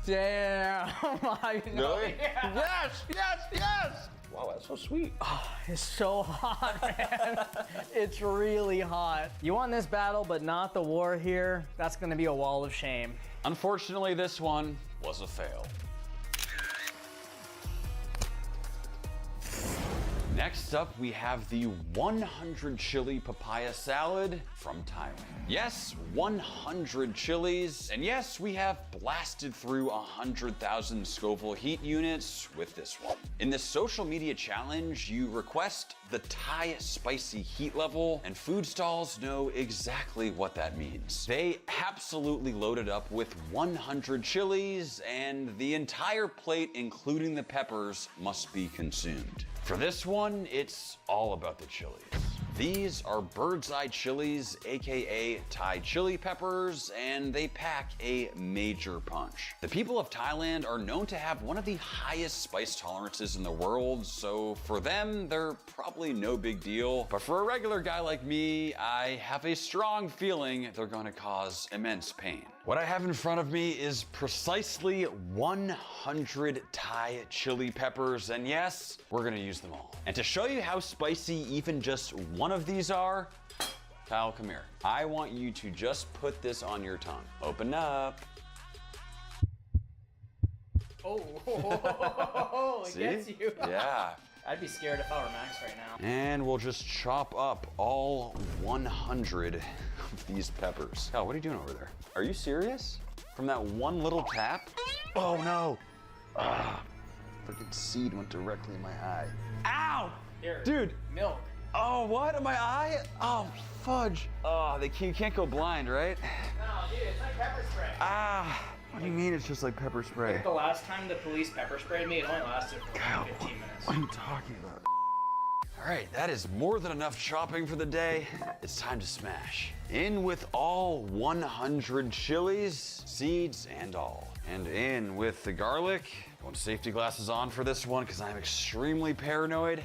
Damn, I know. Really? Yeah. Yes, yes, yes! Wow, that's so sweet. Oh, it's so hot, man. It's really hot. You won this battle, but not the war here. That's gonna be a wall of shame. Unfortunately, this one was a fail. Next up, we have the 100 chili papaya salad from Thailand. Yes, 100 chilies. And yes, we have blasted through 100,000 Scoville heat units with this one. In this social media challenge, you request the Thai spicy heat level, and food stalls know exactly what that means. They absolutely loaded up with 100 chilies, and the entire plate, including the peppers, must be consumed. For this one, it's all about the chilies. These are bird's eye chilies, aka Thai chili peppers, and they pack a major punch. The people of Thailand are known to have one of the highest spice tolerances in the world, so for them, they're probably no big deal. But for a regular guy like me, I have a strong feeling they're gonna cause immense pain. What I have in front of me is precisely 100 Thai chili peppers, and yes, we're gonna use them all. And to show you how spicy even just one of these are, Kyle, come here. I want you to just put this on your tongue. Open up. Oh, it See? gets you. Yeah. I'd be scared if I were Max right now. And we'll just chop up all 100 of these peppers. Kyle, what are you doing over there? Are you serious? From that one little tap? Oh no. Freaking seed went directly in my eye. Ow! Here, dude. Milk. Oh, what? In my eye? Oh, fudge. Oh, you can't go blind, right? No, dude, it's like pepper spray. Ah. What do you mean it's just like pepper spray? The last time the police pepper sprayed me, it only lasted for Kyle, 15 minutes. What are you talking about? All right, that is more than enough chopping for the day. It's time to smash. In with all 100 chilies, seeds and all. And in with the garlic. Going safety glasses on for this one because I'm extremely paranoid.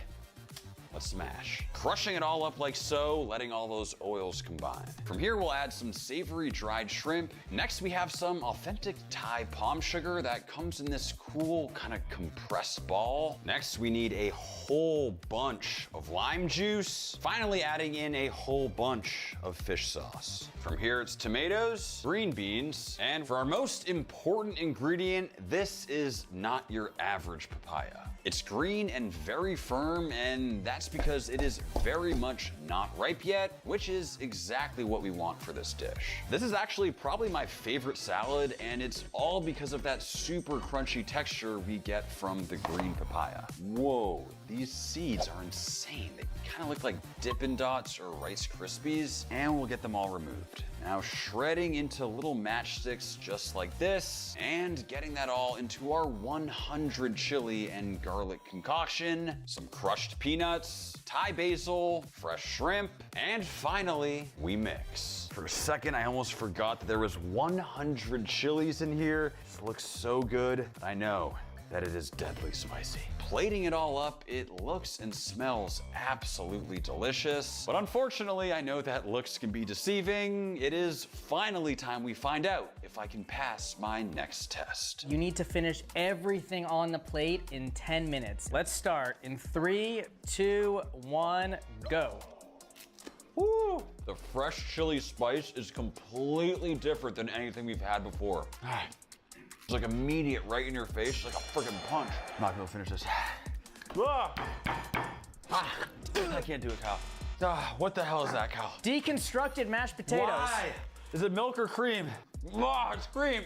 Let's smash. Crushing it all up like so, letting all those oils combine. From here, we'll add some savory dried shrimp. Next, we have some authentic Thai palm sugar that comes in this cool kind of compressed ball. Next, we need a whole bunch of lime juice. Finally, adding in a whole bunch of fish sauce. From here, it's tomatoes, green beans, and for our most important ingredient, this is not your average papaya. It's green and very firm, and that's because it is very much not ripe yet, which is exactly what we want for this dish. This is actually probably my favorite salad, and it's all because of that super crunchy texture we get from the green papaya. Whoa, these seeds are insane. They kind of look like Dippin' Dots or Rice Krispies, and we'll get them all removed. Now shredding into little matchsticks just like this, and getting that all into our 100 chili and garlic concoction, some crushed peanuts, Thai basil, fresh shrimp, and finally, we mix. For a second, I almost forgot that there was 100 chilies in here. This looks so good. I know that it is deadly spicy. Plating it all up, it looks and smells absolutely delicious. But unfortunately, I know that looks can be deceiving. It is finally time we find out if I can pass my next test. You need to finish everything on the plate in 10 minutes. Let's start in 3, 2, 1, go. Woo! The fresh chili spice is completely different than anything we've had before. It's like immediate right in your face, like a freaking punch. I'm not gonna finish this. I can't do it, Kyle. What the hell is that, Kyle? Deconstructed mashed potatoes. Why? Is it milk or cream? It's cream.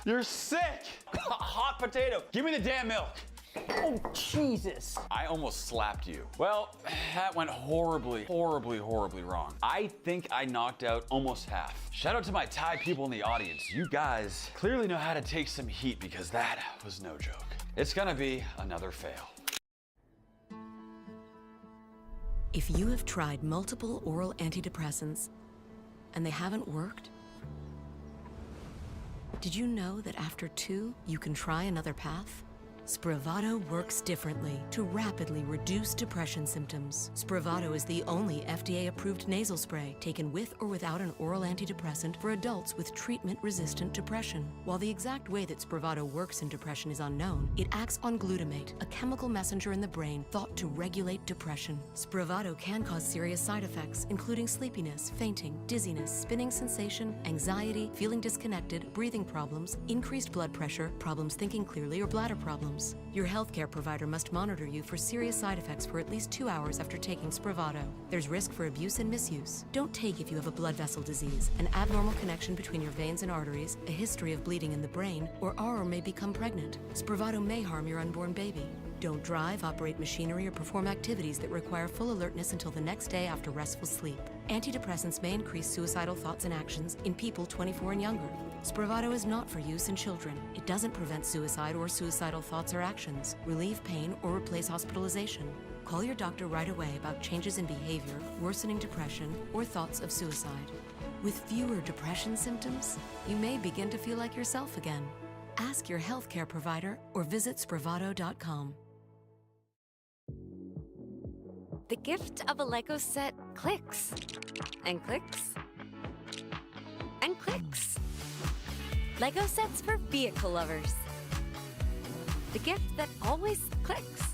You're sick. Hot potato. Give me the damn milk. Oh, Jesus. I almost slapped you. Well, that went horribly, horribly, horribly wrong. I think I knocked out almost half. Shout out to my Thai people in the audience. You guys clearly know how to take some heat because that was no joke. It's gonna be another fail. If you have tried multiple oral antidepressants and they haven't worked, did you know that after 2, you can try another path? Spravato works differently to rapidly reduce depression symptoms. Spravato is the only FDA-approved nasal spray taken with or without an oral antidepressant for adults with treatment-resistant depression. While the exact way that Spravato works in depression is unknown, it acts on glutamate, a chemical messenger in the brain thought to regulate depression. Spravato can cause serious side effects, including sleepiness, fainting, dizziness, spinning sensation, anxiety, feeling disconnected, breathing problems, increased blood pressure, problems thinking clearly, or bladder problems. Your healthcare provider must monitor you for serious side effects for at least 2 hours after taking Spravato. There's risk for abuse and misuse. Don't take if you have a blood vessel disease, an abnormal connection between your veins and arteries, a history of bleeding in the brain, or are or may become pregnant. Spravato may harm your unborn baby. Don't drive, operate machinery, or perform activities that require full alertness until the next day after restful sleep. Antidepressants may increase suicidal thoughts and actions in people 24 and younger. Spravato is not for use in children. It doesn't prevent suicide or suicidal thoughts or actions, relieve pain, or replace hospitalization. Call your doctor right away about changes in behavior, worsening depression, or thoughts of suicide. With fewer depression symptoms, you may begin to feel like yourself again. Ask your healthcare provider or visit Spravato.com. The gift of a Lego set clicks and clicks and clicks. Lego sets for vehicle lovers. The gift that always clicks.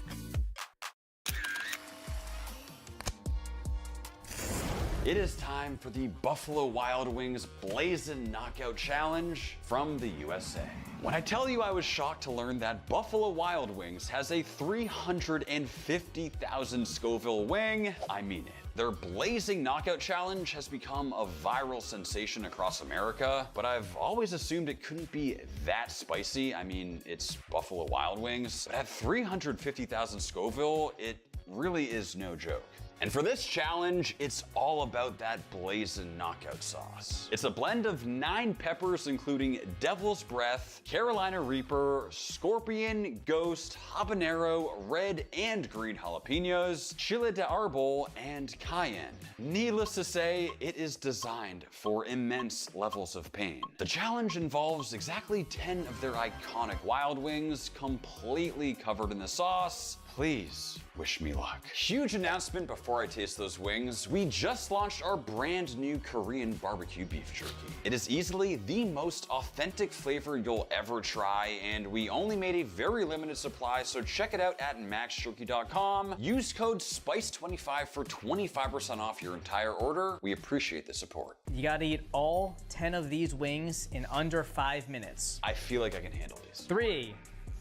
It is time for the Buffalo Wild Wings Blazin' Knockout Challenge from the USA. When I tell you I was shocked to learn that Buffalo Wild Wings has a 350,000 Scoville wing, I mean it. Their Blazing Knockout Challenge has become a viral sensation across America, but I've always assumed it couldn't be that spicy. I mean, it's Buffalo Wild Wings. But at 350,000 Scoville, it really is no joke. And for this challenge, it's all about that Blazin' Knockout sauce. It's a blend of 9 peppers, including Devil's Breath, Carolina Reaper, Scorpion, Ghost, Habanero, red and green jalapenos, Chile de Arbol, and Cayenne. Needless to say, it is designed for immense levels of pain. The challenge involves exactly 10 of their iconic Wild Wings, completely covered in the sauce. Please wish me luck. Huge announcement before I taste those wings. We just launched our brand new Korean barbecue beef jerky. It is easily the most authentic flavor you'll ever try, and we only made a very limited supply, so check it out at maxjerky.com. Use code SPICE25 for 25% off your entire order. We appreciate the support. You gotta eat all 10 of these wings in under 5 minutes. I feel like I can handle these. 3,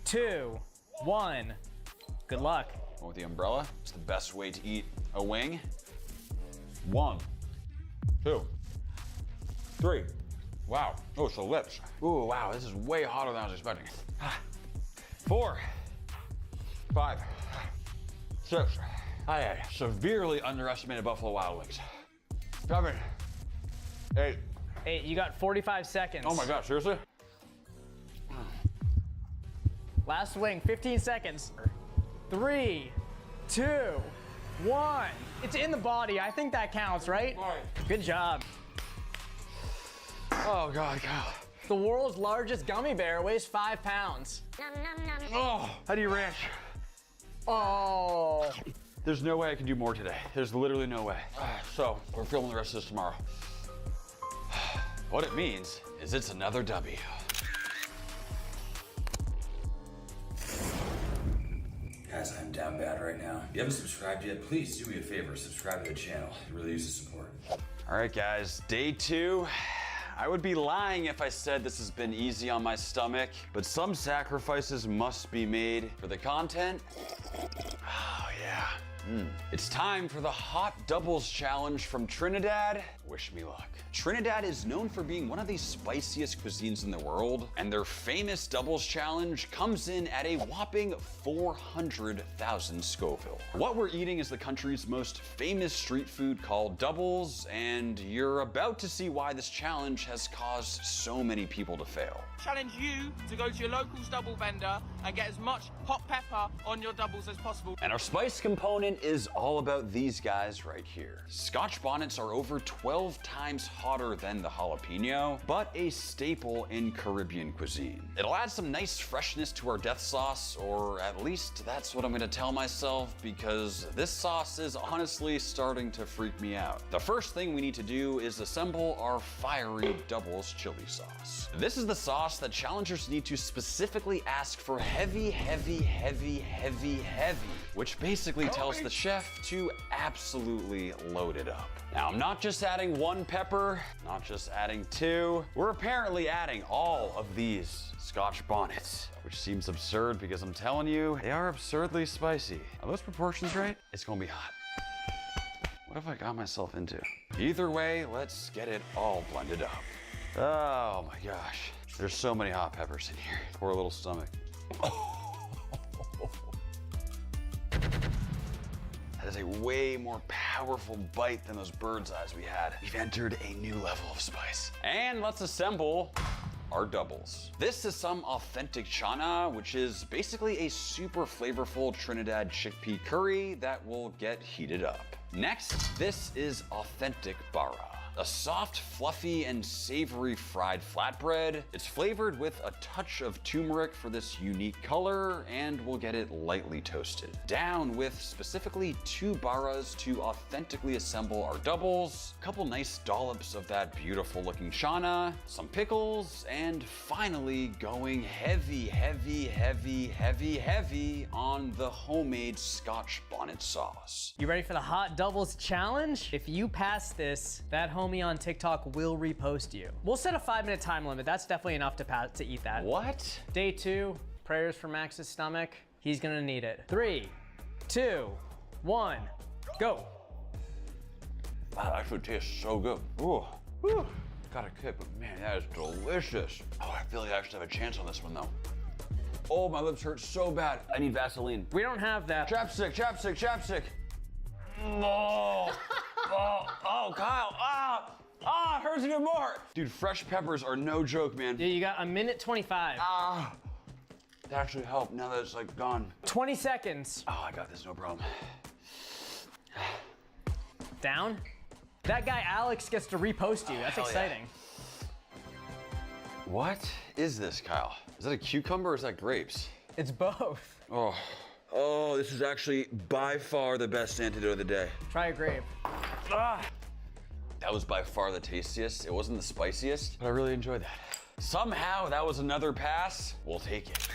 2, 1. Good luck. One with the umbrella. It's the best way to eat a wing. 1, 2, 3. Wow. Oh, it's the lips. Ooh, wow. This is way hotter than I was expecting. 4, 5, 6. I severely underestimated Buffalo Wild Wings. 7, 8. 8. You got 45 seconds. Oh my gosh, seriously? Last wing, 15 seconds. 3, 2, 1. It's in the body. I think that counts, right? Good job. Oh, God. The world's largest gummy bear weighs 5 pounds. Oh, how do you ranch? Oh. There's no way I can do more today. There's literally no way. So, we're filming the rest of this tomorrow. What it means is it's another W. Guys, I'm down bad right now. If you haven't subscribed yet, please do me a favor, subscribe to the channel. It really uses support. All right, guys, day 2. I would be lying if I said this has been easy on my stomach, but some sacrifices must be made for the content. Oh, yeah. It's time for the Hot Doubles Challenge from Trinidad. Wish me luck. Trinidad is known for being one of the spiciest cuisines in the world, and their famous Doubles Challenge comes in at a whopping 400,000 Scoville. What we're eating is the country's most famous street food called doubles, and you're about to see why this challenge has caused so many people to fail. Challenge you to go to your local double vendor and get as much hot pepper on your doubles as possible. And our spice component is all about these guys right here. Scotch bonnets are over 12 times hotter than the jalapeno, but a staple in Caribbean cuisine. It'll add some nice freshness to our death sauce, or at least that's what I'm gonna tell myself, because this sauce is honestly starting to freak me out. The first thing we need to do is assemble our fiery doubles chili sauce. This is the sauce that challengers need to specifically ask for heavy, which basically tells the chef to absolutely load it up. Now, I'm not just adding 1 pepper, not just adding 2. We're apparently adding all of these Scotch bonnets, which seems absurd because I'm telling you, they are absurdly spicy. Are those proportions right? It's gonna be hot. What have I got myself into? Either way, let's get it all blended up. Oh my gosh. There's so many hot peppers in here. Poor little stomach. That is a way more powerful bite than those bird's eyes we had. We've entered a new level of spice. And let's assemble our doubles. This is some authentic chana, which is basically a super flavorful Trinidad chickpea curry that will get heated up. Next, this is authentic bara. A soft, fluffy, and savory fried flatbread. It's flavored with a touch of turmeric for this unique color, and we'll get it lightly toasted. Down with specifically 2 baras to authentically assemble our doubles, a couple nice dollops of that beautiful looking chana, some pickles, and finally going heavy, heavy, heavy, heavy, heavy on the homemade Scotch bonnet sauce. You ready for the hot doubles challenge? If you pass this, that homie on TikTok will repost you. We'll set a 5-minute time limit. That's definitely enough to eat that. What? Day 2, prayers for Max's stomach. He's gonna need it. 3, 2, 1, go. Wow, that actually tastes so good. Ooh, whew. Got a kick, but man, that is delicious. Oh, I feel like I actually have a chance on this one though. Oh, my lips hurt so bad. I need Vaseline. We don't have that. Chapstick, chapstick, chapstick. Oh, oh, Kyle, it hurts even more. Dude, fresh peppers are no joke, man. Yeah, you got a minute 25. That actually helped now that it's like gone. 20 seconds. Oh, I got this, no problem. Down? That guy Alex gets to repost you. That's exciting. Yeah. What is this, Kyle? Is that a cucumber or is that grapes? It's both. Oh, this is actually by far the best antidote of the day. Try a grape. That was by far the tastiest. It wasn't the spiciest, but I really enjoyed that. Somehow that was another pass. We'll take it.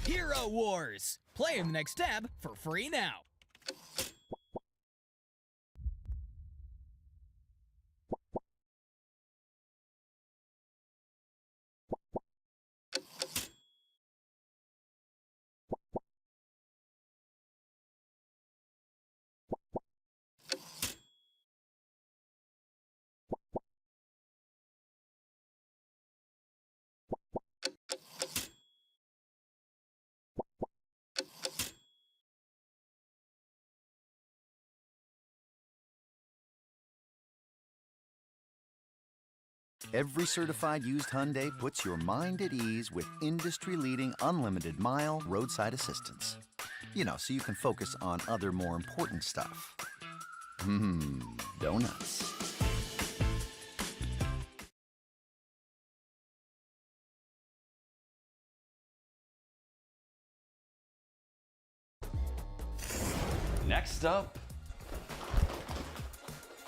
Hero Wars. Play in the next tab for free now. Every certified used Hyundai puts your mind at ease with industry-leading unlimited mile roadside assistance. You know, so you can focus on other more important stuff. Donuts. Next up,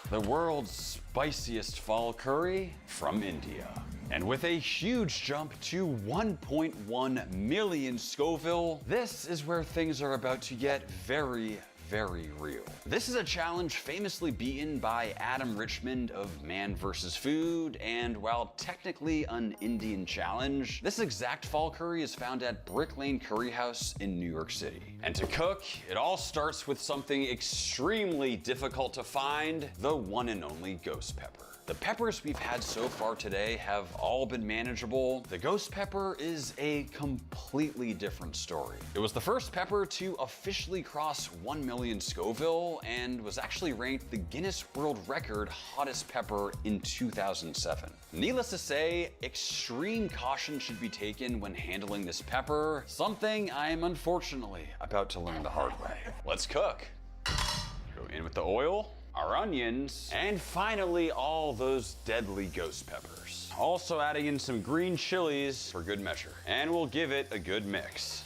the world's spiciest fall curry from India. And with a huge jump to 1.1 million Scoville, this is where things are about to get very, very real. This is a challenge famously beaten by Adam Richmond of Man vs. Food, and while technically an Indian challenge, this exact fall curry is found at Brick Lane Curry House in New York City. And to cook, it all starts with something extremely difficult to find, the one and only ghost pepper. The peppers we've had so far today have all been manageable. The ghost pepper is a completely different story. It was the first pepper to officially cross 1 million Scoville and was actually ranked the Guinness World Record hottest pepper in 2007. Needless to say, extreme caution should be taken when handling this pepper, something I'm unfortunately about to learn the hard way. Let's cook. Go in with the oil, our onions, and finally all those deadly ghost peppers. Also adding in some green chilies for good measure. And we'll give it a good mix.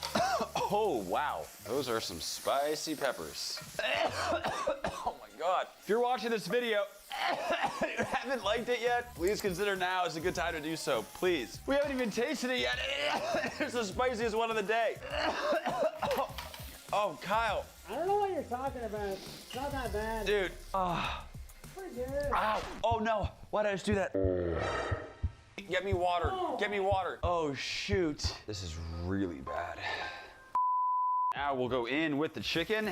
Oh wow, those are some spicy peppers. Oh my God. If you're watching this video, you haven't liked it yet, please consider now is a good time to do so, please. We haven't even tasted it yet. It's the spiciest one of the day. Oh, Kyle. I don't know what you're talking about. It's not that bad. Dude. Pretty good. Ow. Oh no, why did I just do that? Get me water, get me water. Oh shoot, this is really bad. Now we'll go in with the chicken.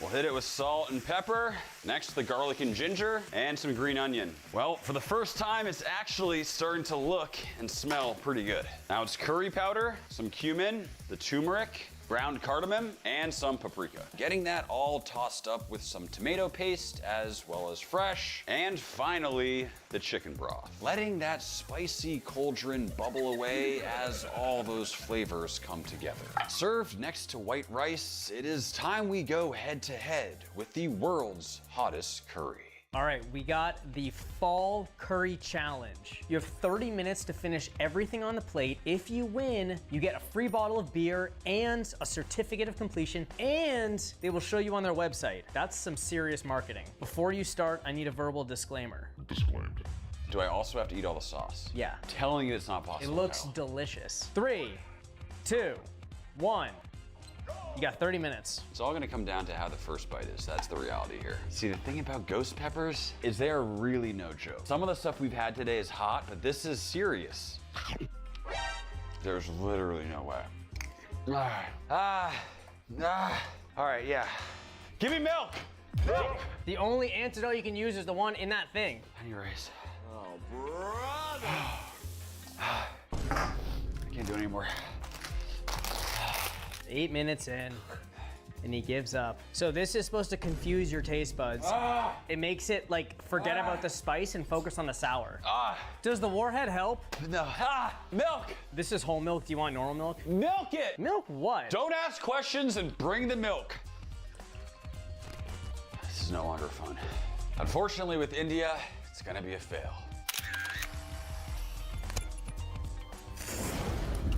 We'll hit it with salt and pepper. Next, the garlic and ginger and some green onion. Well, for the first time, it's actually starting to look and smell pretty good. Now it's curry powder, some cumin, the turmeric, ground cardamom, and some paprika. Getting that all tossed up with some tomato paste as well as fresh. And finally, the chicken broth. Letting that spicy cauldron bubble away as all those flavors come together. Served next to white rice, it is time we go head to head with the world's hottest curry. All right, we got the Fall Curry Challenge. You have 30 minutes to finish everything on the plate. If you win, you get a free bottle of beer and a certificate of completion, and they will show you on their website. That's some serious marketing. Before you start, I need a verbal disclaimer. Do I also have to eat all the sauce? Yeah. Telling you it's not possible. It looks delicious. 3, 2, 1. You got 30 minutes. It's all gonna come down to how the first bite is. That's the reality here. See, the thing about ghost peppers is they are really no joke. Some of the stuff we've had today is hot, but this is serious. There's literally no way. All right, yeah. Give me milk! Milk! The only antidote you can use is the one in that thing. Honey rice. Oh, brother! I can't do it anymore. 8 minutes in, and he gives up. So this is supposed to confuse your taste buds. It makes it like forget about the spice and focus on the sour. Does the warhead help? No. Milk! This is whole milk. Do you want normal milk? Milk it! Milk what? Don't ask questions and bring the milk. This is no longer fun. Unfortunately, with India, it's gonna be a fail.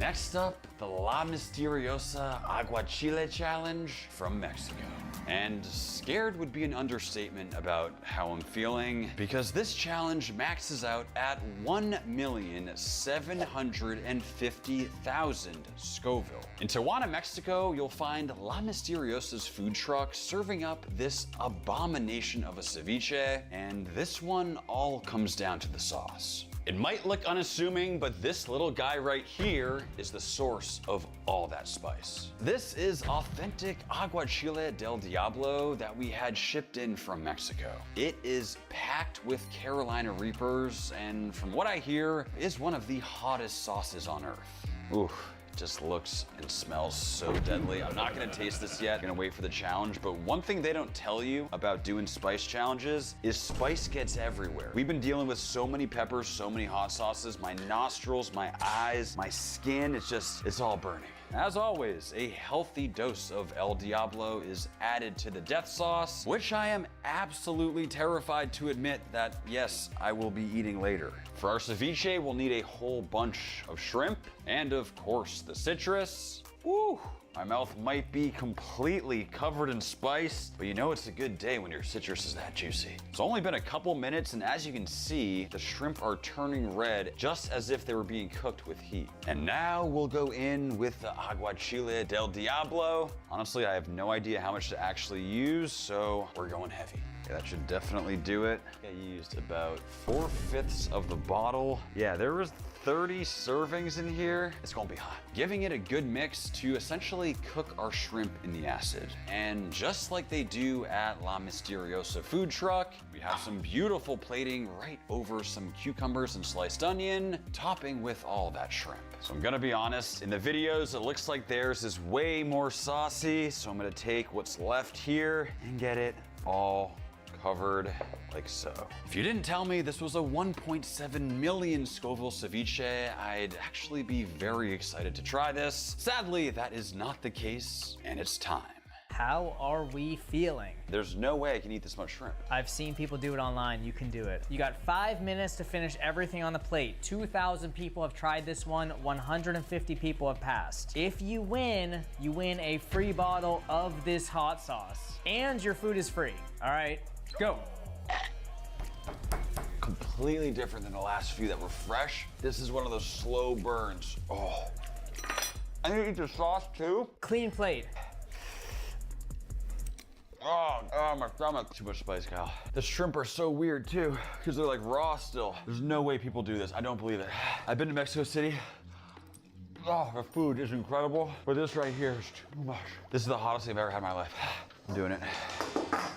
Next up, the La Misteriosa Aguachile Challenge from Mexico. And scared would be an understatement about how I'm feeling, because this challenge maxes out at 1,750,000 Scoville. In Tijuana, Mexico, you'll find La Misteriosa's food truck serving up this abomination of a ceviche, and this one all comes down to the sauce. It might look unassuming, but this little guy right here is the source of all that spice. This is authentic Aguachile del Diablo that we had shipped in from Mexico. It is packed with Carolina Reapers, and from what I hear, is one of the hottest sauces on earth. Ooh. Just looks and smells so deadly. I'm not gonna taste this yet. I'm gonna wait for the challenge, but one thing they don't tell you about doing spice challenges is spice gets everywhere. We've been dealing with so many peppers, so many hot sauces, my nostrils, my eyes, my skin, it's all burning. As always, a healthy dose of El Diablo is added to the death sauce, which I am absolutely terrified to admit that, yes, I will be eating later. For our ceviche, we'll need a whole bunch of shrimp, and of course, the citrus. Woo! My mouth might be completely covered in spice, but you know it's a good day when your citrus is that juicy. It's only been a couple minutes, and as you can see, the shrimp are turning red just as if they were being cooked with heat. And now we'll go in with the Aguachile del Diablo. Honestly, I have no idea how much to actually use, so we're going heavy. Yeah, that should definitely do it. I used about 4/5 of the bottle. Yeah, there was 30 servings in here. It's gonna be hot. Giving it a good mix to essentially cook our shrimp in the acid. And just like they do at La Misteriosa food truck, we have some beautiful plating right over some cucumbers and sliced onion, topping with all that shrimp. So I'm gonna be honest, in the videos, it looks like theirs is way more saucy, so I'm gonna take what's left here and get it all covered like so. If you didn't tell me this was a 1.7 million Scoville ceviche, I'd actually be very excited to try this. Sadly, that is not the case, and it's time. How are we feeling? There's no way I can eat this much shrimp. I've seen people do it online. You can do it. You got 5 minutes to finish everything on the plate. 2,000 people have tried this one. 150 people have passed. If you win a free bottle of this hot sauce. And your food is free. All right, go. Completely different than the last few that were fresh. This is one of those slow burns. Oh. I need to eat the sauce too. Clean plate. Oh, my stomach. Too much spice, Kyle. The shrimp are so weird too, because they're like raw still. There's no way people do this. I don't believe it. I've been to Mexico City. Oh, the food is incredible, but this right here is too much. This is the hottest I've ever had in my life. I'm doing it.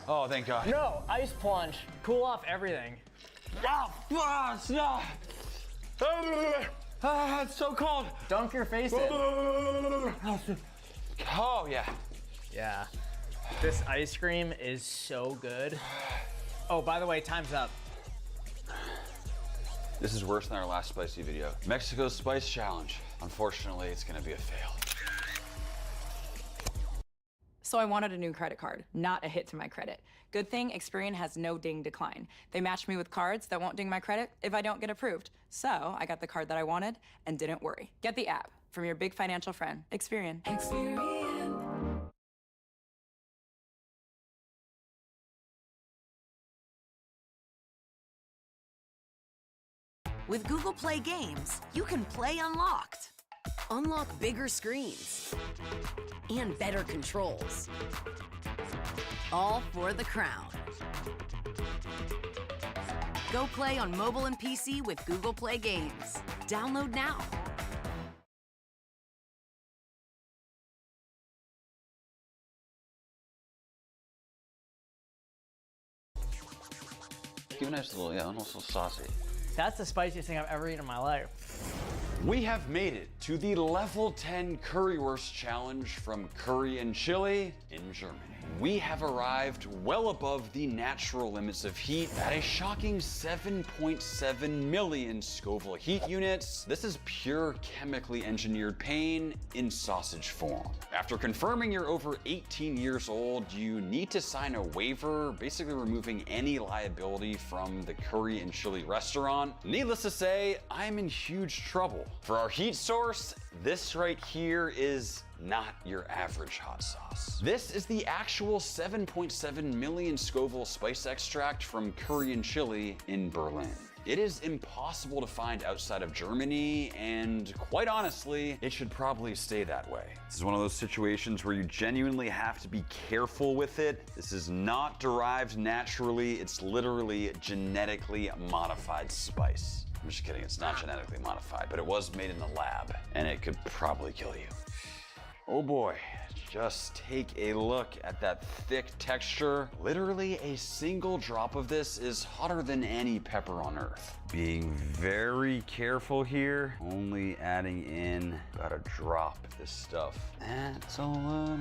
Oh, thank God. No, ice plunge. Cool off everything. No. It's so cold. Dunk your face in. Oh, yeah. Yeah. This ice cream is so good. Oh, by the way, time's up. This is worse than our last spicy video. Mexico's Spice Challenge. Unfortunately, it's gonna be a fail. So I wanted a new credit card, not a hit to my credit. Good thing Experian has no ding decline. They match me with cards that won't ding my credit if I don't get approved. So I got the card that I wanted and didn't worry. Get the app from your big financial friend, Experian. With Google Play Games, you can play unlocked. Unlock bigger screens and better controls. All for the crown. Go play on mobile and PC with Google Play Games. Download now. Give a nice little, yeah, also saucy. That's the spiciest thing I've ever eaten in my life. We have made it to the level 10 currywurst challenge from Curry and Chili in Germany. We have arrived well above the natural limits of heat at a shocking 7.7 million Scoville heat units. This is pure chemically engineered pain in sausage form. After confirming you're over 18 years old, you need to sign a waiver, basically removing any liability from the Curry and Chili restaurant. Needless to say, I'm in huge trouble. For our heat source, this right here is not your average hot sauce. This is the actual 7.7 million Scoville spice extract from Curry and Chili in Berlin. It is impossible to find outside of Germany, and quite honestly, it should probably stay that way. This is one of those situations where you genuinely have to be careful with it. This is not derived naturally, it's literally genetically modified spice. I'm just kidding, it's not genetically modified, but it was made in the lab, and it could probably kill you. Oh boy, just take a look at that thick texture. Literally a single drop of this is hotter than any pepper on earth. Being very careful here, only adding in about a drop of this stuff. That's a little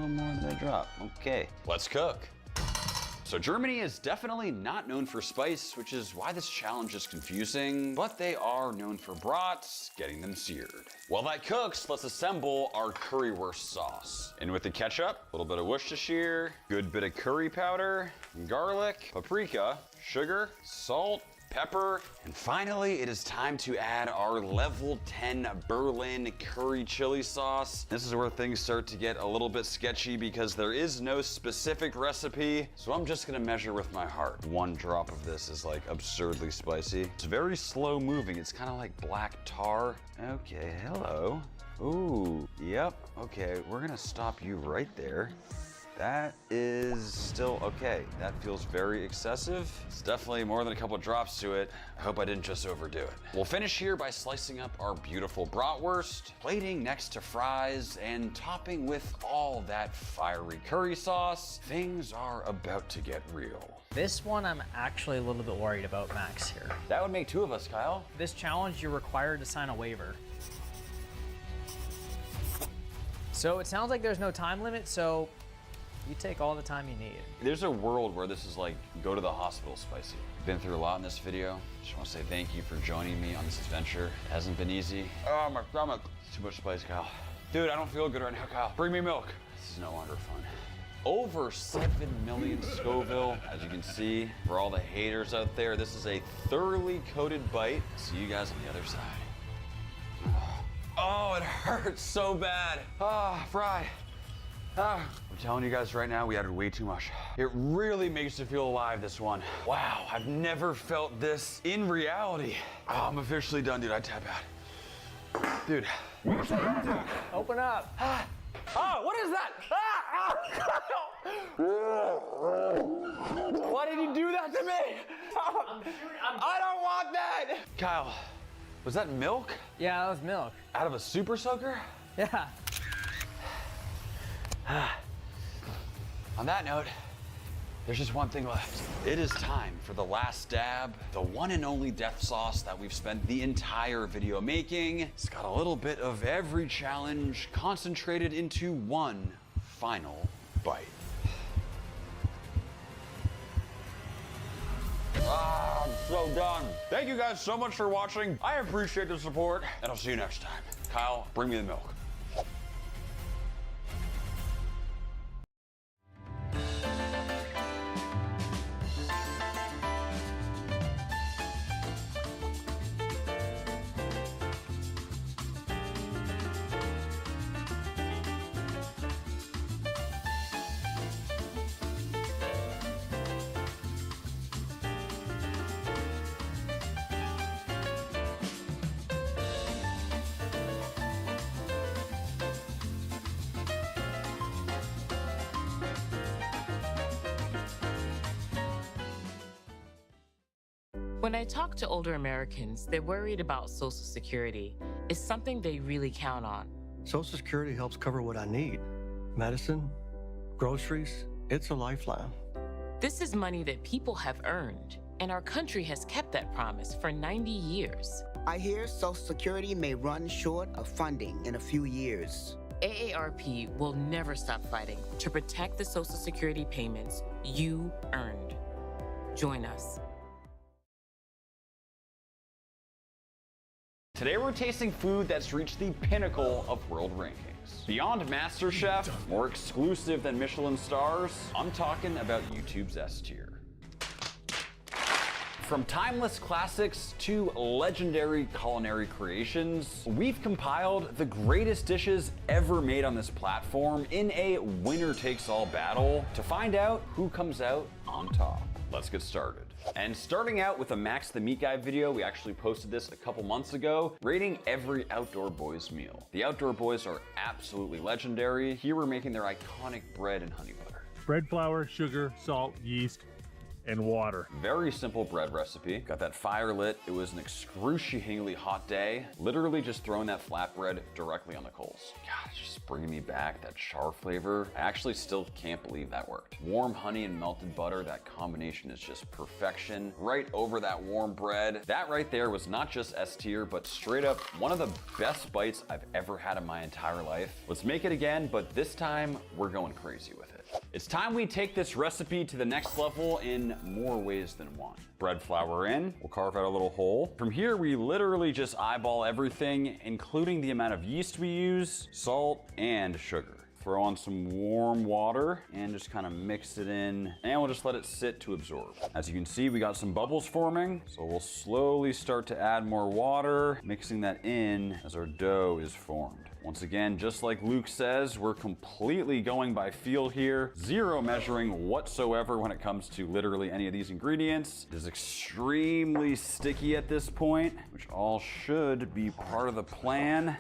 more than a drop. Okay, let's cook. So Germany is definitely not known for spice, which is why this challenge is confusing, but they are known for brats, getting them seared. While that cooks, let's assemble our currywurst sauce. In with the ketchup, a little bit of Worcestershire, good bit of curry powder, garlic, paprika, sugar, salt, pepper, and finally it is time to add our level 10 Berlin curry chili sauce. This is where things start to get a little bit sketchy because there is no specific recipe, so I'm just gonna measure with my heart. One drop of this is like absurdly spicy. It's very slow moving, it's kind of like black tar. Okay, hello. Ooh, yep, okay, we're gonna stop you right there. That is still okay. That feels very excessive. It's definitely more than a couple drops to it. I hope I didn't just overdo it. We'll finish here by slicing up our beautiful bratwurst, plating next to fries, and topping with all that fiery curry sauce. Things are about to get real. This one I'm actually a little bit worried about Max here. That would make two of us, Kyle. This challenge, you're required to sign a waiver. So it sounds like there's no time limit, so you take all the time you need. There's a world where this is like, go to the hospital spicy. Been through a lot in this video. Just want to say thank you for joining me on this adventure. It hasn't been easy. Oh, my stomach. Too much spice, Kyle. Dude, I don't feel good right now, Kyle. Bring me milk. This is no longer fun. Over 7 million Scoville. As you can see, for all the haters out there, this is a thoroughly coated bite. See you guys on the other side. Oh, it hurts so bad. Ah, fry. I'm telling you guys right now, we added way too much. It really makes you feel alive, this one. Wow, I've never felt this in reality. Oh, I'm officially done, dude. I tap out. Dude. Open up. Oh, what is that? Why did you do that to me? I don't want that. Kyle, was that milk? Yeah, that was milk. Out of a super soaker? Yeah. On that note, there's just one thing left. It is time for the last dab, the one and only death sauce that we've spent the entire video making. It's got a little bit of every challenge concentrated into one final bite. Ah, I'm so done. Thank you guys so much for watching. I appreciate the support, and I'll see you next time. Kyle, bring me the milk. When I talk to older Americans, they're worried about Social Security. It's something they really count on. Social Security helps cover what I need. Medicine, groceries, it's a lifeline. This is money that people have earned, and our country has kept that promise for 90 years. I hear Social Security may run short of funding in a few years. AARP will never stop fighting to protect the Social Security payments you earned. Join us. Today we're tasting food that's reached the pinnacle of world rankings. Beyond MasterChef, more exclusive than Michelin stars, I'm talking about YouTube's S tier. From timeless classics to legendary culinary creations, we've compiled the greatest dishes ever made on this platform in a winner-takes-all battle to find out who comes out on top. Let's get started. And starting out with a Max the Meat Guy video, we actually posted this a couple months ago, rating every Outdoor Boys meal. The Outdoor Boys are absolutely legendary. Here we're making their iconic bread and honey butter. Bread flour, sugar, salt, yeast, and water. Very simple bread recipe. Got that fire lit. It was an excruciatingly hot day. Literally just throwing that flatbread directly on the coals. God, it's just bringing me back that char flavor. I actually still can't believe that worked. Warm honey and melted butter, that combination is just perfection. Right over that warm bread. That right there was not just S tier, but straight up one of the best bites I've ever had in my entire life. Let's make it again, but this time we're going crazy with it. It's time we take this recipe to the next level in more ways than one. Bread flour in, we'll carve out a little hole. From here, we literally just eyeball everything, including the amount of yeast we use, salt, and sugar. Throw on some warm water and just kind of mix it in, and we'll just let it sit to absorb. As you can see, we got some bubbles forming, so we'll slowly start to add more water, mixing that in as our dough is formed. Once again, just like Luke says, we're completely going by feel here. Zero measuring whatsoever when it comes to literally any of these ingredients. It is extremely sticky at this point, which all should be part of the plan.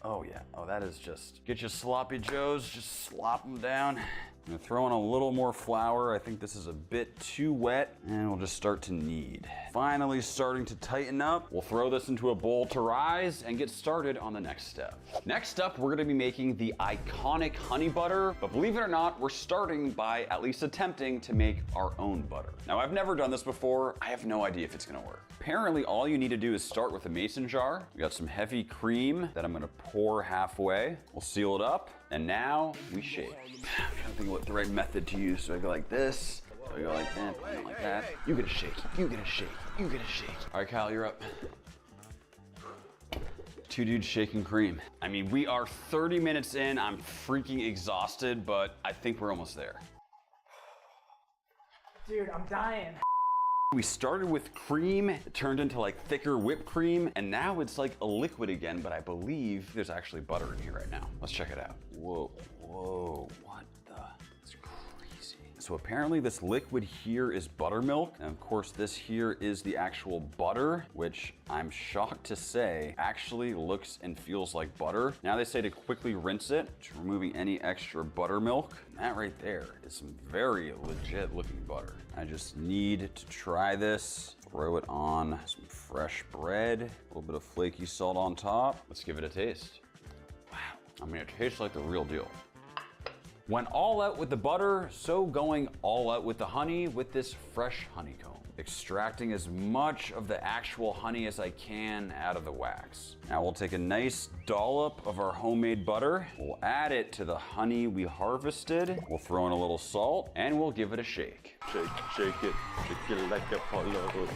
Oh yeah, oh that is just, get your sloppy joes, just slop them down. I'm gonna throw in a little more flour. I think this is a bit too wet, and we'll just start to knead. Finally starting to tighten up. We'll throw this into a bowl to rise and get started on the next step. Next up, we're gonna be making the iconic honey butter, but believe it or not, we're starting by at least attempting to make our own butter. Now, I've never done this before. I have no idea if it's gonna work. Apparently, all you need to do is start with a mason jar. We got some heavy cream that I'm gonna pour halfway. We'll seal it up, and now we shake. I'm trying to think of what the right method to use. So I go like this, so I go like that, and like that. You get a shake, you get a shake, you get a shake. All right, Kyle, you're up. 2 dudes shaking cream. I mean, we are 30 minutes in. I'm freaking exhausted, but I think we're almost there. Dude, I'm dying. We started with cream, it turned into like thicker whipped cream, and now it's like a liquid again, but I believe there's actually butter in here right now. Let's check it out. Whoa, whoa, what the? It's crazy. So apparently this liquid here is buttermilk, and of course this here is the actual butter, which I'm shocked to say actually looks and feels like butter. Now they say to quickly rinse it, just removing any extra buttermilk. And that right there is some very legit looking butter. I just need to try this, throw it on some fresh bread, a little bit of flaky salt on top. Let's give it a taste. Wow, I mean, it tastes like the real deal. Went all out with the butter, so going all out with the honey with this fresh honeycomb. Extracting as much of the actual honey as I can out of the wax. Now we'll take a nice dollop of our homemade butter. We'll add it to the honey we harvested. We'll throw in a little salt and we'll give it a shake. Shake, shake it like a polo.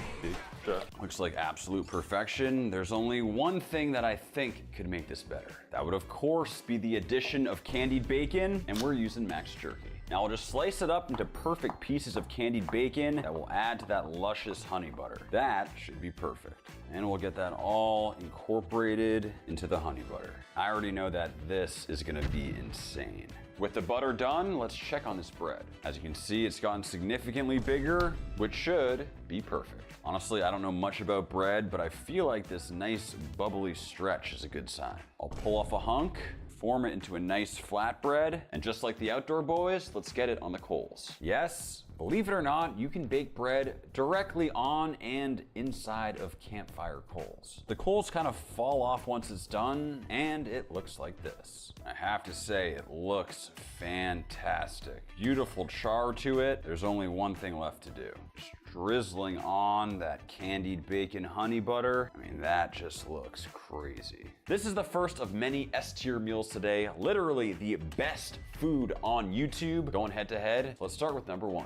Looks like absolute perfection. There's only one thing that I think could make this better. That would of course be the addition of candied bacon, and we're using Max Jerky. Now I'll just slice it up into perfect pieces of candied bacon that will add to that luscious honey butter. That should be perfect. And we'll get that all incorporated into the honey butter. I already know that this is gonna be insane. With the butter done, let's check on this bread. As you can see, it's gotten significantly bigger, which should be perfect. Honestly, I don't know much about bread, but I feel like this nice bubbly stretch is a good sign. I'll pull off a hunk, form it into a nice flatbread, and just like the outdoor boys, let's get it on the coals. Yes, believe it or not, you can bake bread directly on and inside of campfire coals. The coals kind of fall off once it's done, and it looks like this. I have to say, it looks fantastic. Beautiful char to it. There's only one thing left to do. Just drizzling on that candied bacon honey butter. I mean, that just looks crazy. This is the first of many S-tier meals today. Literally the best food on YouTube. Going head to head. Let's start with number 1.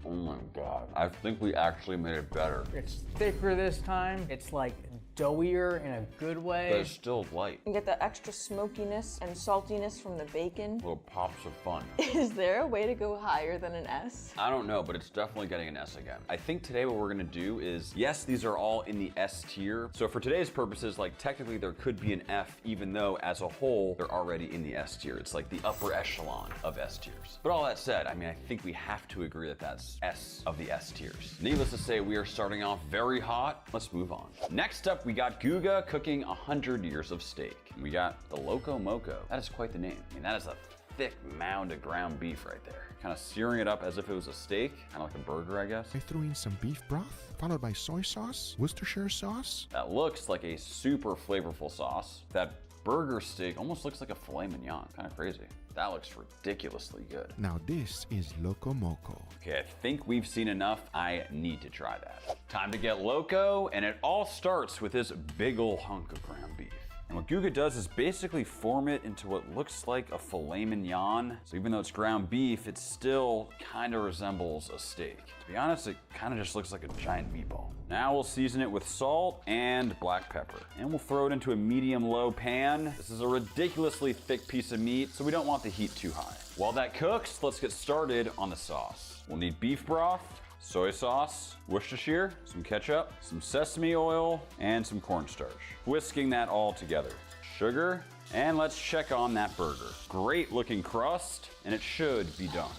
Oh my God. I think we actually made it better. It's thicker this time. It's like doughier in a good way. But it's still light. You get the extra smokiness and saltiness from the bacon. Little pops of fun. Is there a way to go higher than an S? I don't know, but it's definitely getting an S again. I think today what we're gonna do is, yes, these are all in the S tier. So for today's purposes, like technically there could be an F, even though as a whole, they're already in the S tier. It's like the upper echelon of S tiers. But all that said, I mean, I think we have to agree that that's S of the S tiers. Needless to say, we are starting off very hot. Let's move on. Next up, we got Guga cooking 100 years of steak. We got the Loco Moco. That is quite the name. I mean, that is a thick mound of ground beef right there. Kind of searing it up as if it was a steak, kind of like a burger, I guess. I threw in some beef broth, followed by soy sauce, Worcestershire sauce. That looks like a super flavorful sauce. That burger steak almost looks like a filet mignon. Kind of crazy. That looks ridiculously good. Now this is Loco Moco. Okay, I think we've seen enough. I need to try that. Time to get loco, and it all starts with this big ol' hunk of ground beef. And what Guga does is basically form it into what looks like a filet mignon. So even though it's ground beef, it still kind of resembles a steak. To be honest, it kind of just looks like a giant meatball. Now we'll season it with salt and black pepper. And we'll throw it into a medium-low pan. This is a ridiculously thick piece of meat, so we don't want the heat too high. While that cooks, let's get started on the sauce. We'll need beef broth, soy sauce, Worcestershire, some ketchup, some sesame oil, and some cornstarch. Whisking that all together. Sugar, and let's check on that burger. Great looking crust, and it should be done.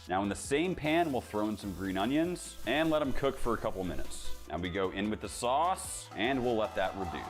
Now in the same pan, we'll throw in some green onions and let them cook for a couple minutes. Now we go in with the sauce, and we'll let that reduce.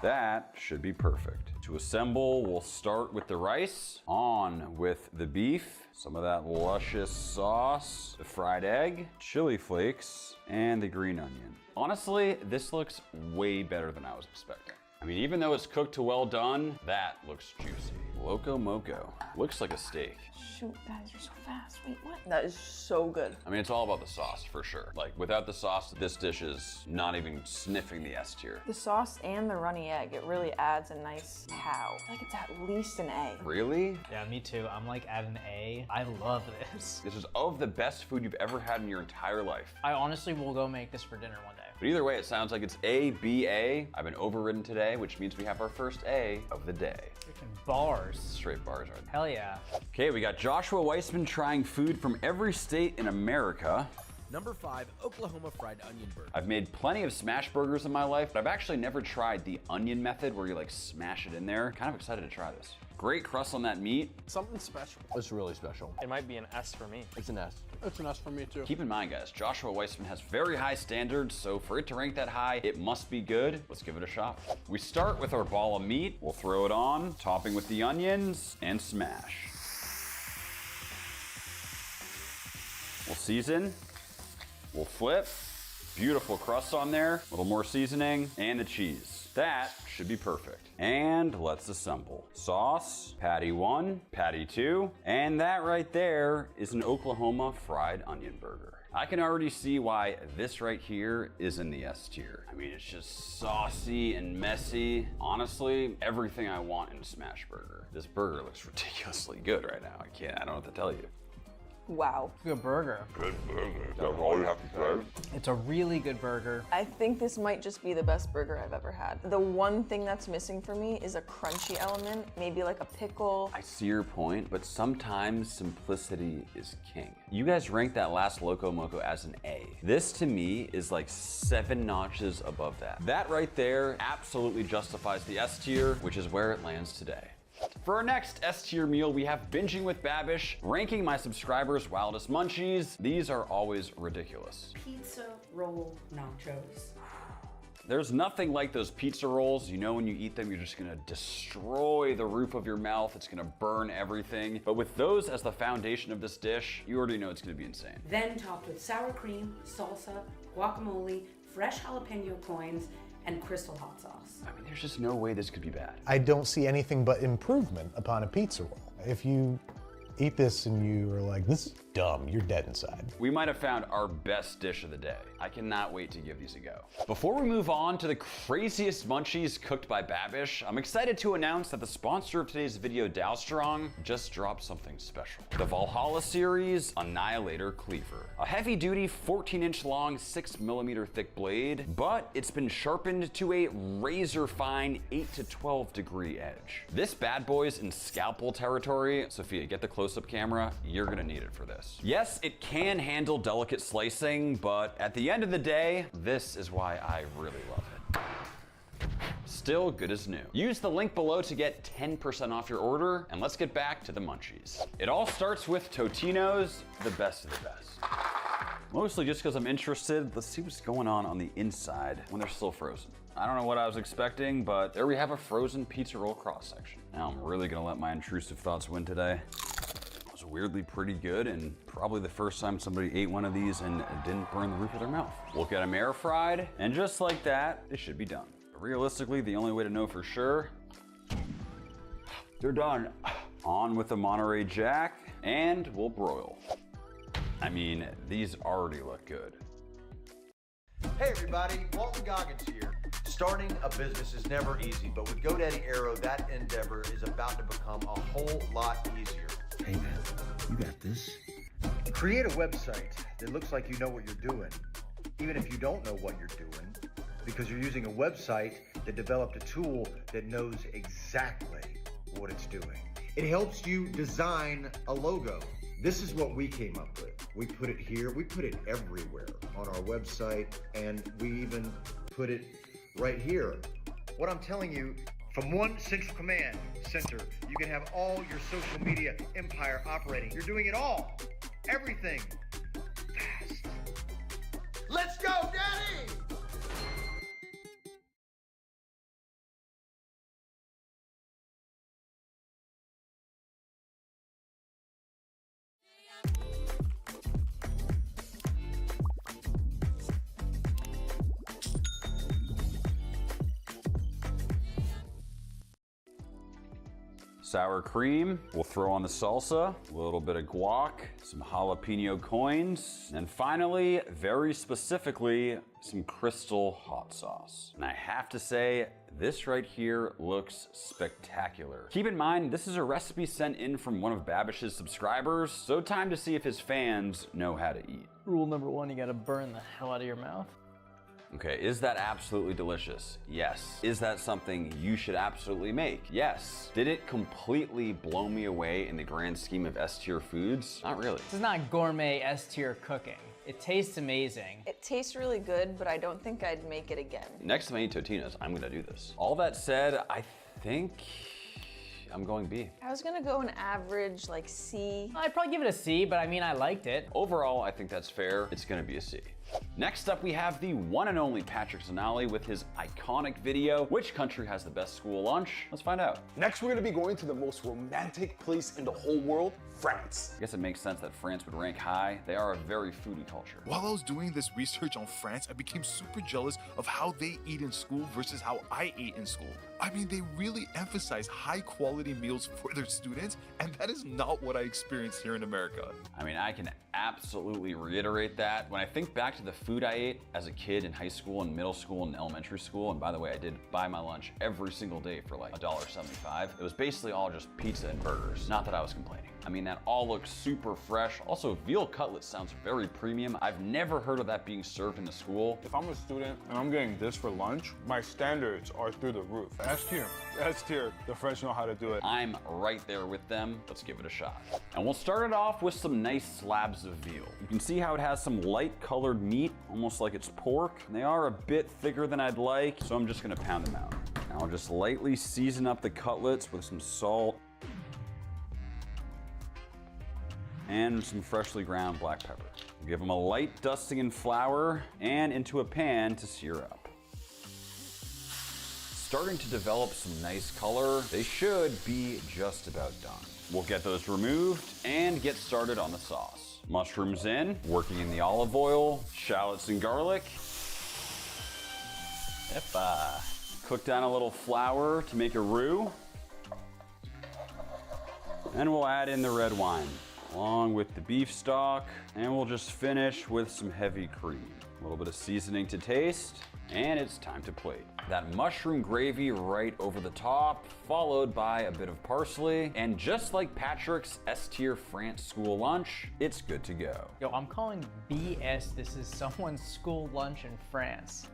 That should be perfect. To assemble, we'll start with the rice, on with the beef, some of that luscious sauce, the fried egg, chili flakes, and the green onion. Honestly, this looks way better than I was expecting. I mean, even though it's cooked to well done, that looks juicy. Loco Moco. Looks like a steak. Shoot, guys, you're so fast. Wait, what? That is so good. I mean, it's all about the sauce, for sure. Like, without the sauce, this dish is not even sniffing the S tier. The sauce and the runny egg, it really adds a nice pow. I feel like it's at least an A. Really? Yeah, me too. I'm like at an A. I love this. This is of the best food you've ever had in your entire life. I honestly will go make this for dinner one day. But either way, it sounds like it's A, B, A. I've been overridden today, which means we have our first A of the day. Freaking bars. Straight bars right there. Hell yeah. Okay, we got Joshua Weissman trying food from every state in America. Number 5, Oklahoma fried onion burger. I've made plenty of smash burgers in my life, but I've actually never tried the onion method where you like smash it in there. Kind of excited to try this. Great crust on that meat. Something special. It's really special. It might be an S for me. It's an S. It's an S for me too. Keep in mind, guys, Joshua Weissman has very high standards, so for it to rank that high, it must be good. Let's give it a shot. We start with our ball of meat. We'll throw it on, topping with the onions, and smash. We'll season. We'll flip. Beautiful crust on there. A little more seasoning, and the cheese. That should be perfect. And let's assemble. Sauce, patty 1, patty 2, and that right there is an Oklahoma fried onion burger. I can already see why this right here is in the S tier. I mean, it's just saucy and messy. Honestly, everything I want in a smash burger. This burger looks ridiculously good right now. I don't know what to tell you. Wow. Good burger. Good burger. That's all you have to say? It's a really good burger. I think this might just be the best burger I've ever had. The one thing that's missing for me is a crunchy element, maybe like a pickle. I see your point, but sometimes simplicity is king. You guys ranked that last Loco Moco as an A. This to me is like 7 notches above that. That right there absolutely justifies the S tier, which is where it lands today. For our next S tier meal, we have Binging with Babish, ranking my subscribers' wildest munchies. These are always ridiculous. Pizza roll nachos. There's nothing like those pizza rolls. You know when you eat them, you're just gonna destroy the roof of your mouth. It's gonna burn everything. But with those as the foundation of this dish, you already know it's gonna be insane. Then topped with sour cream, salsa, guacamole, fresh jalapeno coins, and crystal hot sauce. I mean, there's just no way this could be bad. I don't see anything but improvement upon a pizza roll. If you eat this and you are like, this is dumb, you're dead inside. We might have found our best dish of the day. I cannot wait to give these a go. Before we move on to the craziest munchies cooked by Babish, I'm excited to announce that the sponsor of today's video, Dowstrong, just dropped something special. The Valhalla series Annihilator Cleaver. A heavy-duty 14-inch long, 6mm thick blade, but it's been sharpened to a razor-fine 8 to 12 degree edge. This bad boy's in scalpel territory. Sophia, get the close-up camera. You're gonna need it for this. Yes, it can handle delicate slicing, but at the end of the day, this is why I really love it. Still good as new. Use the link below to get 10% off your order, and let's get back to the munchies. It all starts with Totino's, the best of the best. Mostly just because I'm interested. Let's see what's going on the inside when they're still frozen. I don't know what I was expecting, but there we have a frozen pizza roll cross section. Now I'm really gonna let my intrusive thoughts win today. It was weirdly pretty good, and probably the first time somebody ate one of these and didn't burn the roof of their mouth. We'll get them air fried, and just like that, they should be done. But realistically, the only way to know for sure, they're done. On with the Monterey Jack, and we'll broil. I mean, these already look good. Hey everybody, Walton Goggins here. Starting a business is never easy, but with GoDaddy Aero, that endeavor is about to become a whole lot easier. Hey man, you got this. Create a website that looks like you know what you're doing, even if you don't know what you're doing, because you're using a website that developed a tool that knows exactly what it's doing. It helps you design a logo. This is what we came up with. We put it here, we put it everywhere on our website, and we even put it right here. What I'm telling you, from one central command center, you can have all your social media empire operating. You're doing it all, everything, fast. Let's go, Daddy! Sour cream, we'll throw on the salsa, a little bit of guac, some jalapeno coins, and finally, very specifically, some crystal hot sauce. And I have to say, this right here looks spectacular. Keep in mind, this is a recipe sent in from one of Babish's subscribers, so time to see if his fans know how to eat. Rule number 1, you gotta burn the hell out of your mouth. Okay, is that absolutely delicious? Yes. Is that something you should absolutely make? Yes. Did it completely blow me away in the grand scheme of S-tier foods? Not really. This is not gourmet S-tier cooking. It tastes amazing. It tastes really good, but I don't think I'd make it again. Next time I eat Totino's, I'm gonna do this. All that said, I think I'm going B. I was gonna go an average, like C. I'd probably give it a C, but I mean, I liked it. Overall, I think that's fair. It's gonna be a C. Next up, we have the one and only Patrick Zanali with his iconic video, Which Country Has the Best School Lunch? Let's find out. Next, we're gonna be going to the most romantic place in the whole world, France. I guess it makes sense that France would rank high. They are a very foodie culture. While I was doing this research on France, I became super jealous of how they eat in school versus how I ate in school. I mean, they really emphasize high quality meals for their students, and that is not what I experienced here in America. I mean, I can absolutely reiterate that. When I think back to the food I ate as a kid in high school and middle school and elementary school, and by the way, I did buy my lunch every single day for like $1.75. It was basically all just pizza and burgers. Not that I was complaining. I mean, that all looks super fresh. Also, veal cutlet sounds very premium. I've never heard of that being served in a school. If I'm a student and I'm getting this for lunch, my standards are through the roof. S tier. S tier. The French know how to do it. I'm right there with them. Let's give it a shot. And we'll start it off with some nice slabs of veal. You can see how it has some light colored meat, almost like it's pork. And they are a bit thicker than I'd like, so I'm just gonna pound them out. Now I'll just lightly season up the cutlets with some salt and some freshly ground black pepper. Give them a light dusting in flour and into a pan to sear up. Starting to develop some nice color. They should be just about done. We'll get those removed and get started on the sauce. Mushrooms in, working in the olive oil, shallots and garlic. Cook down a little flour to make a roux. And we'll add in the red wine, along with the beef stock, and we'll just finish with some heavy cream. A little bit of seasoning to taste, and it's time to plate. That mushroom gravy right over the top, followed by a bit of parsley, and just like Patrick's S-tier France school lunch, it's good to go. Yo, I'm calling BS this is someone's school lunch in France.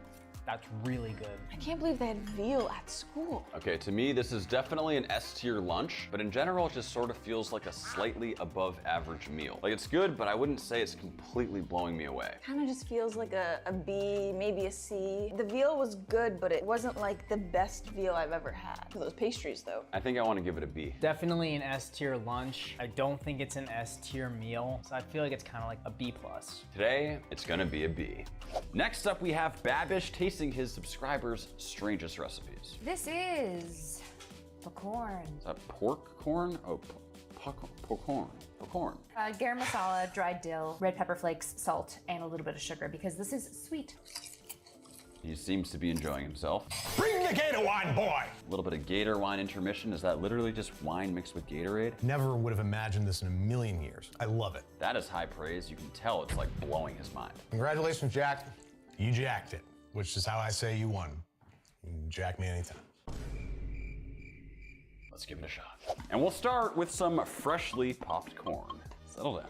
That's really good. I can't believe they had veal at school. Okay, to me, this is definitely an S-tier lunch, but in general, it just sort of feels like a slightly above average meal. Like, it's good, but I wouldn't say it's completely blowing me away. Kind of just feels like a B, maybe a C. The veal was good, but it wasn't like the best veal I've ever had. Those pastries, though. I think I want to give it a B. Definitely an S-tier lunch. I don't think it's an S-tier meal, so I feel like it's kind of like a B+. Today, it's gonna be a B. Next up, we have Babish tasting his subscribers' strangest recipes. This is pecorn. Is that pork corn? Oh, pecorn. Pecorn. Garam masala, dried dill, red pepper flakes, salt, and a little bit of sugar because this is sweet. He seems to be enjoying himself. Bring the Gator wine, boy! A little bit of Gator wine intermission. Is that literally just wine mixed with Gatorade? Never would have imagined this in a million years. I love it. That is high praise. You can tell it's like blowing his mind. Congratulations, Jack. You jacked it, which is how I say you won. You can jack me anytime. Let's give it a shot. And we'll start with some freshly popped corn. Settle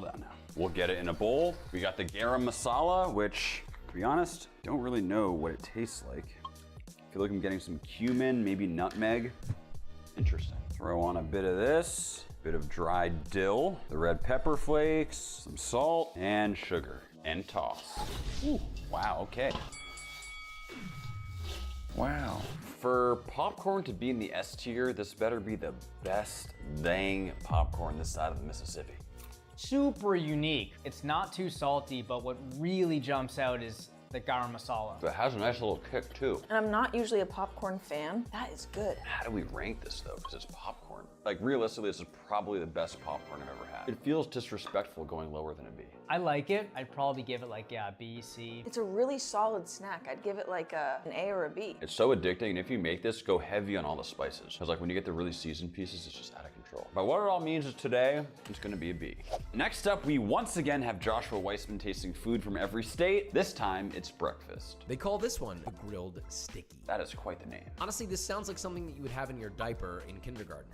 down now. We'll get it in a bowl. We got the garam masala, which, to be honest, don't really know what it tastes like. I feel like I'm getting some cumin, maybe nutmeg. Interesting. Throw on a bit of this, bit of dried dill, the red pepper flakes, some salt, and sugar, and toss. Ooh, wow, okay. Wow. For popcorn to be in the S tier, this better be the best dang popcorn this side of the Mississippi. Super unique. It's not too salty, but what really jumps out is the garam masala. It has a nice little kick too. And I'm not usually a popcorn fan. That is good. How do we rank this though? Because it's popcorn. Like realistically, this is probably the best popcorn I've ever had. It feels disrespectful going lower than a B. I like it. I'd probably give it like, yeah, B, C. It's a really solid snack. I'd give it like an A or a B. It's so addicting, and if you make this, go heavy on all the spices. Because like when you get the really seasoned pieces, it's just out of control. But what it all means is today, it's gonna be a B. Next up, we once again have Joshua Weissman tasting food from every state. This time, it's breakfast. They call this one a grilled sticky. That is quite the name. Honestly, this sounds like something that you would have in your diaper in kindergarten.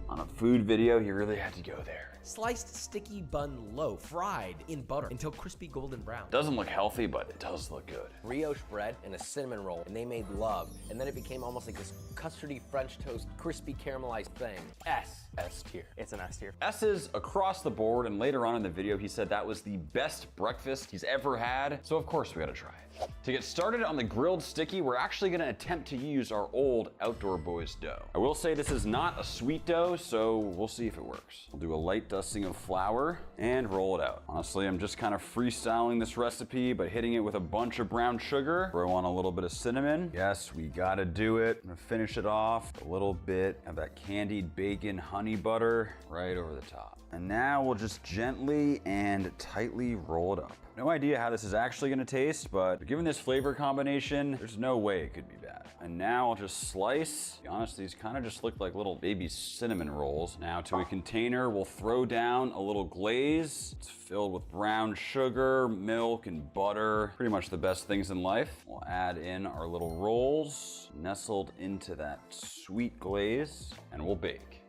On a food video, he really had to go there. Sliced sticky bun loaf, fried in butter until crispy golden brown. Doesn't look healthy, but it does look good. Brioche bread and a cinnamon roll, and they made love. And then it became almost like this custardy French toast, crispy caramelized thing. S tier. It's an S tier. S's across the board, and later on in the video, he said that was the best breakfast he's ever had. So of course we gotta try it. To get started on the grilled sticky, we're actually gonna attempt to use our old Outdoor Boys dough. I will say this is not a sweet dough, so we'll see if it works. We'll do a light dusting of flour and roll it out. Honestly, I'm just kind of freestyling this recipe, but hitting it with a bunch of brown sugar. Throw on a little bit of cinnamon. Yes, we gotta do it. I'm gonna finish it off with a little bit of that candied bacon honey butter right over the top. And now we'll just gently and tightly roll it up. No idea how this is actually gonna taste, but given this flavor combination, there's no way it could be bad. And now I'll just slice. To be honest, these kind of just look like little baby cinnamon rolls. Now to a container, we'll throw down a little glaze. It's filled with brown sugar, milk, and butter. Pretty much the best things in life. We'll add in our little rolls, nestled into that sweet glaze, and we'll bake.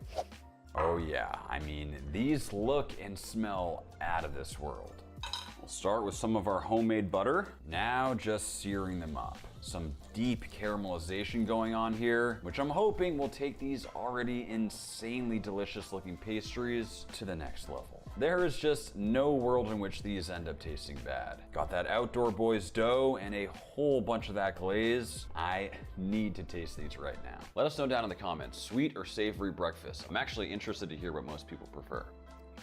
Oh yeah, I mean, these look and smell out of this world. We'll start with some of our homemade butter. Now just searing them up. Some deep caramelization going on here, which I'm hoping will take these already insanely delicious looking pastries to the next level. There is just no world in which these end up tasting bad. Got that Outdoor Boys dough and a whole bunch of that glaze. I need to taste these right now. Let us know down in the comments, sweet or savory breakfast. I'm actually interested to hear what most people prefer.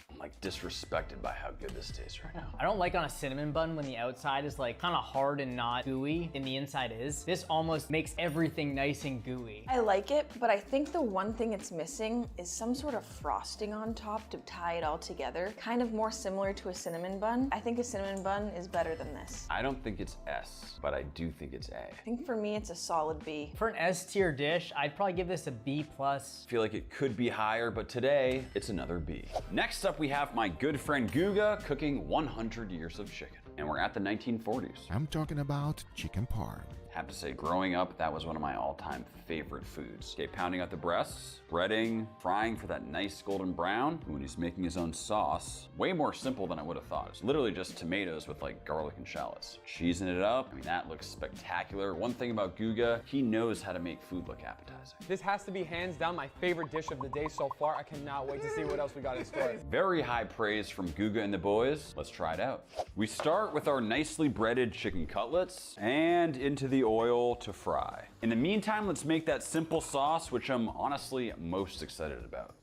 I'm like disrespected by how good this tastes right now. I don't like on a cinnamon bun when the outside is like kind of hard and not gooey and the inside is. This almost makes everything nice and gooey. I like it, but I think the one thing it's missing is some sort of frosting on top to tie it all together. Kind of more similar to a cinnamon bun. I think a cinnamon bun is better than this. I don't think it's S, but I do think it's A. I think for me, it's a solid B. For an S tier dish, I'd probably give this a B+. I feel like it could be higher, but today it's another B. Next up, we have my good friend Guga cooking 100 years of chicken. And we're at the 1940s. I'm talking about chicken parm. Have to say, growing up, that was one of my all-time favorite foods. Okay, pounding out the breasts, breading, frying for that nice golden brown. When he's making his own sauce, way more simple than I would have thought. It's literally just tomatoes with like garlic and shallots. Cheesing it up, I mean, that looks spectacular. One thing about Guga, he knows how to make food look appetizing. This has to be hands down my favorite dish of the day so far. I cannot wait to see what else we got in store. Very high praise from Guga and the boys. Let's try it out. We start with our nicely breaded chicken cutlets and into the oil to fry. In the meantime, let's make that simple sauce, which I'm honestly most excited about.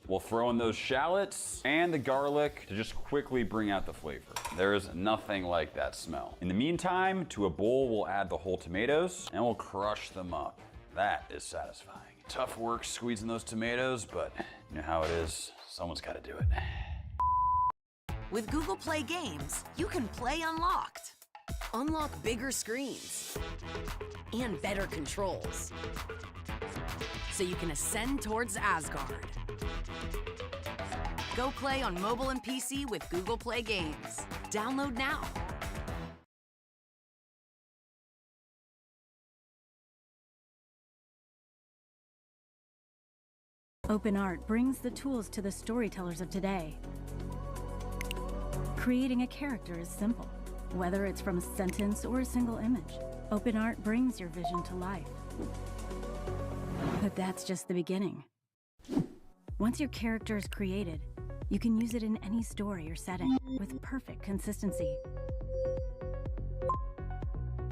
We'll throw in those shallots and the garlic to just quickly bring out the flavor. There is nothing like that smell. In the meantime, to a bowl, we'll add the whole tomatoes and we'll crush them up. That is satisfying. Tough work squeezing those tomatoes, but you know how it is. Someone's got to do it. With Google Play Games, you can play unlocked. Unlock bigger screens and better controls, so you can ascend towards Asgard. Go play on mobile and PC with Google Play Games. Download now. OpenArt brings the tools to the storytellers of today. Creating a character is simple. Whether it's from a sentence or a single image, OpenArt brings your vision to life. But that's just the beginning. Once your character is created, you can use it in any story or setting with perfect consistency.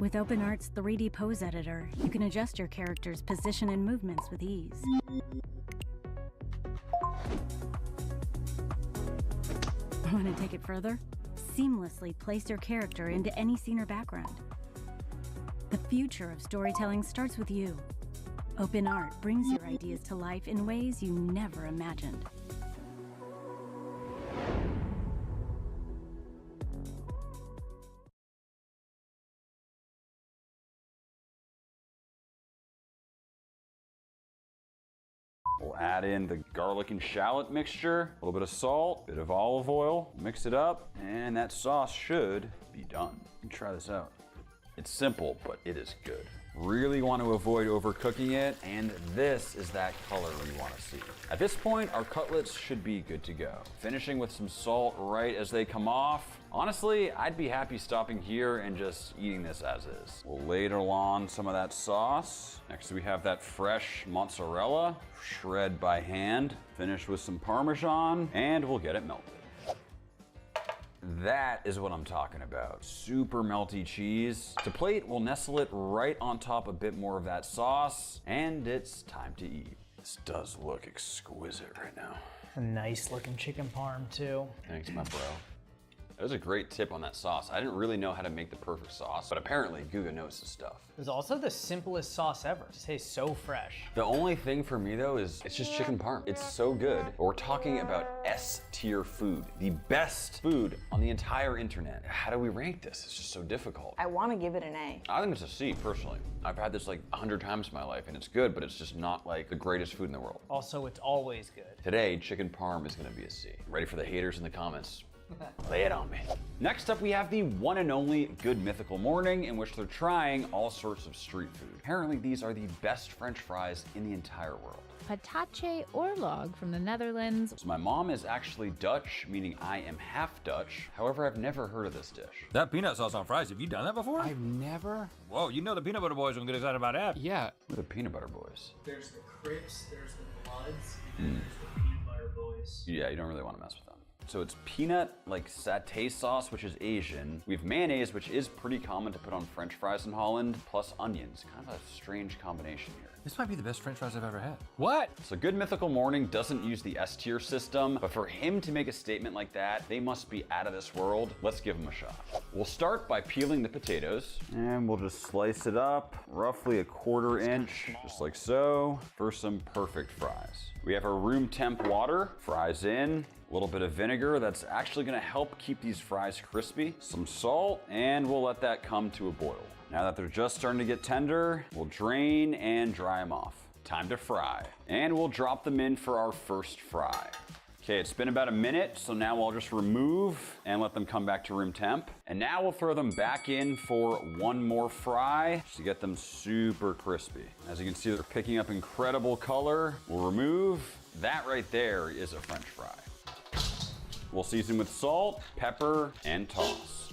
With OpenArt's 3D pose editor, you can adjust your character's position and movements with ease. Want to take it further? seamlessly place your character into any scene or background. The future of storytelling starts with you. Open art brings your ideas to life in ways you never imagined. We'll add in the garlic and shallot mixture, a little bit of salt, a bit of olive oil, mix it up, and that sauce should be done. Let me try this out. It's simple, but it is good. Really want to avoid overcooking it, and this is that color we want to see. At this point, our cutlets should be good to go. Finishing with some salt right as they come off. Honestly, I'd be happy stopping here and just eating this as is. We'll ladle on some of that sauce. Next we have that fresh mozzarella, shred by hand. Finish with some Parmesan, and we'll get it melted. That is what I'm talking about. Super melty cheese. To plate, we'll nestle it right on top a bit more of that sauce, and it's time to eat. This does look exquisite right now. A nice looking chicken parm too. Thanks, my bro. That was a great tip on that sauce. I didn't really know how to make the perfect sauce, but apparently Guga knows his stuff. It was also the simplest sauce ever. It tastes so fresh. The only thing for me though is it's just chicken parm. It's so good. But we're talking about S-tier food, the best food on the entire internet. How do we rank this? It's just so difficult. I want to give it an A. I think it's a C personally. I've had this like 100 times in my life and it's good, but it's just not like the greatest food in the world. Also, it's always good. Today, chicken parm is gonna be a C. Ready for the haters in the comments? Lay it on me. Next up, we have the one and only Good Mythical Morning, in which they're trying all sorts of street food. Apparently, these are the best French fries in the entire world. Patache Oorlog from the Netherlands. So my mom is actually Dutch, meaning I am half Dutch. However, I've never heard of this dish. That peanut sauce on fries, have you done that before? I've never. Whoa, you know the peanut butter boys don't get excited about that. Yeah. What are the peanut butter boys? There's the Crips, there's the Bloods, and there's the Peanut Butter Boys. Yeah, you don't really want to mess with them. So it's peanut, like satay sauce, which is Asian. We have mayonnaise, which is pretty common to put on French fries in Holland, plus onions. Kind of a strange combination here. This might be the best French fries I've ever had. What? So Good Mythical Morning doesn't use the S-tier system, but for him to make a statement like that, they must be out of this world. Let's give him a shot. We'll start by peeling the potatoes, and we'll just slice it up, roughly a 1/4 inch, just like so, for some perfect fries. We have our room temp water, fries in, a little bit of vinegar that's actually gonna help keep these fries crispy, some salt, and we'll let that come to a boil. Now that they're just starting to get tender, we'll drain and dry them off. Time to fry. And we'll drop them in for our first fry. Okay, it's been about a minute, so now I'll just remove and let them come back to room temp. And now we'll throw them back in for one more fry to get them super crispy. As you can see, they're picking up incredible color. We'll remove. That right there is a French fry. We'll season with salt, pepper, and toss.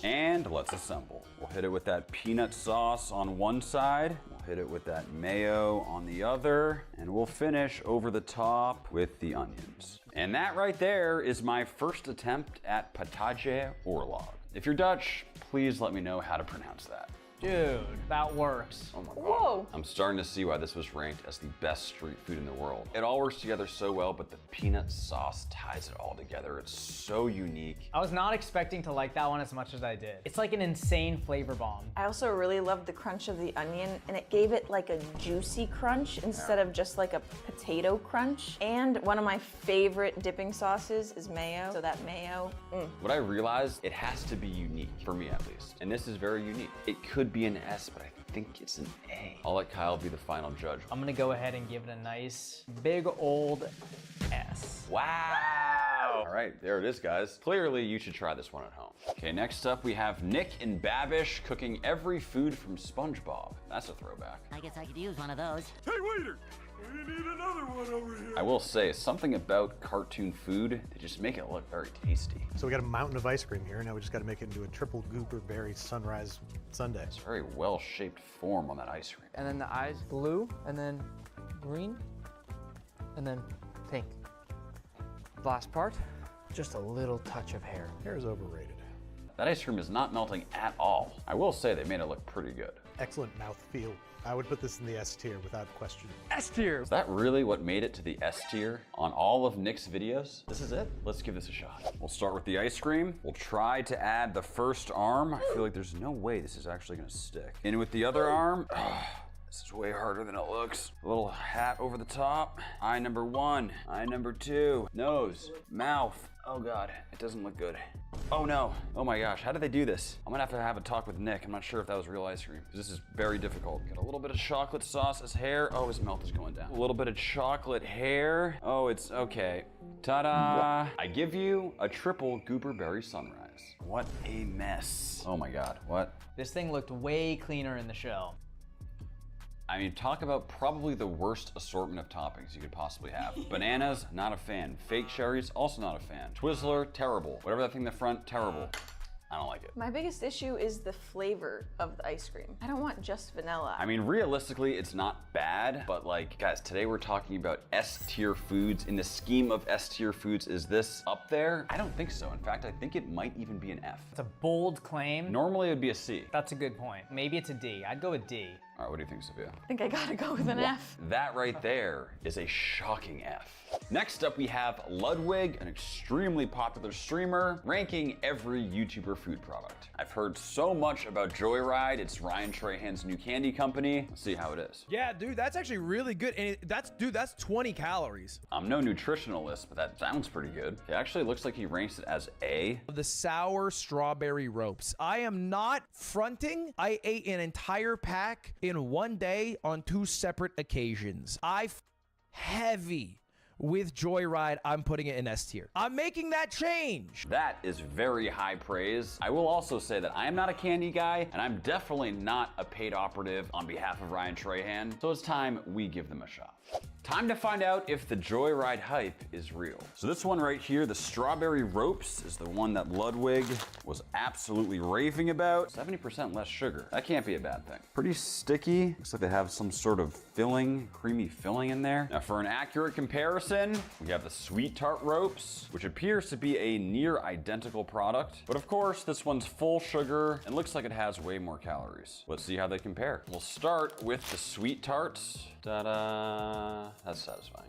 And let's assemble. We'll hit it with that peanut sauce on one side. We'll hit it with that mayo on the other. And we'll finish over the top with the onions. And that right there is my first attempt at Patache Oorlog. If you're Dutch, please let me know how to pronounce that. Dude, that works. Oh my God. Whoa. I'm starting to see why this was ranked as the best street food in the world. It all works together so well, but the peanut sauce ties it all together. It's so unique. I was not expecting to like that one as much as I did. It's like an insane flavor bomb. I also really loved the crunch of the onion, and it gave it like a juicy crunch instead of just like a potato crunch. And one of my favorite dipping sauces is mayo, so that mayo, What I realized, it has to be unique, for me at least. And this is very unique. It could be an S, but I think it's an A. I'll let Kyle be the final judge. I'm gonna go ahead and give it a nice big old S. Wow! All right, there it is, guys. Clearly, you should try this one at home. Okay, next up we have Nick and Babish cooking every food from SpongeBob. That's a throwback. I guess I could use one of those. Hey, waiter! We need another one over here. I will say, something about cartoon food, they just make it look very tasty. So we got a mountain of ice cream here. Now we just got to make it into a triple goober berry sunrise sundae. It's a very well-shaped form on that ice cream. And then the eyes blue, and then green, and then pink. Last part, just a little touch of hair. Hair is overrated. That ice cream is not melting at all. I will say they made it look pretty good. Excellent mouthfeel. I would put this in the S tier without question. S tier. Is that really what made it to the S tier on all of Nick's videos? This is it? Let's give this a shot. We'll start with the ice cream. We'll try to add the first arm. I feel like there's no way this is actually gonna stick. In with the other arm. This is way harder than it looks. A little hat over the top. Eye number 1, eye number 2, nose, mouth. Oh God, it doesn't look good. Oh no, oh my gosh, how did they do this? I'm gonna have a talk with Nick. I'm not sure if that was real ice cream. This is very difficult. Got a little bit of chocolate sauce as hair. Oh, his mouth is going down. A little bit of chocolate hair. Oh, it's okay. Ta-da! I give you a triple goober berry sunrise. What a mess. Oh my God, what? This thing looked way cleaner in the show. I mean, talk about probably the worst assortment of toppings you could possibly have. Bananas, not a fan. Fake cherries, also not a fan. Twizzler, terrible. Whatever that thing in the front, terrible. I don't like it. My biggest issue is the flavor of the ice cream. I don't want just vanilla. I mean, realistically, it's not bad, but like, guys, today we're talking about S-tier foods. In the scheme of S-tier foods, is this up there? I don't think so. In fact, I think it might even be an F. It's a bold claim. Normally it would be a C. That's a good point. Maybe it's a D. I'd go with D. All right, what do you think, Sophia? I think I gotta go with an F. That right there is a shocking F. Next up, we have Ludwig, an extremely popular streamer, ranking every YouTuber food product. I've heard so much about Joyride. It's Ryan Trahan's new candy company. Let's see how it is. Yeah, dude, that's actually really good. And that's 20 calories. I'm no nutritionalist, but that sounds pretty good. It actually looks like he ranks it as A. The sour strawberry ropes. I am not fronting. I ate an entire pack in one day on 2 separate occasions. Heavy with Joyride. I'm putting it in S tier. I'm making that change. That is very high praise. I will also say that I am not a candy guy, and I'm definitely not a paid operative on behalf of Ryan Trahan, so it's time we give them a shot. Time to find out if the Joyride hype is real. So this one right here, the strawberry ropes, is the one that Ludwig was absolutely raving about. 70% less sugar. That can't be a bad thing. Pretty sticky. Looks like they have some sort of filling, creamy filling in there. Now for an accurate comparison, we have the sweet tart ropes, which appears to be a near identical product. But of course, this one's full sugar and looks like it has way more calories. Let's see how they compare. We'll start with the sweet tarts. Ta-da! That's satisfying.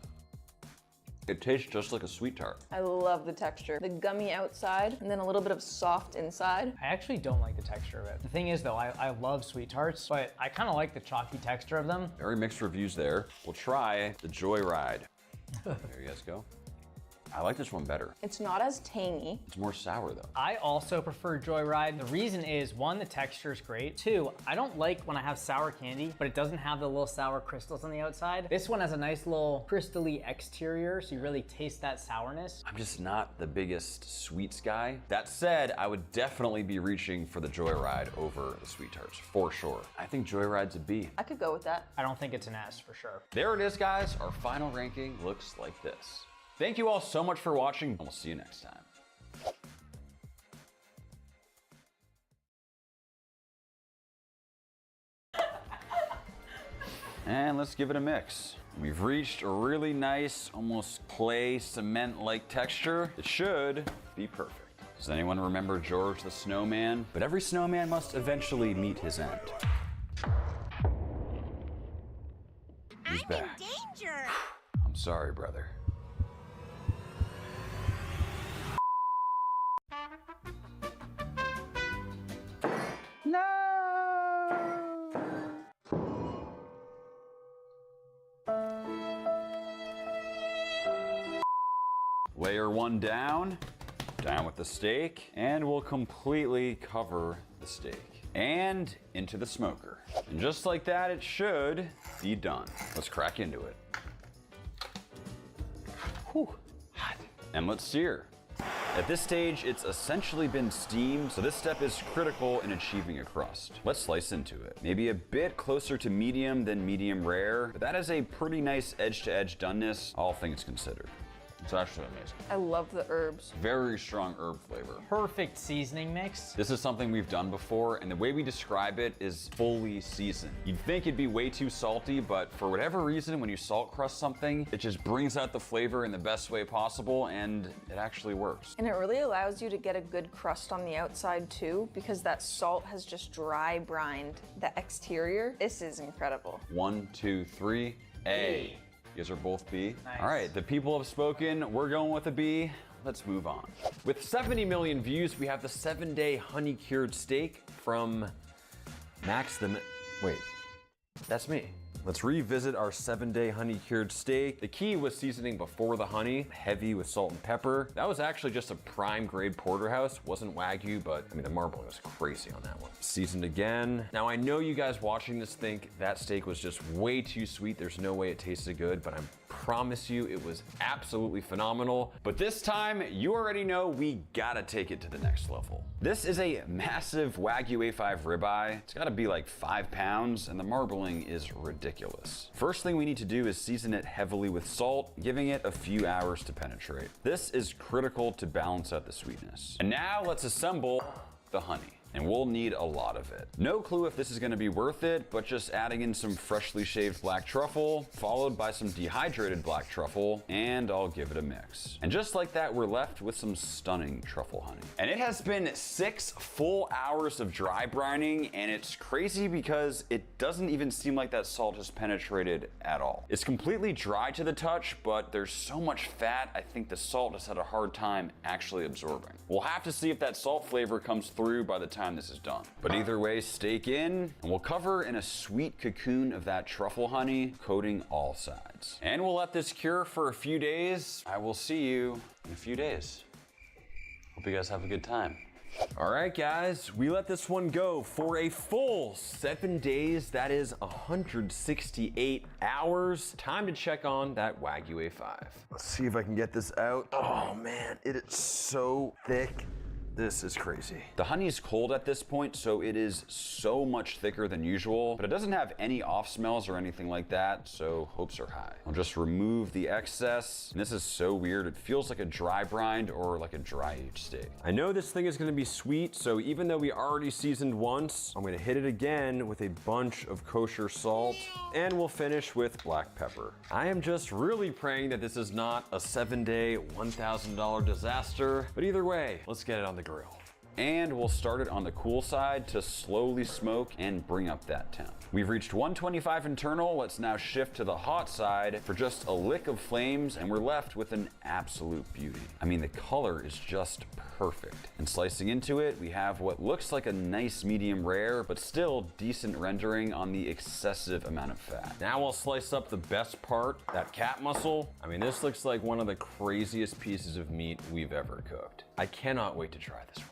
It tastes just like a sweet tart. I love the texture. The gummy outside and then a little bit of soft inside. I actually don't like the texture of it. The thing is though, I love sweet tarts, but I kind of like the chalky texture of them. Very mixed reviews there. We'll try the Joyride. There you guys go. I like this one better. It's not as tangy. It's more sour though. I also prefer Joyride. The reason is, 1, the texture is great. 2, I don't like when I have sour candy, but it doesn't have the little sour crystals on the outside. This one has a nice little crystally exterior, so you really taste that sourness. I'm just not the biggest sweets guy. That said, I would definitely be reaching for the Joyride over the sweet tarts, for sure. I think Joyride's a B. I could go with that. I don't think it's an S for sure. There it is, guys. Our final ranking looks like this. Thank you all so much for watching, and we'll see you next time. And let's give it a mix. We've reached a really nice, almost clay cement-like texture. It should be perfect. Does anyone remember George the Snowman? But every snowman must eventually meet his end. He's back. Danger! I'm sorry, brother. Layer 1 down with the steak, and we'll completely cover the steak. And into the smoker. And just like that, it should be done. Let's crack into it. Whew, hot. And let's sear. At this stage, it's essentially been steamed, so this step is critical in achieving a crust. Let's slice into it. Maybe a bit closer to medium than medium rare, but that is a pretty nice edge-to-edge doneness, all things considered. It's actually amazing. I love the herbs. Very strong herb flavor. Perfect seasoning mix. This is something we've done before, and the way we describe it is fully seasoned. You'd think it'd be way too salty, but for whatever reason, when you salt crust something, it just brings out the flavor in the best way possible, and it actually works. And it really allows you to get a good crust on the outside too, because that salt has just dry brined the exterior. This is incredible. 1, 2, 3, A. You guys are both B. Nice. All right, the people have spoken. We're going with a B. Let's move on. With 70 million views, we have the 7-day honey cured steak from Wait, that's me. Let's revisit our 7-day honey cured steak. The key was seasoning before the honey, heavy with salt and pepper. That was actually just a prime grade porterhouse. Wasn't Wagyu, but I mean, the marbling was crazy on that one. Seasoned again. Now I know you guys watching this think that steak was just way too sweet. There's no way it tasted good, but I promise you it was absolutely phenomenal. But this time, you already know we gotta take it to the next level. This is a massive Wagyu A5 ribeye. It's gotta be like 5 pounds, and the marbling is ridiculous. First thing we need to do is season it heavily with salt, giving it a few hours to penetrate. This is critical to balance out the sweetness. And now let's assemble the honey. And we'll need a lot of it. No clue if this is gonna be worth it, but just adding in some freshly shaved black truffle, followed by some dehydrated black truffle, and I'll give it a mix. And just like that, we're left with some stunning truffle honey. And it has been 6 full hours of dry brining, and it's crazy because it doesn't even seem like that salt has penetrated at all. It's completely dry to the touch, but there's so much fat, I think the salt has had a hard time actually absorbing. We'll have to see if that salt flavor comes through by the time this is done. But either way, steak in, and we'll cover in a sweet cocoon of that truffle honey, coating all sides. And we'll let this cure for a few days. I will see you in a few days. Hope you guys have a good time. All right, guys, we let this one go for a full 7 days. That is 168 hours. Time to check on that Wagyu A5. Let's see if I can get this out. Oh man, it is so thick. This is crazy. The honey is cold at this point, so it is so much thicker than usual, but it doesn't have any off smells or anything like that, so hopes are high. I'll just remove the excess. And this is so weird. It feels like a dry brined or like a dry aged steak. I know this thing is gonna be sweet, so even though we already seasoned once, I'm gonna hit it again with a bunch of kosher salt, and we'll finish with black pepper. I am just really praying that this is not a 7-day, $1,000 disaster, but either way, let's get it on the grill. And we'll start it on the cool side to slowly smoke and bring up that temp. We've reached 125 internal. Let's now shift to the hot side for just a lick of flames, and we're left with an absolute beauty. I mean, the color is just perfect. And slicing into it, we have what looks like a nice medium rare, but still decent rendering on the excessive amount of fat. Now we'll slice up the best part, that cat muscle. I mean, this looks like one of the craziest pieces of meat we've ever cooked. I cannot wait to try this one.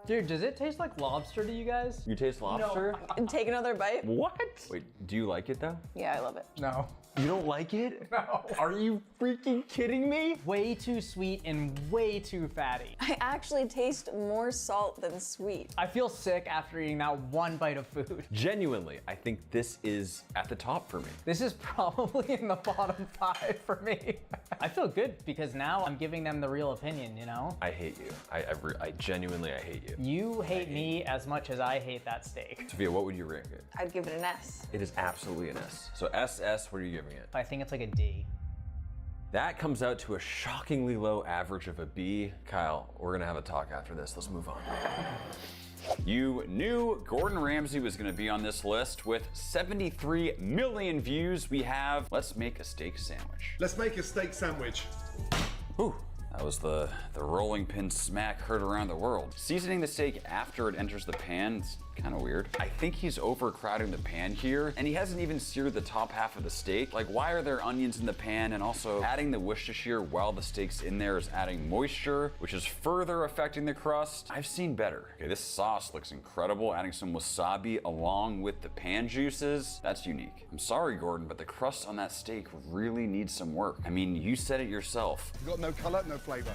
Dude, does it taste like lobster to you guys? You taste lobster? And take another bite. What? Wait, do you like it though? Yeah, I love it. No. You don't like it? No. Are you freaking kidding me? Way too sweet and way too fatty. I actually taste more salt than sweet. I feel sick after eating that one bite of food. Genuinely, I think this is at the top for me. This is probably in the bottom 5 for me. I feel good because now I'm giving them the real opinion, you know? I hate you. I genuinely hate you. You hate me as much as I hate that steak. Sophia, what would you rank it? I'd give it an S. It is absolutely an S. So SS, what are you giving it? I think it's like a D. That comes out to a shockingly low average of a B. Kyle, we're gonna have a talk after this. Let's move on. You knew Gordon Ramsay was gonna be on this list. With 73 million views, we have Let's Make a Steak Sandwich. Let's make a steak sandwich. Whew. That was the rolling pin smack heard around the world. Seasoning the steak after it enters the pan is kind of weird. I think he's overcrowding the pan here, and he hasn't even seared the top half of the steak. Like, why are there onions in the pan? And also, adding the Worcestershire while the steak's in there is adding moisture, which is further affecting the crust. I've seen better. Okay, this sauce looks incredible. Adding some wasabi along with the pan juices, that's unique. I'm sorry, Gordon, but the crust on that steak really needs some work. I mean, you said it yourself. You got no color, no flavor.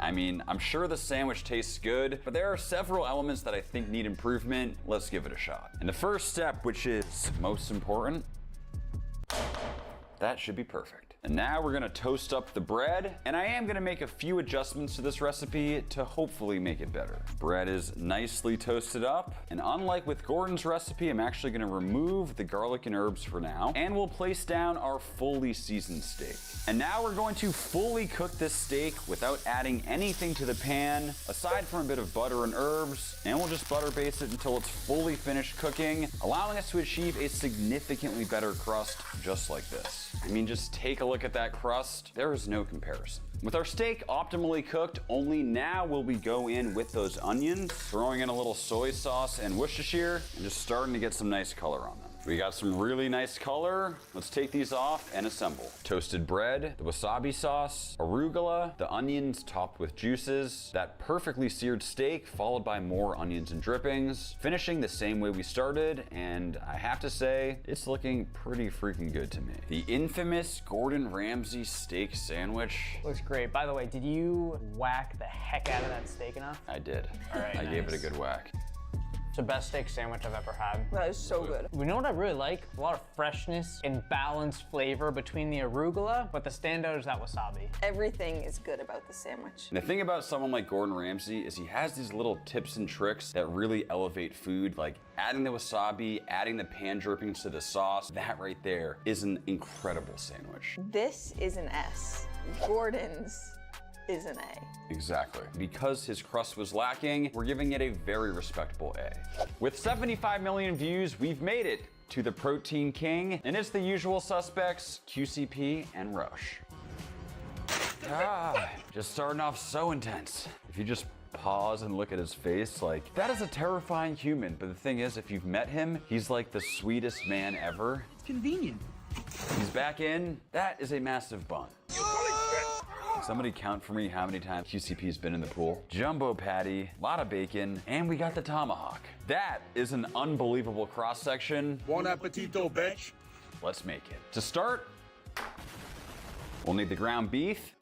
I mean, I'm sure the sandwich tastes good, but there are several elements that I think need improvement. Let's give it a shot. And the first step, which is most important, That should be perfect. And now we're gonna toast up the bread, and I am gonna make a few adjustments to this recipe to hopefully make it better. Bread is nicely toasted up, and unlike with Gordon's recipe, I'm actually gonna remove the garlic and herbs for now, and we'll place down our fully seasoned steak. And now we're going to fully cook this steak without adding anything to the pan, aside from a bit of butter and herbs, and we'll just butter baste it until it's fully finished cooking, allowing us to achieve a significantly better crust just like this. I mean, just take a look at that crust. There is no comparison. With our steak optimally cooked, only now will we go in with those onions, throwing in a little soy sauce and Worcestershire, and just starting to get some nice color on them. We got some really nice color. Let's take these off and assemble. Toasted bread, the wasabi sauce, arugula, the onions topped with juices, that perfectly seared steak followed by more onions and drippings, finishing the same way we started, and I have to say, it's looking pretty freaking good to me. The infamous Gordon Ramsay steak sandwich. Looks great. By the way, did you whack the heck out of that steak enough? I did. All right, I nice. gave it a good whack. It's the best steak sandwich I've ever had. That is so good. You know what I really like? A lot of freshness and balanced flavor between the arugula, but the standout is that wasabi. Everything is good about the sandwich. And the thing about someone like Gordon Ramsay is he has these little tips and tricks that really elevate food, like adding the wasabi, adding the pan drippings to the sauce. That right there is an incredible sandwich. This is an S. Gordon's is an A. Exactly. Because his crust was lacking, we're giving it a very respectable A. With 75 million views, we've made it to the Protein King, and it's the usual suspects, QCP and Rush. Just starting off so intense. If you just pause and look at his face, like, that is a terrifying human, but the thing is, if you've met him, he's like the sweetest man ever. It's convenient. He's back in. That is a massive bun. Somebody count for me how many times QCP's been in the pool. Jumbo patty, a lot of bacon, and we got the tomahawk. That is an unbelievable cross section. Bon appetito, bitch. Let's make it. To start, we'll need the ground beef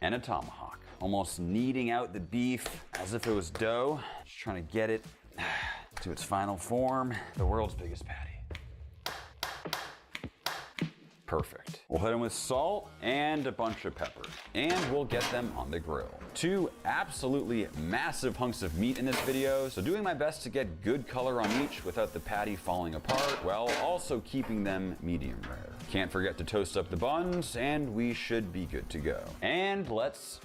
and a tomahawk. Almost kneading out the beef as if it was dough. Just trying to get it to its final form. The world's biggest patty. Perfect. We'll hit them with salt and a bunch of pepper, and we'll get them on the grill. 2 absolutely massive hunks of meat in this video, so doing my best to get good color on each without the patty falling apart, while also keeping them medium rare. Can't forget to toast up the buns, and we should be good to go. And let's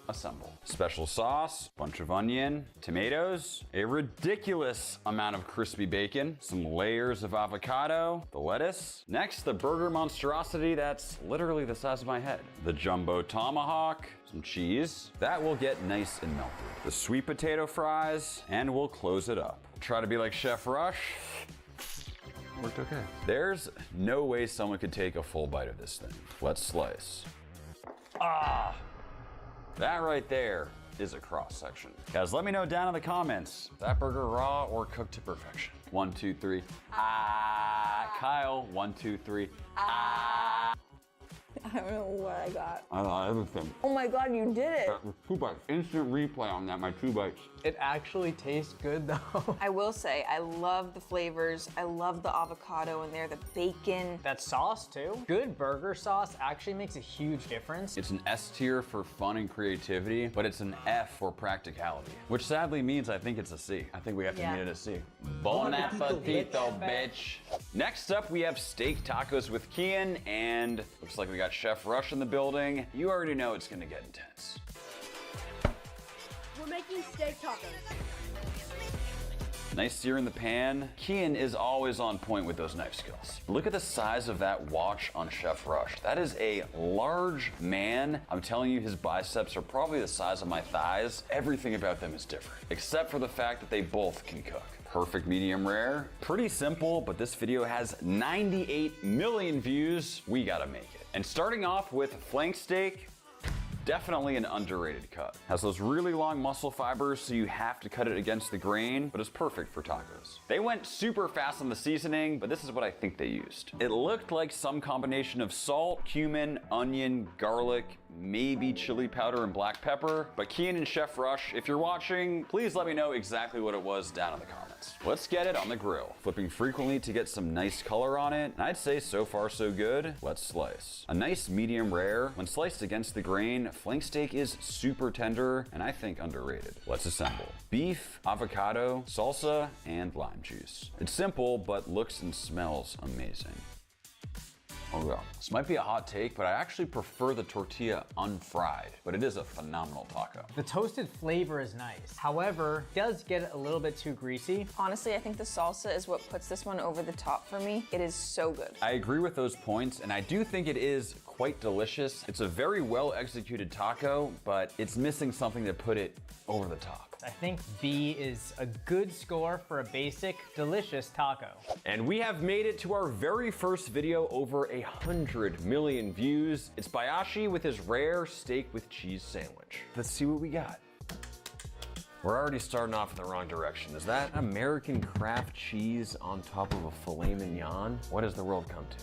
assemble. Special sauce, bunch of onion, tomatoes, a ridiculous amount of crispy bacon, some layers of avocado, the lettuce. Next, the burger monstrosity that's literally the size of my head. The jumbo tomahawk, some cheese. That will get nice and melted. The sweet potato fries, and we'll close it up. Try to be like Chef Rush. Worked okay. There's no way someone could take a full bite of this thing. Let's slice. That right there is a cross section. Guys, let me know down in the comments, is that burger raw or cooked to perfection? 1, 2, 3. Kyle, 1, 2, 3. I don't know what I got. I got everything. Oh my God, you did it. 2 bites. Instant replay on that, my 2 bites. It actually tastes good though. I will say, I love the flavors. I love the avocado in there, the bacon. That sauce too. Good burger sauce actually makes a huge difference. It's an S tier for fun and creativity, but it's an F for practicality, which sadly means I think it's a C. I think we have to meet it a C. Bon appetito, bitch. Next up, we have steak tacos with Kian, and looks like we got Chef Rush in the building. You already know it's gonna get intense. We're making steak tacos. Nice sear in the pan. Kian is always on point with those knife skills. Look at the size of that watch on Chef Rush. That is a large man. I'm telling you, his biceps are probably the size of my thighs. Everything about them is different, except for the fact that they both can cook. Perfect medium rare. Pretty simple, but this video has 98 million views. We gotta make it. And starting off with flank steak, definitely an underrated cut. Has those really long muscle fibers, so you have to cut it against the grain, but it's perfect for tacos. They went super fast on the seasoning, but this is what I think they used. It looked like some combination of salt, cumin, onion, garlic, maybe chili powder and black pepper. But Kian and Chef Rush, if you're watching, please let me know exactly what it was down in the comments. Let's get it on the grill. Flipping frequently to get some nice color on it. And I'd say so far so good. Let's slice. A nice medium rare. When sliced against the grain, flank steak is super tender and I think underrated. Let's assemble. Beef, avocado, salsa, and lime juice. It's simple, but looks and smells amazing. Oh yeah. This might be a hot take, but I actually prefer the tortilla unfried, but it is a phenomenal taco. The toasted flavor is nice. However, it does get a little bit too greasy. Honestly, I think the salsa is what puts this one over the top for me. It is so good. I agree with those points, and I do think it is quite delicious. It's a very well executed taco, but it's missing something to put it over the top. I think B is a good score for a basic, delicious taco. And we have made it to our very first video, over 100 million views. It's Bayashi with his rare steak with cheese sandwich. Let's see what we got. We're already starting off in the wrong direction. Is that American craft cheese on top of a filet mignon? What has the world come to?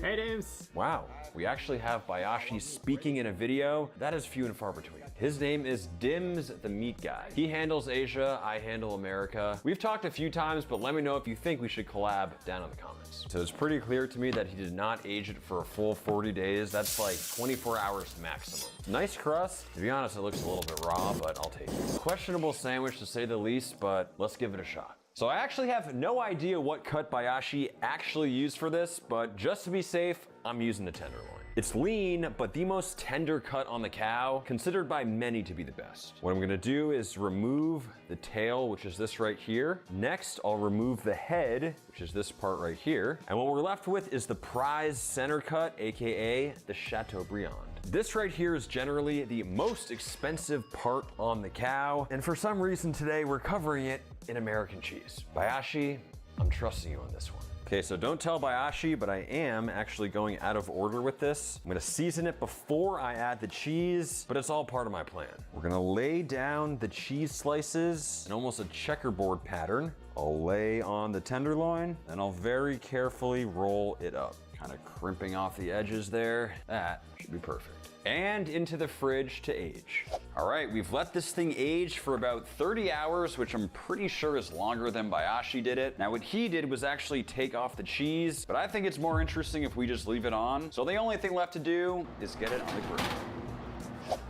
Hey, Dims. Wow, we actually have Bayashi speaking in a video. That is few and far between. His name is Dims the Meat Guy. He handles Asia, I handle America. We've talked a few times, but let me know if you think we should collab down in the comments. So it's pretty clear to me that he did not age it for a full 40 days. That's like 24 hours maximum. Nice crust. To be honest, it looks a little bit raw, but I'll take it. Questionable sandwich to say the least, but let's give it a shot. So I actually have no idea what cut Bayashi actually used for this, but just to be safe, I'm using the tenderloin. It's lean, but the most tender cut on the cow, considered by many to be the best. What I'm gonna do is remove the tail, which is this right here. Next, I'll remove the head, which is this part right here. And what we're left with is the prize center cut, AKA the Chateaubriand. This right here is generally the most expensive part on the cow, and for some reason today we're covering it in American cheese. Bayashi, I'm trusting you on this one. Okay, so don't tell Bayashi, but I am actually going out of order with this. I'm gonna season it before I add the cheese, but it's all part of my plan. We're gonna lay down the cheese slices in almost a checkerboard pattern. I'll lay on the tenderloin, and I'll very carefully roll it up. Kind of crimping off the edges there. That should be perfect. And into the fridge to age. All right, we've let this thing age for about 30 hours, which I'm pretty sure is longer than Bayashi did it. Now what he did was actually take off the cheese, but I think it's more interesting if we just leave it on. So the only thing left to do is get it on the grill.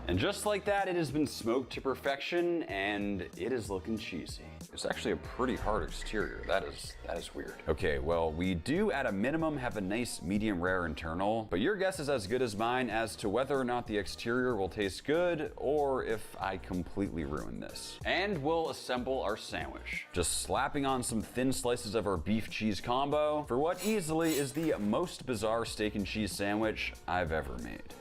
And just like that, it has been smoked to perfection, and it is looking cheesy. It's actually a pretty hard exterior. That is weird. Okay, well, we do at a minimum have a nice medium rare internal, but your guess is as good as mine as to whether or not the exterior will taste good, or if I completely ruin this. And we'll assemble our sandwich. Just slapping on some thin slices of our beef cheese combo for what easily is the most bizarre steak and cheese sandwich I've ever made.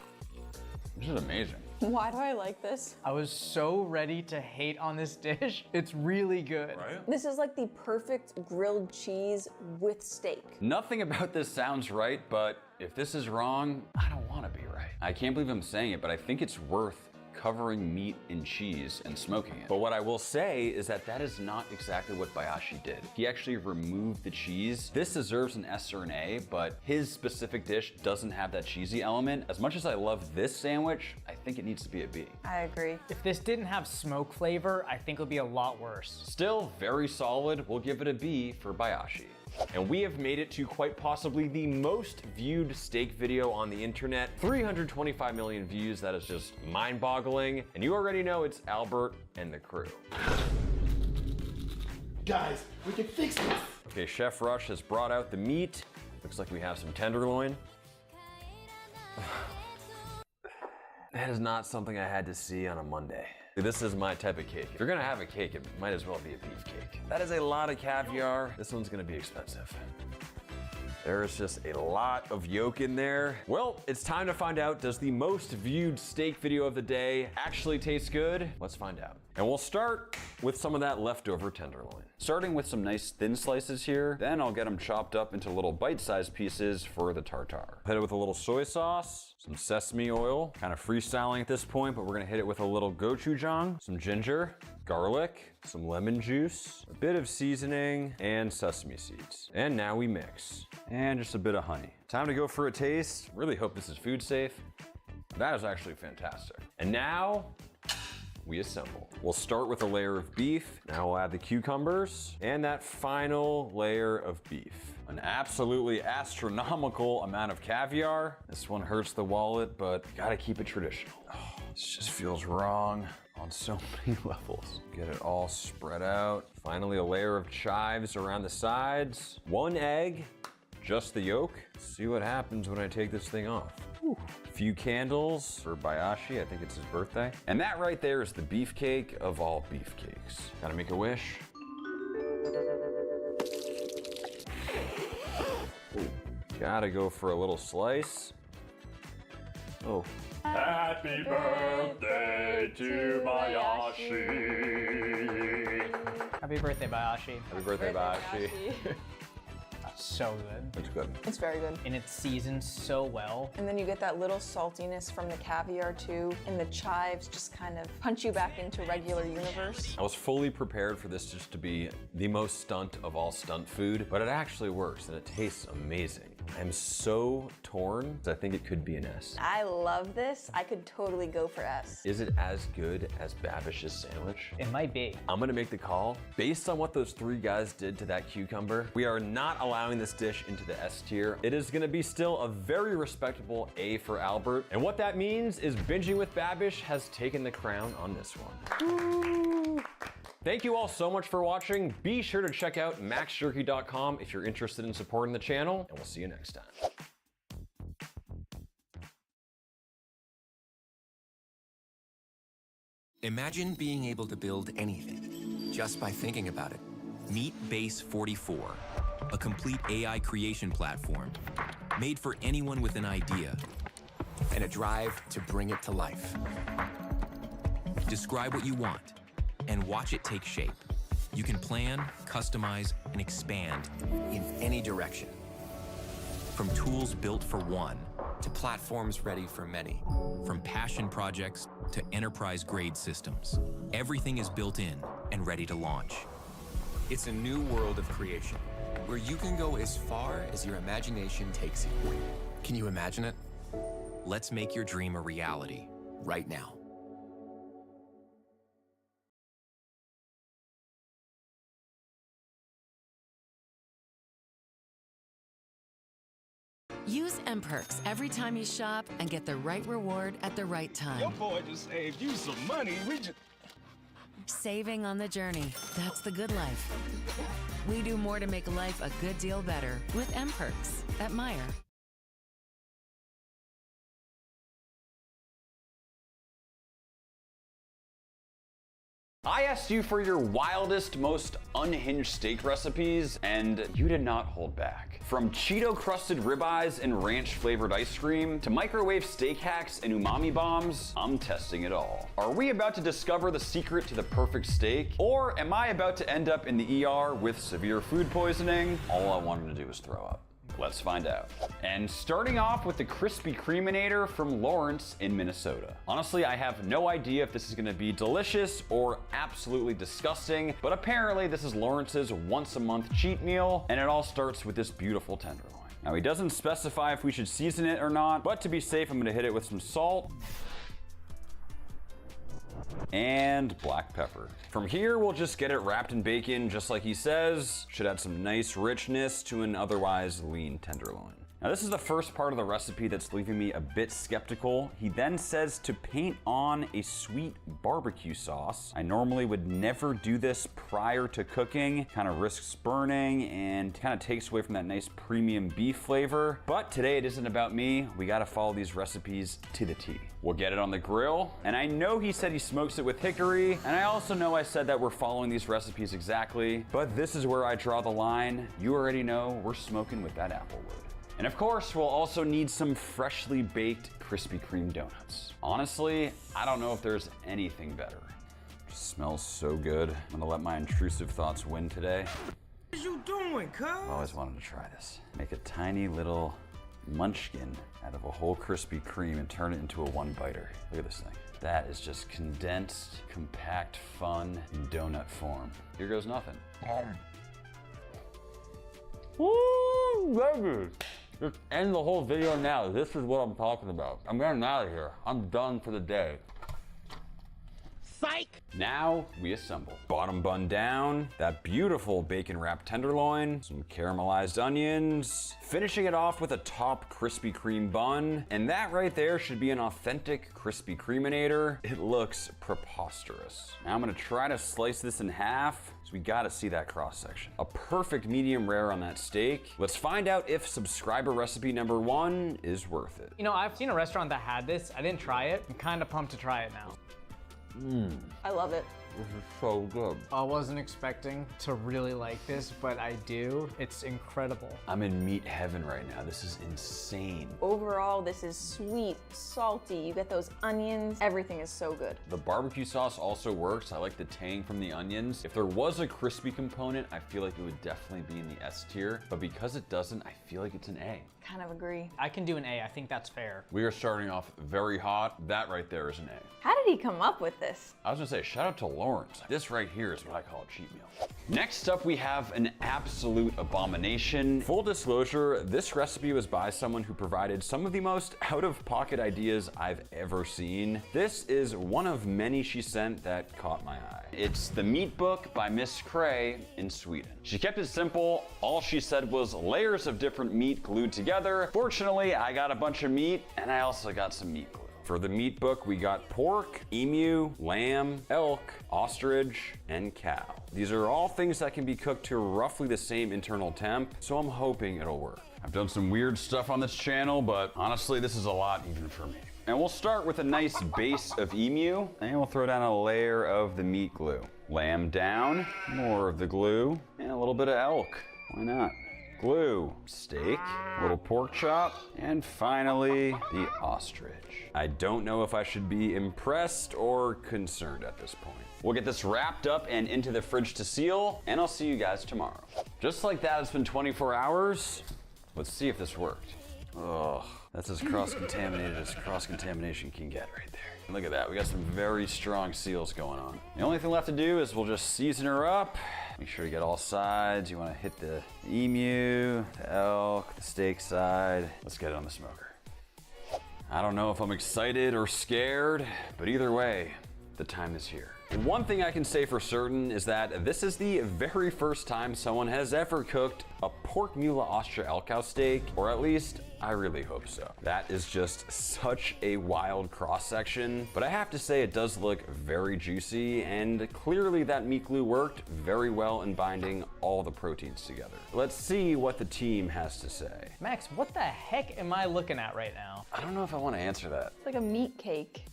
This is amazing. Why do I like this? I was so ready to hate on this dish. It's really good. Right? This is like the perfect grilled cheese with steak. Nothing about this sounds right, but if this is wrong, I don't want to be right. I can't believe I'm saying it, but I think it's worth covering meat in cheese and smoking it. But what I will say is that that is not exactly what Bayashi did. He actually removed the cheese. This deserves an S or an A, but his specific dish doesn't have that cheesy element. As much as I love this sandwich, I think it needs to be a B. I agree. If this didn't have smoke flavor, I think it would be a lot worse. Still very solid. We'll give it a B for Bayashi. And we have made it to quite possibly the most viewed steak video on the internet. 325 million views, that is just mind-boggling. And you already know it's Albert and the crew. Guys, we can fix this. Okay, Chef Rush has brought out the meat. Looks like we have some tenderloin. That is not something I had to see on a Monday. This is my type of cake. If you're gonna have a cake, it might as well be a beef cake. That is a lot of caviar. This one's gonna be expensive. There is just a lot of yolk in there. Well, it's time to find out, does the most viewed steak video of the day actually taste good? Let's find out. And we'll start with some of that leftover tenderloin. Starting with some nice thin slices here, then I'll get them chopped up into little bite-sized pieces for the tartare. Hit it with a little soy sauce, some sesame oil, kind of freestyling at this point, but we're gonna hit it with a little gochujang, some ginger, garlic, some lemon juice, a bit of seasoning, and sesame seeds. And now we mix. And just a bit of honey. Time to go for a taste. Really hope this is food safe. That is actually fantastic. And now, we assemble. We'll start with a layer of beef. Now we'll add the cucumbers and that final layer of beef. An absolutely astronomical amount of caviar. This one hurts the wallet, but gotta keep it traditional. Oh, this just feels wrong on so many levels. Get it all spread out. Finally, a layer of chives around the sides. 1 egg, just the yolk. See what happens when I take this thing off. Whew. Few candles for Bayashi, I think it's his birthday. And that right there is the beefcake of all beefcakes. Gotta make a wish. Ooh. Gotta go for a little slice. Oh. Happy birthday to Bayashi. Happy birthday, Bayashi. Happy birthday, Bayashi. So good. It's good. It's very good. And it's seasoned so well. And then you get that little saltiness from the caviar too, and the chives just kind of punch you back into regular universe. I was fully prepared for this just to be the most stunt of all stunt food, but it actually works and it tastes amazing. I'm so torn. I think it could be an S. I love this. I could totally go for S. Is it as good as Babish's sandwich? It might be. I'm gonna make the call. Based on what those 3 guys did to that cucumber, we are not allowing this dish into the S tier. It is gonna be still a very respectable A for Albert. And what that means is Binging with Babish has taken the crown on this one. Woo! Thank you all so much for watching. Be sure to check out maxjerky.com if you're interested in supporting the channel, and we'll see you next time. Imagine being able to build anything just by thinking about it. Meet Base 44, a complete AI creation platform made for anyone with an idea and a drive to bring it to life. Describe what you want and watch it take shape. You can plan, customize, and expand in any direction. From tools built for one to platforms ready for many. From passion projects to enterprise-grade systems. Everything is built in and ready to launch. It's a new world of creation, where you can go as far as your imagination takes you. Can you imagine it? Let's make your dream a reality, right now. Use M-Perks every time you shop and get the right reward at the right time. Your boy just saved you some money. We just... Saving on the journey. That's the good life. We do more to make life a good deal better with M-Perks at Meijer. I asked you for your wildest, most unhinged steak recipes, and you did not hold back. From Cheeto-crusted ribeyes and ranch-flavored ice cream, to microwave steak hacks and umami bombs, I'm testing it all. Are we about to discover the secret to the perfect steak? Or am I about to end up in the ER with severe food poisoning? All I wanted to do was throw up. Let's find out. And starting off with the Krispy Kreminator from Lawrence in Minnesota. Honestly, I have no idea if this is gonna be delicious or absolutely disgusting, but apparently this is Lawrence's once a month cheat meal, and it all starts with this beautiful tenderloin. Now he doesn't specify if we should season it or not, but to be safe, I'm gonna hit it with some salt and black pepper. From here, we'll just get it wrapped in bacon, just like he says. Should add some nice richness to an otherwise lean tenderloin. Now this is the first part of the recipe that's leaving me a bit skeptical. He then says to paint on a sweet barbecue sauce. I normally would never do this prior to cooking. Kind of risks burning and kind of takes away from that nice premium beef flavor. But today it isn't about me. We gotta follow these recipes to the T. We'll get it on the grill. And I know he said he smokes it with hickory. And I also know I said that we're following these recipes exactly. But this is where I draw the line. You already know we're smoking with that applewood. And of course, we'll also need some freshly baked Krispy Kreme donuts. Honestly, I don't know if there's anything better. It smells so good. I'm gonna let my intrusive thoughts win today. What are you doing, cuz? I've always wanted to try this. Make a tiny little munchkin out of a whole Krispy Kreme and turn it into a one-biter. Look at this thing. That is just condensed, compact fun in donut form. Here goes nothing. Woo, baby. Just end the whole video now. This is what I'm talking about. I'm getting out of here. I'm done for the day. Psych! Now we assemble. Bottom bun down, that beautiful bacon wrapped tenderloin, some caramelized onions, finishing it off with a top Krispy Kreme bun, and that right there should be an authentic Krispy Kreminator. It looks preposterous. Now I'm gonna try to slice this in half, so we gotta see that cross section. A perfect medium rare on that steak. Let's find out if subscriber recipe number 1 is worth it. You know, I've seen a restaurant that had this. I didn't try it. I'm kind of pumped to try it now. I love it. This is so good. I wasn't expecting to really like this, but I do. It's incredible. I'm in meat heaven right now. This is insane. Overall, this is sweet, salty. You get those onions. Everything is so good. The barbecue sauce also works. I like the tang from the onions. If there was a crispy component, I feel like it would definitely be in the S tier, but because it doesn't, I feel like it's an A. Kind of agree. I can do an A. I think that's fair. We are starting off very hot. That right there is an A. How did he come up with this? I was gonna say, shout out to Lawrence. This right here is what I call a cheat meal. Next up, we have an absolute abomination. Full disclosure, this recipe was by someone who provided some of the most out-of-pocket ideas I've ever seen. This is one of many she sent that caught my eye. It's the Meat Book by Miss Cray in Sweden. She kept it simple. All she said was layers of different meat glued together. Fortunately, I got a bunch of meat, and I also got some meat glue. For the meat book, we got pork, emu, lamb, elk, ostrich, and cow. These are all things that can be cooked to roughly the same internal temp, so I'm hoping it'll work. I've done some weird stuff on this channel, but honestly, this is a lot even for me. And we'll start with a nice base of emu, and we'll throw down a layer of the meat glue. Lamb down, more of the glue, and a little bit of elk. Why not? Glue, steak, little pork chop, and finally, the ostrich. I don't know if I should be impressed or concerned at this point. We'll get this wrapped up and into the fridge to seal, and I'll see you guys tomorrow. Just like that, it's been 24 hours. Let's see if this worked. Ugh, that's as cross-contaminated as cross-contamination can get right there. Look at that, we got some very strong seals going on. The only thing left to do is we'll just season her up. Make sure you get all sides. You want to hit the emu, the elk, the steak side. Let's get it on the smoker. I don't know if I'm excited or scared, but either way, the time is here. One thing I can say for certain is that this is the very first time someone has ever cooked a pork mula ostra elk cow steak, or at least I really hope so. That is just such a wild cross section, but I have to say it does look very juicy, and clearly that meat glue worked very well in binding all the proteins together. Let's see what the team has to say. Max, what the heck am I looking at right now? I don't know if I want to answer that. It's like a meat cake.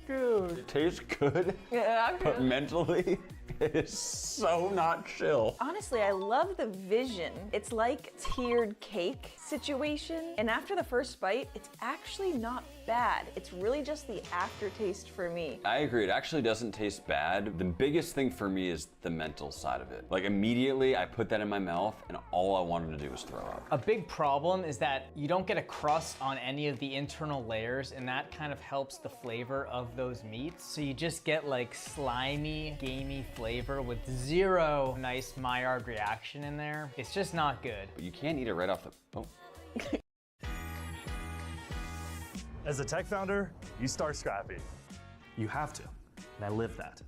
Dude. It tastes good, Yeah, but mentally, it is so not chill. Honestly, I love the vision. It's like tiered cake situation. And after the first bite, it's actually not bad. It's really just the aftertaste for me. I agree, it actually doesn't taste bad. The biggest thing for me is the mental side of it. Like immediately I put that in my mouth and all I wanted to do was throw up. A big problem is that you don't get a crust on any of the internal layers, and that kind of helps the flavor of those meats. So you just get like slimy, gamey flavor with zero nice Maillard reaction in there. It's just not good. But you can't eat it right off the, oh. As a tech founder, you start scrappy. You have to, and I live that.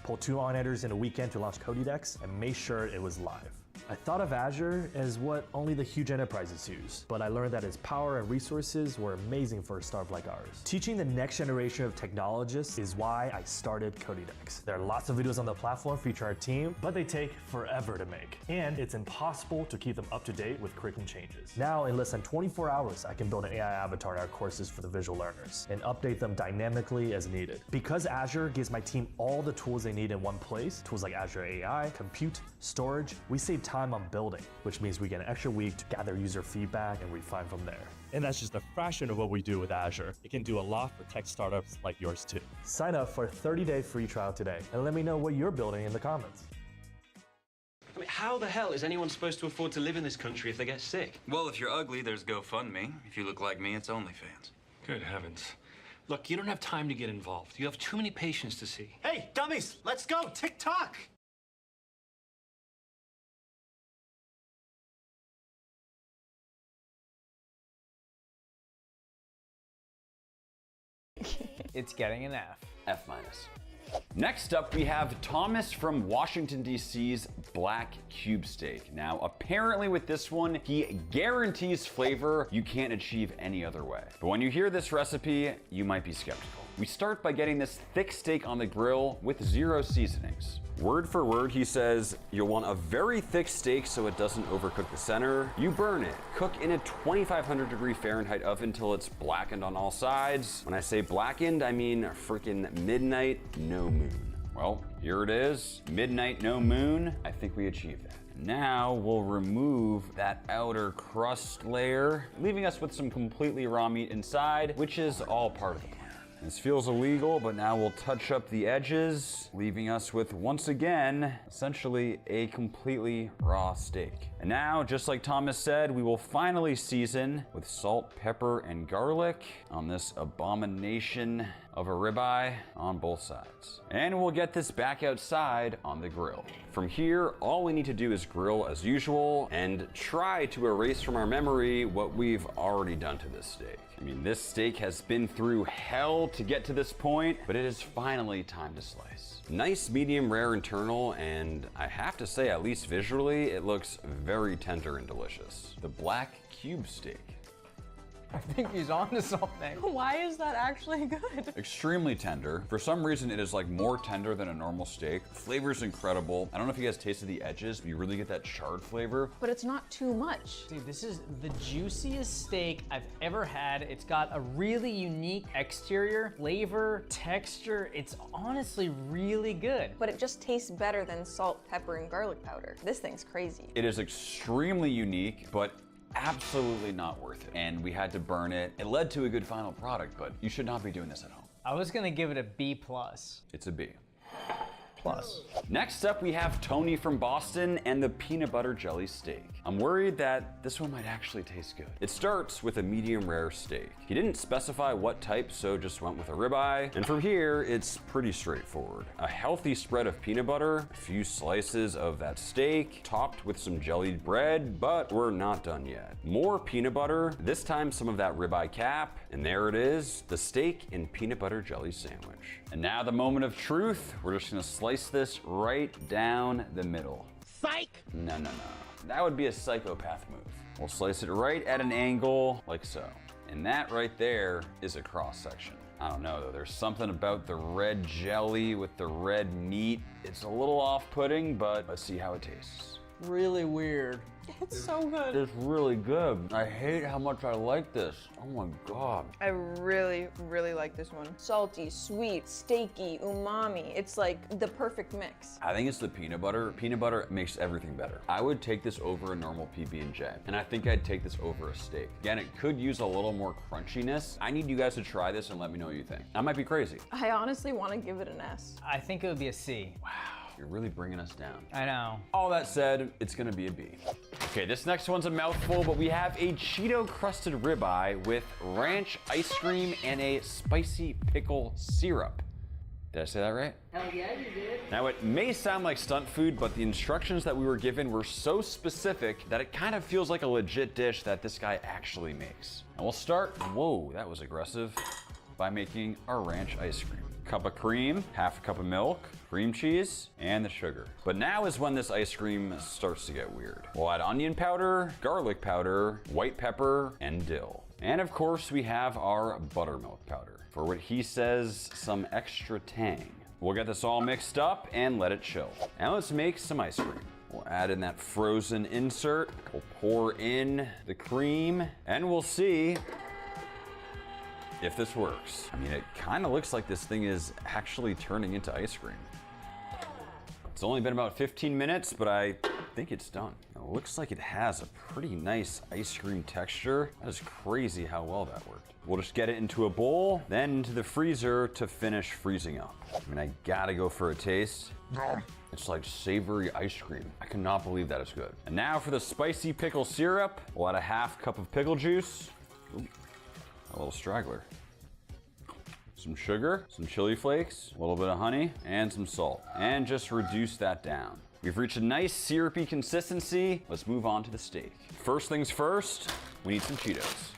Pulled 2 on-editors in a weekend to launch Codedex and made sure it was live. I thought of Azure as what only the huge enterprises use, but I learned that its power and resources were amazing for a startup like ours. Teaching the next generation of technologists is why I started Codedex. There are lots of videos on the platform featuring our team, but they take forever to make, and it's impossible to keep them up to date with curriculum changes. Now, in less than 24 hours, I can build an AI avatar in our courses for the visual learners and update them dynamically as needed. Because Azure gives my team all the tools they need in one place, tools like Azure AI, compute, storage, we save time on building, which means we get an extra week to gather user feedback and refine from there. And that's just a fraction of what we do with Azure. It can do a lot for tech startups like yours too. Sign up for a 30-day free trial today and let me know what you're building in the comments. I mean, how the hell is anyone supposed to afford to live in this country if they get sick? Well, if you're ugly, there's GoFundMe. If you look like me, it's OnlyFans. Good heavens. Look, you don't have time to get involved. You have too many patients to see. Hey, dummies, let's go. TikTok. It's getting an F. F minus. Next up, we have Thomas from Washington, D.C.'s Black Cube Steak. Now, apparently with this one, he guarantees flavor you can't achieve any other way. But when you hear this recipe, you might be skeptical. We start by getting this thick steak on the grill with 0 seasonings. Word for word, he says, you'll want a very thick steak so it doesn't overcook the center. You burn it. Cook in a 2,500 degree Fahrenheit oven until it's blackened on all sides. When I say blackened, I mean freaking midnight, no moon. Well, here it is. Midnight, no moon. I think we achieved that. Now we'll remove that outer crust layer, leaving us with some completely raw meat inside, which is all part of the plan. This feels illegal, but now we'll touch up the edges, leaving us with, once again, essentially a completely raw steak. And now, just like Thomas said, we will finally season with salt, pepper, and garlic on this abomination of a ribeye on both sides. And we'll get this back outside on the grill. From here, all we need to do is grill as usual and try to erase from our memory what we've already done to this steak. I mean, this steak has been through hell to get to this point, but it is finally time to slice. Nice medium rare internal, and I have to say, at least visually, it looks very tender and delicious. The Black Cube Steak. I think he's onto something. Why is that actually good? Extremely tender. For some reason, it is like more tender than a normal steak. Flavor's incredible. I don't know if you guys tasted the edges, but you really get that charred flavor. But it's not too much. Dude, this is the juiciest steak I've ever had. It's got a really unique exterior, flavor, texture. It's honestly really good. But it just tastes better than salt, pepper, and garlic powder. This thing's crazy. It is extremely unique, but absolutely not worth it. And we had to burn it. It led to a good final product, but you should not be doing this at home. I was gonna give it a B+. It's a B. Plus. Next up, we have Tony from Boston and the peanut butter jelly steak. I'm worried that this one might actually taste good. It starts with a medium rare steak. He didn't specify what type, so just went with a ribeye. And from here, it's pretty straightforward. A healthy spread of peanut butter, a few slices of that steak, topped with some jellied bread, but we're not done yet. More peanut butter, this time some of that ribeye cap, and there it is, the steak and peanut butter jelly sandwich. And now the moment of truth, we're just gonna slice this right down the middle. Psych! No. That would be a psychopath move. We'll slice it right at an angle, like so. And that right there is a cross section. I don't know though, there's something about the red jelly with the red meat. It's a little off-putting, but let's see how it tastes. Really weird. It's so good. It's really good. I hate how much I like this. Oh my God. I really, really like this one. Salty, sweet, steaky, umami. It's like the perfect mix. I think it's the peanut butter. Peanut butter makes everything better. I would take this over a normal PB&J, and I think I'd take this over a steak. Again, it could use a little more crunchiness. I need you guys to try this and let me know what you think. I might be crazy. I honestly want to give it an S. I think it would be a C. Wow. You're really bringing us down. I know. All that said, it's gonna be a B. Okay, this next one's a mouthful, but we have a Cheeto-crusted ribeye with ranch ice cream and a spicy pickle syrup. Did I say that right? Hell yeah, you did. Now, it may sound like stunt food, but the instructions that we were given were so specific that it kind of feels like a legit dish that this guy actually makes. And we'll start, whoa, that was aggressive, by making our ranch ice cream. Cup of cream, half a cup of milk, cream cheese, and the sugar. But now is when this ice cream starts to get weird. We'll add onion powder, garlic powder, white pepper, and dill. And of course, we have our buttermilk powder, for what he says, some extra tang. We'll get this all mixed up and let it chill. Now let's make some ice cream. We'll add in that frozen insert, we'll pour in the cream, and we'll see if this works. I mean, it kind of looks like this thing is actually turning into ice cream. It's only been about 15 minutes, but I think it's done. It looks like it has a pretty nice ice cream texture. That is crazy how well that worked. We'll just get it into a bowl, then into the freezer to finish freezing up. I mean, I gotta go for a taste. It's like savory ice cream. I cannot believe that is good. And now for the spicy pickle syrup, we'll add a half cup of pickle juice. Ooh. A little straggler. Some sugar, some chili flakes, a little bit of honey, and some salt. And just reduce that down. We've reached a nice syrupy consistency. Let's move on to the steak. First things first, we need some Cheetos.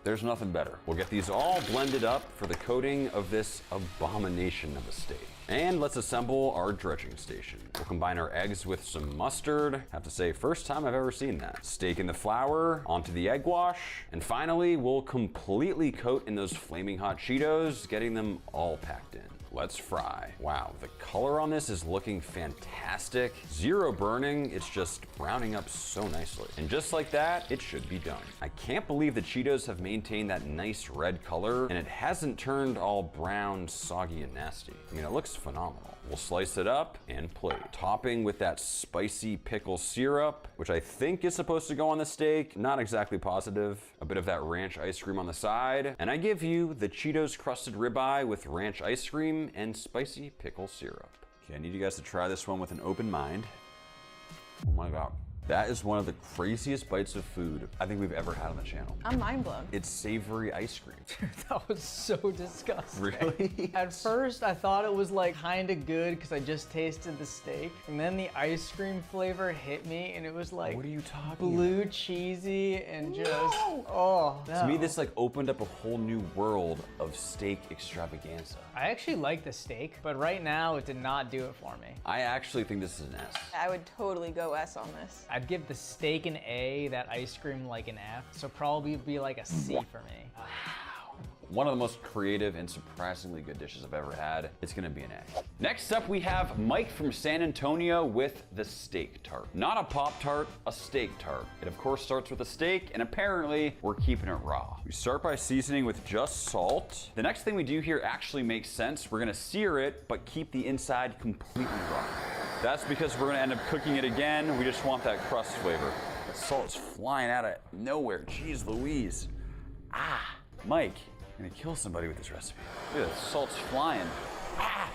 There's nothing better. We'll get these all blended up for the coating of this abomination of a steak. And let's assemble our dredging station. We'll combine our eggs with some mustard. Have to say, first time I've ever seen that. Steak in the flour, onto the egg wash. And finally, we'll completely coat in those flaming hot Cheetos, getting them all packed in. Let's fry. Wow, the color on this is looking fantastic. Zero burning, it's just browning up so nicely. And just like that, it should be done. I can't believe the Cheetos have maintained that nice red color and it hasn't turned all brown, soggy, and nasty. I mean, it looks phenomenal. We'll slice it up and plate. Topping with that spicy pickle syrup, which I think is supposed to go on the steak. Not exactly positive. A bit of that ranch ice cream on the side. And I give you the Cheetos crusted ribeye with ranch ice cream and spicy pickle syrup. Okay, I need you guys to try this one with an open mind. Oh my God. That is one of the craziest bites of food I think we've ever had on the channel. I'm mind blown. It's savory ice cream. That was so disgusting. Really? At first, I thought it was like kind of good because I just tasted the steak. And then the ice cream flavor hit me and it was like, what are you talking blue cheesy and just, oh. To me, this like opened up a whole new world of steak extravaganza. I actually like the steak, but right now it did not do it for me. I actually think this is an S. I would totally go S on this. I'd give the steak an A, that ice cream like an F, so probably be like a C for me. One of the most creative and surprisingly good dishes I've ever had. It's gonna be an A. Next up, we have Mike from San Antonio with the steak tart. Not a Pop-Tart, a steak tart. It of course starts with a steak, and apparently we're keeping it raw. We start by seasoning with just salt. The next thing we do here actually makes sense. We're gonna sear it, but keep the inside completely raw. That's because we're gonna end up cooking it again. We just want that crust flavor. The salt's flying out of nowhere. Jeez Louise. Ah, Mike. I'm gonna kill somebody with this recipe. Look at that, salt's flying. Ah!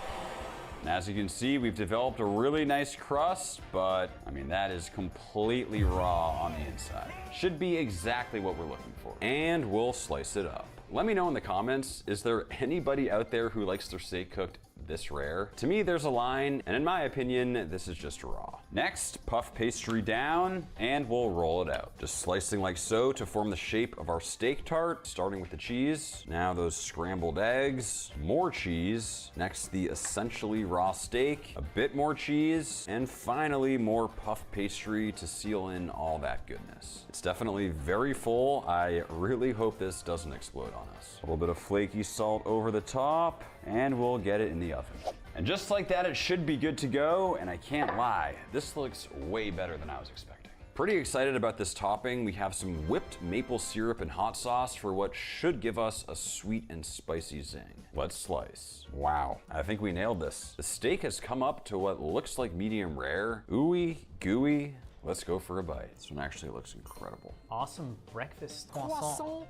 And as you can see, we've developed a really nice crust, but I mean, that is completely raw on the inside. Should be exactly what we're looking for. And we'll slice it up. Let me know in the comments, is there anybody out there who likes their steak cooked this rare? To me, there's a line, and in my opinion, this is just raw. Next, puff pastry down, and we'll roll it out. Just slicing like so to form the shape of our steak tart, starting with the cheese. Now those scrambled eggs, more cheese. Next, the essentially raw steak, a bit more cheese, and finally more puff pastry to seal in all that goodness. It's definitely very full. I really hope this doesn't explode on us. A little bit of flaky salt over the top, and we'll get it in the oven. And just like that, it should be good to go, and I can't lie, this looks way better than I was expecting. Pretty excited about this topping. We have some whipped maple syrup and hot sauce for what should give us a sweet and spicy zing. Let's slice. Wow, I think we nailed this. The steak has come up to what looks like medium rare. Ooey, gooey. Let's go for a bite. This one actually looks incredible. Awesome breakfast croissant.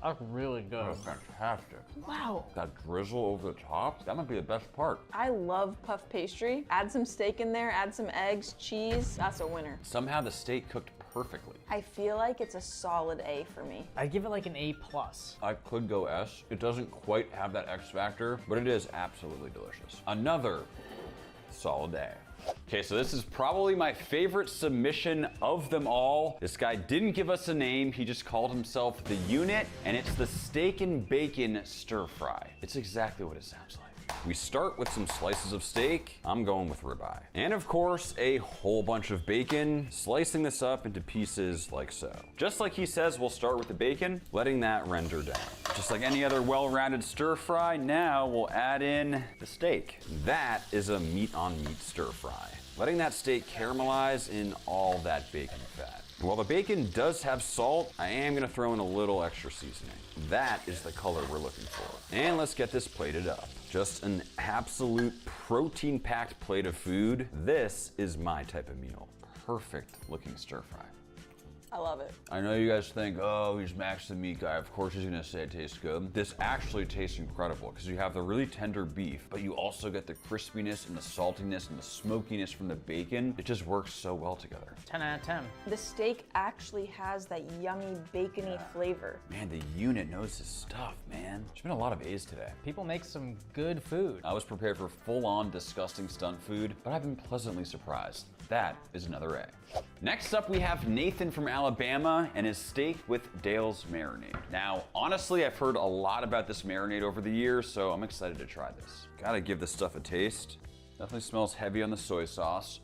That's really good. That's fantastic. Wow. That drizzle over the top, that might be the best part. I love puff pastry. Add some steak in there, add some eggs, cheese. That's a winner. Somehow the steak cooked perfectly. I feel like it's a solid A for me. I'd give it like an A+. I could go S. It doesn't quite have that X factor, but it is absolutely delicious. Another solid A. Okay, so this is probably my favorite submission of them all. This guy didn't give us a name, he just called himself The Unit, and it's the steak and bacon stir fry. It's exactly what it sounds like. We start with some slices of steak. I'm going with ribeye. And of course, a whole bunch of bacon, slicing this up into pieces like so. Just like he says, we'll start with the bacon, letting that render down. Just like any other well-rounded stir fry, now we'll add in the steak. That is a meat-on-meat stir fry. Letting that steak caramelize in all that bacon fat. While the bacon does have salt, I am gonna throw in a little extra seasoning. That is the color we're looking for. And let's get this plated up. Just an absolute protein-packed plate of food. This is my type of meal. Perfect looking stir fry. I love it. I know you guys think, oh, he's Max the meat guy. Of course he's gonna say it tastes good. This actually tastes incredible because you have the really tender beef, but you also get the crispiness and the saltiness and the smokiness from the bacon. It just works so well together. 10 out of 10. The steak actually has that yummy, bacony flavor. Man, the unit knows his stuff, man. There's been a lot of A's today. People make some good food. I was prepared for full-on disgusting stunt food, but I've been pleasantly surprised. That is another A. Next up, we have Nathan from Alabama and his steak with Dale's marinade. Now, honestly, I've heard a lot about this marinade over the years, so I'm excited to try this. Gotta give this stuff a taste. Definitely smells heavy on the soy sauce.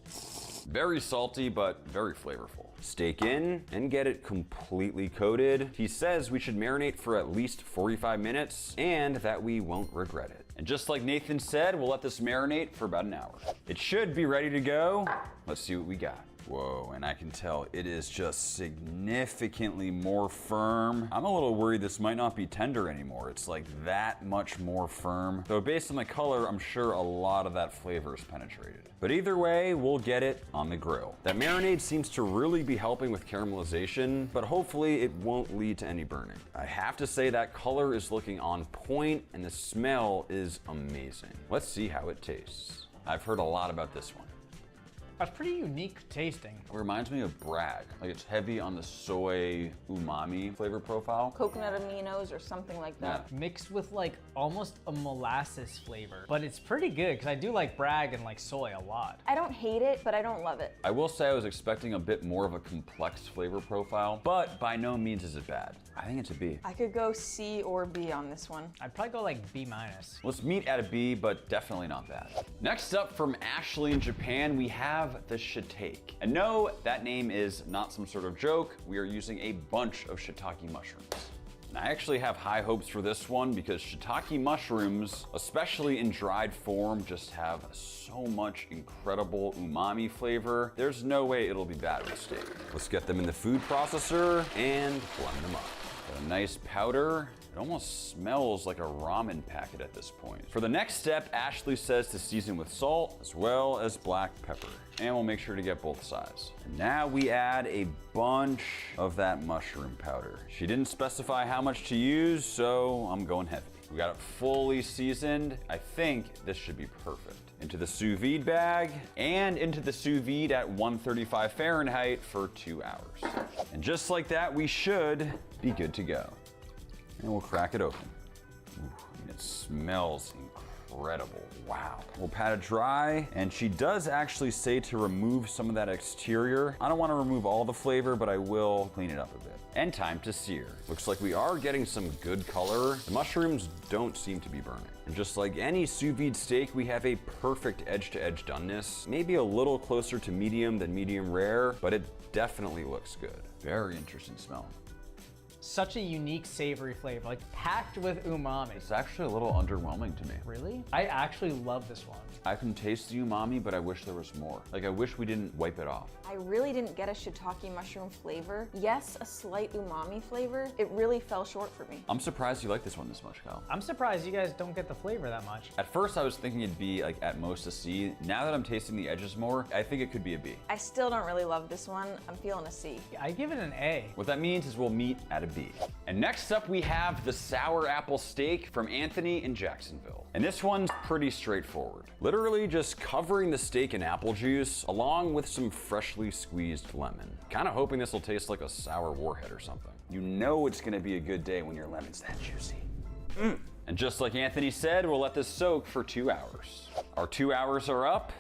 Very salty, but very flavorful. Steak in and get it completely coated. He says we should marinate for at least 45 minutes and that we won't regret it. And just like Nathan said, we'll let this marinate for about an hour. It should be ready to go. Let's see what we got. Whoa, and I can tell it is just significantly more firm. I'm a little worried this might not be tender anymore. It's like that much more firm. Though based on the color, I'm sure a lot of that flavor is penetrated. But either way, we'll get it on the grill. That marinade seems to really be helping with caramelization, but hopefully it won't lead to any burning. I have to say that color is looking on point and the smell is amazing. Let's see how it tastes. I've heard a lot about this one. That's pretty unique tasting. It reminds me of Bragg. Like it's heavy on the soy umami flavor profile. Coconut aminos or something like that. Yeah. Mixed with like almost a molasses flavor. But it's pretty good because I do like Bragg and like soy a lot. I don't hate it, but I don't love it. I will say I was expecting a bit more of a complex flavor profile, but by no means is it bad. I think it's a B. I could go C or B on this one. I'd probably go like B-. Let's meet at a B, but definitely not bad. Next up from Ashley in Japan, we have the shiitake. And no, that name is not some sort of joke. We are using a bunch of shiitake mushrooms. And I actually have high hopes for this one because shiitake mushrooms, especially in dried form, just have so much incredible umami flavor. There's no way it'll be bad with steak. Let's get them in the food processor and blend them up. Got a nice powder. It almost smells like a ramen packet at this point. For the next step, Ashley says to season with salt as well as black pepper. And we'll make sure to get both sides. And now we add a bunch of that mushroom powder. She didn't specify how much to use, so I'm going heavy. We got it fully seasoned. I think this should be perfect. Into the sous vide bag and into the sous vide at 135 Fahrenheit for 2 hours. And just like that, we should be good to go. And we'll crack it open. Ooh, it smells incredible. Wow. We'll pat it dry, and she does actually say to remove some of that exterior. I don't want to remove all the flavor, but I will clean it up a bit. And time to sear. Looks like we are getting some good color. The mushrooms don't seem to be burning. And just like any sous vide steak, we have a perfect edge-to-edge doneness. Maybe a little closer to medium than medium rare, but it definitely looks good. Very interesting smell. Such a unique savory flavor, like packed with umami. It's actually a little underwhelming to me. Really? I actually love this one. I can taste the umami, but I wish there was more. Like I wish we didn't wipe it off. I really didn't get a shiitake mushroom flavor. Yes, a slight umami flavor. It really fell short for me. I'm surprised you like this one this much, Kyle. I'm surprised you guys don't get the flavor that much. At first I was thinking it'd be like at most a C. Now that I'm tasting the edges more, I think it could be a B. I still don't really love this one. I'm feeling a C. I give it an A. What that means is we'll meet at a B. And next up we have the sour apple steak from Anthony in Jacksonville. And this one's pretty straightforward. Literally just covering the steak in apple juice along with some freshly squeezed lemon. Kind of hoping this will taste like a sour warhead or something. You know it's gonna be a good day when your lemon's that juicy. And just like Anthony said, we'll let this soak for 2 hours. Our 2 hours are up.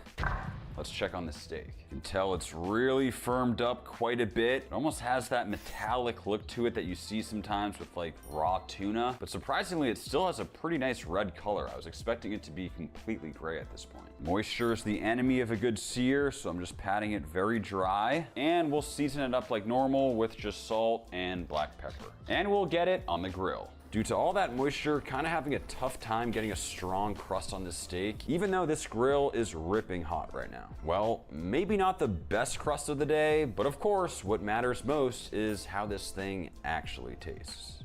Let's check on the steak. You can tell it's really firmed up quite a bit. It almost has that metallic look to it that you see sometimes with like raw tuna, but surprisingly it still has a pretty nice red color. I was expecting it to be completely gray at this point. Moisture is the enemy of a good sear, so I'm just patting it very dry, and we'll season it up like normal with just salt and black pepper. And we'll get it on the grill. Due to all that moisture, kind of having a tough time getting a strong crust on this steak, even though this grill is ripping hot right now. Well, maybe not the best crust of the day, but of course, what matters most is how this thing actually tastes.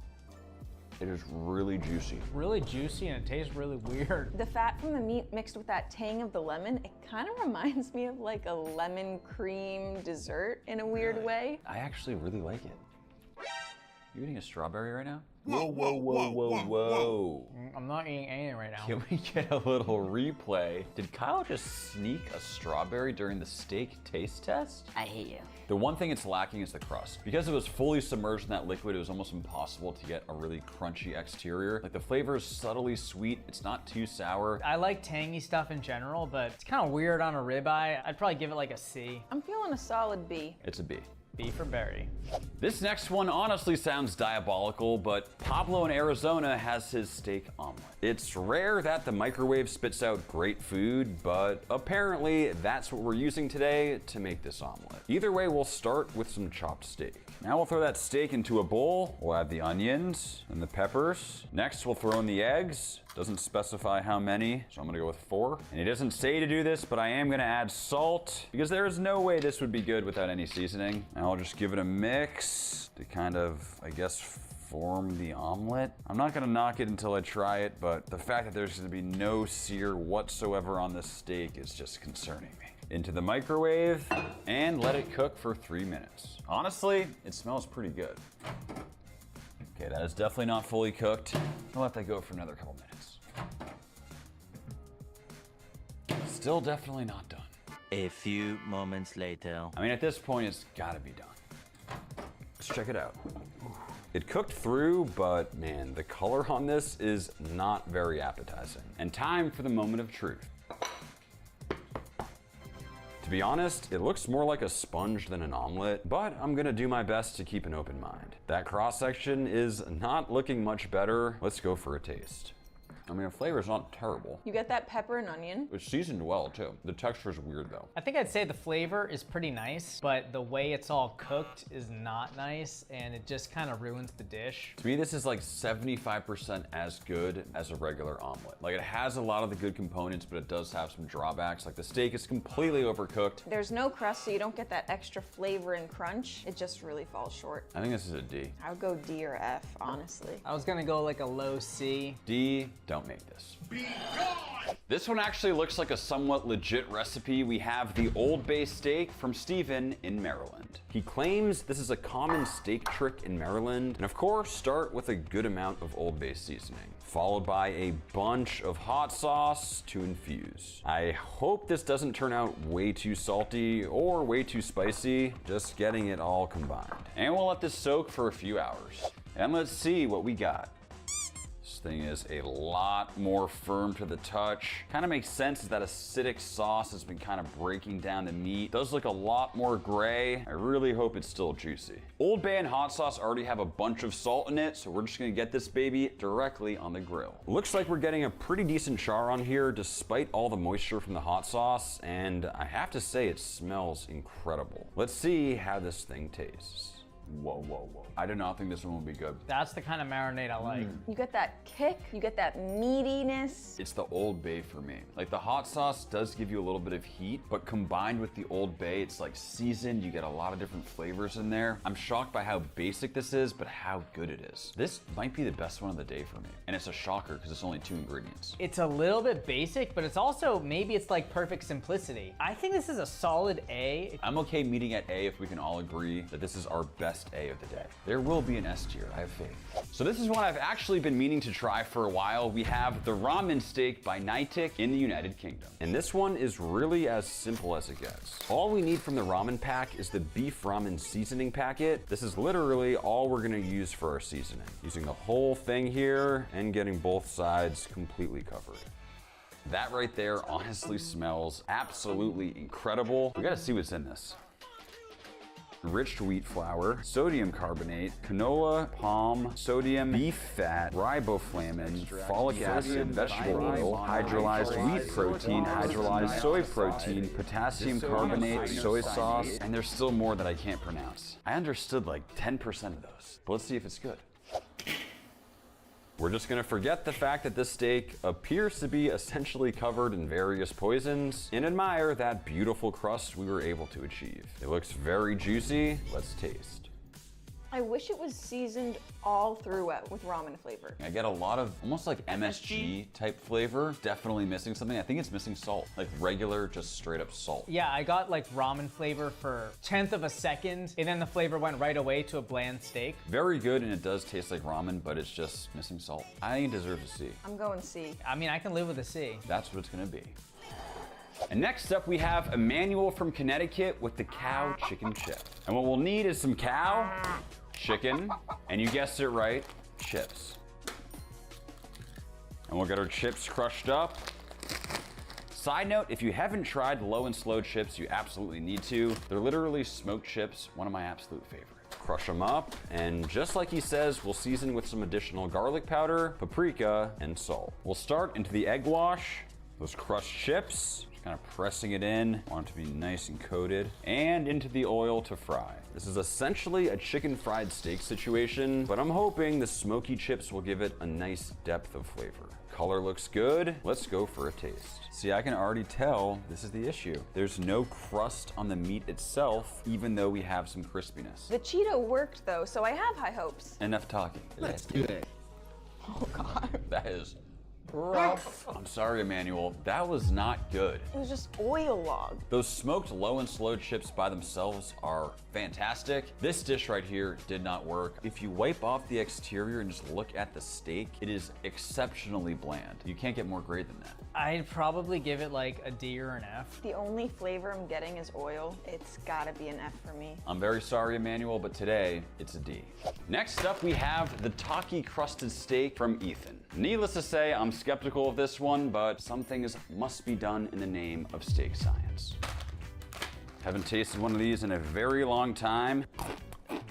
It is really juicy. Really juicy, and it tastes really weird. The fat from the meat mixed with that tang of the lemon, it kind of reminds me of like a lemon cream dessert in a weird way. I actually really like it. You eating a strawberry right now? Whoa, whoa, whoa, whoa, whoa. I'm not eating anything right now. Can we get a little replay? Did Kyle just sneak a strawberry during the steak taste test? I hate you. The one thing it's lacking is the crust. Because it was fully submerged in that liquid, it was almost impossible to get a really crunchy exterior. Like the flavor is subtly sweet, it's not too sour. I like tangy stuff in general, but it's kind of weird on a ribeye. I'd probably give it like a C. I'm feeling a solid B. It's a B. B for berry. This next one honestly sounds diabolical, but Pablo in Arizona has his steak omelet. It's rare that the microwave spits out great food, but apparently that's what we're using today to make this omelet. Either way, we'll start with some chopped steak. Now we'll throw that steak into a bowl. We'll add the onions and the peppers. Next, we'll throw in the eggs. Doesn't specify how many, so I'm gonna go with 4. And it doesn't say to do this, but I am gonna add salt because there is no way this would be good without any seasoning. And I'll just give it a mix to kind of, I guess, form the omelet. I'm not gonna knock it until I try it, but the fact that there's gonna be no sear whatsoever on this steak is just concerning me. Into the microwave and let it cook for 3 minutes. Honestly, it smells pretty good. Okay, that is definitely not fully cooked. I'll let that go for another couple minutes. Still definitely not done. A few moments later. I mean, at this point, it's gotta be done. Let's check it out. It cooked through, but man, the color on this is not very appetizing. And time for the moment of truth. To be honest, it looks more like a sponge than an omelet, but I'm gonna do my best to keep an open mind. That cross section is not looking much better. Let's go for a taste. I mean, the flavor is not terrible. You get that pepper and onion. It's seasoned well too. The texture is weird though. I think I'd say the flavor is pretty nice, but the way it's all cooked is not nice, and it just kind of ruins the dish. To me, this is like 75% as good as a regular omelet. Like, it has a lot of the good components, but it does have some drawbacks. Like, the steak is completely overcooked. There's no crust, so you don't get that extra flavor and crunch. It just really falls short. I think this is a D. I would go D or F, honestly. I was gonna go like a low C. D, don't make this. This one actually looks like a somewhat legit recipe. We have the Old Bay steak from Steven in Maryland. He claims this is a common steak trick in Maryland. And of course, start with a good amount of Old Bay seasoning, followed by a bunch of hot sauce to infuse. I hope this doesn't turn out way too salty or way too spicy, just getting it all combined. And we'll let this soak for a few hours. And let's see what we got. This thing is a lot more firm to the touch. Kind of makes sense that acidic sauce has been kind of breaking down the meat. Does look a lot more gray. I really hope it's still juicy. Old Bay and hot sauce already have a bunch of salt in it, so we're just gonna get this baby directly on the grill. Looks like we're getting a pretty decent char on here despite all the moisture from the hot sauce, and I have to say it smells incredible. Let's see how this thing tastes. Whoa, whoa, whoa. I do not think this one will be good. That's the kind of marinade I like. You get that kick, you get that meatiness. It's the Old Bay for me. Like, the hot sauce does give you a little bit of heat, but combined with the Old Bay, it's like seasoned. You get a lot of different flavors in there. I'm shocked by how basic this is, but how good it is. This might be the best one of the day for me. And it's a shocker because it's only 2 ingredients. It's a little bit basic, but it's also, maybe it's like perfect simplicity. I think this is a solid A. I'm okay meeting at A if we can all agree that this is our best A of the day. There will be an S tier, I have faith. So this is one I've actually been meaning to try for a while. We have the ramen steak by Nitik in the United Kingdom. And this one is really as simple as it gets. All we need from the ramen pack is the beef ramen seasoning packet. This is literally all we're gonna use for our seasoning. Using the whole thing here and getting both sides completely covered. That right there honestly smells absolutely incredible. We gotta see what's in this. Enriched wheat flour, sodium carbonate, canola, palm, sodium, beef fat, riboflavin, folic acid, vegetable oil, hydrolyzed wheat protein, hydrolyzed soy protein, potassium carbonate, soy sauce, and there's still more that I can't pronounce. I understood like 10% of those, but let's see if it's good. We're just gonna forget the fact that this steak appears to be essentially covered in various poisons and admire that beautiful crust we were able to achieve. It looks very juicy. Let's taste. I wish it was seasoned all throughout with ramen flavor. I get a lot of almost like MSG type flavor. Definitely missing something. I think it's missing salt, like regular, just straight up salt. Yeah, I got like ramen flavor for 1/10 of a second, and then the flavor went right away to a bland steak. Very good, and it does taste like ramen, but it's just missing salt. I think it deserves a C. I'm going C. I mean, I can live with a C. That's what it's gonna be. And next up, we have Emmanuel from Connecticut with the cow chicken chip. And what we'll need is some cow, chicken, and you guessed it right, chips. And we'll get our chips crushed up. Side note, if you haven't tried low and slow chips, you absolutely need to. They're literally smoked chips, one of my absolute favorites. Crush them up, and just like he says, we'll season with some additional garlic powder, paprika, and salt. We'll start into the egg wash, those crushed chips, just kind of pressing it in. Want it to be nice and coated, and into the oil to fry. This is essentially a chicken fried steak situation, but I'm hoping the smoky chips will give it a nice depth of flavor. Color looks good. Let's go for a taste. See, I can already tell this is the issue. There's no crust on the meat itself, even though we have some crispiness. The Cheeto worked though, so I have high hopes. Enough talking. Let's do it. Oh God. That is rough. I'm sorry, Emmanuel. That was not good. It was just oil log. Those smoked low and slow chips by themselves are fantastic. This dish right here did not work. If you wipe off the exterior and just look at the steak, it is exceptionally bland. You can't get more gray than that. I'd probably give it like a D or an F. The only flavor I'm getting is oil. It's gotta be an F for me. I'm very sorry, Emmanuel, but today it's a D. Next up, we have the Taki crusted steak from Ethan. Needless to say, I'm skeptical of this one, but some things must be done in the name of steak science. Haven't tasted one of these in a very long time.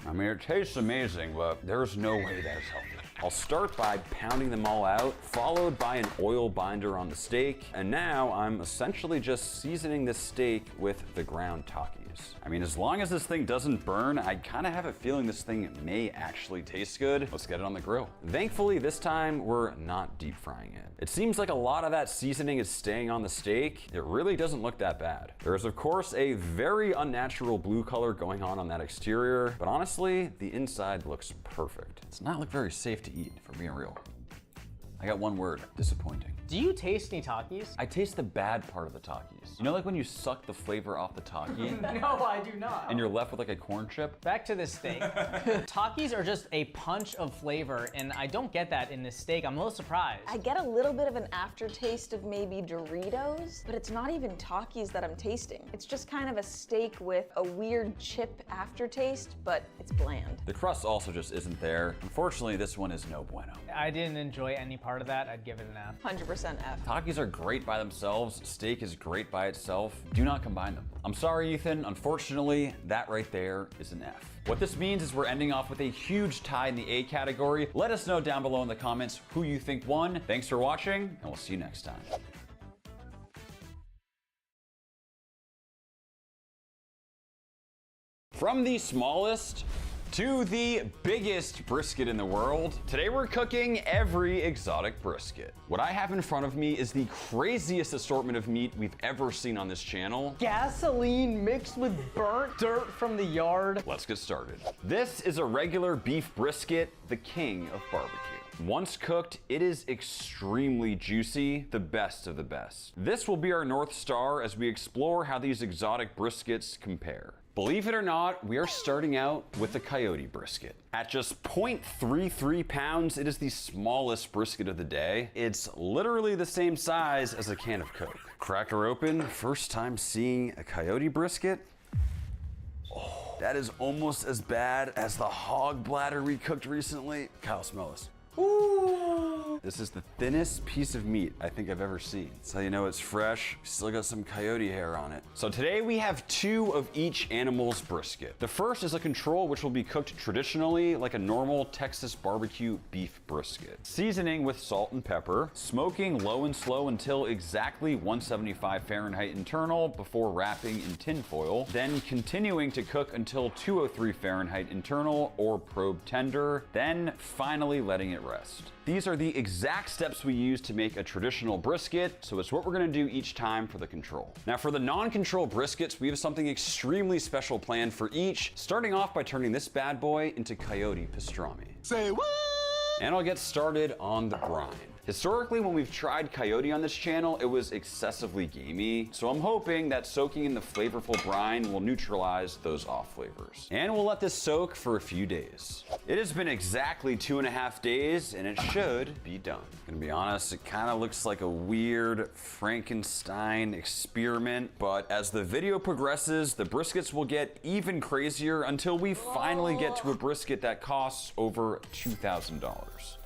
I mean, it tastes amazing, but there's no way that is healthy. I'll start by pounding them all out, followed by an oil binder on the steak, and now I'm essentially just seasoning this steak with the ground Takis. I mean, as long as this thing doesn't burn, I kind of have a feeling this thing may actually taste good. Let's get it on the grill. Thankfully, this time we're not deep frying it. It seems like a lot of that seasoning is staying on the steak. It really doesn't look that bad. There is, of course, a very unnatural blue color going on that exterior, but honestly, the inside looks perfect. It's not look very safe to eat, for being real. I got one word, disappointing. Do you taste any Takis? I taste the bad part of the Takis. You know, like when you suck the flavor off the Taki? No, I do not. And you're left with like a corn chip? Back to this steak. Takis are just a punch of flavor, and I don't get that in this steak. I'm a little surprised. I get a little bit of an aftertaste of maybe Doritos, but it's not even Takis that I'm tasting. It's just kind of a steak with a weird chip aftertaste, but it's bland. The crust also just isn't there. Unfortunately, this one is no bueno. I didn't enjoy any part of that. I'd give it an F. 100% F. Takis are great by themselves. Steak is great by itself. Do not combine them. I'm sorry, Ethan. Unfortunately, that right there is an F. What this means is we're ending off with a huge tie in the A category. Let us know down below in the comments who you think won. Thanks for watching, and we'll see you next time. From the smallest to the biggest brisket in the world, today we're cooking every exotic brisket. What I have in front of me is the craziest assortment of meat we've ever seen on this channel. Gasoline mixed with burnt dirt from the yard. Let's get started. This is a regular beef brisket, the king of barbecue. Once cooked, it is extremely juicy, the best of the best. This will be our North Star as we explore how these exotic briskets compare. Believe it or not, we are starting out with the coyote brisket. At just 0.33 pounds, it is the smallest brisket of the day. It's literally the same size as a can of Coke. Crack her open, first time seeing a coyote brisket. Oh, that is almost as bad as the hog bladder we cooked recently. Kyle, smell this. Ooh. This is the thinnest piece of meat I think I've ever seen. That's how you know it's fresh. Still got some coyote hair on it. So today we have 2 of each animal's brisket. The first is a control which will be cooked traditionally like a normal Texas barbecue beef brisket. Seasoning with salt and pepper, smoking low and slow until exactly 175 Fahrenheit internal before wrapping in tin foil, then continuing to cook until 203 Fahrenheit internal or probe tender, then finally letting it rest. These are the exact steps we use to make a traditional brisket, so it's what we're gonna do each time for the control. Now for the non-control briskets, we have something extremely special planned for each, starting off by turning this bad boy into coyote pastrami. Say what? And I'll get started on the brine. Historically, when we've tried coyote on this channel, it was excessively gamey, so I'm hoping that soaking in the flavorful brine will neutralize those off flavors. And we'll let this soak for a few days. It has been exactly 2.5 days, and it should be done. Gonna be honest, it kind of looks like a weird Frankenstein experiment, but as the video progresses, the briskets will get even crazier until we finally get to a brisket that costs over $2,000.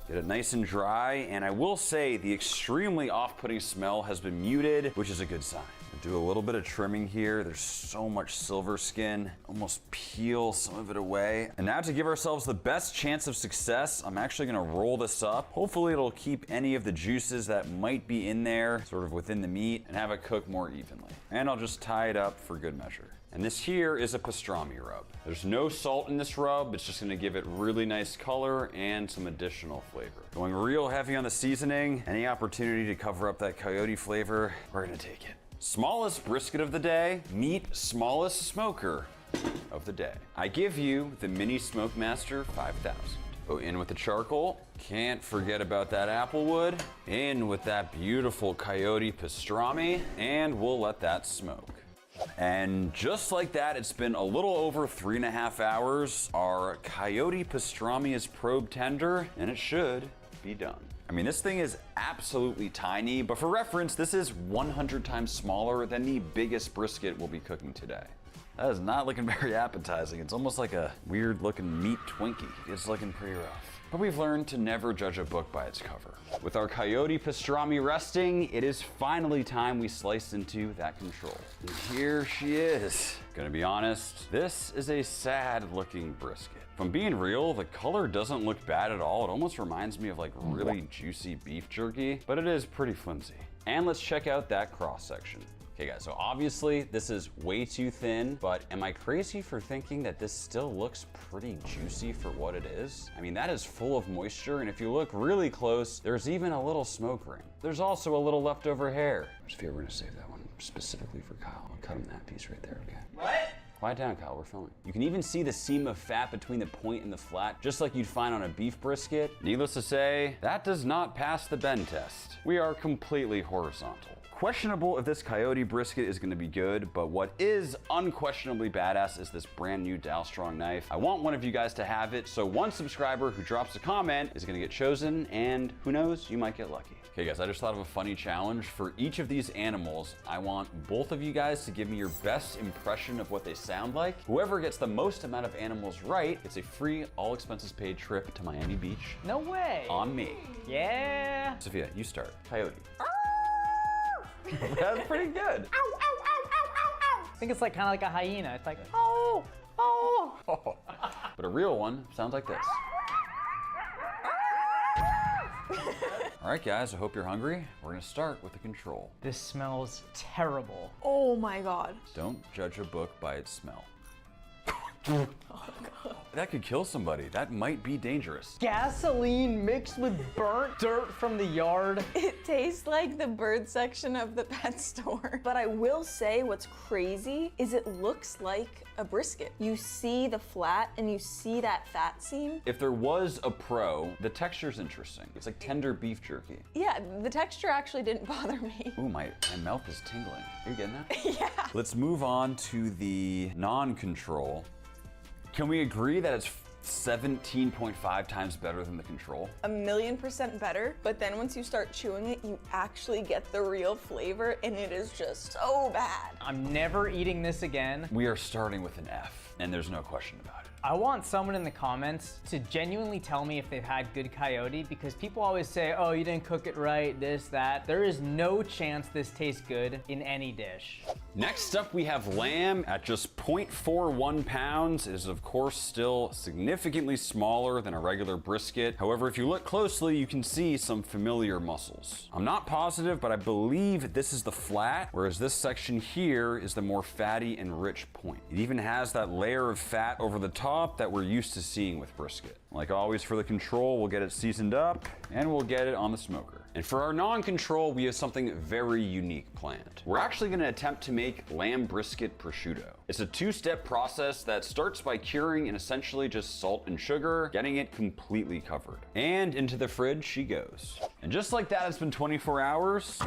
Get it nice and dry, and I will say the extremely off-putting smell has been muted, which is a good sign. I'll do a little bit of trimming here. There's so much silver skin. Almost peel some of it away. And now to give ourselves the best chance of success, I'm actually gonna roll this up. Hopefully it'll keep any of the juices that might be in there sort of within the meat and have it cook more evenly. And I'll just tie it up for good measure. And this here is a pastrami rub. There's no salt in this rub. It's just gonna give it really nice color and some additional flavor. Going real heavy on the seasoning. Any opportunity to cover up that coyote flavor, we're gonna take it. Smallest brisket of the day, meet smallest smoker of the day. I give you the Mini Smokemaster 5000. Go in with the charcoal. Can't forget about that applewood. In with that beautiful coyote pastrami, and we'll let that smoke. And just like that, it's been a little over 3.5 hours. Our coyote pastrami is probe tender, and it should be done. I mean, this thing is absolutely tiny, but for reference, this is 100 times smaller than the biggest brisket we'll be cooking today. That is not looking very appetizing. It's almost like a weird looking meat Twinkie. It's looking pretty rough. But we've learned to never judge a book by its cover. With our coyote pastrami resting, it is finally time we slice into that control. And here she is. Gonna be honest, this is a sad looking brisket. If I'm being real, the color doesn't look bad at all. It almost reminds me of like really juicy beef jerky, but it is pretty flimsy. And let's check out that cross section. Okay guys, so obviously this is way too thin, but am I crazy for thinking that this still looks pretty juicy for what it is? I mean, that is full of moisture, and if you look really close, there's even a little smoke ring. There's also a little leftover hair. I just feel we're gonna save that one specifically for Kyle. I'll cut him that piece right there, okay? What? Quiet down, Kyle, we're filming. You can even see the seam of fat between the point and the flat, just like you'd find on a beef brisket. Needless to say, that does not pass the bend test. We are completely horizontal. Questionable if this coyote brisket is gonna be good, but what is unquestionably badass is this brand new Dalstrong knife. I want one of you guys to have it, so one subscriber who drops a comment is gonna get chosen, and who knows, you might get lucky. Okay guys, I just thought of a funny challenge. For each of these animals, I want both of you guys to give me your best impression of what they sound like. Whoever gets the most amount of animals right, it's a free, all expenses paid trip to Miami Beach. No way. On me. Yeah. Sophia, you start. Coyote. That's pretty good. I think it's like kind of like a hyena. It's like, oh, oh. But a real one sounds like this. All right, guys, I hope you're hungry. We're gonna start with the control. This smells terrible. Oh my God. Don't judge a book by its smell. Oh God. That could kill somebody. That might be dangerous. Gasoline mixed with burnt dirt from the yard. It tastes like the bird section of the pet store. But I will say what's crazy is it looks like a brisket. You see the flat and you see that fat seam. If there was a pro, the texture's interesting. It's like tender beef jerky. Yeah, the texture actually didn't bother me. Ooh, my mouth is tingling. Are you getting that? Yeah. Let's move on to the non-control. Can we agree that it's 17.5 times better than the control? 1,000,000% better, but then once you start chewing it, you actually get the real flavor, and it is just so bad. I'm never eating this again. We are starting with an F, and there's no question about it. I want someone in the comments to genuinely tell me if they've had good coyote, because people always say, oh, you didn't cook it right, this, that. There is no chance this tastes good in any dish. Next up, we have lamb at just 0.41 pounds. It is, of course, still significantly smaller than a regular brisket. However, if you look closely, you can see some familiar muscles. I'm not positive, but I believe this is the flat, whereas this section here is the more fatty and rich point. It even has that layer of fat over the top that we're used to seeing with brisket. Like always for the control, we'll get it seasoned up and we'll get it on the smoker. And for our non-control, we have something very unique planned. We're actually gonna attempt to make lamb brisket prosciutto. It's a two-step process that starts by curing in essentially just salt and sugar, getting it completely covered. And into the fridge she goes. And just like that, it's been 24 hours,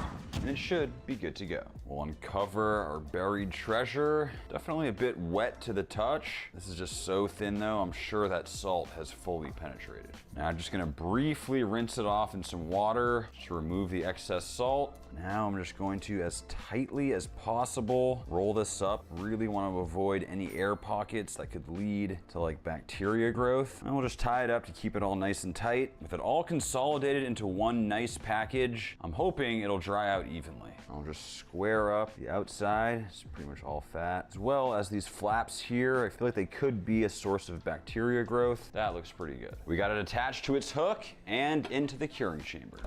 and it should be good to go. We'll uncover our buried treasure. Definitely a bit wet to the touch. This is just so thin though, I'm sure that salt has fully penetrated. Now I'm just gonna briefly rinse it off in some water to remove the excess salt. Now I'm just going to, as tightly as possible, roll this up. Really want to avoid any air pockets that could lead to like bacteria growth. And we'll just tie it up to keep it all nice and tight. With it all consolidated into one nice package, I'm hoping it'll dry out evenly. I'll just square up the outside. It's pretty much all fat. As well as these flaps here, I feel like they could be a source of bacteria growth. That looks pretty good. We got it attached to its hook and into the curing chamber.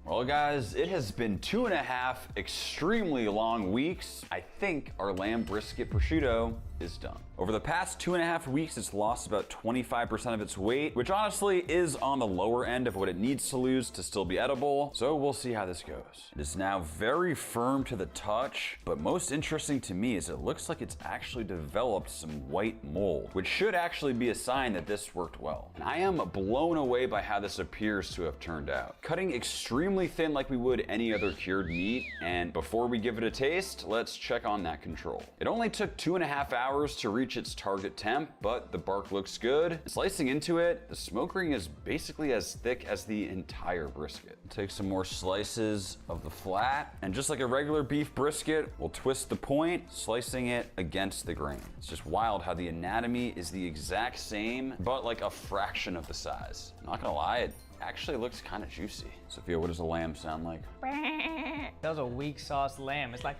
Well guys, it has been 2.5 extremely long weeks. I think our lamb brisket prosciutto is done. Over the past 2.5 weeks, it's lost about 25% of its weight, which honestly is on the lower end of what it needs to lose to still be edible. So we'll see how this goes. It is now very firm to the touch, but most interesting to me is it looks like it's actually developed some white mold, which should actually be a sign that this worked well. And I am blown away by how this appears to have turned out. Cutting extremely thin like we would any other cured meat, and before we give it a taste, let's check on that control. It only took 2.5 hours to reach its target temp, but the bark looks good. Slicing into it, the smoke ring is basically as thick as the entire brisket. Take some more slices of the flat, and just like a regular beef brisket, we'll twist the point, slicing it against the grain. It's just wild how the anatomy is the exact same, but like a fraction of the size. I'm not gonna lie, it actually looks kind of juicy. Sophia, what does a lamb sound like? That was a weak sauce lamb. It's like,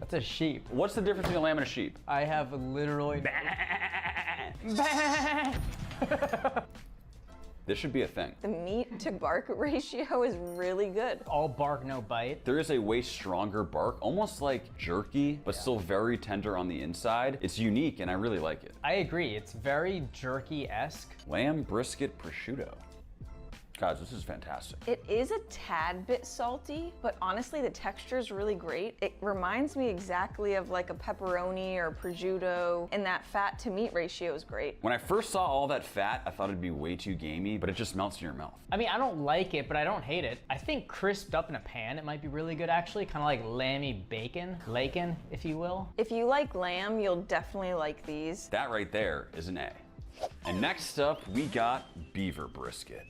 that's a sheep. What's the difference between a lamb and a sheep? I have literally. This should be a thing. The meat to bark ratio is really good. All bark, no bite. There is a way stronger bark, almost like jerky, but still very tender on the inside. It's unique and I really like it. I agree, it's very jerky-esque. Lamb brisket prosciutto. Guys, this is fantastic. It is a tad bit salty, but honestly, the texture is really great. It reminds me exactly of like a pepperoni or prosciutto, and that fat to meat ratio is great. When I first saw all that fat, I thought it'd be way too gamey, but it just melts in your mouth. I mean, I don't like it, but I don't hate it. I think crisped up in a pan, it might be really good actually, kind of like lammy bacon, if you will. If you like lamb, you'll definitely like these. That right there is an A. And next up, we got beaver brisket.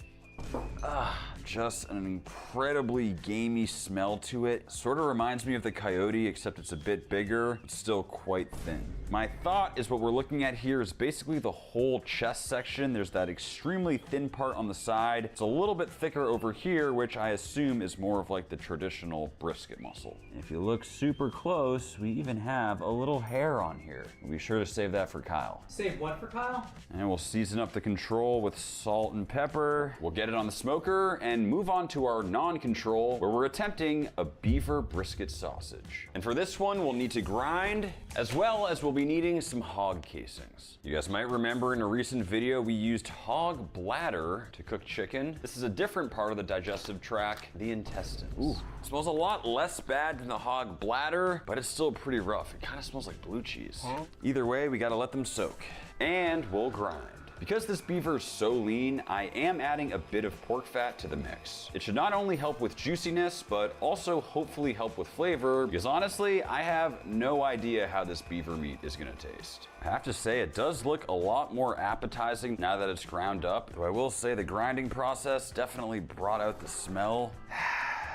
Just an incredibly gamey smell to it. Sort of reminds me of the coyote, except it's a bit bigger, but still quite thin. My thought is what we're looking at here is basically the whole chest section. There's that extremely thin part on the side. It's a little bit thicker over here, which I assume is more of like the traditional brisket muscle. If you look super close, we even have a little hair on here. We'll be sure to save that for Kyle. Save what for Kyle? And we'll season up the control with salt and pepper. We'll get it on the smoker and move on to our non-control, where we're attempting a beaver brisket sausage. And for this one, we'll need to grind, as well as we'll be needing some hog casings. You guys might remember in a recent video, we used hog bladder to cook chicken. This is a different part of the digestive tract, the intestines. Ooh, it smells a lot less bad than the hog bladder, but it's still pretty rough. It kind of smells like blue cheese. Either way, we gotta let them soak. And we'll grind. Because this beaver is so lean, I am adding a bit of pork fat to the mix. It should not only help with juiciness, but also hopefully help with flavor, because honestly, I have no idea how this beaver meat is gonna taste. I have to say, it does look a lot more appetizing now that it's ground up, though I will say the grinding process definitely brought out the smell.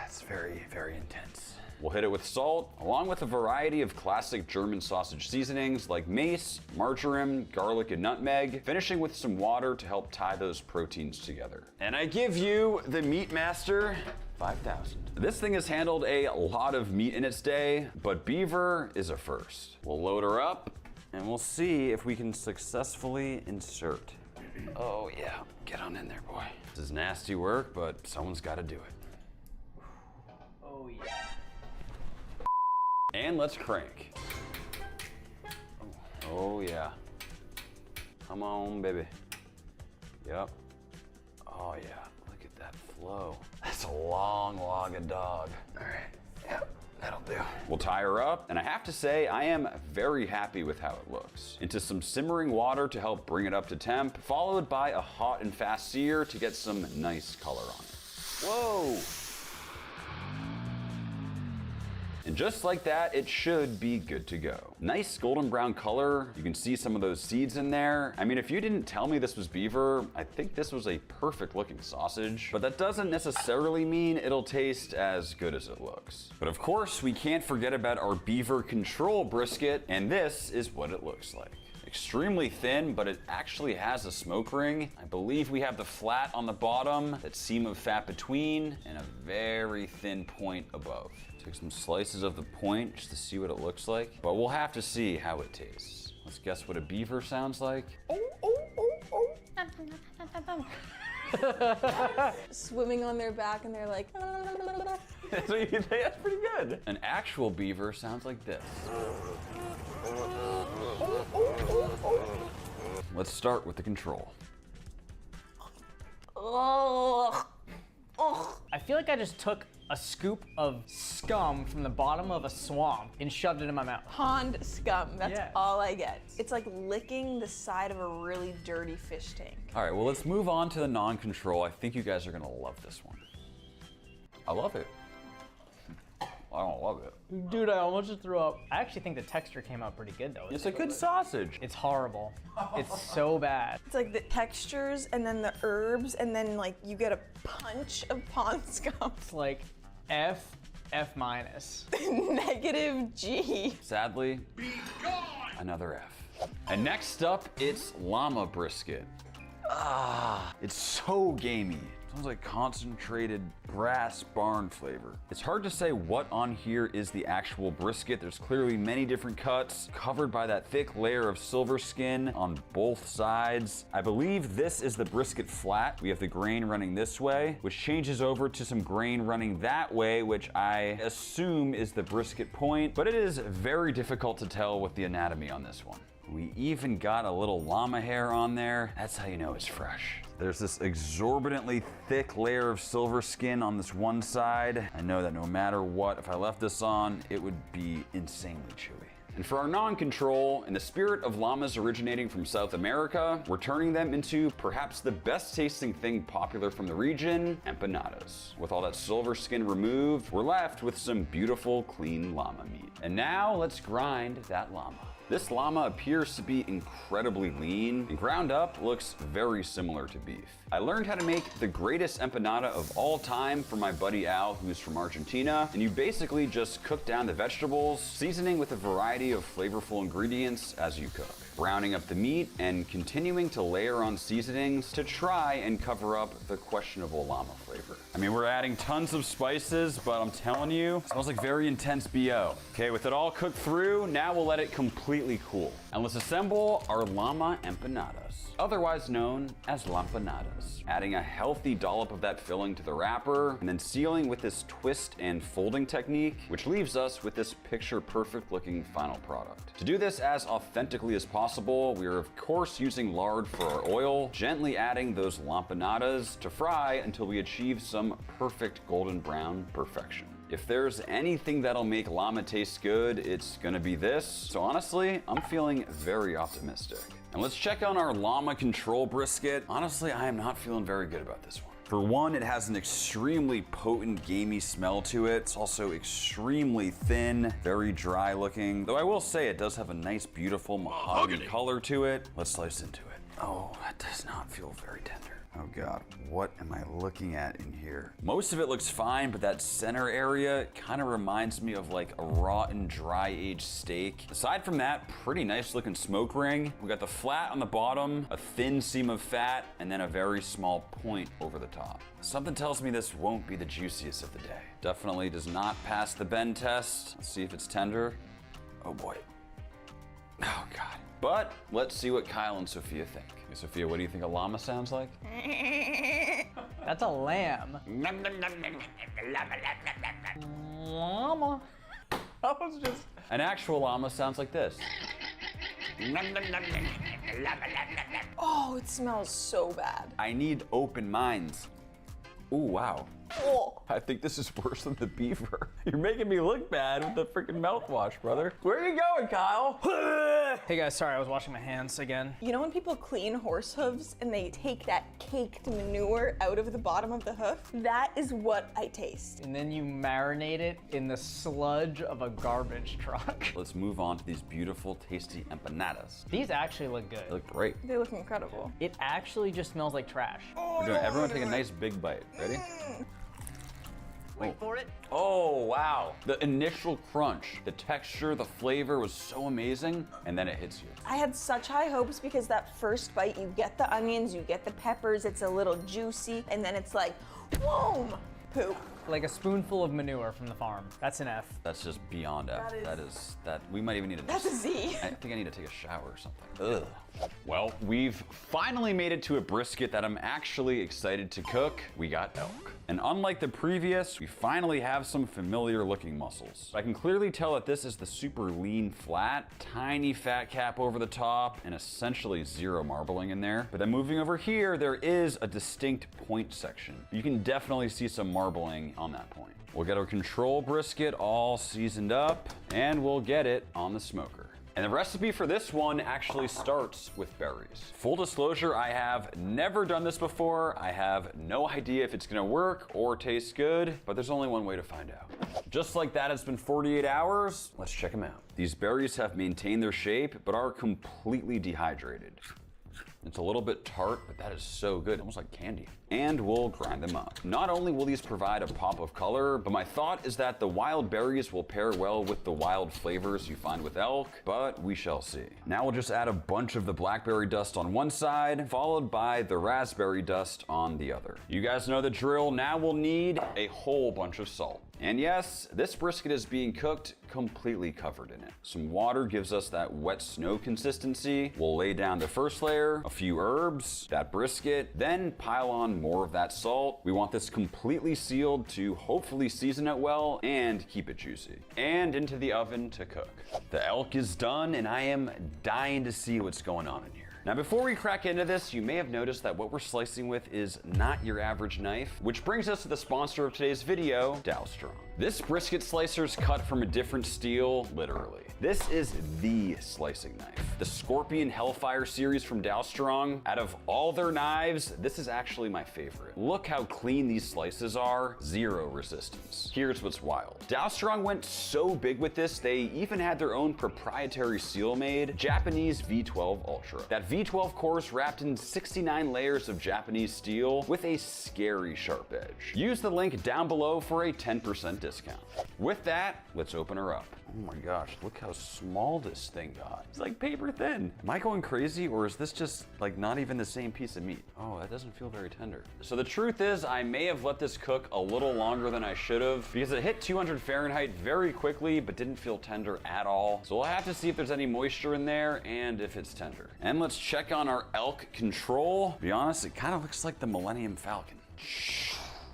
It's very, very intense. We'll hit it with salt, along with a variety of classic German sausage seasonings like mace, marjoram, garlic, and nutmeg, finishing with some water to help tie those proteins together. And I give you the Meat Master 5000. This thing has handled a lot of meat in its day, but beaver is a first. We'll load her up, and we'll see if we can successfully insert. Oh yeah, get on in there, boy. This is nasty work, but someone's gotta do it. Oh yeah. And let's crank. Oh yeah. Come on, baby. Yep. Oh yeah, look at that flow. That's a long log of dog. All right, yep, that'll do. We'll tie her up, and I have to say, I am very happy with how it looks. Into some simmering water to help bring it up to temp, followed by a hot and fast sear to get some nice color on it. Whoa! And just like that, it should be good to go. Nice golden brown color. You can see some of those seeds in there. I mean, if you didn't tell me this was beaver, I think this was a perfect looking sausage, but that doesn't necessarily mean it'll taste as good as it looks. But of course, we can't forget about our beaver control brisket, and this is what it looks like. Extremely thin, but it actually has a smoke ring. I believe we have the flat on the bottom, that seam of fat between, and a very thin point above. Took some slices of the point just to see what it looks like, but we'll have to see how it tastes. Let's guess what a beaver sounds like. Swimming on their back and they're like, That's what you think? That's pretty good. An actual beaver sounds like this. Let's start with the control. oh. I feel like I just took a scoop of scum from the bottom of a swamp and shoved it in my mouth. Pond scum, that's Yeah. all I get. It's like licking the side of a really dirty fish tank. All right, well, let's move on to the non-control. I think you guys are gonna love this one. I love it. I don't love it. Dude, I almost just threw up. I actually think the texture came out pretty good though. It's a good sausage. It's horrible. It's so bad. It's like the textures and then the herbs and then like you get a punch of pond scum. It's like F minus. Negative G. Sadly, another F. And next up, it's llama brisket. Ah, it's so gamey. Sounds like concentrated brass barn flavor. It's hard to say what on here is the actual brisket. There's clearly many different cuts, covered by that thick layer of silver skin on both sides. I believe this is the brisket flat. We have the grain running this way, which changes over to some grain running that way, which I assume is the brisket point, but it is very difficult to tell with the anatomy on this one. We even got a little llama hair on there. That's how you know it's fresh. There's this exorbitantly thick layer of silver skin on this one side. I know that no matter what, if I left this on, it would be insanely chewy. And for our non-control, in the spirit of llamas originating from South America, we're turning them into perhaps the best tasting thing popular from the region, empanadas. With all that silver skin removed, we're left with some beautiful, clean llama meat. And now let's grind that llama. This llama appears to be incredibly lean, and ground up looks very similar to beef. I learned how to make the greatest empanada of all time from my buddy Al, who's from Argentina, and you basically just cook down the vegetables, seasoning with a variety of flavorful ingredients as you cook, browning up the meat, and continuing to layer on seasonings to try and cover up the questionable llama flavor. I mean, we're adding tons of spices, but I'm telling you, it smells like very intense BO. Okay, with it all cooked through, now we'll let it completely cool. And let's assemble our llama empanadas, otherwise known as lampanadas. Adding a healthy dollop of that filling to the wrapper, and then sealing with this twist and folding technique, which leaves us with this picture-perfect looking final product. To do this as authentically as possible, we are of course using lard for our oil, gently adding those lampanadas to fry until we achieve some perfect golden brown perfection. If there's anything that'll make llama taste good, it's gonna be this. So honestly, I'm feeling very optimistic. And let's check on our llama control brisket. Honestly, I am not feeling very good about this one. For one, it has an extremely potent, gamey smell to it. It's also extremely thin, very dry looking. Though I will say it does have a nice, beautiful mahogany color to it. Let's slice into it. Oh, that does not feel very tender. Oh God, what am I looking at in here? Most of it looks fine, but that center area kind of reminds me of like a rotten, dry-aged steak. Aside from that, pretty nice looking smoke ring. We got the flat on the bottom, a thin seam of fat, and then a very small point over the top. Something tells me this won't be the juiciest of the day. Definitely does not pass the bend test. Let's see if it's tender. Oh boy. Oh God. But let's see what Kyle and Sophia think. Hey, Sophia, what do you think a llama sounds like? That's a lamb. Llama. That was just... An actual llama sounds like this. Oh, it smells so bad. I need open minds. Ooh, wow. Oh. I think this is worse than the beaver. You're making me look bad with the freaking mouthwash, brother. Where are you going, Kyle? Hey guys, sorry, I was washing my hands again. You know when people clean horse hooves and they take that caked manure out of the bottom of the hoof? That is what I taste. And then you marinate it in the sludge of a garbage truck. Let's move on to these beautiful, tasty empanadas. These actually look good. They look great. They look incredible. It actually just smells like trash. We're doing it. Everyone take a nice big bite. Ready? Wait for it. Oh, wow. The initial crunch, the texture, the flavor was so amazing, and then it hits you. I had such high hopes because that first bite, you get the onions, you get the peppers, it's a little juicy, and then it's like, boom, poop. Like a spoonful of manure from the farm. That's an F. That's just beyond F. We might even need to. That's a Z. I think I need to take a shower or something. Ugh. Well, we've finally made it to a brisket that I'm actually excited to cook. We got elk. And unlike the previous, we finally have some familiar looking muscles. I can clearly tell that this is the super lean flat, tiny fat cap over the top, and essentially zero marbling in there. But then moving over here, there is a distinct point section. You can definitely see some marbling on that point. We'll get our control brisket all seasoned up, and we'll get it on the smoker. And the recipe for this one actually starts with berries. Full disclosure, I have never done this before. I have no idea if it's gonna work or taste good, but there's only one way to find out. Just like that, it's been 48 hours. Let's check them out. These berries have maintained their shape, but are completely dehydrated. It's a little bit tart, but that is so good, almost like candy. And we'll grind them up. Not only will these provide a pop of color, but my thought is that the wild berries will pair well with the wild flavors you find with elk, but we shall see. Now we'll just add a bunch of the blackberry dust on one side, followed by the raspberry dust on the other. You guys know the drill. Now we'll need a whole bunch of salt. And yes, this brisket is being cooked completely covered in it. Some water gives us that wet snow consistency. We'll lay down the first layer, a few herbs, that brisket, then pile on more of that salt. We want this completely sealed to hopefully season it well and keep it juicy. And into the oven to cook. The elk is done and I am dying to see what's going on in here. Now before we crack into this, you may have noticed that what we're slicing with is not your average knife, which brings us to the sponsor of today's video, Dowstrong. This brisket slicer is cut from a different steel, literally. This is the slicing knife. The Scorpion Hellfire series from Dowstrong. Out of all their knives, this is actually my favorite. Look how clean these slices are, zero resistance. Here's what's wild. Dowstrong went so big with this, they even had their own proprietary seal made, Japanese V12 Ultra. That V12 core is wrapped in 69 layers of Japanese steel with a scary sharp edge. Use the link down below for a 10% discount. With that, let's open her up. Oh my gosh, look how small this thing got. It's like paper thin. Am I going crazy or is this just like not even the same piece of meat? Oh, that doesn't feel very tender. So the truth is I may have let this cook a little longer than I should have because it hit 200 Fahrenheit very quickly but didn't feel tender at all. So we'll have to see if there's any moisture in there and if it's tender. And let's check on our elk control. To be honest, it kind of looks like the Millennium Falcon.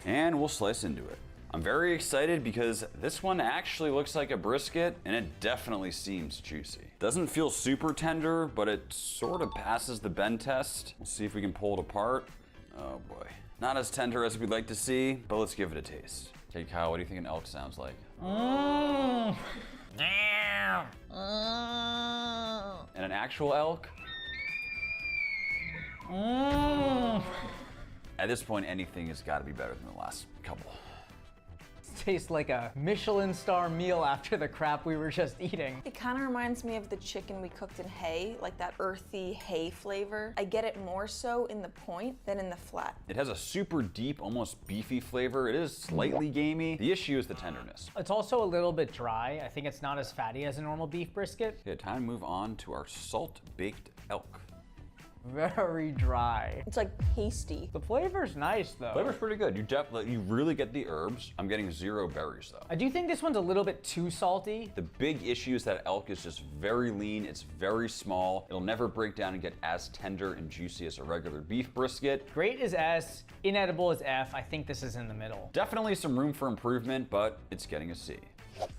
And we'll slice into it. I'm very excited because this one actually looks like a brisket and it definitely seems juicy. Doesn't feel super tender, but it sort of passes the bend test. We'll see if we can pull it apart. Oh boy. Not as tender as we'd like to see, but let's give it a taste. Okay, Kyle, what do you think an elk sounds like? And an actual elk? At this point, anything has got to be better than the last couple. Tastes like a Michelin star meal after the crap we were just eating. It kind of reminds me of the chicken we cooked in hay, like that earthy hay flavor. I get it more so in the point than in the flat. It has a super deep, almost beefy flavor. It is slightly gamey. The issue is the tenderness. It's also a little bit dry. I think it's not as fatty as a normal beef brisket. Okay, time to move on to our salt-baked elk. Very dry. It's like pasty. The flavor's nice though. Flavor's pretty good. You really get the herbs. I'm getting zero berries though. I do think this one's a little bit too salty. The big issue is that elk is just very lean. It's very small. It'll never break down and get as tender and juicy as a regular beef brisket. Great is S, inedible is F. I think this is in the middle. Definitely some room for improvement, but it's getting a C.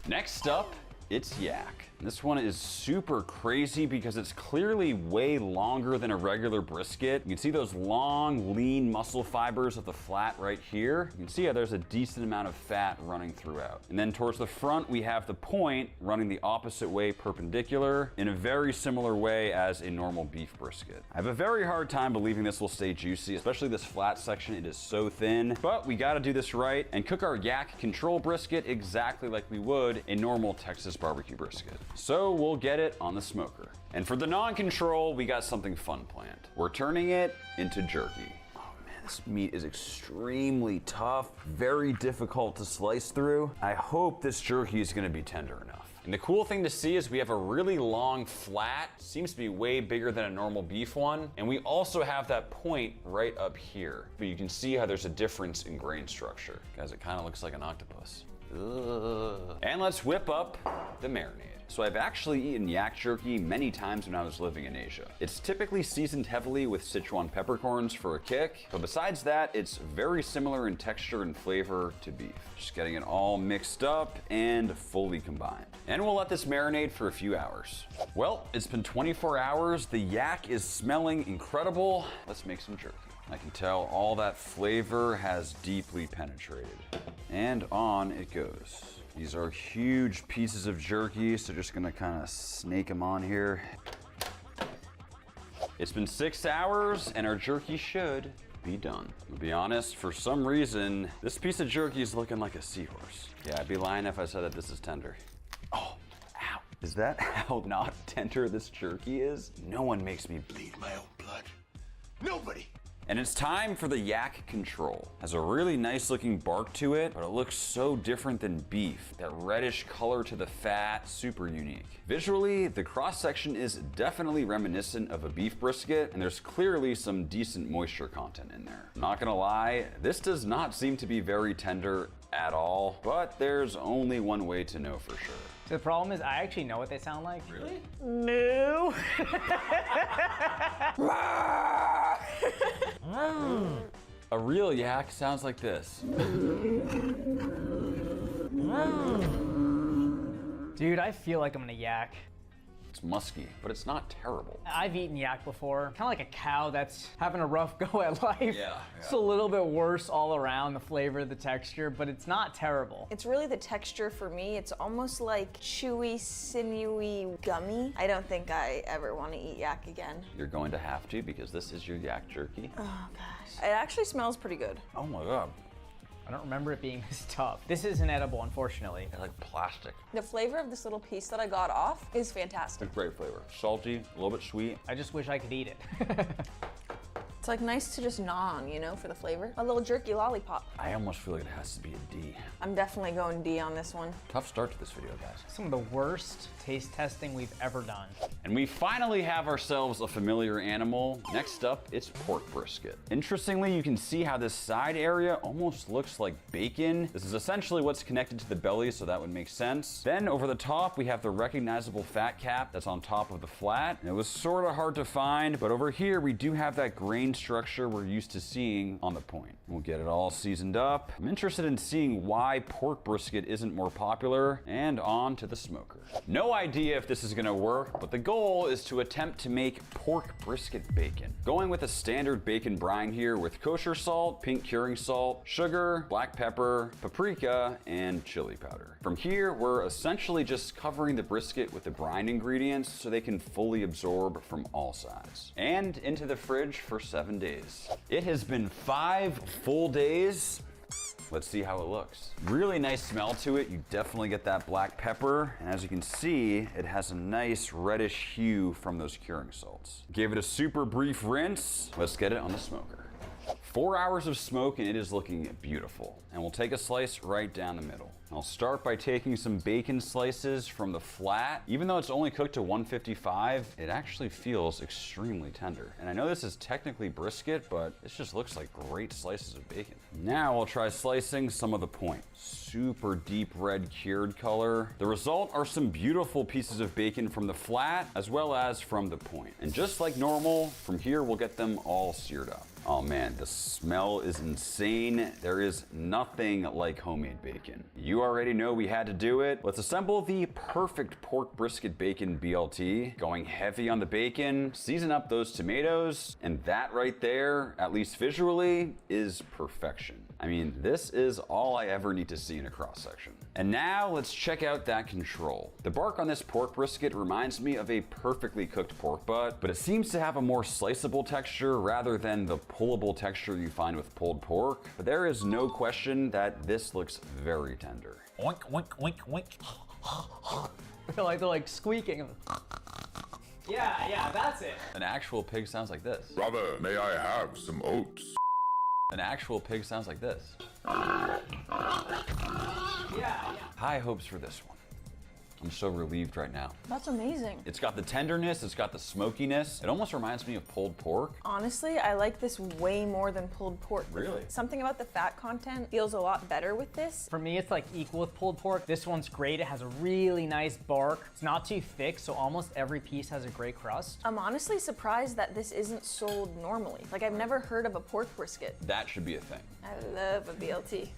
Next up it's yak. This one is super crazy because it's clearly way longer than a regular brisket. You can see those long, lean muscle fibers of the flat right here. You can see how there's a decent amount of fat running throughout. And then towards the front, we have the point running the opposite way perpendicular in a very similar way as a normal beef brisket. I have a very hard time believing this will stay juicy, especially this flat section. It is so thin, but we gotta do this right and cook our yak control brisket exactly like we would a normal Texas barbecue brisket. So we'll get it on the smoker. And for the non-control, we got something fun planned. We're turning it into jerky. Oh man, this meat is extremely tough, very difficult to slice through. I hope this jerky is gonna be tender enough. And the cool thing to see is we have a really long flat, seems to be way bigger than a normal beef one. And we also have that point right up here. But you can see how there's a difference in grain structure. Guys, it kind of looks like an octopus. Ugh. And let's whip up the marinade. So I've actually eaten yak jerky many times when I was living in Asia. It's typically seasoned heavily with Sichuan peppercorns for a kick, but besides that, it's very similar in texture and flavor to beef. Just getting it all mixed up and fully combined. And we'll let this marinate for a few hours. Well, it's been 24 hours. The yak is smelling incredible. Let's make some jerky. I can tell all that flavor has deeply penetrated. And on it goes. These are huge pieces of jerky, so just gonna kind of snake them on here. It's been 6 hours and our jerky should be done. To be honest, for some reason, this piece of jerky is looking like a seahorse. Yeah, I'd be lying if I said that this is tender. Oh, ow. Is that how not tender this jerky is? No one makes me bleed my own blood. Nobody. And it's time for the yak control. Has a really nice looking bark to it, but it looks so different than beef. That reddish color to the fat, super unique. Visually, the cross section is definitely reminiscent of a beef brisket, and there's clearly some decent moisture content in there. Not gonna lie, this does not seem to be very tender at all, but there's only one way to know for sure. So the problem is I actually know what they sound like. Really? No. A real yak sounds like this. Dude, I feel like I'm gonna yak. It's musky, but it's not terrible. I've eaten yak before. Kind of like a cow that's having a rough go at life. Yeah. It's a little bit worse all around, the flavor, the texture, but it's not terrible. It's really the texture for me. It's almost like chewy, sinewy, gummy. I don't think I ever want to eat yak again. You're going to have to because this is your yak jerky. Oh gosh. It actually smells pretty good. Oh my God. I don't remember it being this tough. This isn't edible, unfortunately. It's like plastic. The flavor of this little piece that I got off is fantastic. It's a great flavor. Salty, a little bit sweet. I just wish I could eat it. It's like nice to just gnaw on, you know, for the flavor. A little jerky lollipop. I almost feel like it has to be a D. I'm definitely going D on this one. Tough start to this video, guys. Some of the worst taste testing we've ever done. And we finally have ourselves a familiar animal. Next up, it's pork brisket. Interestingly, you can see how this side area almost looks like bacon. This is essentially what's connected to the belly, so that would make sense. Then over the top, we have the recognizable fat cap that's on top of the flat. And it was sort of hard to find, but over here, we do have that grain structure we're used to seeing on the point. We'll get it all seasoned up. I'm interested in seeing why pork brisket isn't more popular, and on to the smoker. No idea if this is gonna work, but the goal is to attempt to make pork brisket bacon. Going with a standard bacon brine here with kosher salt, pink curing salt, sugar, black pepper, paprika, and chili powder. From here, we're essentially just covering the brisket with the brine ingredients so they can fully absorb from all sides. And into the fridge for 7 days. It has been 5 full days. Let's see how it looks. Really nice smell to it. You definitely get that black pepper. And as you can see, it has a nice reddish hue from those curing salts. Gave it a super brief rinse. Let's get it on the smoker. 4 hours of smoke and it is looking beautiful. And we'll take a slice right down the middle. I'll start by taking some bacon slices from the flat. Even though it's only cooked to 155, it actually feels extremely tender. And I know this is technically brisket, but this just looks like great slices of bacon. Now I'll try slicing some of the point. Super deep red cured color. The result are some beautiful pieces of bacon from the flat, as well as from the point. And just like normal, from here we'll get them all seared up. Oh man, the smell is insane. There is nothing like homemade bacon. You already know we had to do it. Let's assemble the perfect pork brisket bacon BLT. Going heavy on the bacon, season up those tomatoes, and that right there, at least visually, is perfection. I mean, this is all I ever need to see in a cross section. And now let's check out that control. The bark on this pork brisket reminds me of a perfectly cooked pork butt, but it seems to have a more sliceable texture rather than the pullable texture you find with pulled pork. But there is no question that this looks very tender. Oink, oink, oink, oink. I feel like they're like squeaking. Yeah, that's it. An actual pig sounds like this. Brother, may I have some oats? An actual pig sounds like this. Yeah. High hopes for this one. I'm so relieved right now. That's amazing. It's got the tenderness, it's got the smokiness. It almost reminds me of pulled pork. Honestly, I like this way more than pulled pork. Really? Something about the fat content feels a lot better with this. For me, it's like equal with pulled pork. This one's great. It has a really nice bark. It's not too thick, so almost every piece has a great crust. I'm honestly surprised that this isn't sold normally. Like, I've never heard of a pork brisket. That should be a thing. I love a BLT.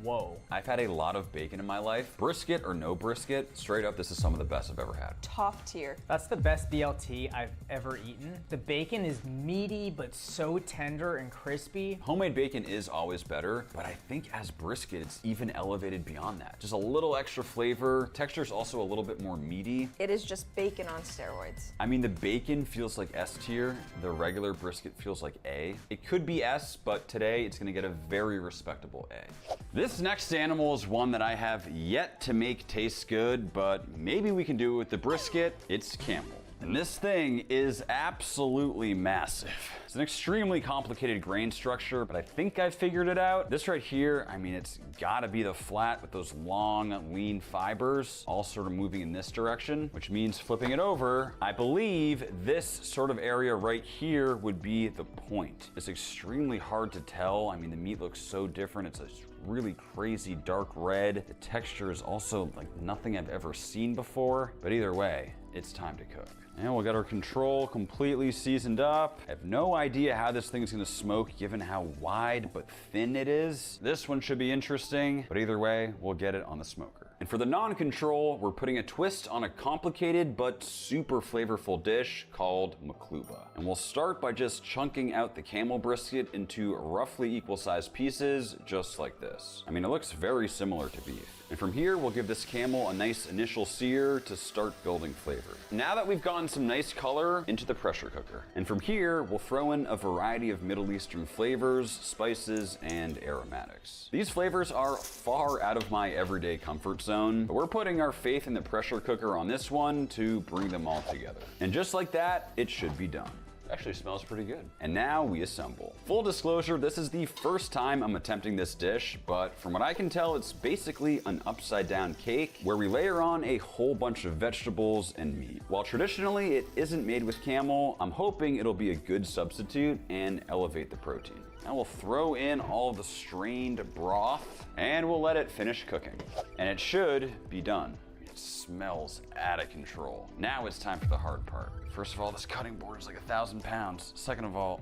Whoa. I've had a lot of bacon in my life. Brisket or no brisket, straight up, this is some of the best I've ever had. Top tier. That's the best BLT I've ever eaten. The bacon is meaty, but so tender and crispy. Homemade bacon is always better, but I think as brisket, it's even elevated beyond that. Just a little extra flavor. Texture's also a little bit more meaty. It is just bacon on steroids. I mean, the bacon feels like S tier. The regular brisket feels like A. It could be S, but today it's gonna get a very respectable A. This next animal is one that I have yet to make taste good, but maybe we can do it with the brisket. It's camel. And this thing is absolutely massive. It's an extremely complicated grain structure, but I think I figured it out. This right here, I mean, it's gotta be the flat with those long, lean fibers, all sort of moving in this direction, which means flipping it over, I believe this sort of area right here would be the point. It's extremely hard to tell. I mean, the meat looks so different. It's a really crazy dark red. The texture is also like nothing I've ever seen before, but either way, it's time to cook. And we'll get our control completely seasoned up. I have no idea how this thing's gonna smoke given how wide but thin it is. This one should be interesting, but either way, we'll get it on the smoker. And for the non-control, we're putting a twist on a complicated but super flavorful dish called makluba. And we'll start by just chunking out the camel brisket into roughly equal sized pieces, just like this. I mean, it looks very similar to beef. And from here, we'll give this camel a nice initial sear to start building flavor. Now that we've gotten some nice color, into the pressure cooker. And from here, we'll throw in a variety of Middle Eastern flavors, spices, and aromatics. These flavors are far out of my everyday comfort zone, but we're putting our faith in the pressure cooker on this one to bring them all together. And just like that, it should be done. Actually smells pretty good. And now we assemble. Full disclosure, this is the first time I'm attempting this dish, but from what I can tell, it's basically an upside down cake where we layer on a whole bunch of vegetables and meat. While traditionally it isn't made with camel, I'm hoping it'll be a good substitute and elevate the protein. Now we'll throw in all the strained broth and we'll let it finish cooking. And it should be done. Smells out of control. Now it's time for the hard part. First of all, this cutting board is like 1,000 pounds. Second of all,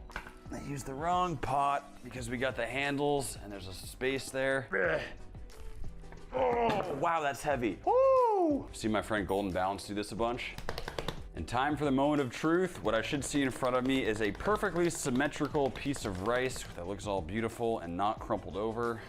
I used the wrong pot because we got the handles and there's a space there. Oh, wow, that's heavy. Woo! See my friend Golden Balance do this a bunch? And time for the moment of truth. What I should see in front of me is a perfectly symmetrical piece of rice that looks all beautiful and not crumpled over.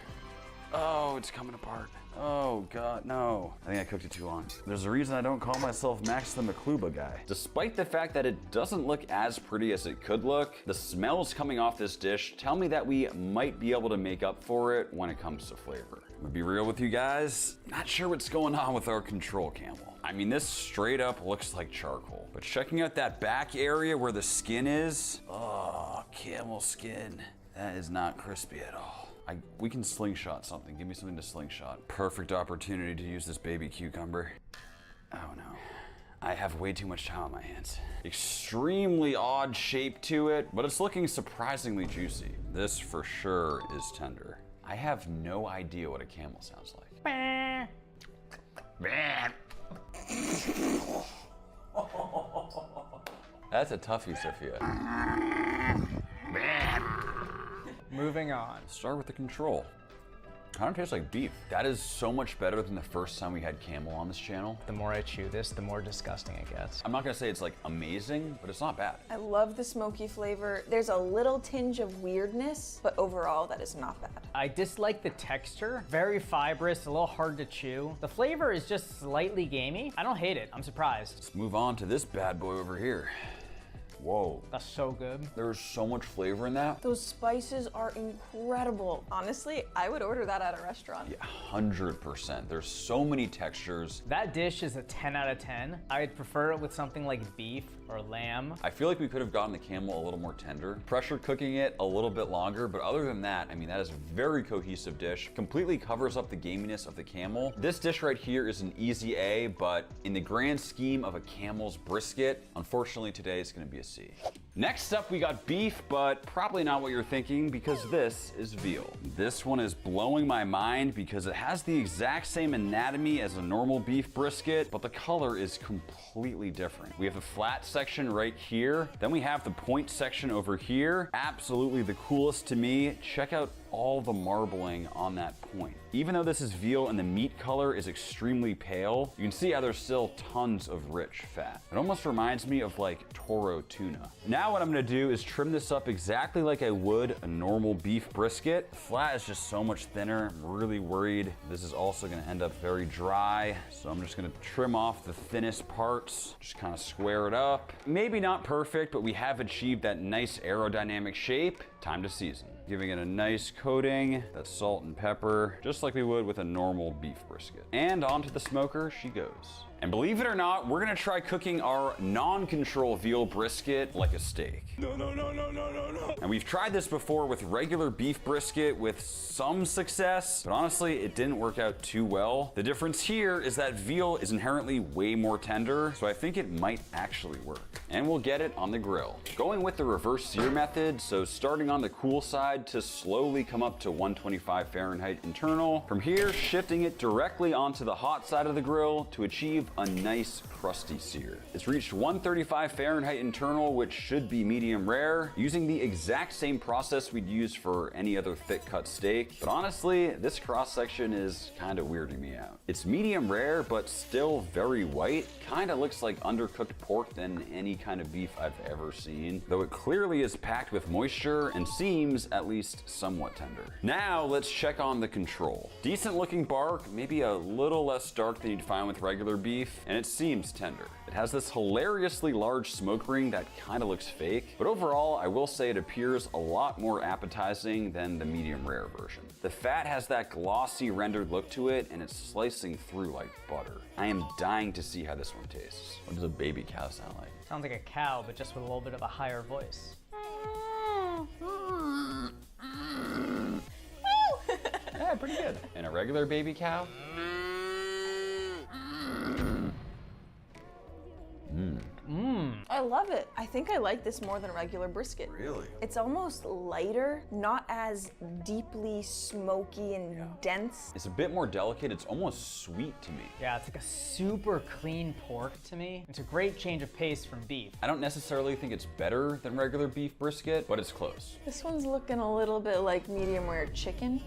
Oh, it's coming apart. Oh God, no. I think I cooked it too long. There's a reason I don't call myself Max the Makluba guy. Despite the fact that it doesn't look as pretty as it could look, the smells coming off this dish tell me that we might be able to make up for it when it comes to flavor. I'm gonna be real with you guys, not sure what's going on with our control camel. I mean, this straight up looks like charcoal, but checking out that back area where the skin is, oh, camel skin, that is not crispy at all. We can slingshot something. Give me something to slingshot. Perfect opportunity to use this baby cucumber. Oh no. I have way too much time on my hands. Extremely odd shape to it, but it's looking surprisingly juicy. This for sure is tender. I have no idea what a camel sounds like. That's a toughie, Sophia. Moving on. Start with the control. Kind of tastes like beef. That is so much better than the first time we had camel on this channel. The more I chew this, the more disgusting it gets. I'm not gonna say it's like amazing, but it's not bad. I love the smoky flavor. There's a little tinge of weirdness, but overall that is not bad. I dislike the texture. Very fibrous, a little hard to chew. The flavor is just slightly gamey. I don't hate it, I'm surprised. Let's move on to this bad boy over here. Whoa. That's so good. There's so much flavor in that. Those spices are incredible. Honestly, I would order that at a restaurant. Yeah, 100%. There's so many textures. That dish is a 10 out of 10. I'd prefer it with something like beef or lamb. I feel like we could have gotten the camel a little more tender. Pressure cooking it a little bit longer, but other than that, I mean, that is a very cohesive dish. Completely covers up the gaminess of the camel. This dish right here is an easy A, but in the grand scheme of a camel's brisket, unfortunately today it's gonna be a C. Next up, we got beef, but probably not what you're thinking because this is veal. This one is blowing my mind because it has the exact same anatomy as a normal beef brisket, but the color is completely different. We have the flat section right here. Then we have the point section over here. Absolutely the coolest to me. Check out all the marbling on that point. Even though this is veal and the meat color is extremely pale, you can see how there's still tons of rich fat. It almost reminds me of like Toro tuna. Now what I'm gonna do is trim this up exactly like I would a normal beef brisket. Flat is just so much thinner. I'm really worried this is also gonna end up very dry. So I'm just gonna trim off the thinnest parts, just kind of square it up. Maybe not perfect, but we have achieved that nice aerodynamic shape. Time to season. Giving it a nice coating, that's salt and pepper, just like we would with a normal beef brisket. And onto the smoker she goes. And believe it or not, we're gonna try cooking our non-control veal brisket like a steak. No, no, no, no, no, no, no. And we've tried this before with regular beef brisket with some success, but honestly, it didn't work out too well. The difference here is that veal is inherently way more tender, so I think it might actually work. And we'll get it on the grill. Going with the reverse sear method, so starting on the cool side to slowly come up to 125 Fahrenheit internal. From here, shifting it directly onto the hot side of the grill to achieve a nice crusty sear. It's reached 135 Fahrenheit internal, which should be medium rare, using the exact same process we'd use for any other thick cut steak. But honestly, this cross section is kind of weirding me out. It's medium rare, but still very white. Kind of looks like undercooked pork than any kind of beef I've ever seen, though it clearly is packed with moisture and seems at least somewhat tender. Now let's check on the control. Decent looking bark, maybe a little less dark than you'd find with regular beef, and it seems tender. It has this hilariously large smoke ring that kind of looks fake, but overall I will say it appears a lot more appetizing than the medium rare version. The fat has that glossy rendered look to it, and it's slicing through like butter. I am dying to see how this one tastes. What does a baby cow sound like? Sounds like a cow, but just with a little bit of a higher voice. Yeah, pretty good. And a regular baby cow? I love it. I think I like this more than regular brisket. Really? It's almost lighter, not as deeply smoky and dense. It's a bit more delicate. It's almost sweet to me. Yeah, it's like a super clean pork to me. It's a great change of pace from beef. I don't necessarily think it's better than regular beef brisket, but it's close. This one's looking a little bit like medium rare chicken.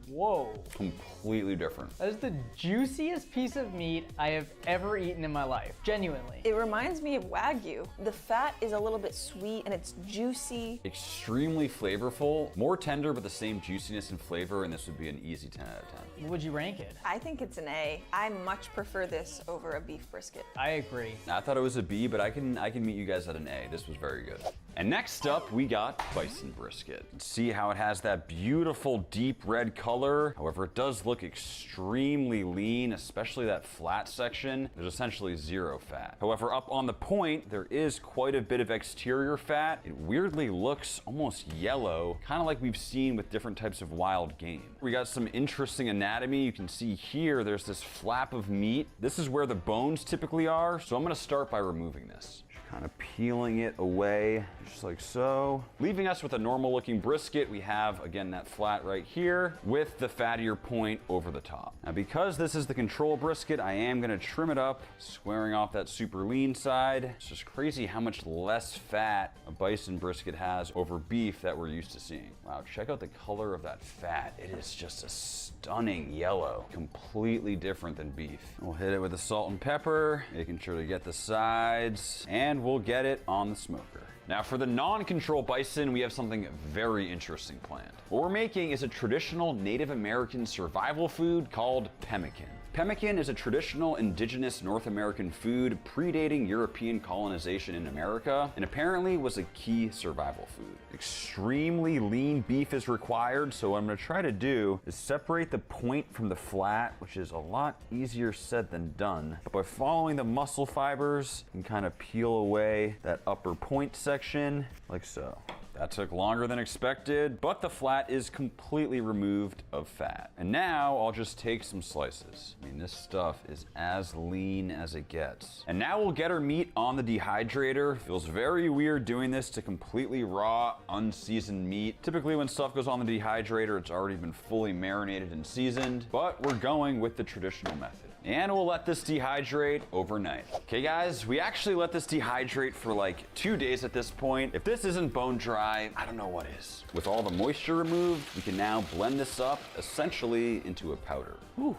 Whoa. Completely different. That is the juiciest piece of meat I have ever eaten in my life, genuinely. It reminds me of Wagyu. The fat is a little bit sweet and it's juicy. Extremely flavorful, more tender but the same juiciness and flavor, and this would be an easy 10 out of 10. What would you rank it? I think it's an A. I much prefer this over a beef brisket. I agree. I thought it was a B, but I can meet you guys at an A. This was very good. And next up, we got bison brisket. See how it has that beautiful deep red color. However, it does look extremely lean, especially that flat section. There's essentially zero fat. However, up on the point, there is quite a bit of exterior fat. It weirdly looks almost yellow, kind of like we've seen with different types of wild game. We got some interesting anatomy. You can see here, there's this flap of meat. This is where the bones typically are, so I'm gonna start by removing this. kind of peeling it away, just like so. Leaving us with a normal looking brisket, we have, again, that flat right here with the fattier point over the top. Now, because this is the control brisket, I am gonna trim it up, squaring off that super lean side. It's just crazy how much less fat a bison brisket has over beef that we're used to seeing. Wow, check out the color of that fat. It is just a stunning yellow, completely different than beef. We'll hit it with the salt and pepper, making sure to get the sides, and we'll get it on the smoker. Now for the non-control bison, we have something very interesting planned. What we're making is a traditional Native American survival food called pemmican. Pemmican is a traditional indigenous North American food predating European colonization in America, and apparently was a key survival food. Extremely lean beef is required, so what I'm gonna try to do is separate the point from the flat, which is a lot easier said than done. But by following the muscle fibers, you can kind of peel away that upper point section, like so. That took longer than expected, but the flat is completely removed of fat. And now I'll just take some slices. I mean, this stuff is as lean as it gets. And now we'll get our meat on the dehydrator. Feels very weird doing this to completely raw, unseasoned meat. Typically when stuff goes on the dehydrator, it's already been fully marinated and seasoned, but we're going with the traditional method. And we'll let this dehydrate overnight. Okay guys, we actually let this dehydrate for like 2 days at this point. If this isn't bone dry, I don't know what is. With all the moisture removed, we can now blend this up essentially into a powder. Whew.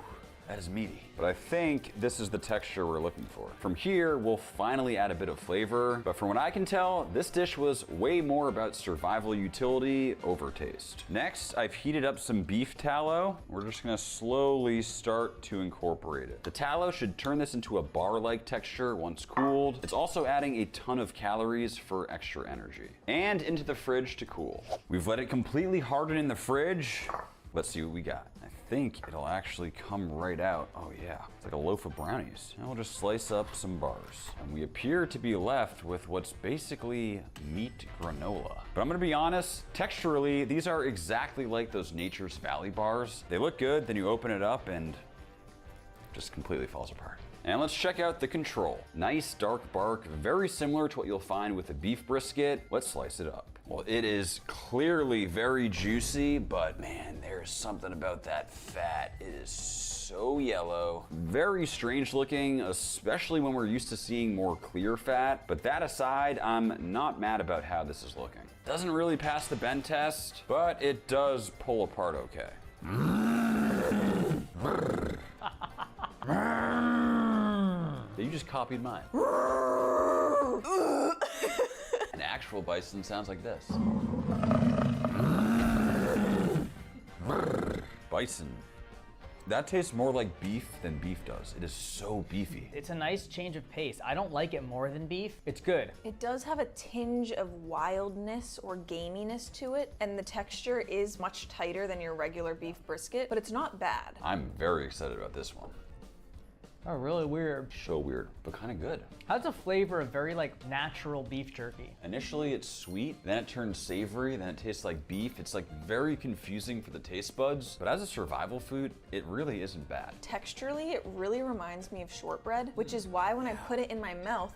That is meaty. But I think this is the texture we're looking for. From here, we'll finally add a bit of flavor. But from what I can tell, this dish was way more about survival utility over taste. Next, I've heated up some beef tallow. We're just gonna slowly start to incorporate it. The tallow should turn this into a bar-like texture once cooled. It's also adding a ton of calories for extra energy. And into the fridge to cool. We've let it completely harden in the fridge. Let's see what we got. I think it'll actually come right out. Oh yeah, it's like a loaf of brownies. Now we'll just slice up some bars. And we appear to be left with what's basically meat granola. But I'm gonna be honest, texturally, these are exactly like those Nature's Valley bars. They look good, then you open it up and it just completely falls apart. And let's check out the control. Nice dark bark, very similar to what you'll find with a beef brisket. Let's slice it up. Well, it is clearly very juicy, but man, there's something about that fat. It is so yellow, very strange looking, especially when we're used to seeing more clear fat. But that aside, I'm not mad about how this is looking. Doesn't really pass the bend test, but it does pull apart okay. You just copied mine. An actual bison sounds like this. Bison. That tastes more like beef than beef does. It is so beefy. It's a nice change of pace. I don't like it more than beef. It's good. It does have a tinge of wildness or gaminess to it, and the texture is much tighter than your regular beef brisket, but it's not bad. I'm very excited about this one. Oh, really weird. So weird, but kind of good. Has a flavor of very like natural beef jerky. Initially it's sweet, then it turns savory, then it tastes like beef. It's like very confusing for the taste buds, but as a survival food, it really isn't bad. Texturally, it really reminds me of shortbread, which is why when I put it in my mouth,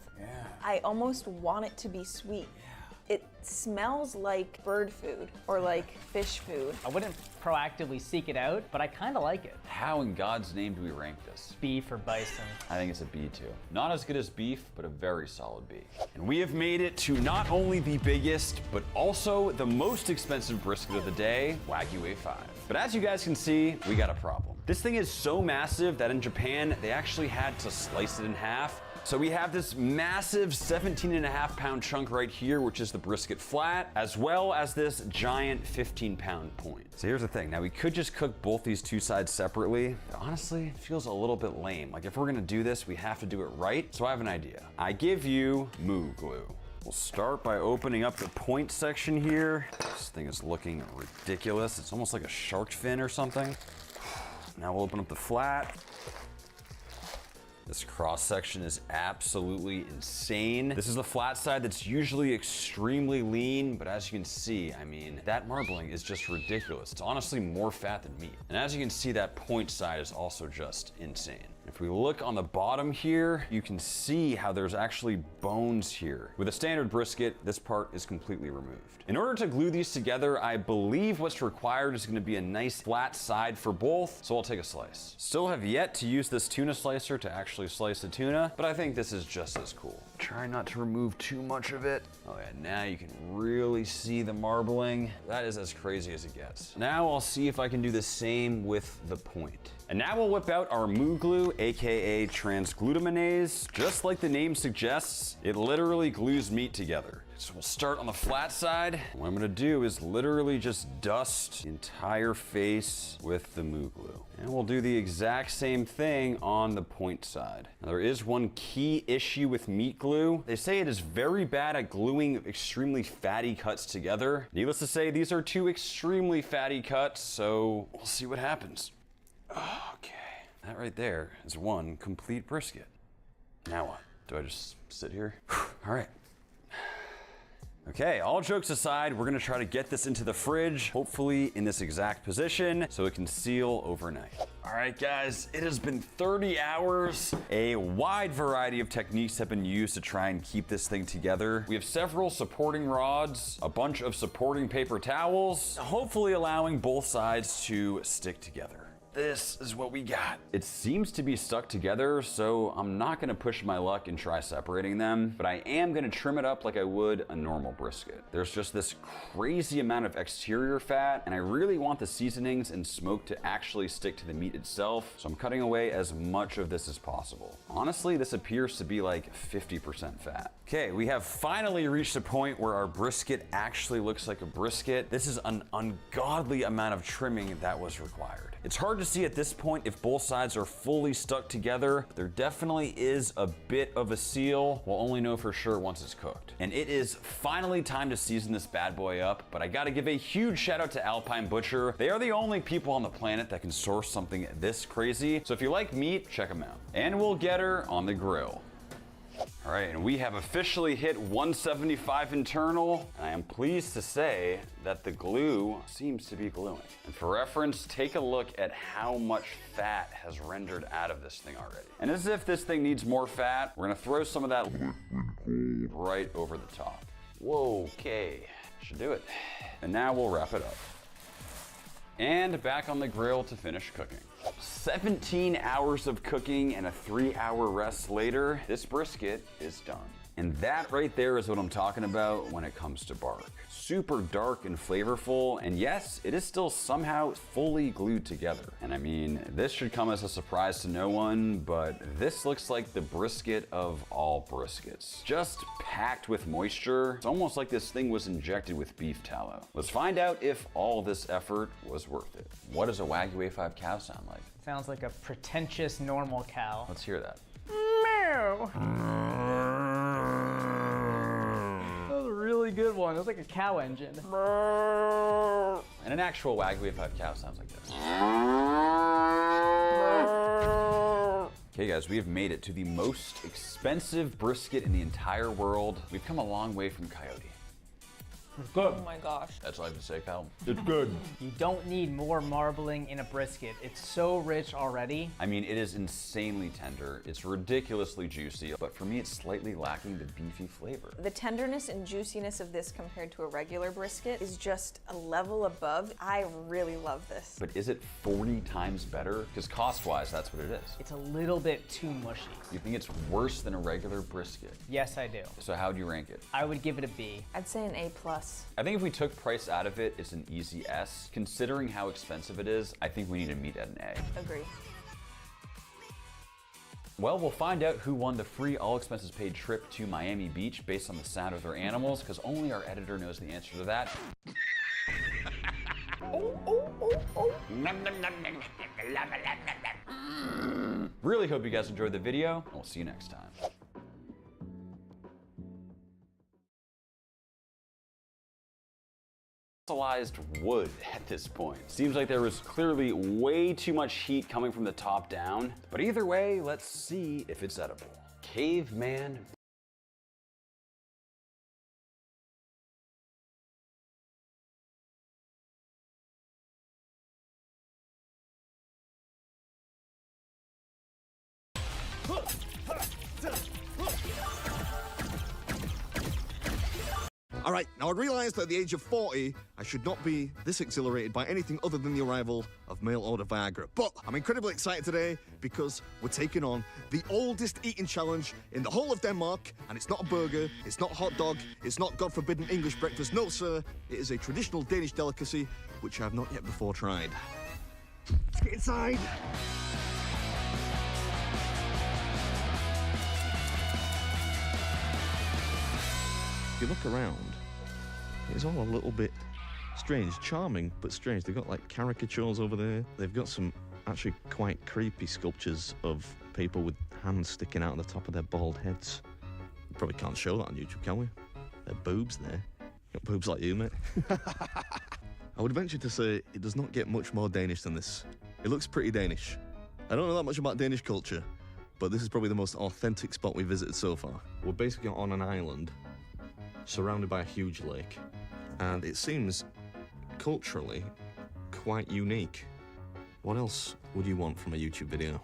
I almost want it to be sweet. It smells like bird food or like fish food. I wouldn't proactively seek it out, but I kind of like it. How in God's name do we rank this? Beef or bison? I think it's a B too. Not as good as beef, but a very solid B. And we have made it to not only the biggest, but also the most expensive brisket of the day, Wagyu A5. But as you guys can see, we got a problem. This thing is so massive that in Japan, they actually had to slice it in half. So we have this massive 17.5-pound chunk right here, which is the brisket flat, as well as this giant 15-pound point. So here's the thing. Now we could just cook both these two sides separately, but honestly, it feels a little bit lame. Like if we're gonna do this, we have to do it right. So I have an idea. I give you moo glue. We'll start by opening up the point section here. This thing is looking ridiculous. It's almost like a shark fin or something. Now we'll open up the flat. This cross section is absolutely insane. This is the flat side that's usually extremely lean, but as you can see, I mean, that marbling is just ridiculous. It's honestly more fat than meat. And as you can see, that point side is also just insane. If we look on the bottom here, you can see how there's actually bones here. With a standard brisket, this part is completely removed. In order to glue these together, I believe what's required is gonna be a nice flat side for both, so I'll take a slice. Still have yet to use this tuna slicer to actually slice the tuna, but I think this is just as cool. Try not to remove too much of it. Oh yeah, now you can really see the marbling. That is as crazy as it gets. Now I'll see if I can do the same with the point. And now we'll whip out our moo glue, aka transglutaminase. Just like the name suggests, it literally glues meat together. So we'll start on the flat side. What I'm gonna do is literally just dust the entire face with the moo glue. And we'll do the exact same thing on the point side. Now, there is one key issue with meat glue. They say it is very bad at gluing extremely fatty cuts together. Needless to say, these are two extremely fatty cuts, so we'll see what happens. Okay, that right there is one complete brisket. Now what? Do I just sit here? All right. Okay, all jokes aside, we're gonna try to get this into the fridge, hopefully in this exact position, so it can seal overnight. All right, guys, it has been 30 hours. A wide variety of techniques have been used to try and keep this thing together. We have several supporting rods, a bunch of supporting paper towels, hopefully allowing both sides to stick together. This is what we got. It seems to be stuck together, so I'm not gonna push my luck and try separating them, but I am gonna trim it up like I would a normal brisket. There's just this crazy amount of exterior fat, and I really want the seasonings and smoke to actually stick to the meat itself, so I'm cutting away as much of this as possible. Honestly, this appears to be like 50% fat. Okay, we have finally reached a point where our brisket actually looks like a brisket. This is an ungodly amount of trimming that was required. It's hard to see at this point if both sides are fully stuck together. There definitely is a bit of a seal. We'll only know for sure once it's cooked. And it is finally time to season this bad boy up, but I gotta give a huge shout out to Alpine Butcher. They are the only people on the planet that can source something this crazy. So if you like meat, check them out. And we'll get her on the grill. All right, and we have officially hit 175 internal. And I am pleased to say that the glue seems to be gluing. And for reference, take a look at how much fat has rendered out of this thing already. And as if this thing needs more fat, we're gonna throw some of that right over the top. Whoa, okay, should do it. And now we'll wrap it up. And back on the grill to finish cooking. 17 hours of cooking and a 3-hour rest later, this brisket is done. And that right there is what I'm talking about when it comes to bark. Super dark and flavorful, and yes, it is still somehow fully glued together. And I mean, this should come as a surprise to no one, but this looks like the brisket of all briskets. Just packed with moisture. It's almost like this thing was injected with beef tallow. Let's find out if all this effort was worth it. What does a Wagyu A5 cow sound like? Sounds like a pretentious normal cow. Let's hear that. Meow. That was a really good one. It was like a cow engine. And an actual Wagyu A5 cow sounds like this. Okay guys, we have made it to the most expensive brisket in the entire world. We've come a long way from coyote. It's good. Oh my gosh. That's all I have to say, Cal. It's good. You don't need more marbling in a brisket. It's so rich already. I mean, it is insanely tender. It's ridiculously juicy, but for me, it's slightly lacking the beefy flavor. The tenderness and juiciness of this compared to a regular brisket is just a level above. I really love this. But is it 40 times better? Because cost-wise, that's what it is. It's a little bit too mushy. You think it's worse than a regular brisket? Yes, I do. So how do you rank it? I would give it a B. I'd say an A+. I think if we took price out of it, it's an easy S. Considering how expensive it is, I think we need to meet at an A. Agree. Well, we'll find out who won the free all-expenses-paid trip to Miami Beach based on the sound of their animals, because only our editor knows the answer to that. Really hope you guys enjoyed the video, and we'll see you next time. Fossilized wood at this point. Seems like there was clearly way too much heat coming from the top down, but either way, let's see if it's edible. Caveman right, now I realise that at the age of 40, I should not be this exhilarated by anything other than the arrival of mail-order Viagra. But I'm incredibly excited today because we're taking on the oldest eating challenge in the whole of Denmark, and it's not a burger, it's not a hot dog, it's not God forbidden English breakfast. No, sir, it is a traditional Danish delicacy, which I have not yet before tried. Let's get inside. If you look around, it's all a little bit strange. Charming, but strange. They've got like caricatures over there. They've got some actually quite creepy sculptures of people with hands sticking out of the top of their bald heads. We probably can't show that on YouTube, can we? They're boobs there. Got boobs like you, mate. I would venture to say it does not get much more Danish than this. It looks pretty Danish. I don't know that much about Danish culture, but this is probably the most authentic spot we've visited so far. We're basically on an island surrounded by a huge lake, and it seems culturally quite unique. What else would you want from a YouTube video?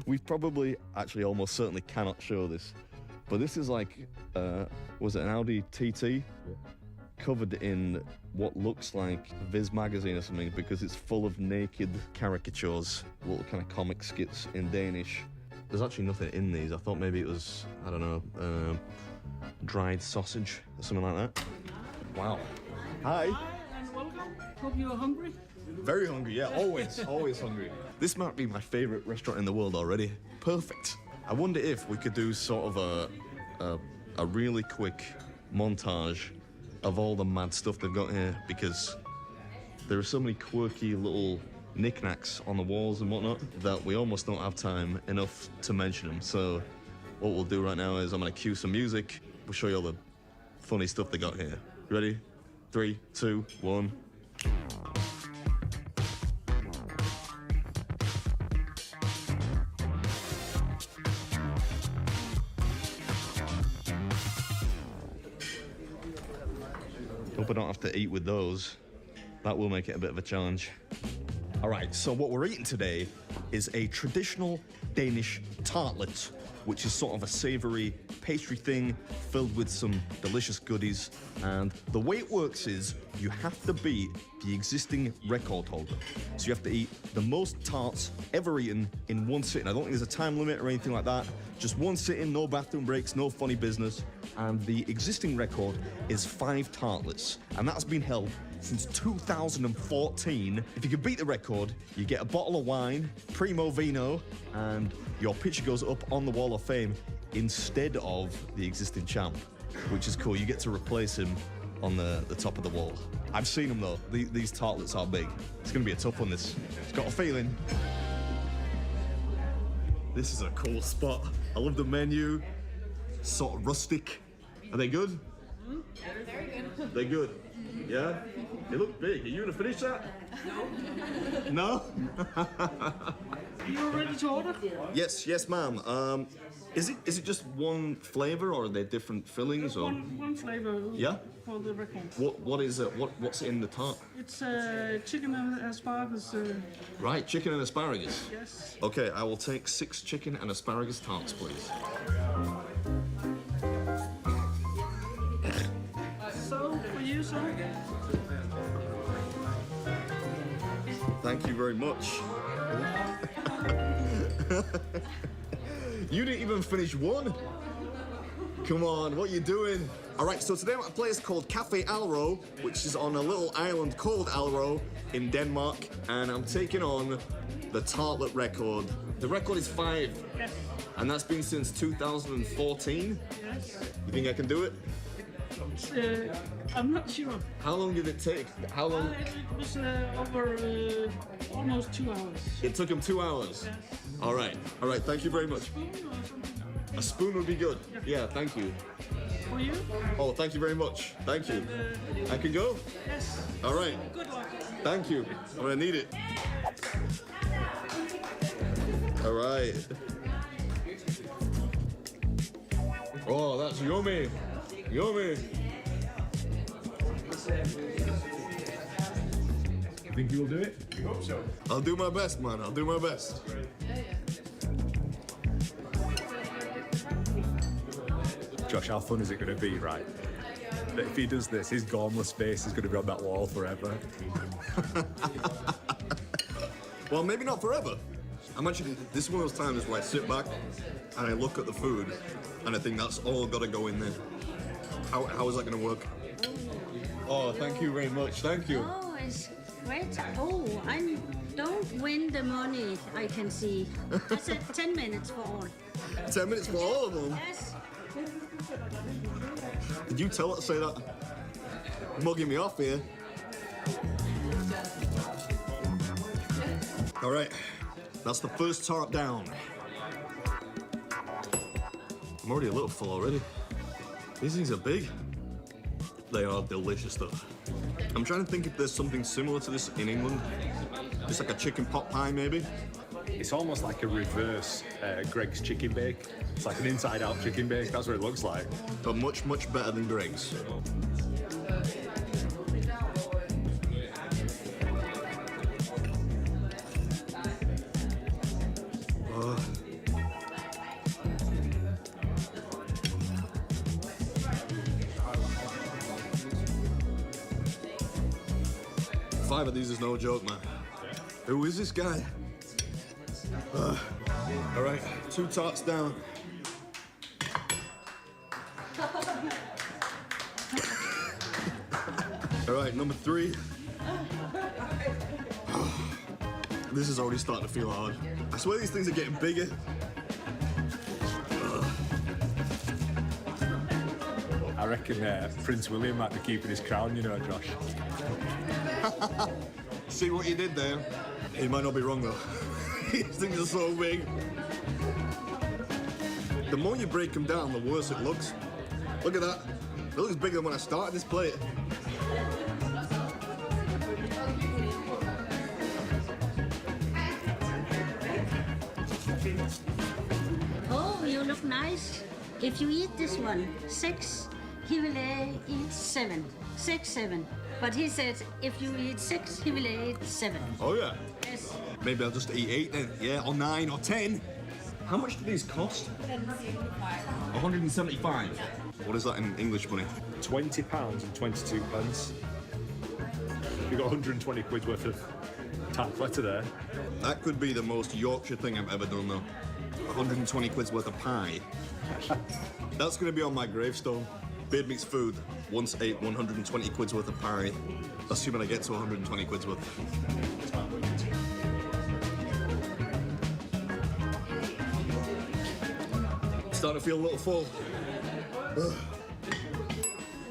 We probably actually almost certainly cannot show this, but this is like, was it an Audi TT? Yeah. Covered in what looks like Viz magazine or something, because it's full of naked caricatures, little kind of comic skits in Danish. There's actually nothing in these. I thought maybe it was, I don't know, dried sausage or something like that. Wow. Hi. Hi and welcome. Hope you're hungry. Very hungry, yeah, always, always hungry. This might be my favorite restaurant in the world already. Perfect. I wonder if we could do sort of a really quick montage of all the mad stuff they've got here, because there are so many quirky little knickknacks on the walls and whatnot that we almost don't have time enough to mention them. So what we'll do right now is I'm gonna cue some music. We'll show you all the funny stuff they got here. You ready? 3, 2, 1. Hope I don't have to eat with those. That will make it a bit of a challenge. All right, so what we're eating today is a traditional Danish tartlet, which is sort of a savory pastry thing filled with some delicious goodies. And the way it works is you have to beat the existing record holder. So you have to eat the most tarts ever eaten in one sitting. I don't think there's a time limit or anything like that. Just one sitting, no bathroom breaks, no funny business. And the existing record is 5 tartlets, and that's been held since 2014. If you can beat the record, you get a bottle of wine, Primo Vino, and your picture goes up on the Wall of Fame instead of the existing champ, which is cool. You get to replace him on the top of the wall. I've seen them though. These tartlets are big. It's gonna be a tough one, this. It's got a feeling. This is a cool spot. I love the menu. Sort of rustic. Are they good? They're very good. They're good. Yeah? They look big. Are you gonna finish that? No. No? You ready to order? Yes, ma'am. Is it just one flavor, or are there different fillings? Or One flavor. Yeah? For the record. What is it? What's in the tart? It's chicken and asparagus. Right, chicken and asparagus. Yes. Okay, I will take 6 chicken and asparagus tarts, please. So for you, sir. Thank you very much. You didn't even finish one. Come on, what are you doing? All right, so today I'm at a place called Cafe Alro, which is on a little island called Alro in Denmark, and I'm taking on the tartlet record. The record is 5, Yes. and that's been since 2014. Yes. You think I can do it? I'm not sure. How long did it take? How long? It was over almost 2 hours. It took him 2 hours. Yes. All right, thank you very much. Spoon or something? A spoon would be good. Yeah, thank you. For you? Oh, thank you very much. Thank you. I can go? Yes. All right. Good luck. Thank you. I'm gonna need it. All right. Oh, that's yummy. Yummy. Think you'll do it? I hope so. I'll do my best, man. I'll do my best. Josh, how fun is it going to be, right? That if he does this, his gormless face is going to be on that wall forever. Well, maybe not forever. This is one of those times where I sit back and I look at the food and I think that's all got to go in there. How is that going to work? Oh, thank you very much. Thank you. Oh, it's great. Oh, I don't win the money, I can see. I said 10 minutes for all. 10 minutes for all of them? Yes. Did you tell her to say that? Mugging me off here. All right, that's the first tart down. I'm already a little full already. These things are big. They are delicious though. I'm trying to think if there's something similar to this in England. Just like a chicken pot pie maybe. It's almost like a reverse Greg's chicken bake. It's like an inside-out chicken bake. That's what it looks like. But much, much better than Greg's. Five of these is no joke, man. Who is this guy? All right, 2 tarts down. All right, number 3. This is already starting to feel hard. I swear these things are getting bigger. I reckon Prince William might be keeping his crown, you know, Josh. See what you did there? You might not be wrong though. These things are so big. The more you break them down, the worse it looks. Look at that. It looks bigger than when I started this plate. Oh, you look nice. If you eat this one, 6, he will eat 7. 6, 7. But he says if you eat 6, he will eat 7. Oh yeah? Yes. Maybe I'll just eat 8 then. Yeah, or 9 or 10. How much do these cost? 175. What is that in English money? £20 and 22 pence. You've got 120 quid worth of tartletta there. That could be the most Yorkshire thing I've ever done though. 120 quid's worth of pie. That's gonna be on my gravestone. Beard Meats Food once ate 120 quid's worth of pie, assuming I get to 120 quid's worth. Starting to feel a little full.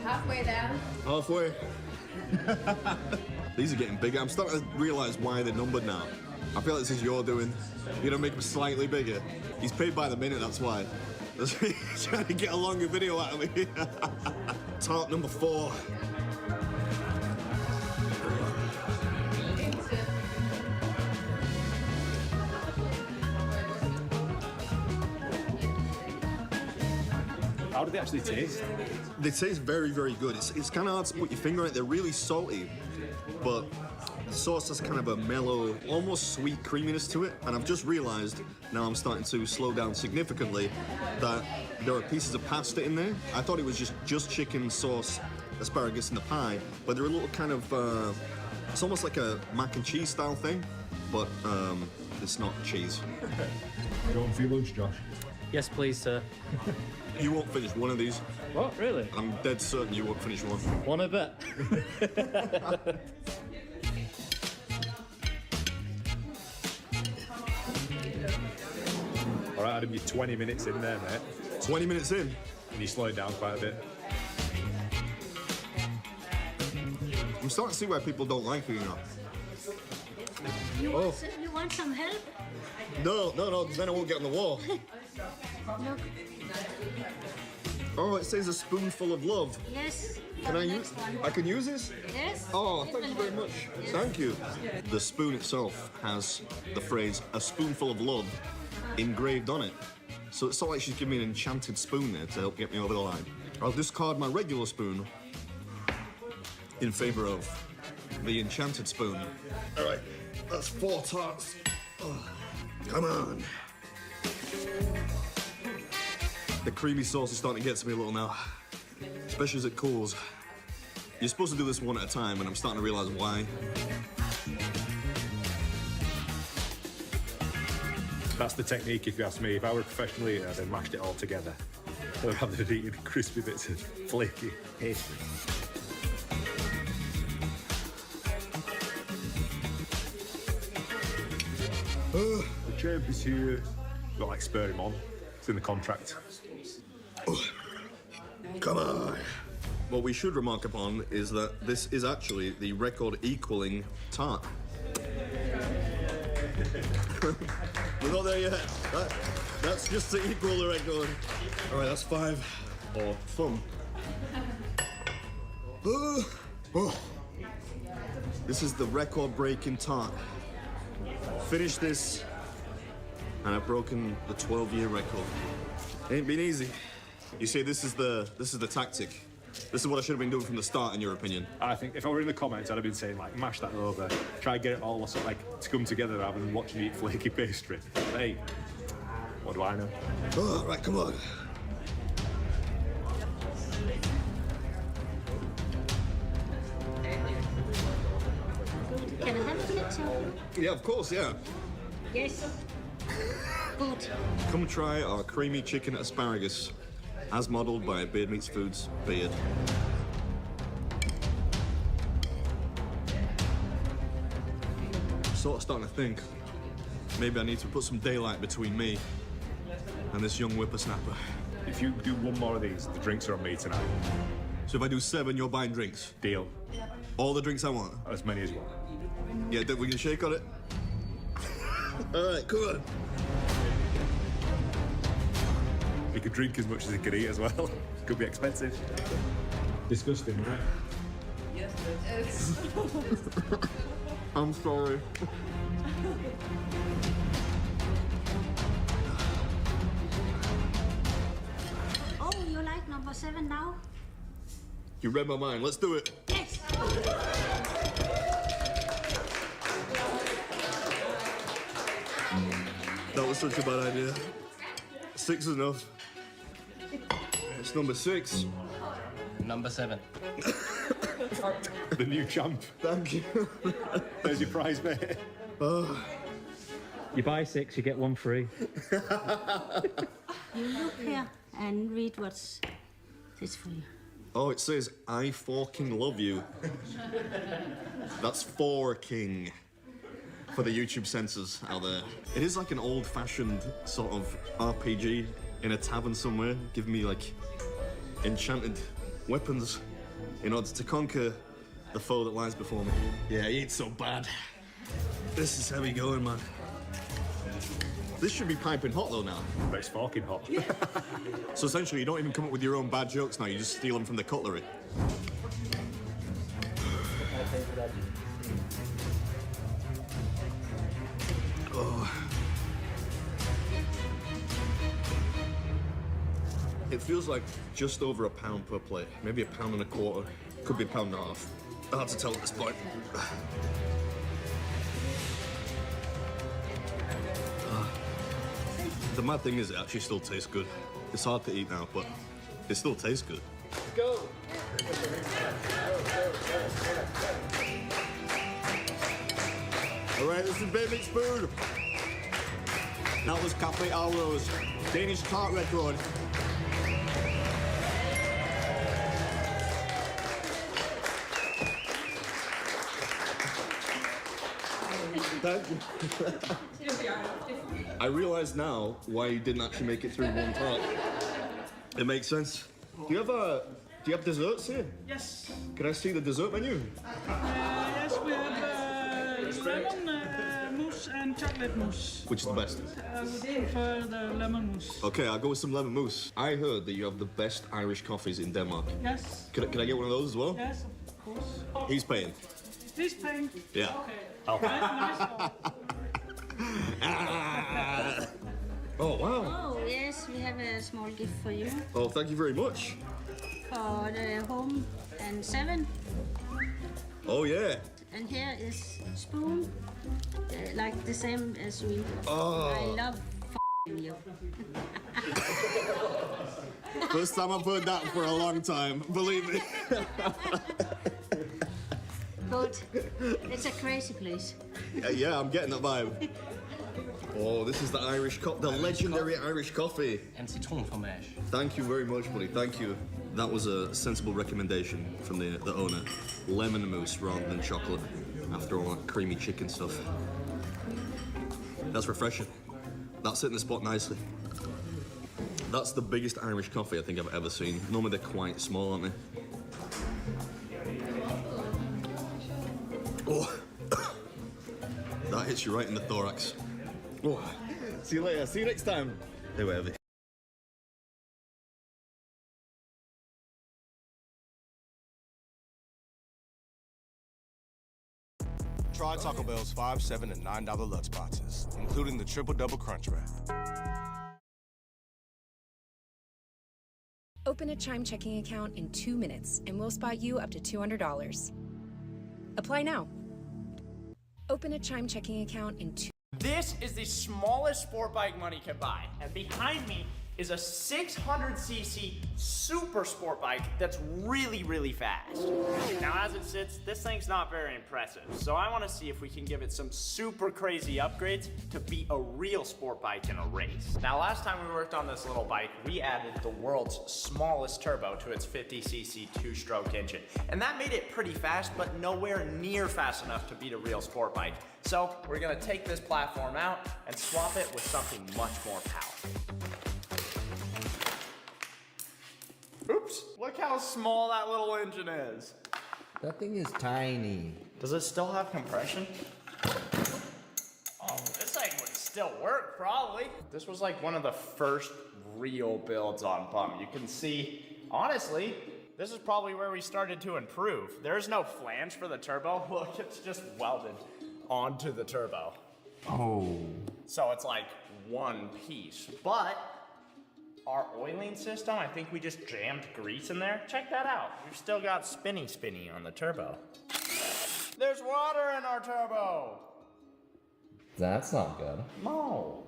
Halfway down. Halfway. These are getting bigger. I'm starting to realise why they're numbered now. I feel like this is your doing. You're gonna make them slightly bigger. He's paid by the minute, that's why. He's trying to get a longer video out of me. Tart number 4. How do they actually taste? They taste very, very good. It's kind of hard to put your finger on it. They're really salty, but the sauce has kind of a mellow, almost sweet creaminess to it. And I've just realized, now I'm starting to slow down significantly, that there are pieces of pasta in there. I thought it was just chicken, sauce, asparagus in the pie, but they're a little kind of, it's almost like a mac and cheese style thing, but it's not cheese. Going for your lunch, Josh? Yes, please, sir. You won't finish one of these. What, really? I'm dead certain you won't finish one. One a bit. All right, Adam, you're 20 minutes in there, mate. 20 minutes in? And you slowed down quite a bit. I'm starting to see why people don't like you, you know. You want some help? No, because then I won't get on the wall. Look. Oh, it says a spoonful of love. Yes. Can I use? I can use this? Yes. Oh, thank you very much. Thank you. The spoon itself has the phrase "a spoonful of love" engraved on it. So it's not like she's giving me an enchanted spoon there to help get me over the line. I'll discard my regular spoon in favor of the enchanted spoon. All right, that's 4 tarts. Oh, come on. The creamy sauce is starting to get to me a little now, especially as it cools. You're supposed to do this one at a time, and I'm starting to realize why. That's the technique, if you ask me. If I were a professional eater, I'd have mashed it all together. Rather than eating crispy bits of flaky pastry. The champ is here. Got like spur him on. It's in the contract. Come on. What we should remark upon is that this is actually the record equaling tart. We're not there yet. That's just to equal the record. All right, that's 5 or thumb. This is the record-breaking tart. Finish this, and I've broken the 12-year record. Ain't been easy. You see, this is the tactic. This is what I should have been doing from the start, in your opinion. I think if I were in the comments, I'd have been saying, like, mash that over, try and get it all sort of, like, to come together rather than watching you eat flaky pastry. But hey, what do I know? Oh, right, come on. Can I have a minute? Yeah, of course, yeah. Yes. Good. Come try our creamy chicken asparagus, as modeled by Beard Meats Foods Beard. Sort of starting to think, maybe I need to put some daylight between me and this young whippersnapper. If you do one more of these, the drinks are on me tonight. So if I do 7, you're buying drinks? Deal. All the drinks I want? As many as you want. Yeah, we can shake on it? All right, come on. He could drink as much as he could eat as well. Could be expensive. Disgusting, right? Yes, it is. I'm sorry. Oh, you like number 7 now? You read my mind. Let's do it. Yes. That was such a bad idea. 6 is enough. It's number 6. Number 7. The new champ. Thank you. There's your prize, mate. Oh. You buy 6, you get 1 free. You look here and read what's this for you. Oh, it says, I forking love you. That's forking for the YouTube censors out there. It is like an old-fashioned sort of RPG in a tavern somewhere, giving me like enchanted weapons in order to conquer the foe that lies before me. Yeah, he ain't so bad. This is heavy going, man. This should be piping hot though now. But it's forking hot. So essentially, you don't even come up with your own bad jokes now, you just steal them from the cutlery. Oh. It feels like just over £1 per plate. Maybe £1.25. Could be £1.50. Hard to tell at this point. The mad thing is, it actually still tastes good. It's hard to eat now, but it still tastes good. Go. All right, this is Beard Meats Food. That was Cafe Alro's Danish tart record. Thank you. I realize now why you didn't actually make it through one part. It makes sense. Do you have desserts here? Yes. Can I see the dessert menu? Yes, we have lemon mousse and chocolate mousse. Which is the best? We prefer the lemon mousse. Okay, I'll go with some lemon mousse. I heard that you have the best Irish coffees in Denmark. Yes. Can I get one of those as well? Yes, of course. He's paying. He's paying. Yeah. Okay. Oh. Nice. Oh, wow. Oh, yes, we have a small gift for you. Oh, thank you very much. For the home and 7. Oh, yeah. And here is spoon, like the same as we. Oh. I love you. First time I've heard that for a long time, believe me. But it's a crazy place. Yeah, I'm getting that vibe. Oh, this is the the legendary Irish coffee. And citron fromage. Thank you very much, buddy. Thank you. That was a sensible recommendation from the owner. Lemon mousse rather than chocolate after all that creamy chicken stuff. That's refreshing. That's hitting the spot nicely. That's the biggest Irish coffee I think I've ever seen. Normally they're quite small, aren't they? Oh, that hits you right in the thorax. Oh, see you later. See you next time. Hey, whatever. Try Taco Bell's $5, $7, and $9 Lux boxes, including the Triple Double Crunch Wrap. Open a Chime checking account in 2 minutes, and we'll spot you up to $200. Apply now. Open a Chime checking account in 2. This is the smallest sport bike money can buy. And behind me is a 600cc super sport bike that's really, really fast. Now, as it sits, this thing's not very impressive. So I want to see if we can give it some super crazy upgrades to beat a real sport bike in a race. Now, last time we worked on this little bike, we added the world's smallest turbo to its 50cc two-stroke engine. And that made it pretty fast, but nowhere near fast enough to beat a real sport bike. So we're gonna take this platform out and swap it with something much more powerful. Oops, look how small that little engine is. That thing is tiny. Does it still have compression? Oh, this thing would still work, probably. This was like one of the first real builds on Bum. You can see, honestly, this is probably where we started to improve. There's no flange for the turbo. Look, it's just welded onto the turbo. Oh. So it's like one piece, but our oiling system, I think we just jammed grease in there. Check that out. We've still got spinny on the turbo. There's water in our turbo. That's not good. No.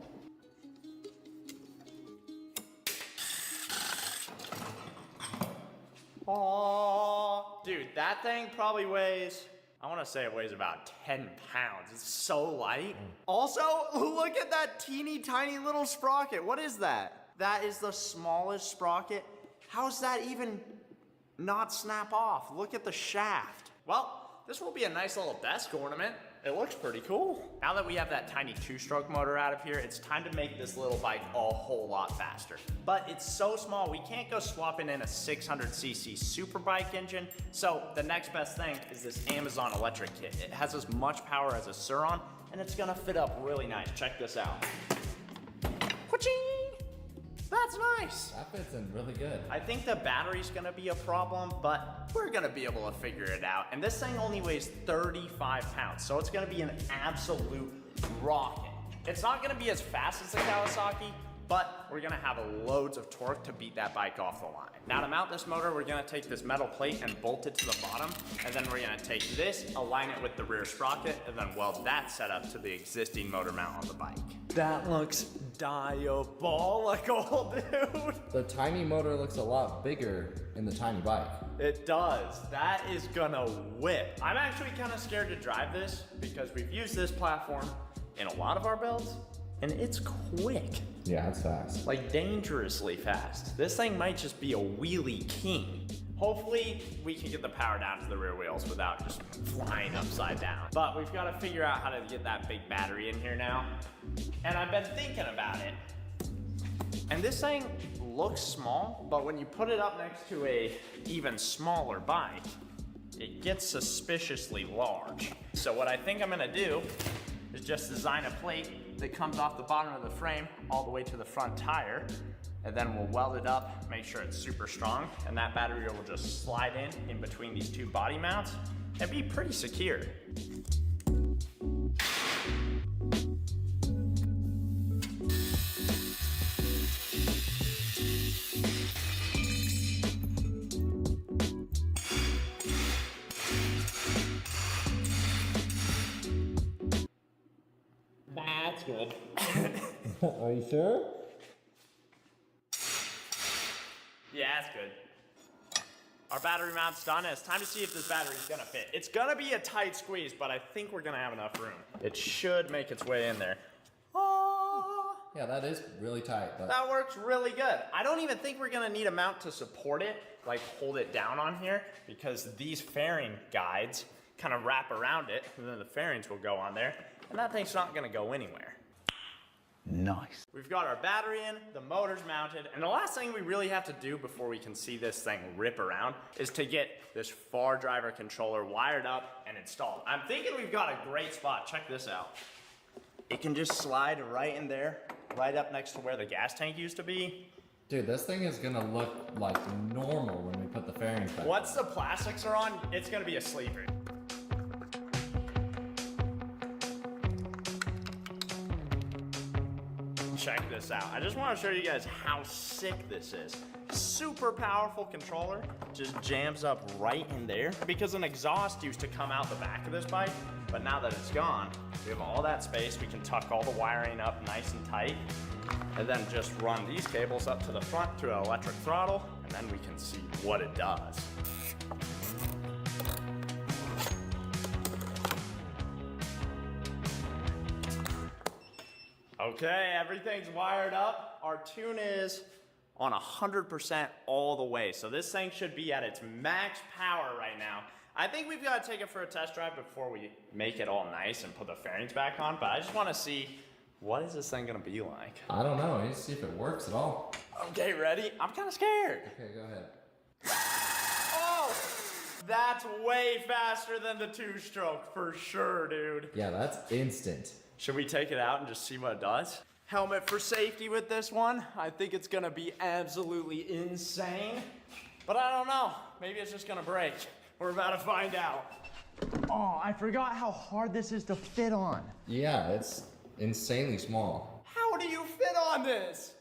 Oh, dude, that thing probably weighs, I want to say it weighs about 10 pounds. It's so light. Also, look at that teeny tiny little sprocket. What is that? That is the smallest sprocket. How's that even not snap off? Look at the shaft. Well, this will be a nice little desk ornament. It looks pretty cool. Now that we have that tiny two-stroke motor out of here, it's time to make this little bike a whole lot faster. But it's so small, we can't go swapping in a 600cc super bike engine. So the next best thing is this Amazon electric kit. It has as much power as a Suron, and it's gonna fit up really nice. Check this out. Ka-ching! That's nice. That fits in really good. I think the battery's gonna be a problem, but we're gonna be able to figure it out. And this thing only weighs 35 pounds, so it's gonna be an absolute rocket. It's not gonna be as fast as the Kawasaki, but we're gonna have loads of torque to beat that bike off the line. Now to mount this motor, we're gonna take this metal plate and bolt it to the bottom, and then we're gonna take this, align it with the rear sprocket, and then weld that setup to the existing motor mount on the bike. That looks diabolical, dude. The tiny motor looks a lot bigger in the tiny bike. It does. That is gonna whip. I'm actually kind of scared to drive this because we've used this platform in a lot of our builds, and it's quick. Yeah, it's fast. Like dangerously fast. This thing might just be a wheelie king. Hopefully we can get the power down to the rear wheels without just flying upside down. But we've got to figure out how to get that big battery in here now. And I've been thinking about it. And this thing looks small, but when you put it up next to a even smaller bike, it gets suspiciously large. So what I think I'm gonna do is just design a plate that comes off the bottom of the frame all the way to the front tire, and then we'll weld it up, make sure it's super strong, and that battery will just slide in between these two body mounts and be pretty secure. It's good. Are you sure? Yeah, it's good. Our battery mount's done. It's time to see if this battery's gonna fit. It's gonna be a tight squeeze, but I think we're gonna have enough room. It should make its way in there. Yeah, that is really tight. But That works really good. I don't even think we're gonna need a mount to support it, like hold it down on here, because these fairing guides kind of wrap around it, and then the fairings will go on there, and that thing's not gonna go anywhere. Nice. We've got our battery in, the motor's mounted, and the last thing we really have to do before we can see this thing rip around is to get this far driver controller wired up and installed. I'm thinking we've got a great spot. Check this out. It can just slide right in there, right up next to where the gas tank used to be. dude, this thing is gonna look like normal when we put the fairings back. Once the plastics are on, it's gonna be a sleeper. Check this out. I just want to show you guys how sick this is. Super powerful controller, just jams up right in there because an exhaust used to come out the back of this bike, but now that it's gone, we have all that space. We can tuck all the wiring up nice and tight, and then just run these cables up to the front through an electric throttle, and then we can see what it does. Okay, everything's wired up. Our tune is on 100% all the way. So this thing should be at its max power right now. I think we've got to take it for a test drive before we make it all nice and put the fairings back on, but I just want to see, what is this thing gonna be like? I don't know, I need to see if it works at all. Okay, ready? I'm kind of scared. Okay, go ahead. Oh, that's way faster than the two-stroke, for sure, dude. Yeah, that's instant. Should we take it out and just see what it does? Helmet for safety with this one. I think it's gonna be absolutely insane, but I don't know. Maybe it's just gonna break. We're about to find out. Oh, I forgot how hard this is to fit on. Yeah, it's insanely small. How do you fit on this?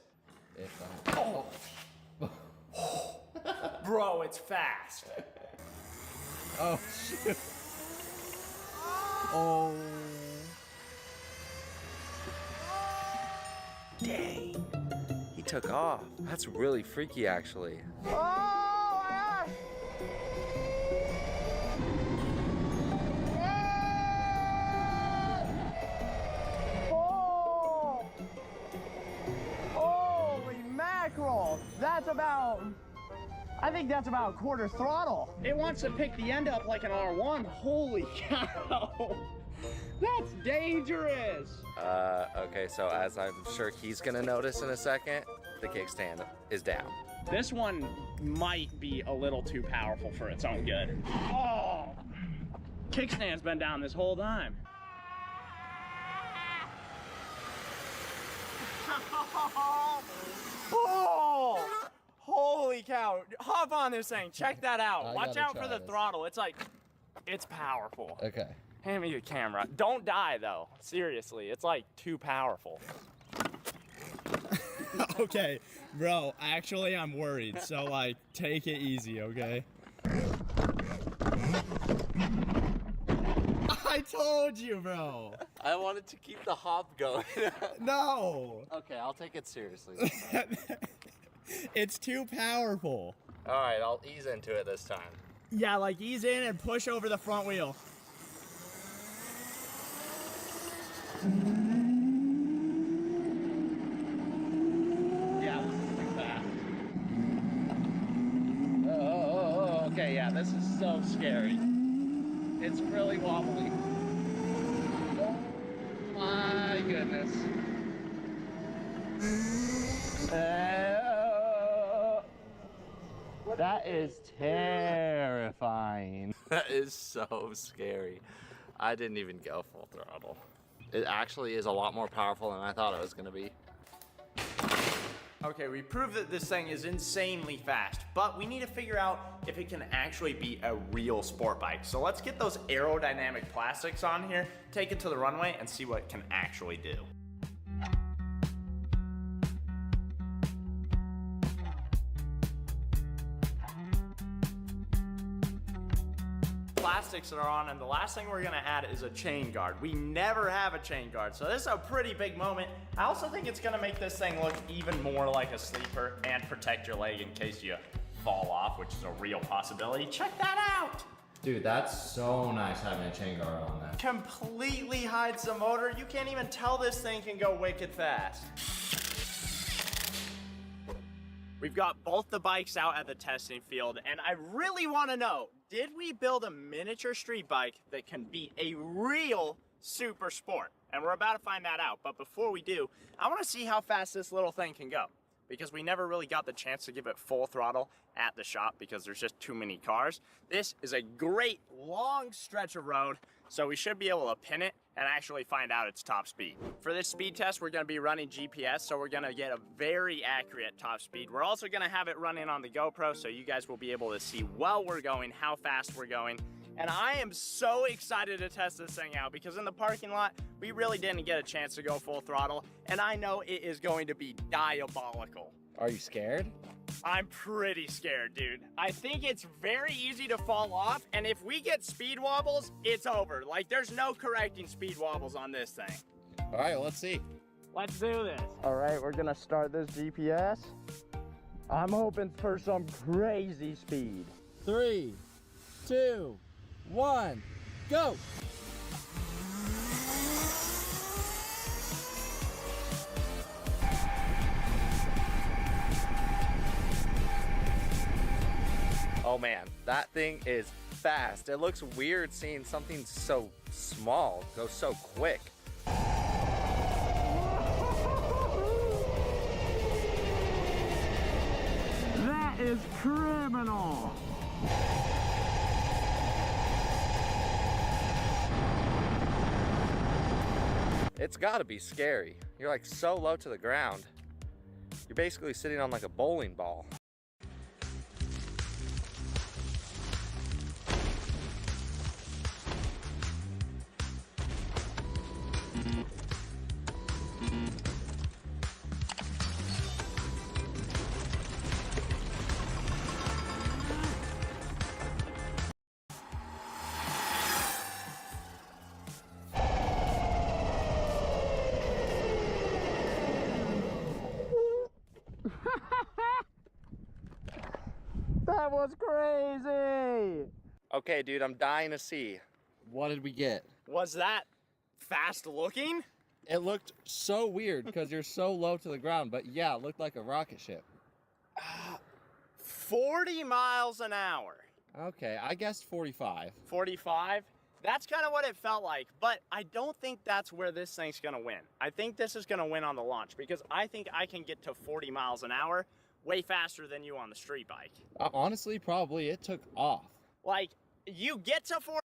Oh. Bro, it's fast. Oh, shit. Oh. Dang. He took off. That's really freaky, actually. Oh, my gosh. Oh. Holy mackerel. That's about, I think that's about quarter throttle. It wants to pick the end up like an R1. Holy cow. That's dangerous. Okay, so as I'm sure he's gonna notice in a second, the kickstand is down. This one might be a little too powerful for its own good. Oh, kickstand's been down this whole time. Oh, holy cow. Hop on this thing, check that out. Watch out for the throttle. It's like, it's powerful. Okay. Hand me the camera. Don't die though, seriously, it's like too powerful. Okay, bro, actually I'm worried, so like, take it easy, okay? I told you, bro. I wanted to keep the hop going. No. Okay, I'll take it seriously. It's too powerful. All right, I'll ease into it this time. Yeah, like ease in and push over the front wheel. Yeah, this is too fast. Oh, okay, yeah, this is so scary. It's really wobbly. Oh my goodness. That is terrifying. That is so scary. I didn't even go full throttle. It actually is a lot more powerful than I thought it was gonna be. Okay, we proved that this thing is insanely fast, but we need to figure out if it can actually be a real sport bike. So let's get those aerodynamic plastics on here, take it to the runway, and see what it can actually do. elastics that are on, and the last thing we're gonna add is a chain guard. We never have a chain guard, so this is a pretty big moment. I also think it's gonna make this thing look even more like a sleeper and protect your leg in case you fall off, which is a real possibility. Check that out! Dude, that's so nice having a chain guard on that. Completely hides the motor. You can't even tell this thing can go wicked fast. We've got both the bikes out at the testing field, and I really want to know, did we build a miniature street bike that can beat a real super sport? And we're about to find that out, but before we do, I want to see how fast this little thing can go, because we never really got the chance to give it full throttle at the shop because there's just too many cars. This is a great long stretch of road, so we should be able to pin it and actually find out its top speed. For this speed test, we're gonna be running GPS, so we're gonna get a very accurate top speed. We're also gonna have it running on the GoPro, so you guys will be able to see while we're going, how fast we're going. And I am so excited to test this thing out because in the parking lot, we really didn't get a chance to go full throttle, and I know it is going to be diabolical. Are you scared? I'm pretty scared, dude. I think it's very easy to fall off, and if we get speed wobbles, it's over. Like, there's no correcting speed wobbles on this thing. All right, well, let's see. Let's do this. All right, we're gonna start this GPS. I'm hoping for some crazy speed. 3, 2, 1, go! Oh man, that thing is fast. It looks weird seeing something so small go so quick. That is criminal. It's gotta be scary. You're like so low to the ground. You're basically sitting on like a bowling ball. That was crazy. Okay, dude, I'm dying to see. What did we get? Was that fast looking? It looked so weird because you're so low to the ground, but yeah, it looked like a rocket ship. 40 miles an hour. Okay, I guessed 45. 45? That's kind of what it felt like, but I don't think that's where this thing's gonna win. I think this is gonna win on the launch because I think I can get to 40 miles an hour way faster than you on the street bike. Honestly, probably. It took off. Like, you get to 40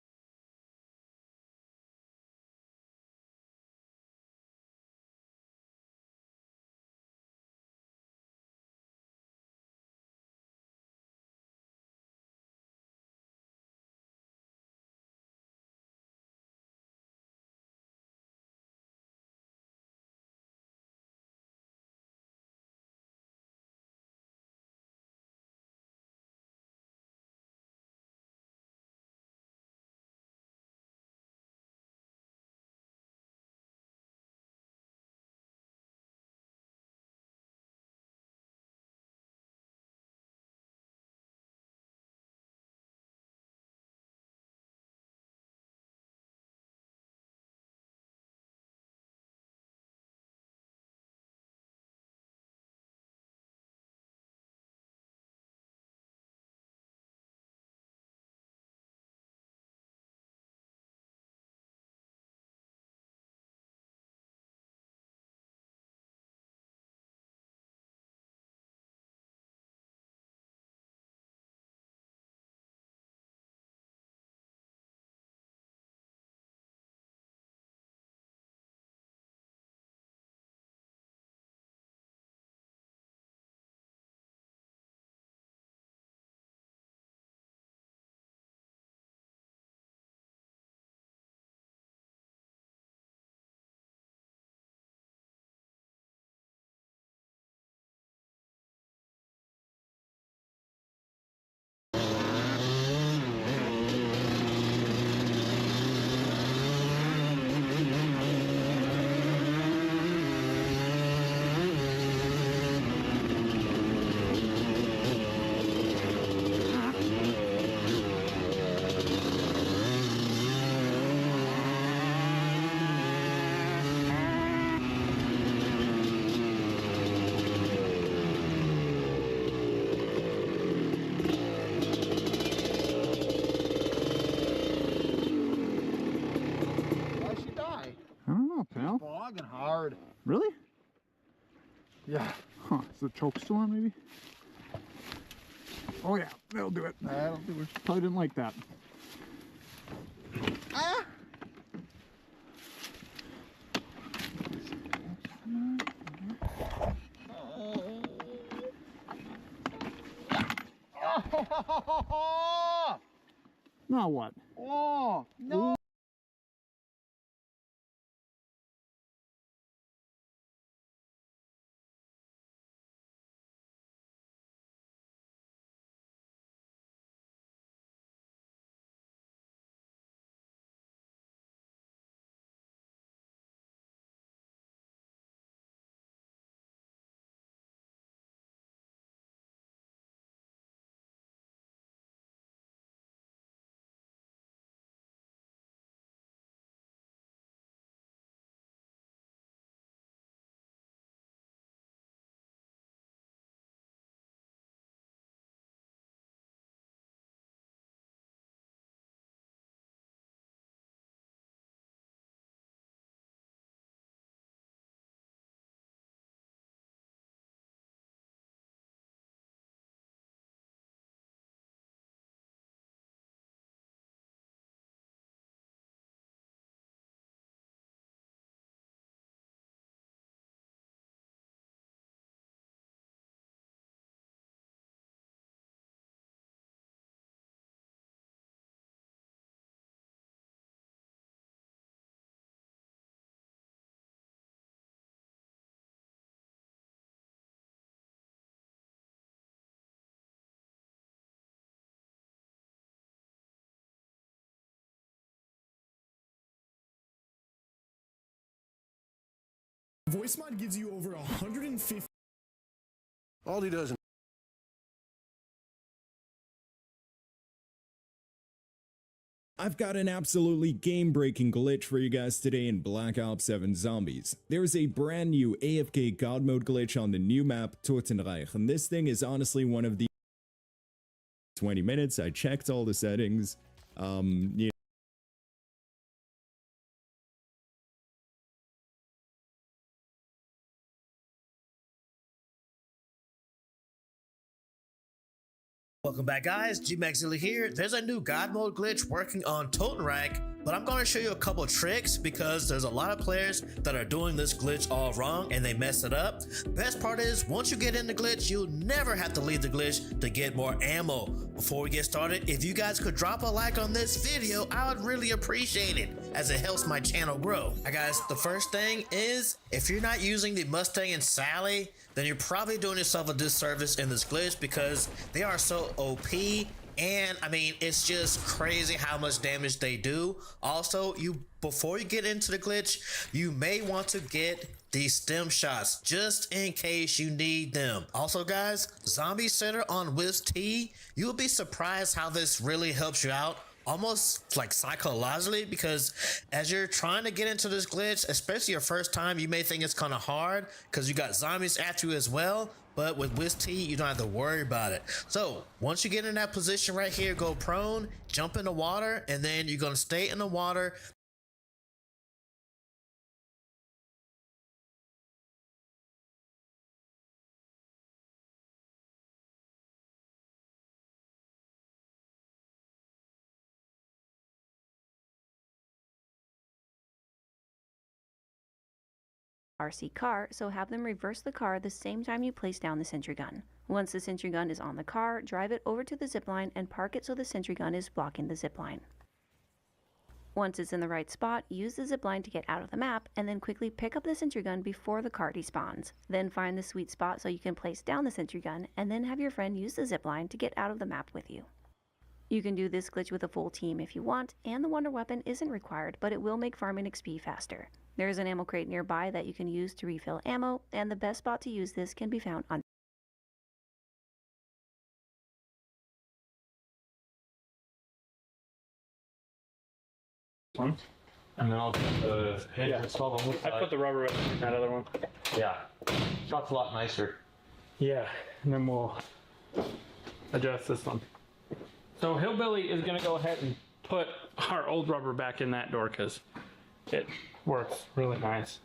No? Bogging hard. Really? Yeah. Huh. Is the choke still on, maybe? Oh, yeah. That'll do it. That'll do it. Probably didn't like that. Ah! Now what? Oh, no. Voice mod gives you over 150. All he does. I've got an absolutely game-breaking glitch for you guys today in Black Ops 7 Zombies. There's a brand new AFK God mode glitch on the new map Totenreich, and this thing is honestly one of the 20 minutes. I checked all the settings. You Welcome back, guys. G-Maxilla here. There's a new God mode glitch working on Totenreich, but I'm going to show you a couple tricks because there's a lot of players that are doing this glitch all wrong and they mess it up. Best part is, once you get in the glitch, you'll never have to leave the glitch to get more ammo. Before we get started, if you guys could drop a like on this video, I would really appreciate it, as it helps my channel grow. Alright guys, the first thing is, if you're not using the Mustang and Sally, then you're probably doing yourself a disservice in this glitch because they are so OP, and I mean, it's just crazy how much damage they do. Also, before you get into the glitch, you may want to get these stem shots just in case you need them. Also guys, Zombie Center on WizT, you'll be surprised how this really helps you out, almost like psychologically, because as you're trying to get into this glitch, especially your first time, you may think it's kind of hard because you got zombies after you as well. But with WizT, you don't have to worry about it. So once you get in that position right here, go prone, jump in the water, and then you're gonna stay in the water. RC car, so have them reverse the car the same time you place down the sentry gun. Once the sentry gun is on the car, drive it over to the zipline and park it so the sentry gun is blocking the zipline. Once it's in the right spot, use the zipline to get out of the map and then quickly pick up the sentry gun before the car despawns. Then find the sweet spot so you can place down the sentry gun and then have your friend use the zipline to get out of the map with you. You can do this glitch with a full team if you want, and the wonder weapon isn't required, but it will make farming XP faster. There is an ammo crate nearby that you can use to refill ammo, and the best spot to use this can be found on one. And then I'll put the head and skull on this side. I put the rubber in that other one. Yeah. Shot's a lot nicer. Yeah, and then we'll adjust this one. So Hillbilly is going to go ahead and put our old rubber back in that door because It works really nice.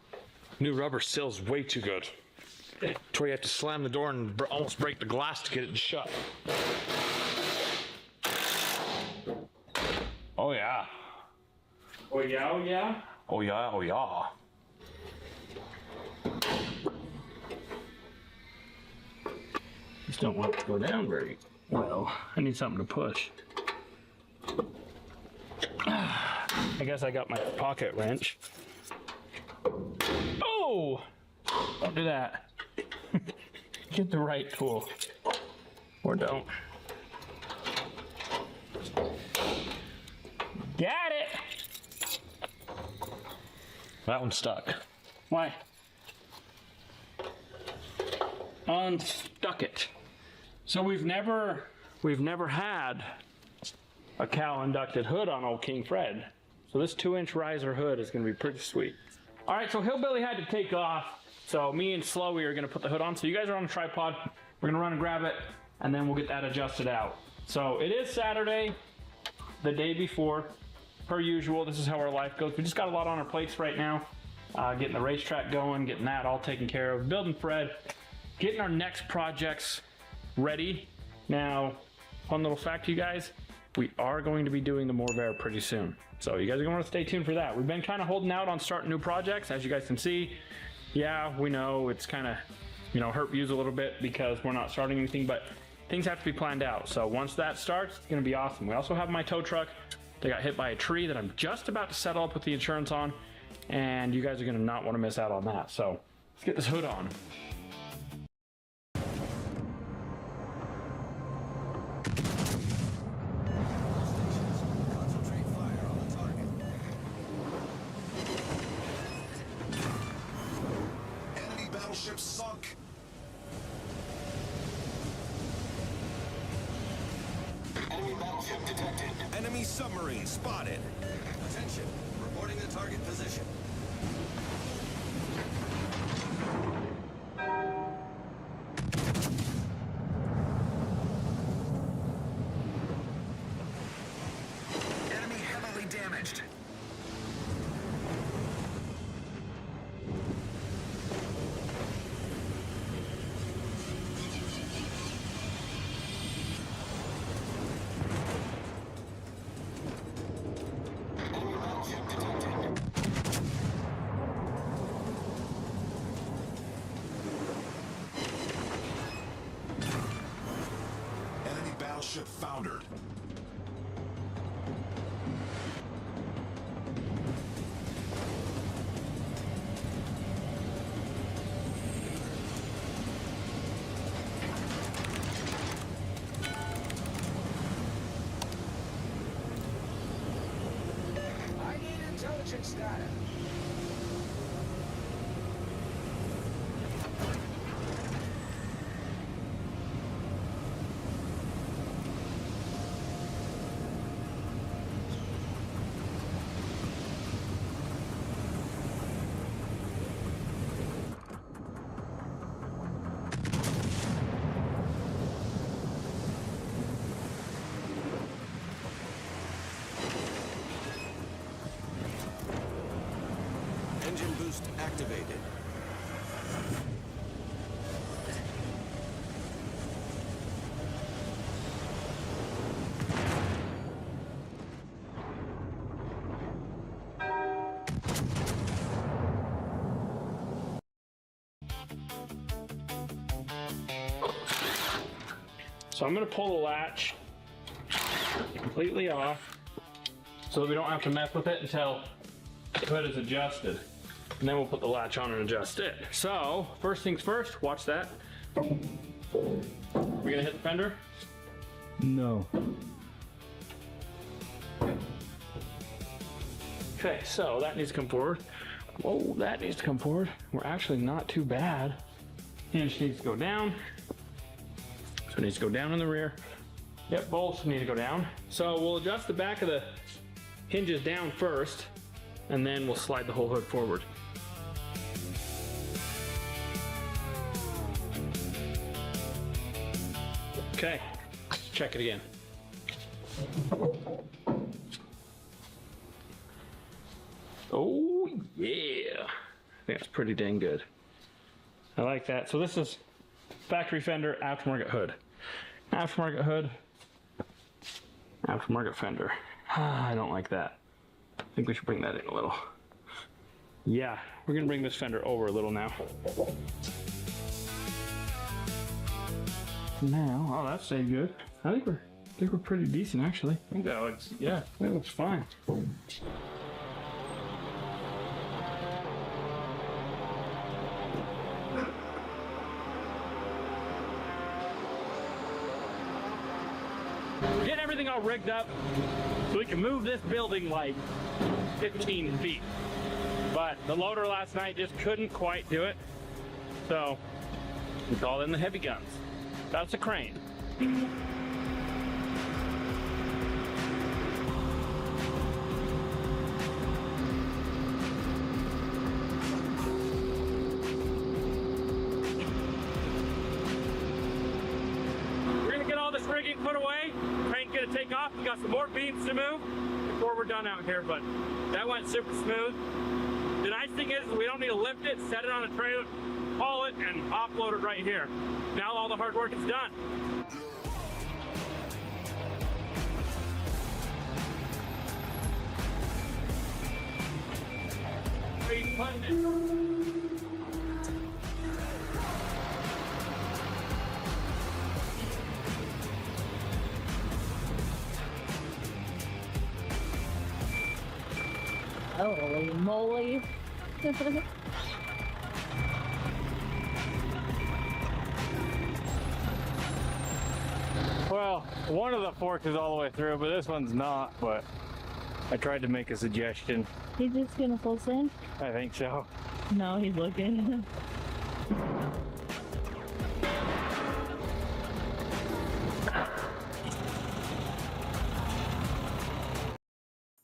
New rubber seals way too good. To where you have to slam the door and almost break the glass to get it to shut. Oh yeah. Oh yeah, oh yeah? Oh yeah, oh yeah. Just don't want it to go down very well. I need something to push. I guess I got my pocket wrench. Oh! Don't do that. Get the right tool. Or don't. Got it! That one's stuck. Why? Unstuck it. So we've never had a cow inducted hood on old King Fred. So this 2-inch riser hood is gonna be pretty sweet. All right, so Hillbilly had to take off. So me and Slowy are gonna put the hood on. So you guys are on a tripod. We're gonna run and grab it, and then we'll get that adjusted out. So it is Saturday, the day before. Per usual, this is how our life goes. We just got a lot on our plates right now. Getting the racetrack going, getting that all taken care of, building Fred, getting our next projects ready. Now, fun little fact to you guys, we are going to be doing the Morvera pretty soon. So you guys are going to want to stay tuned for that. We've been kind of holding out on starting new projects, as you guys can see. Yeah, we know it's kind of, hurt views a little bit because we're not starting anything, but things have to be planned out. So once that starts, it's going to be awesome. We also have my tow truck that got hit by a tree that I'm just about to settle up with the insurance on, and you guys are going to not want to miss out on that. So let's get this hood on. Enemy battleship sunk. Enemy battleship detected. Enemy submarine spotted. Attention, reporting the target position. Enemy heavily damaged. Enemy battleship foundered. I need intelligence data. Engine boost activated. So I'm going to pull the latch completely off so that we don't have to mess with it until the hood is adjusted. And then we'll put the latch on and adjust it. So first things first, watch that. We gonna hit the fender? No. Okay, so that needs to come forward. Whoa, that needs to come forward. We're actually not too bad. Hinge needs to go down. So it needs to go down in the rear. Yep, bolts need to go down. So we'll adjust the back of the hinges down first, and then we'll slide the whole hood forward. Okay, check it again. Oh, yeah. I think that's pretty dang good. I like that. So this is factory fender, aftermarket hood. Aftermarket hood, aftermarket fender. I don't like that. I think we should bring that in a little. Yeah, we're gonna bring this fender over a little now. Now, oh, that stayed good. I think we're pretty decent actually. I think that looks, yeah, that looks fine. We're getting everything all rigged up so we can move this building like 15 feet. But the loader last night just couldn't quite do it. So we called in the heavy guns. That's a crane. Rigging put away, crane's gonna take off. We got some more beams to move before we're done out here, but that went super smooth. The nice thing is we don't need to lift it, set it on a trailer, haul it, and offload it right here. Now all the hard work is done. Holy moly. Well, one of the forks is all the way through, but this one's not, but I tried to make a suggestion. He's just gonna full send? I think so. No, he's looking.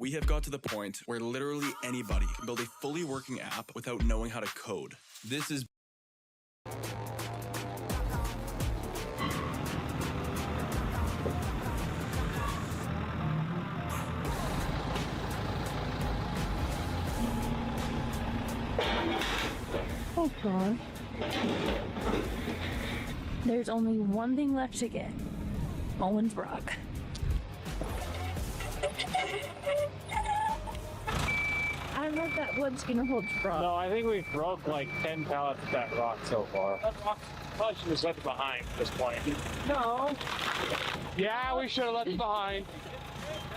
We have got to the point where literally anybody can build a fully working app without knowing how to code. This is Oh god. There's only one thing left to get. Owen's rock. I don't know if that wood's gonna hold strong. No, I think we've broke like 10 pallets of that rock so far. That rock probably should have left it behind at this point. No. Yeah, we should have left it behind.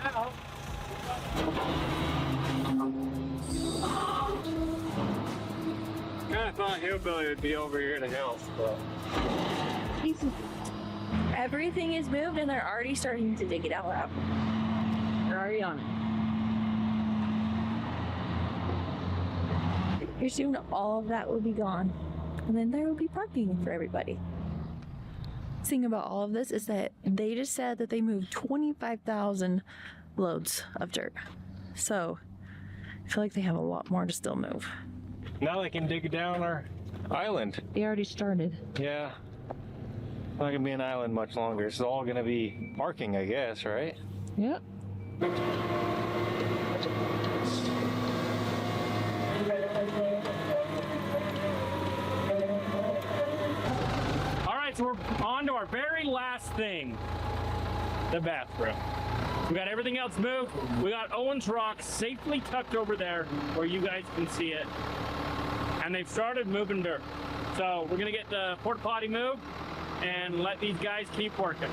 Now. Kind of thought Hillbilly would be over here in the hills, but everything is moved and they're already starting to dig it all out. They're already on it. Pretty soon all of that will be gone. And then there will be parking for everybody. The thing about all of this is that they just said that they moved 25,000 loads of dirt. So I feel like they have a lot more to still move. now they can dig down our island. They already started. Yeah. Not gonna be an island much longer. It's all gonna be parking, I guess, right? Yep. All right, so we're on to our very last thing, the bathroom. We got everything else moved. We got Owen's rock safely tucked over there where you guys can see it. And they've started moving dirt. So we're gonna get the porta potty moved and let these guys keep working.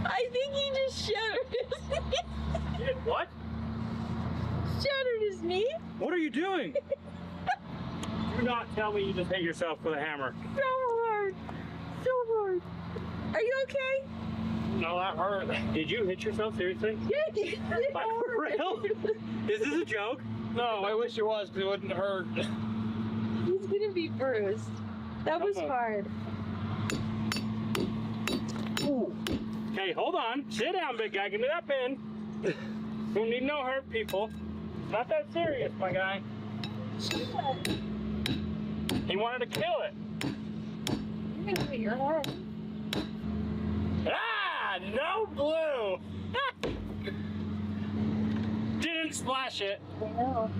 I think he just shattered his knee. What? Shattered his knee? What are you doing? Do not tell me you just hit yourself with a hammer. So hard. So hard. Are you okay? No, that hurt. Did you hit yourself, seriously? Yeah, you did. Like, for real? Is this a joke? No, I wish it was because it wouldn't hurt. He's gonna be bruised. That was hard. Ooh. Hey, hold on. Sit down, big guy. Give me that pen. Don't need no hurt, people. Not that serious, my guy. He wanted to kill it. You're gonna hit your head. Ah, no blue. Didn't splash it. I know.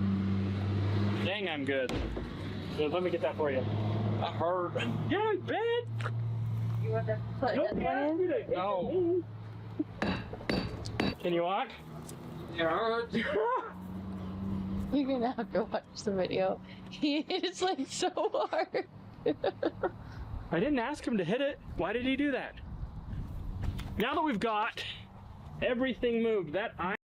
Dang, I'm good. So let me get that for you. I hurt. You're in bed. You want to put that one in? No. Can you walk? Yeah. You're gonna have to watch the video. He hit his leg so hard. I didn't ask him to hit it. Why did he do that? Now that we've got everything moved, that I.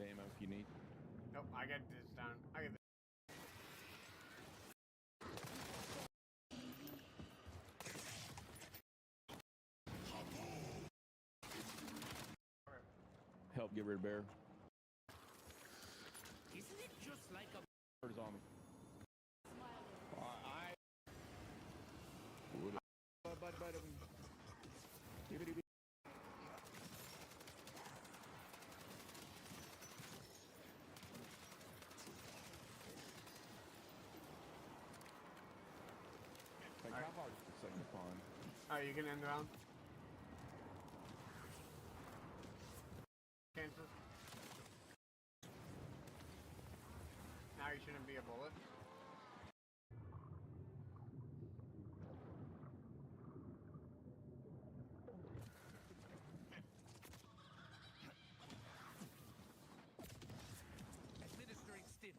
Ammo if you need. Nope, I got this down. I got this. Help get rid of bear. Isn't it just like a Bird is on me. Like, how hard is this thing to find? Alright, you can end the round. Chances. Now you shouldn't be a bullet. administering stim.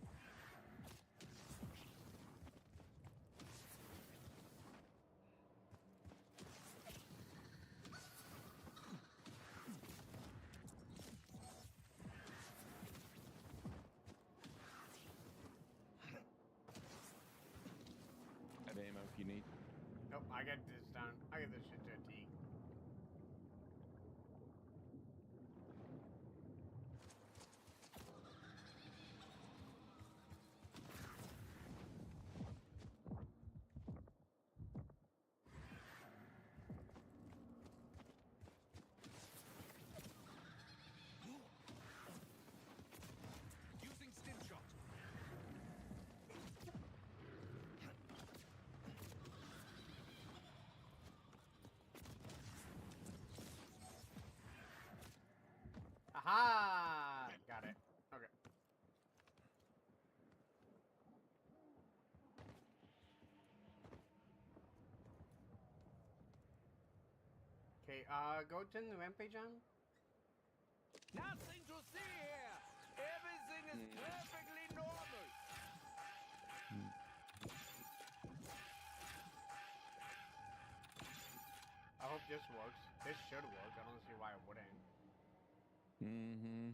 Have ammo if you need. Nope, I got this down. I got this shit to a T. Using stim shot. Aha! Got it. Okay. Okay, go turn the rampage on. Nothing to see here. Everything is perfectly normal. I hope this works. This should work. I don't see why it wouldn't. Mm-hmm.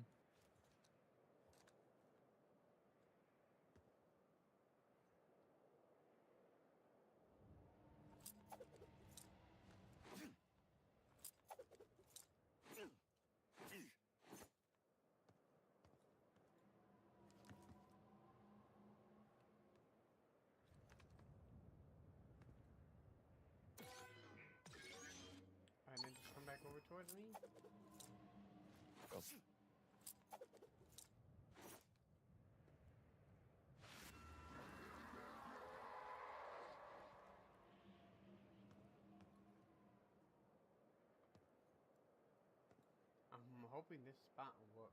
And then just come back over towards me. Go. hoping this spot works.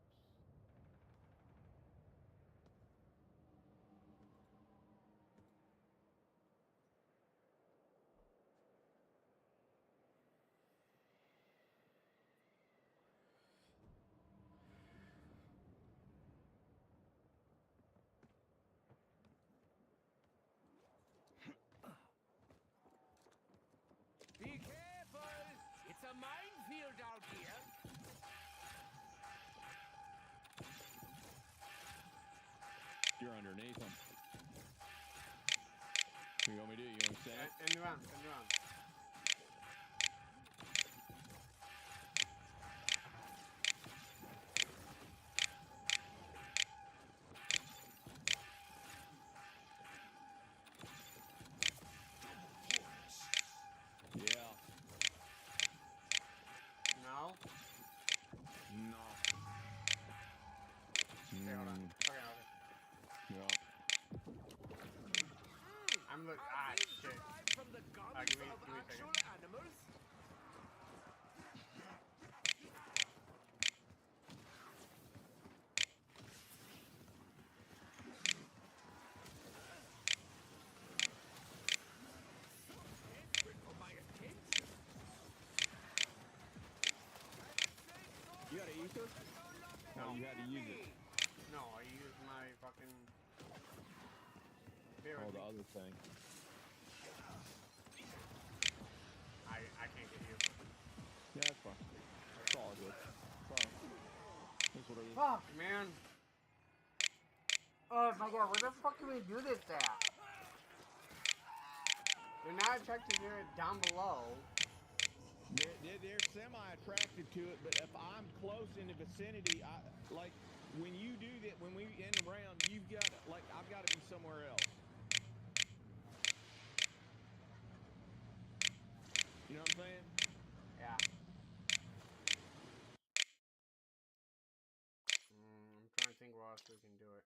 Be careful! It's a minefield out here. You're underneath them. What you want me to do? You want me to say it? Turn around, turn around. Yeah. No? No. Okay, hold on. Okay, okay. Yeah. I'm look. Ah, shit. From the Give me of a actual second. animals? You got an ether? No, you had to use it. No, I used my fucking. Bear Oh, with the me. other thing. I can't get you. Yeah, that's fine. It's all good. Sorry. That's what it is. Fuck, man. Oh my god, where the fuck can we do this at? They're not attracted to it down below. They're semi-attracted to it, but if I'm close in the vicinity, like when you do that, when we end the round, you've got like I've got to be somewhere else. You know what I'm saying? Yeah. I'm trying to think where else we can do it.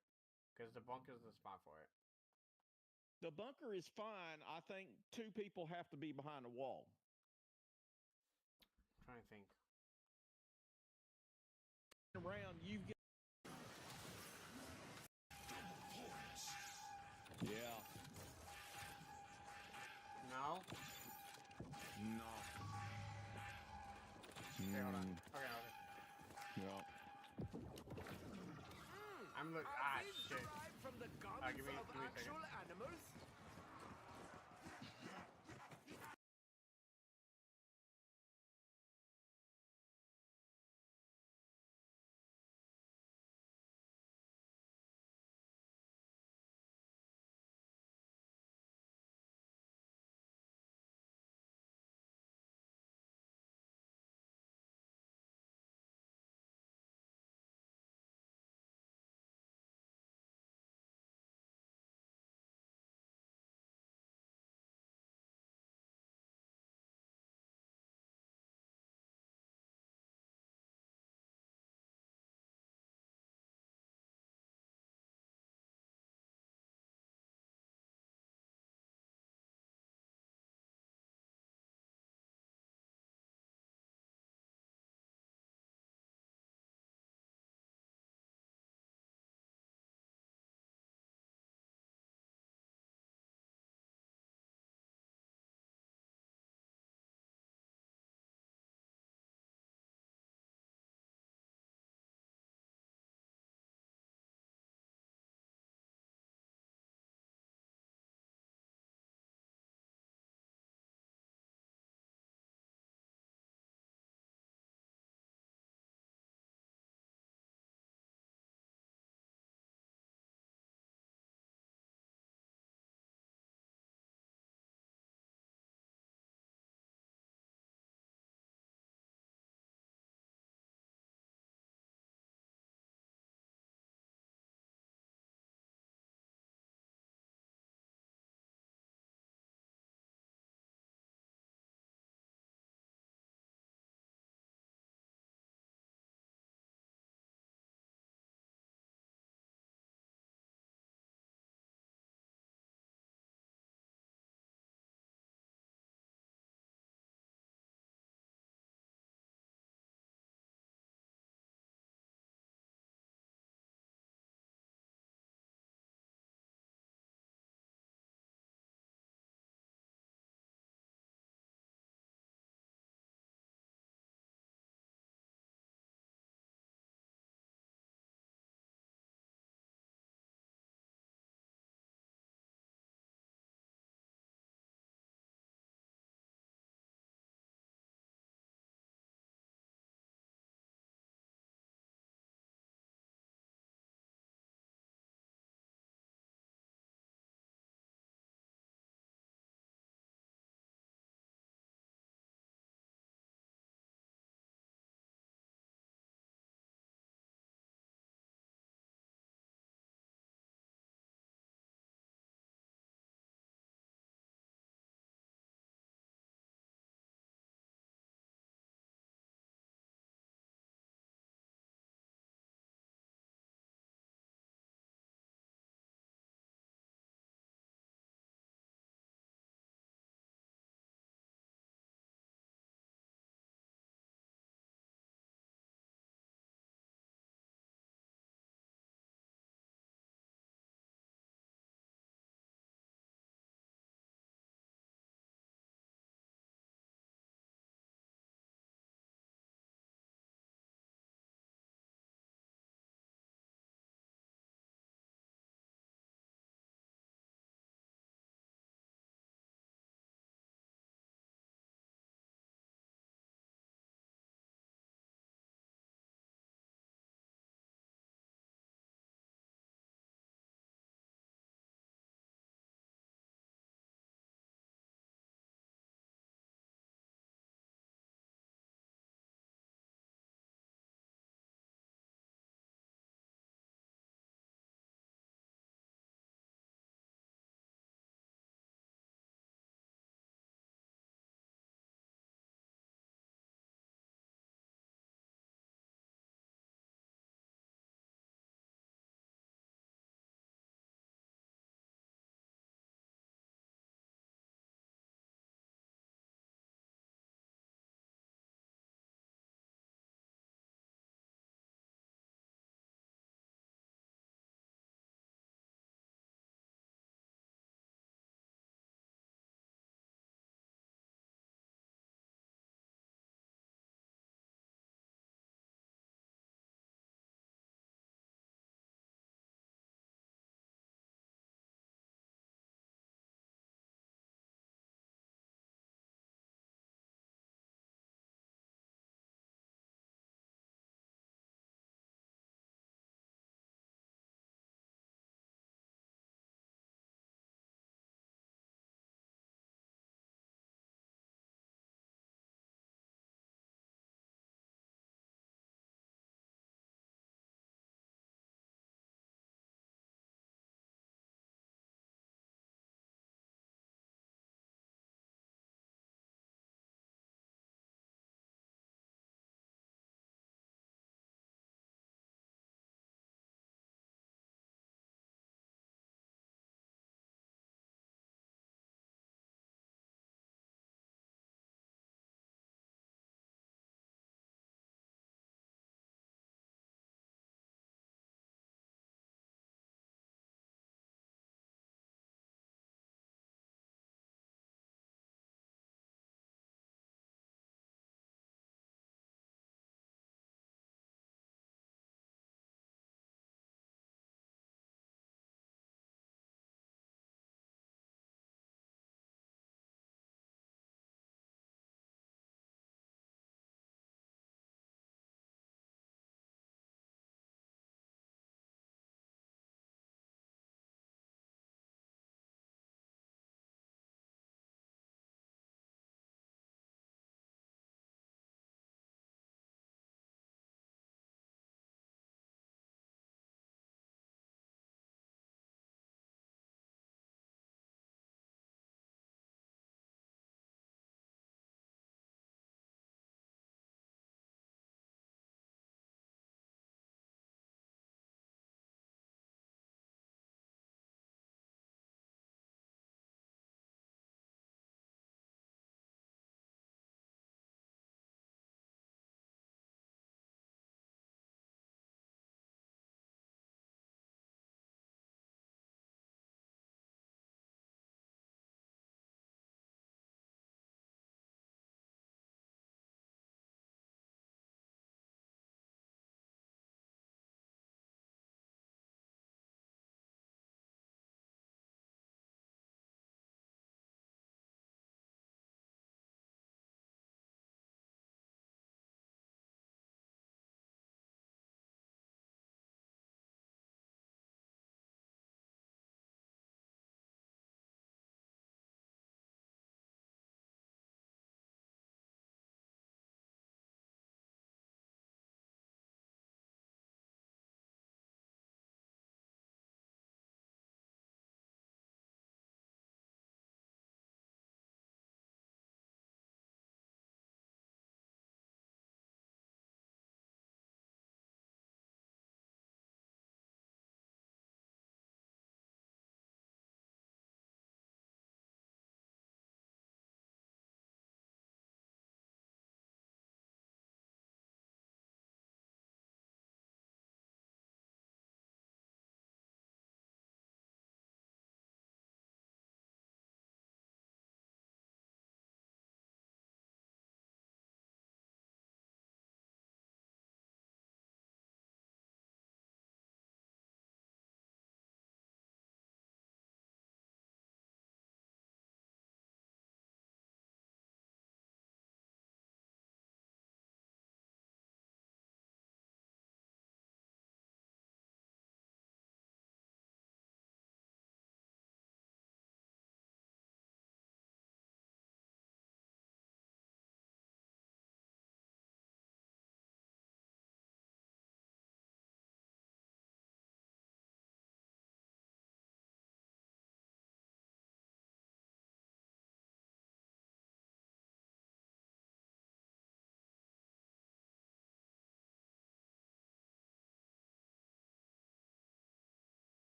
Because the bunker's the spot for it. The bunker is fine. I think 2 people have to be behind a wall. I'm trying to think. Around, you've got. Yeah. No? No. Okay, hold on. Okay, okay. Yeah. I'm look. Ah, shit. From the Give me a second. actual animals?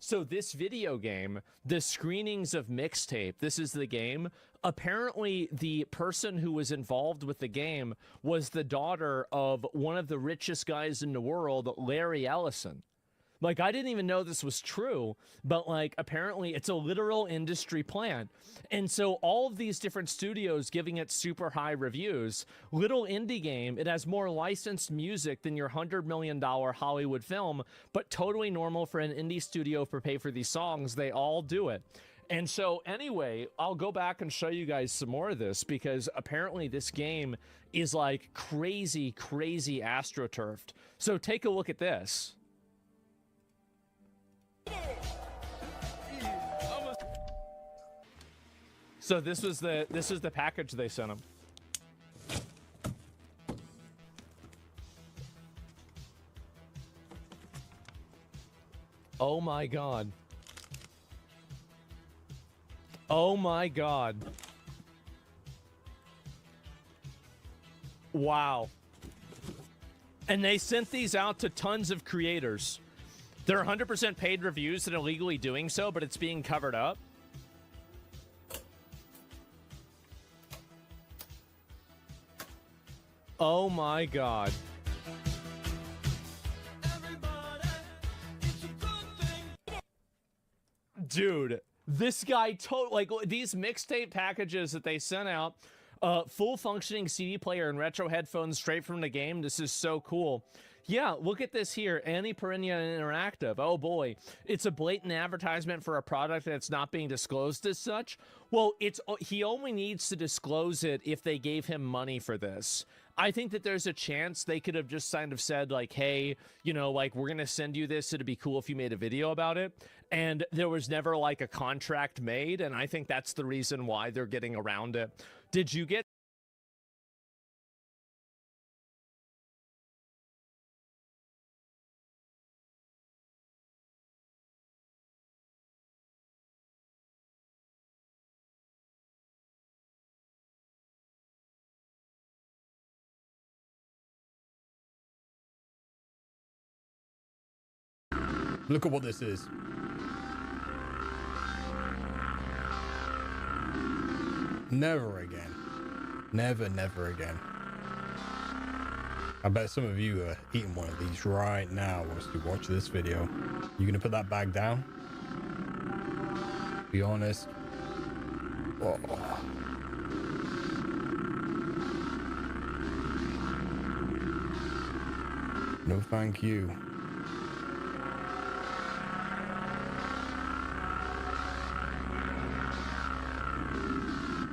So this video game, the screenings of Mixtape, this is the game. Apparently, the person who was involved with the game was the daughter of one of the richest guys in the world, Larry Ellison. Like, I didn't even know this was true, but, like, apparently it's a literal industry plan. And so all of these different studios giving it super high reviews. Little indie game, it has more licensed music than your $100 million Hollywood film, but totally normal for an indie studio to pay for these songs. They all do it. And so anyway, I'll go back and show you guys some more of this, because apparently this game is like crazy, crazy astroturfed. So take a look at this. So this is the package they sent him. Oh my god. Oh my god. Wow. And they sent these out to tons of creators. They're 100% paid reviews that are legally doing so, but it's being covered up. Oh my god. Dude, this guy like these mixtape packages that they sent out, full functioning CD player and retro headphones straight from the game. This is so cool. Yeah, look at this here. Annie Perennia Interactive. Oh boy, it's a blatant advertisement for a product that's not being disclosed as such. Well, he only needs to disclose it if they gave him money for this. I think that there's a chance they could have just kind of said like, hey, you know, like, we're going to send you this. It'd be cool if you made a video about it. And there was never like a contract made. And I think that's the reason why they're getting around it. Did you get Look at what this is. Never again. Never, never again. I bet some of you are eating one of these right now whilst you watch this video. You gonna put that bag down? Be honest. Oh. No, thank you.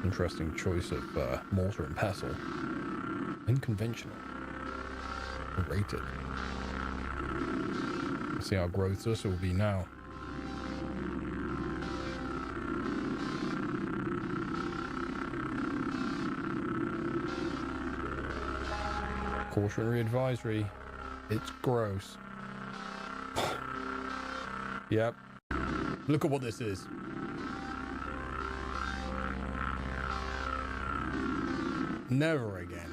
Interesting choice of mortar and pestle. Unconventional. Rated. Let's see how gross this will be now. Cautionary advisory. It's gross. Yep. Look at what this is. Never again.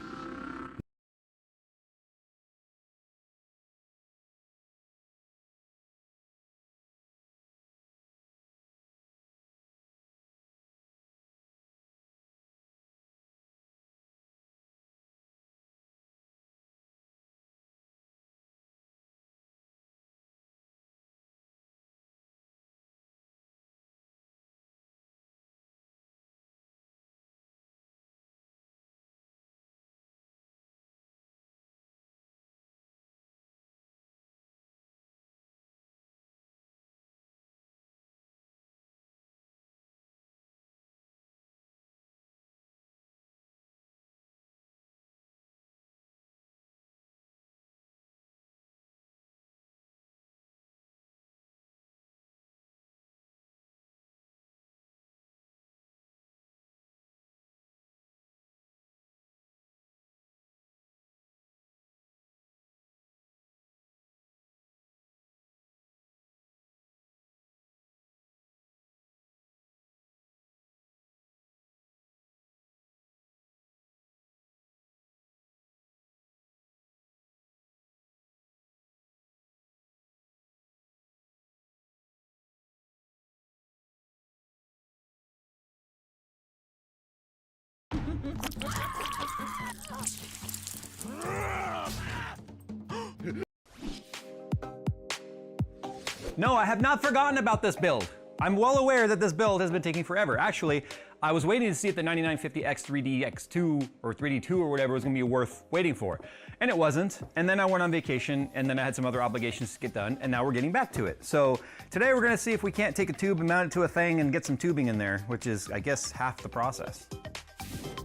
No, I have not forgotten about this build. I'm well aware that this build has been taking forever. Actually, I was waiting to see if the 9950X 3DX2 or 3D2 or whatever was gonna be worth waiting for. And it wasn't. And then I went on vacation, and then I had some other obligations to get done, and now we're getting back to it. So today we're gonna see if we can't take a tube and mount it to a thing and get some tubing in there, which is, I guess, half the process.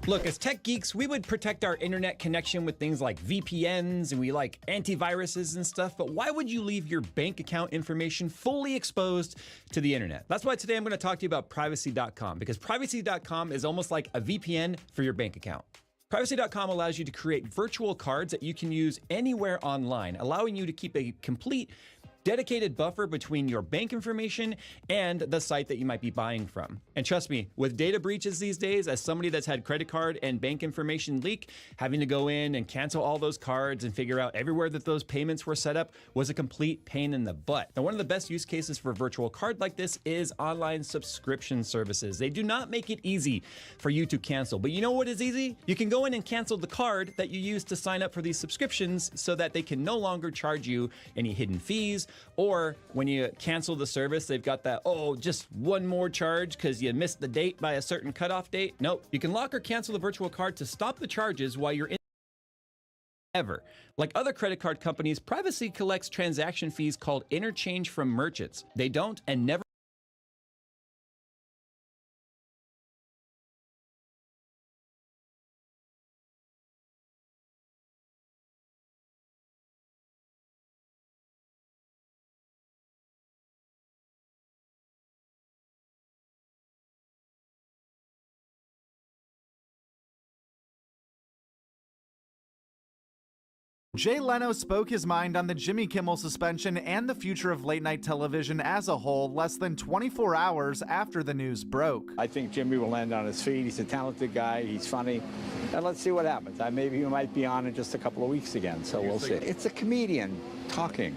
Look, as tech geeks, we would protect our internet connection with things like VPNs, and we like antiviruses and stuff, but why would you leave your bank account information fully exposed to the internet? That's why today I'm gonna talk to you about privacy.com, because privacy.com is almost like a VPN for your bank account. Privacy.com allows you to create virtual cards that you can use anywhere online, allowing you to keep a complete dedicated buffer between your bank information and the site that you might be buying from. And trust me, with data breaches these days, as somebody that's had credit card and bank information leak, having to go in and cancel all those cards and figure out everywhere that those payments were set up was a complete pain in the butt. Now, one of the best use cases for a virtual card like this is online subscription services. They do not make it easy for you to cancel, but you know what is easy? You can go in and cancel the card that you used to sign up for these subscriptions so that they can no longer charge you any hidden fees. Or when you cancel the service, they've got that, oh, just one more charge because you missed the date by a certain cutoff date. Nope. You can lock or cancel the virtual card to stop the charges while you're in ever. Like other credit card companies, Privacy collects transaction fees called interchange from merchants. They don't and never. Jay Leno spoke his mind on the Jimmy Kimmel suspension and the future of late-night television as a whole less than 24 hours after the news broke. I think Jimmy will land on his feet. He's a talented guy. He's funny. And let's see what happens. Maybe he might be on in just a couple of weeks again, so we'll see. It's a comedian talking.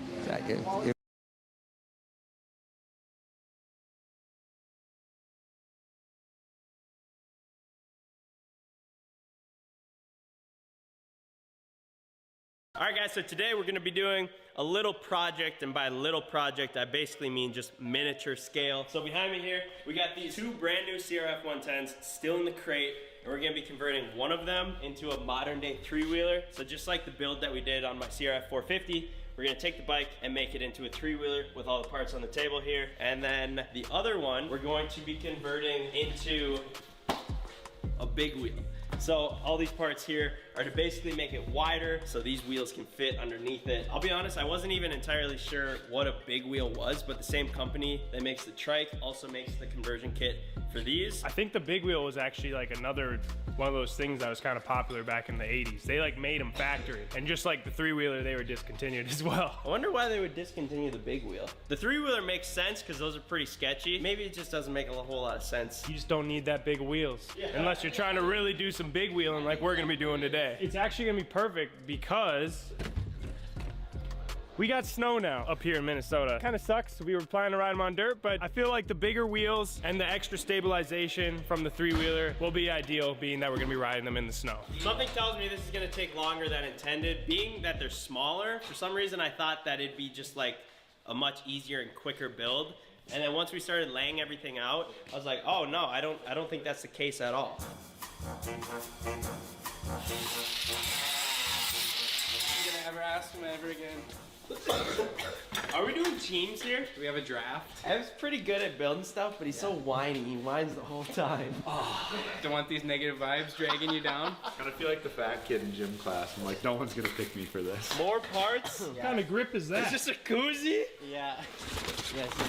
All right, guys, so today we're gonna be doing a little project, and by little project, I basically mean just miniature scale. So behind me here, we got these two brand new CRF 110s still in the crate, and we're gonna be converting one of them into a modern day three-wheeler. So just like the build that we did on my CRF 450, we're gonna take the bike and make it into a three-wheeler with all the parts on the table here. And then the other one, we're going to be converting into a big wheel. So all these parts here are to basically make it wider so these wheels can fit underneath it. I'll be honest, I wasn't even entirely sure what a big wheel was, but the same company that makes the trike also makes the conversion kit for these. I think the big wheel was actually like another one of those things that was kind of popular back in the 80s. They like made them factory, and just like the three-wheeler, they were discontinued as well. I wonder why they would discontinue the big wheel. The three-wheeler makes sense because those are pretty sketchy. Maybe it just doesn't make a whole lot of sense. You just don't need that big wheels, unless you're trying to really do some big wheeling like we're gonna be doing today. It's actually gonna be perfect because we got snow now up here in Minnesota. Kind of sucks. We were planning to ride them on dirt, but I feel like the bigger wheels and the extra stabilization from the three-wheeler will be ideal, being that we're gonna be riding them in the snow. Something tells me this is gonna take longer than intended. Being that they're smaller, for some reason I thought that it'd be just like a much easier and quicker build. And then once we started laying everything out, I was like, oh no, I don't think that's the case at all. You gonna ever ask him ever again? Are we doing teams here? Do we have a draft? Ev's pretty good at building stuff, but he's so whiny. He whines the whole time. Oh, don't want these negative vibes dragging you down? I kind of feel like the fat kid in gym class. I'm like, no one's gonna pick me for this. More parts? What kind of grip is that? Is this a koozie? Yeah. Yes, I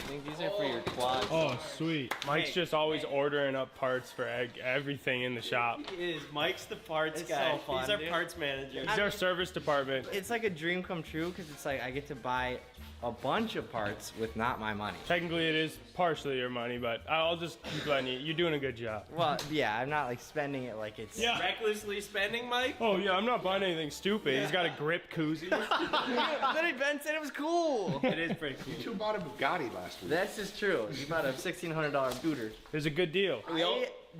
think these are for your quads. Oh, sweet. Mike's just always ordering up parts for everything in the shop. He is. Mike's the parts It's guy. so fun, He's our dude. parts manager. He's our service department. It's like a dream come true because it's like I get to buy a bunch of parts with not my money. Technically, it is partially your money, but I'll just keep letting you. You're doing a good job. Well, yeah, I'm not like spending it like it's... Yeah. Recklessly spending, Mike? Oh, yeah, I'm not buying anything stupid. He's got a grip koozie. Then Ben said it was cool. It is pretty cool. You two bought a Bugatti last week. This is true. You bought a $1,600 scooter. It's a good deal.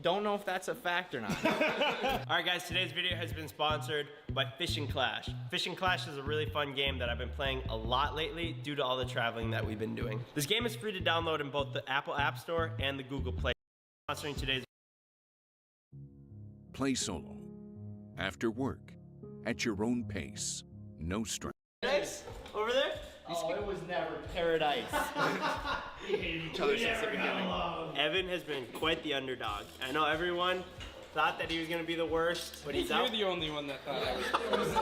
don't know if that's a fact or not. All right, guys, today's video has been sponsored by Fishing Clash. Fishing Clash is a really fun game that I've been playing a lot lately due to all the traveling that we've been doing. This game is free to download in both the Apple App Store and the Google Play. Sponsoring today's Play solo, after work, at your own pace, no stress. Next, over there? Oh, it was never paradise. We hated each other since the beginning. Evan has been quite the underdog. I know everyone thought that he was going to be the worst, but he's out. You're the only one that thought I was.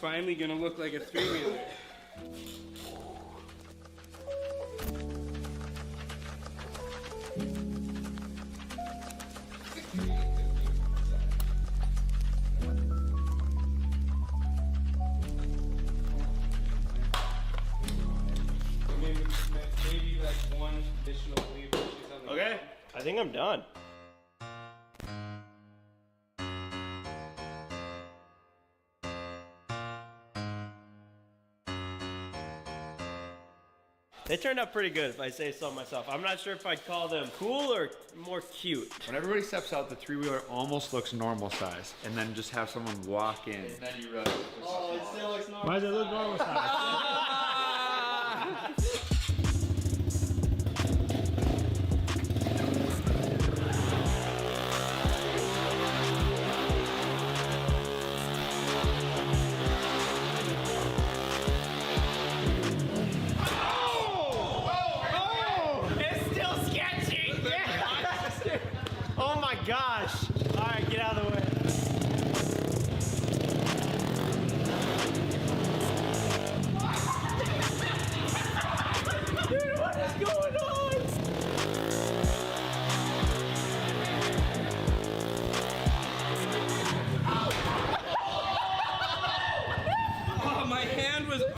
Finally gonna look like a three-wheeler. Maybe like one additional lever. Okay, I think I'm done. They turned out pretty good, if I say so myself. I'm not sure if I'd call them cool or more cute. When everybody steps out, the three-wheeler almost looks normal size, and then just have someone walk in. And then you realize. Oh, it still looks normal. Why does it look normal size?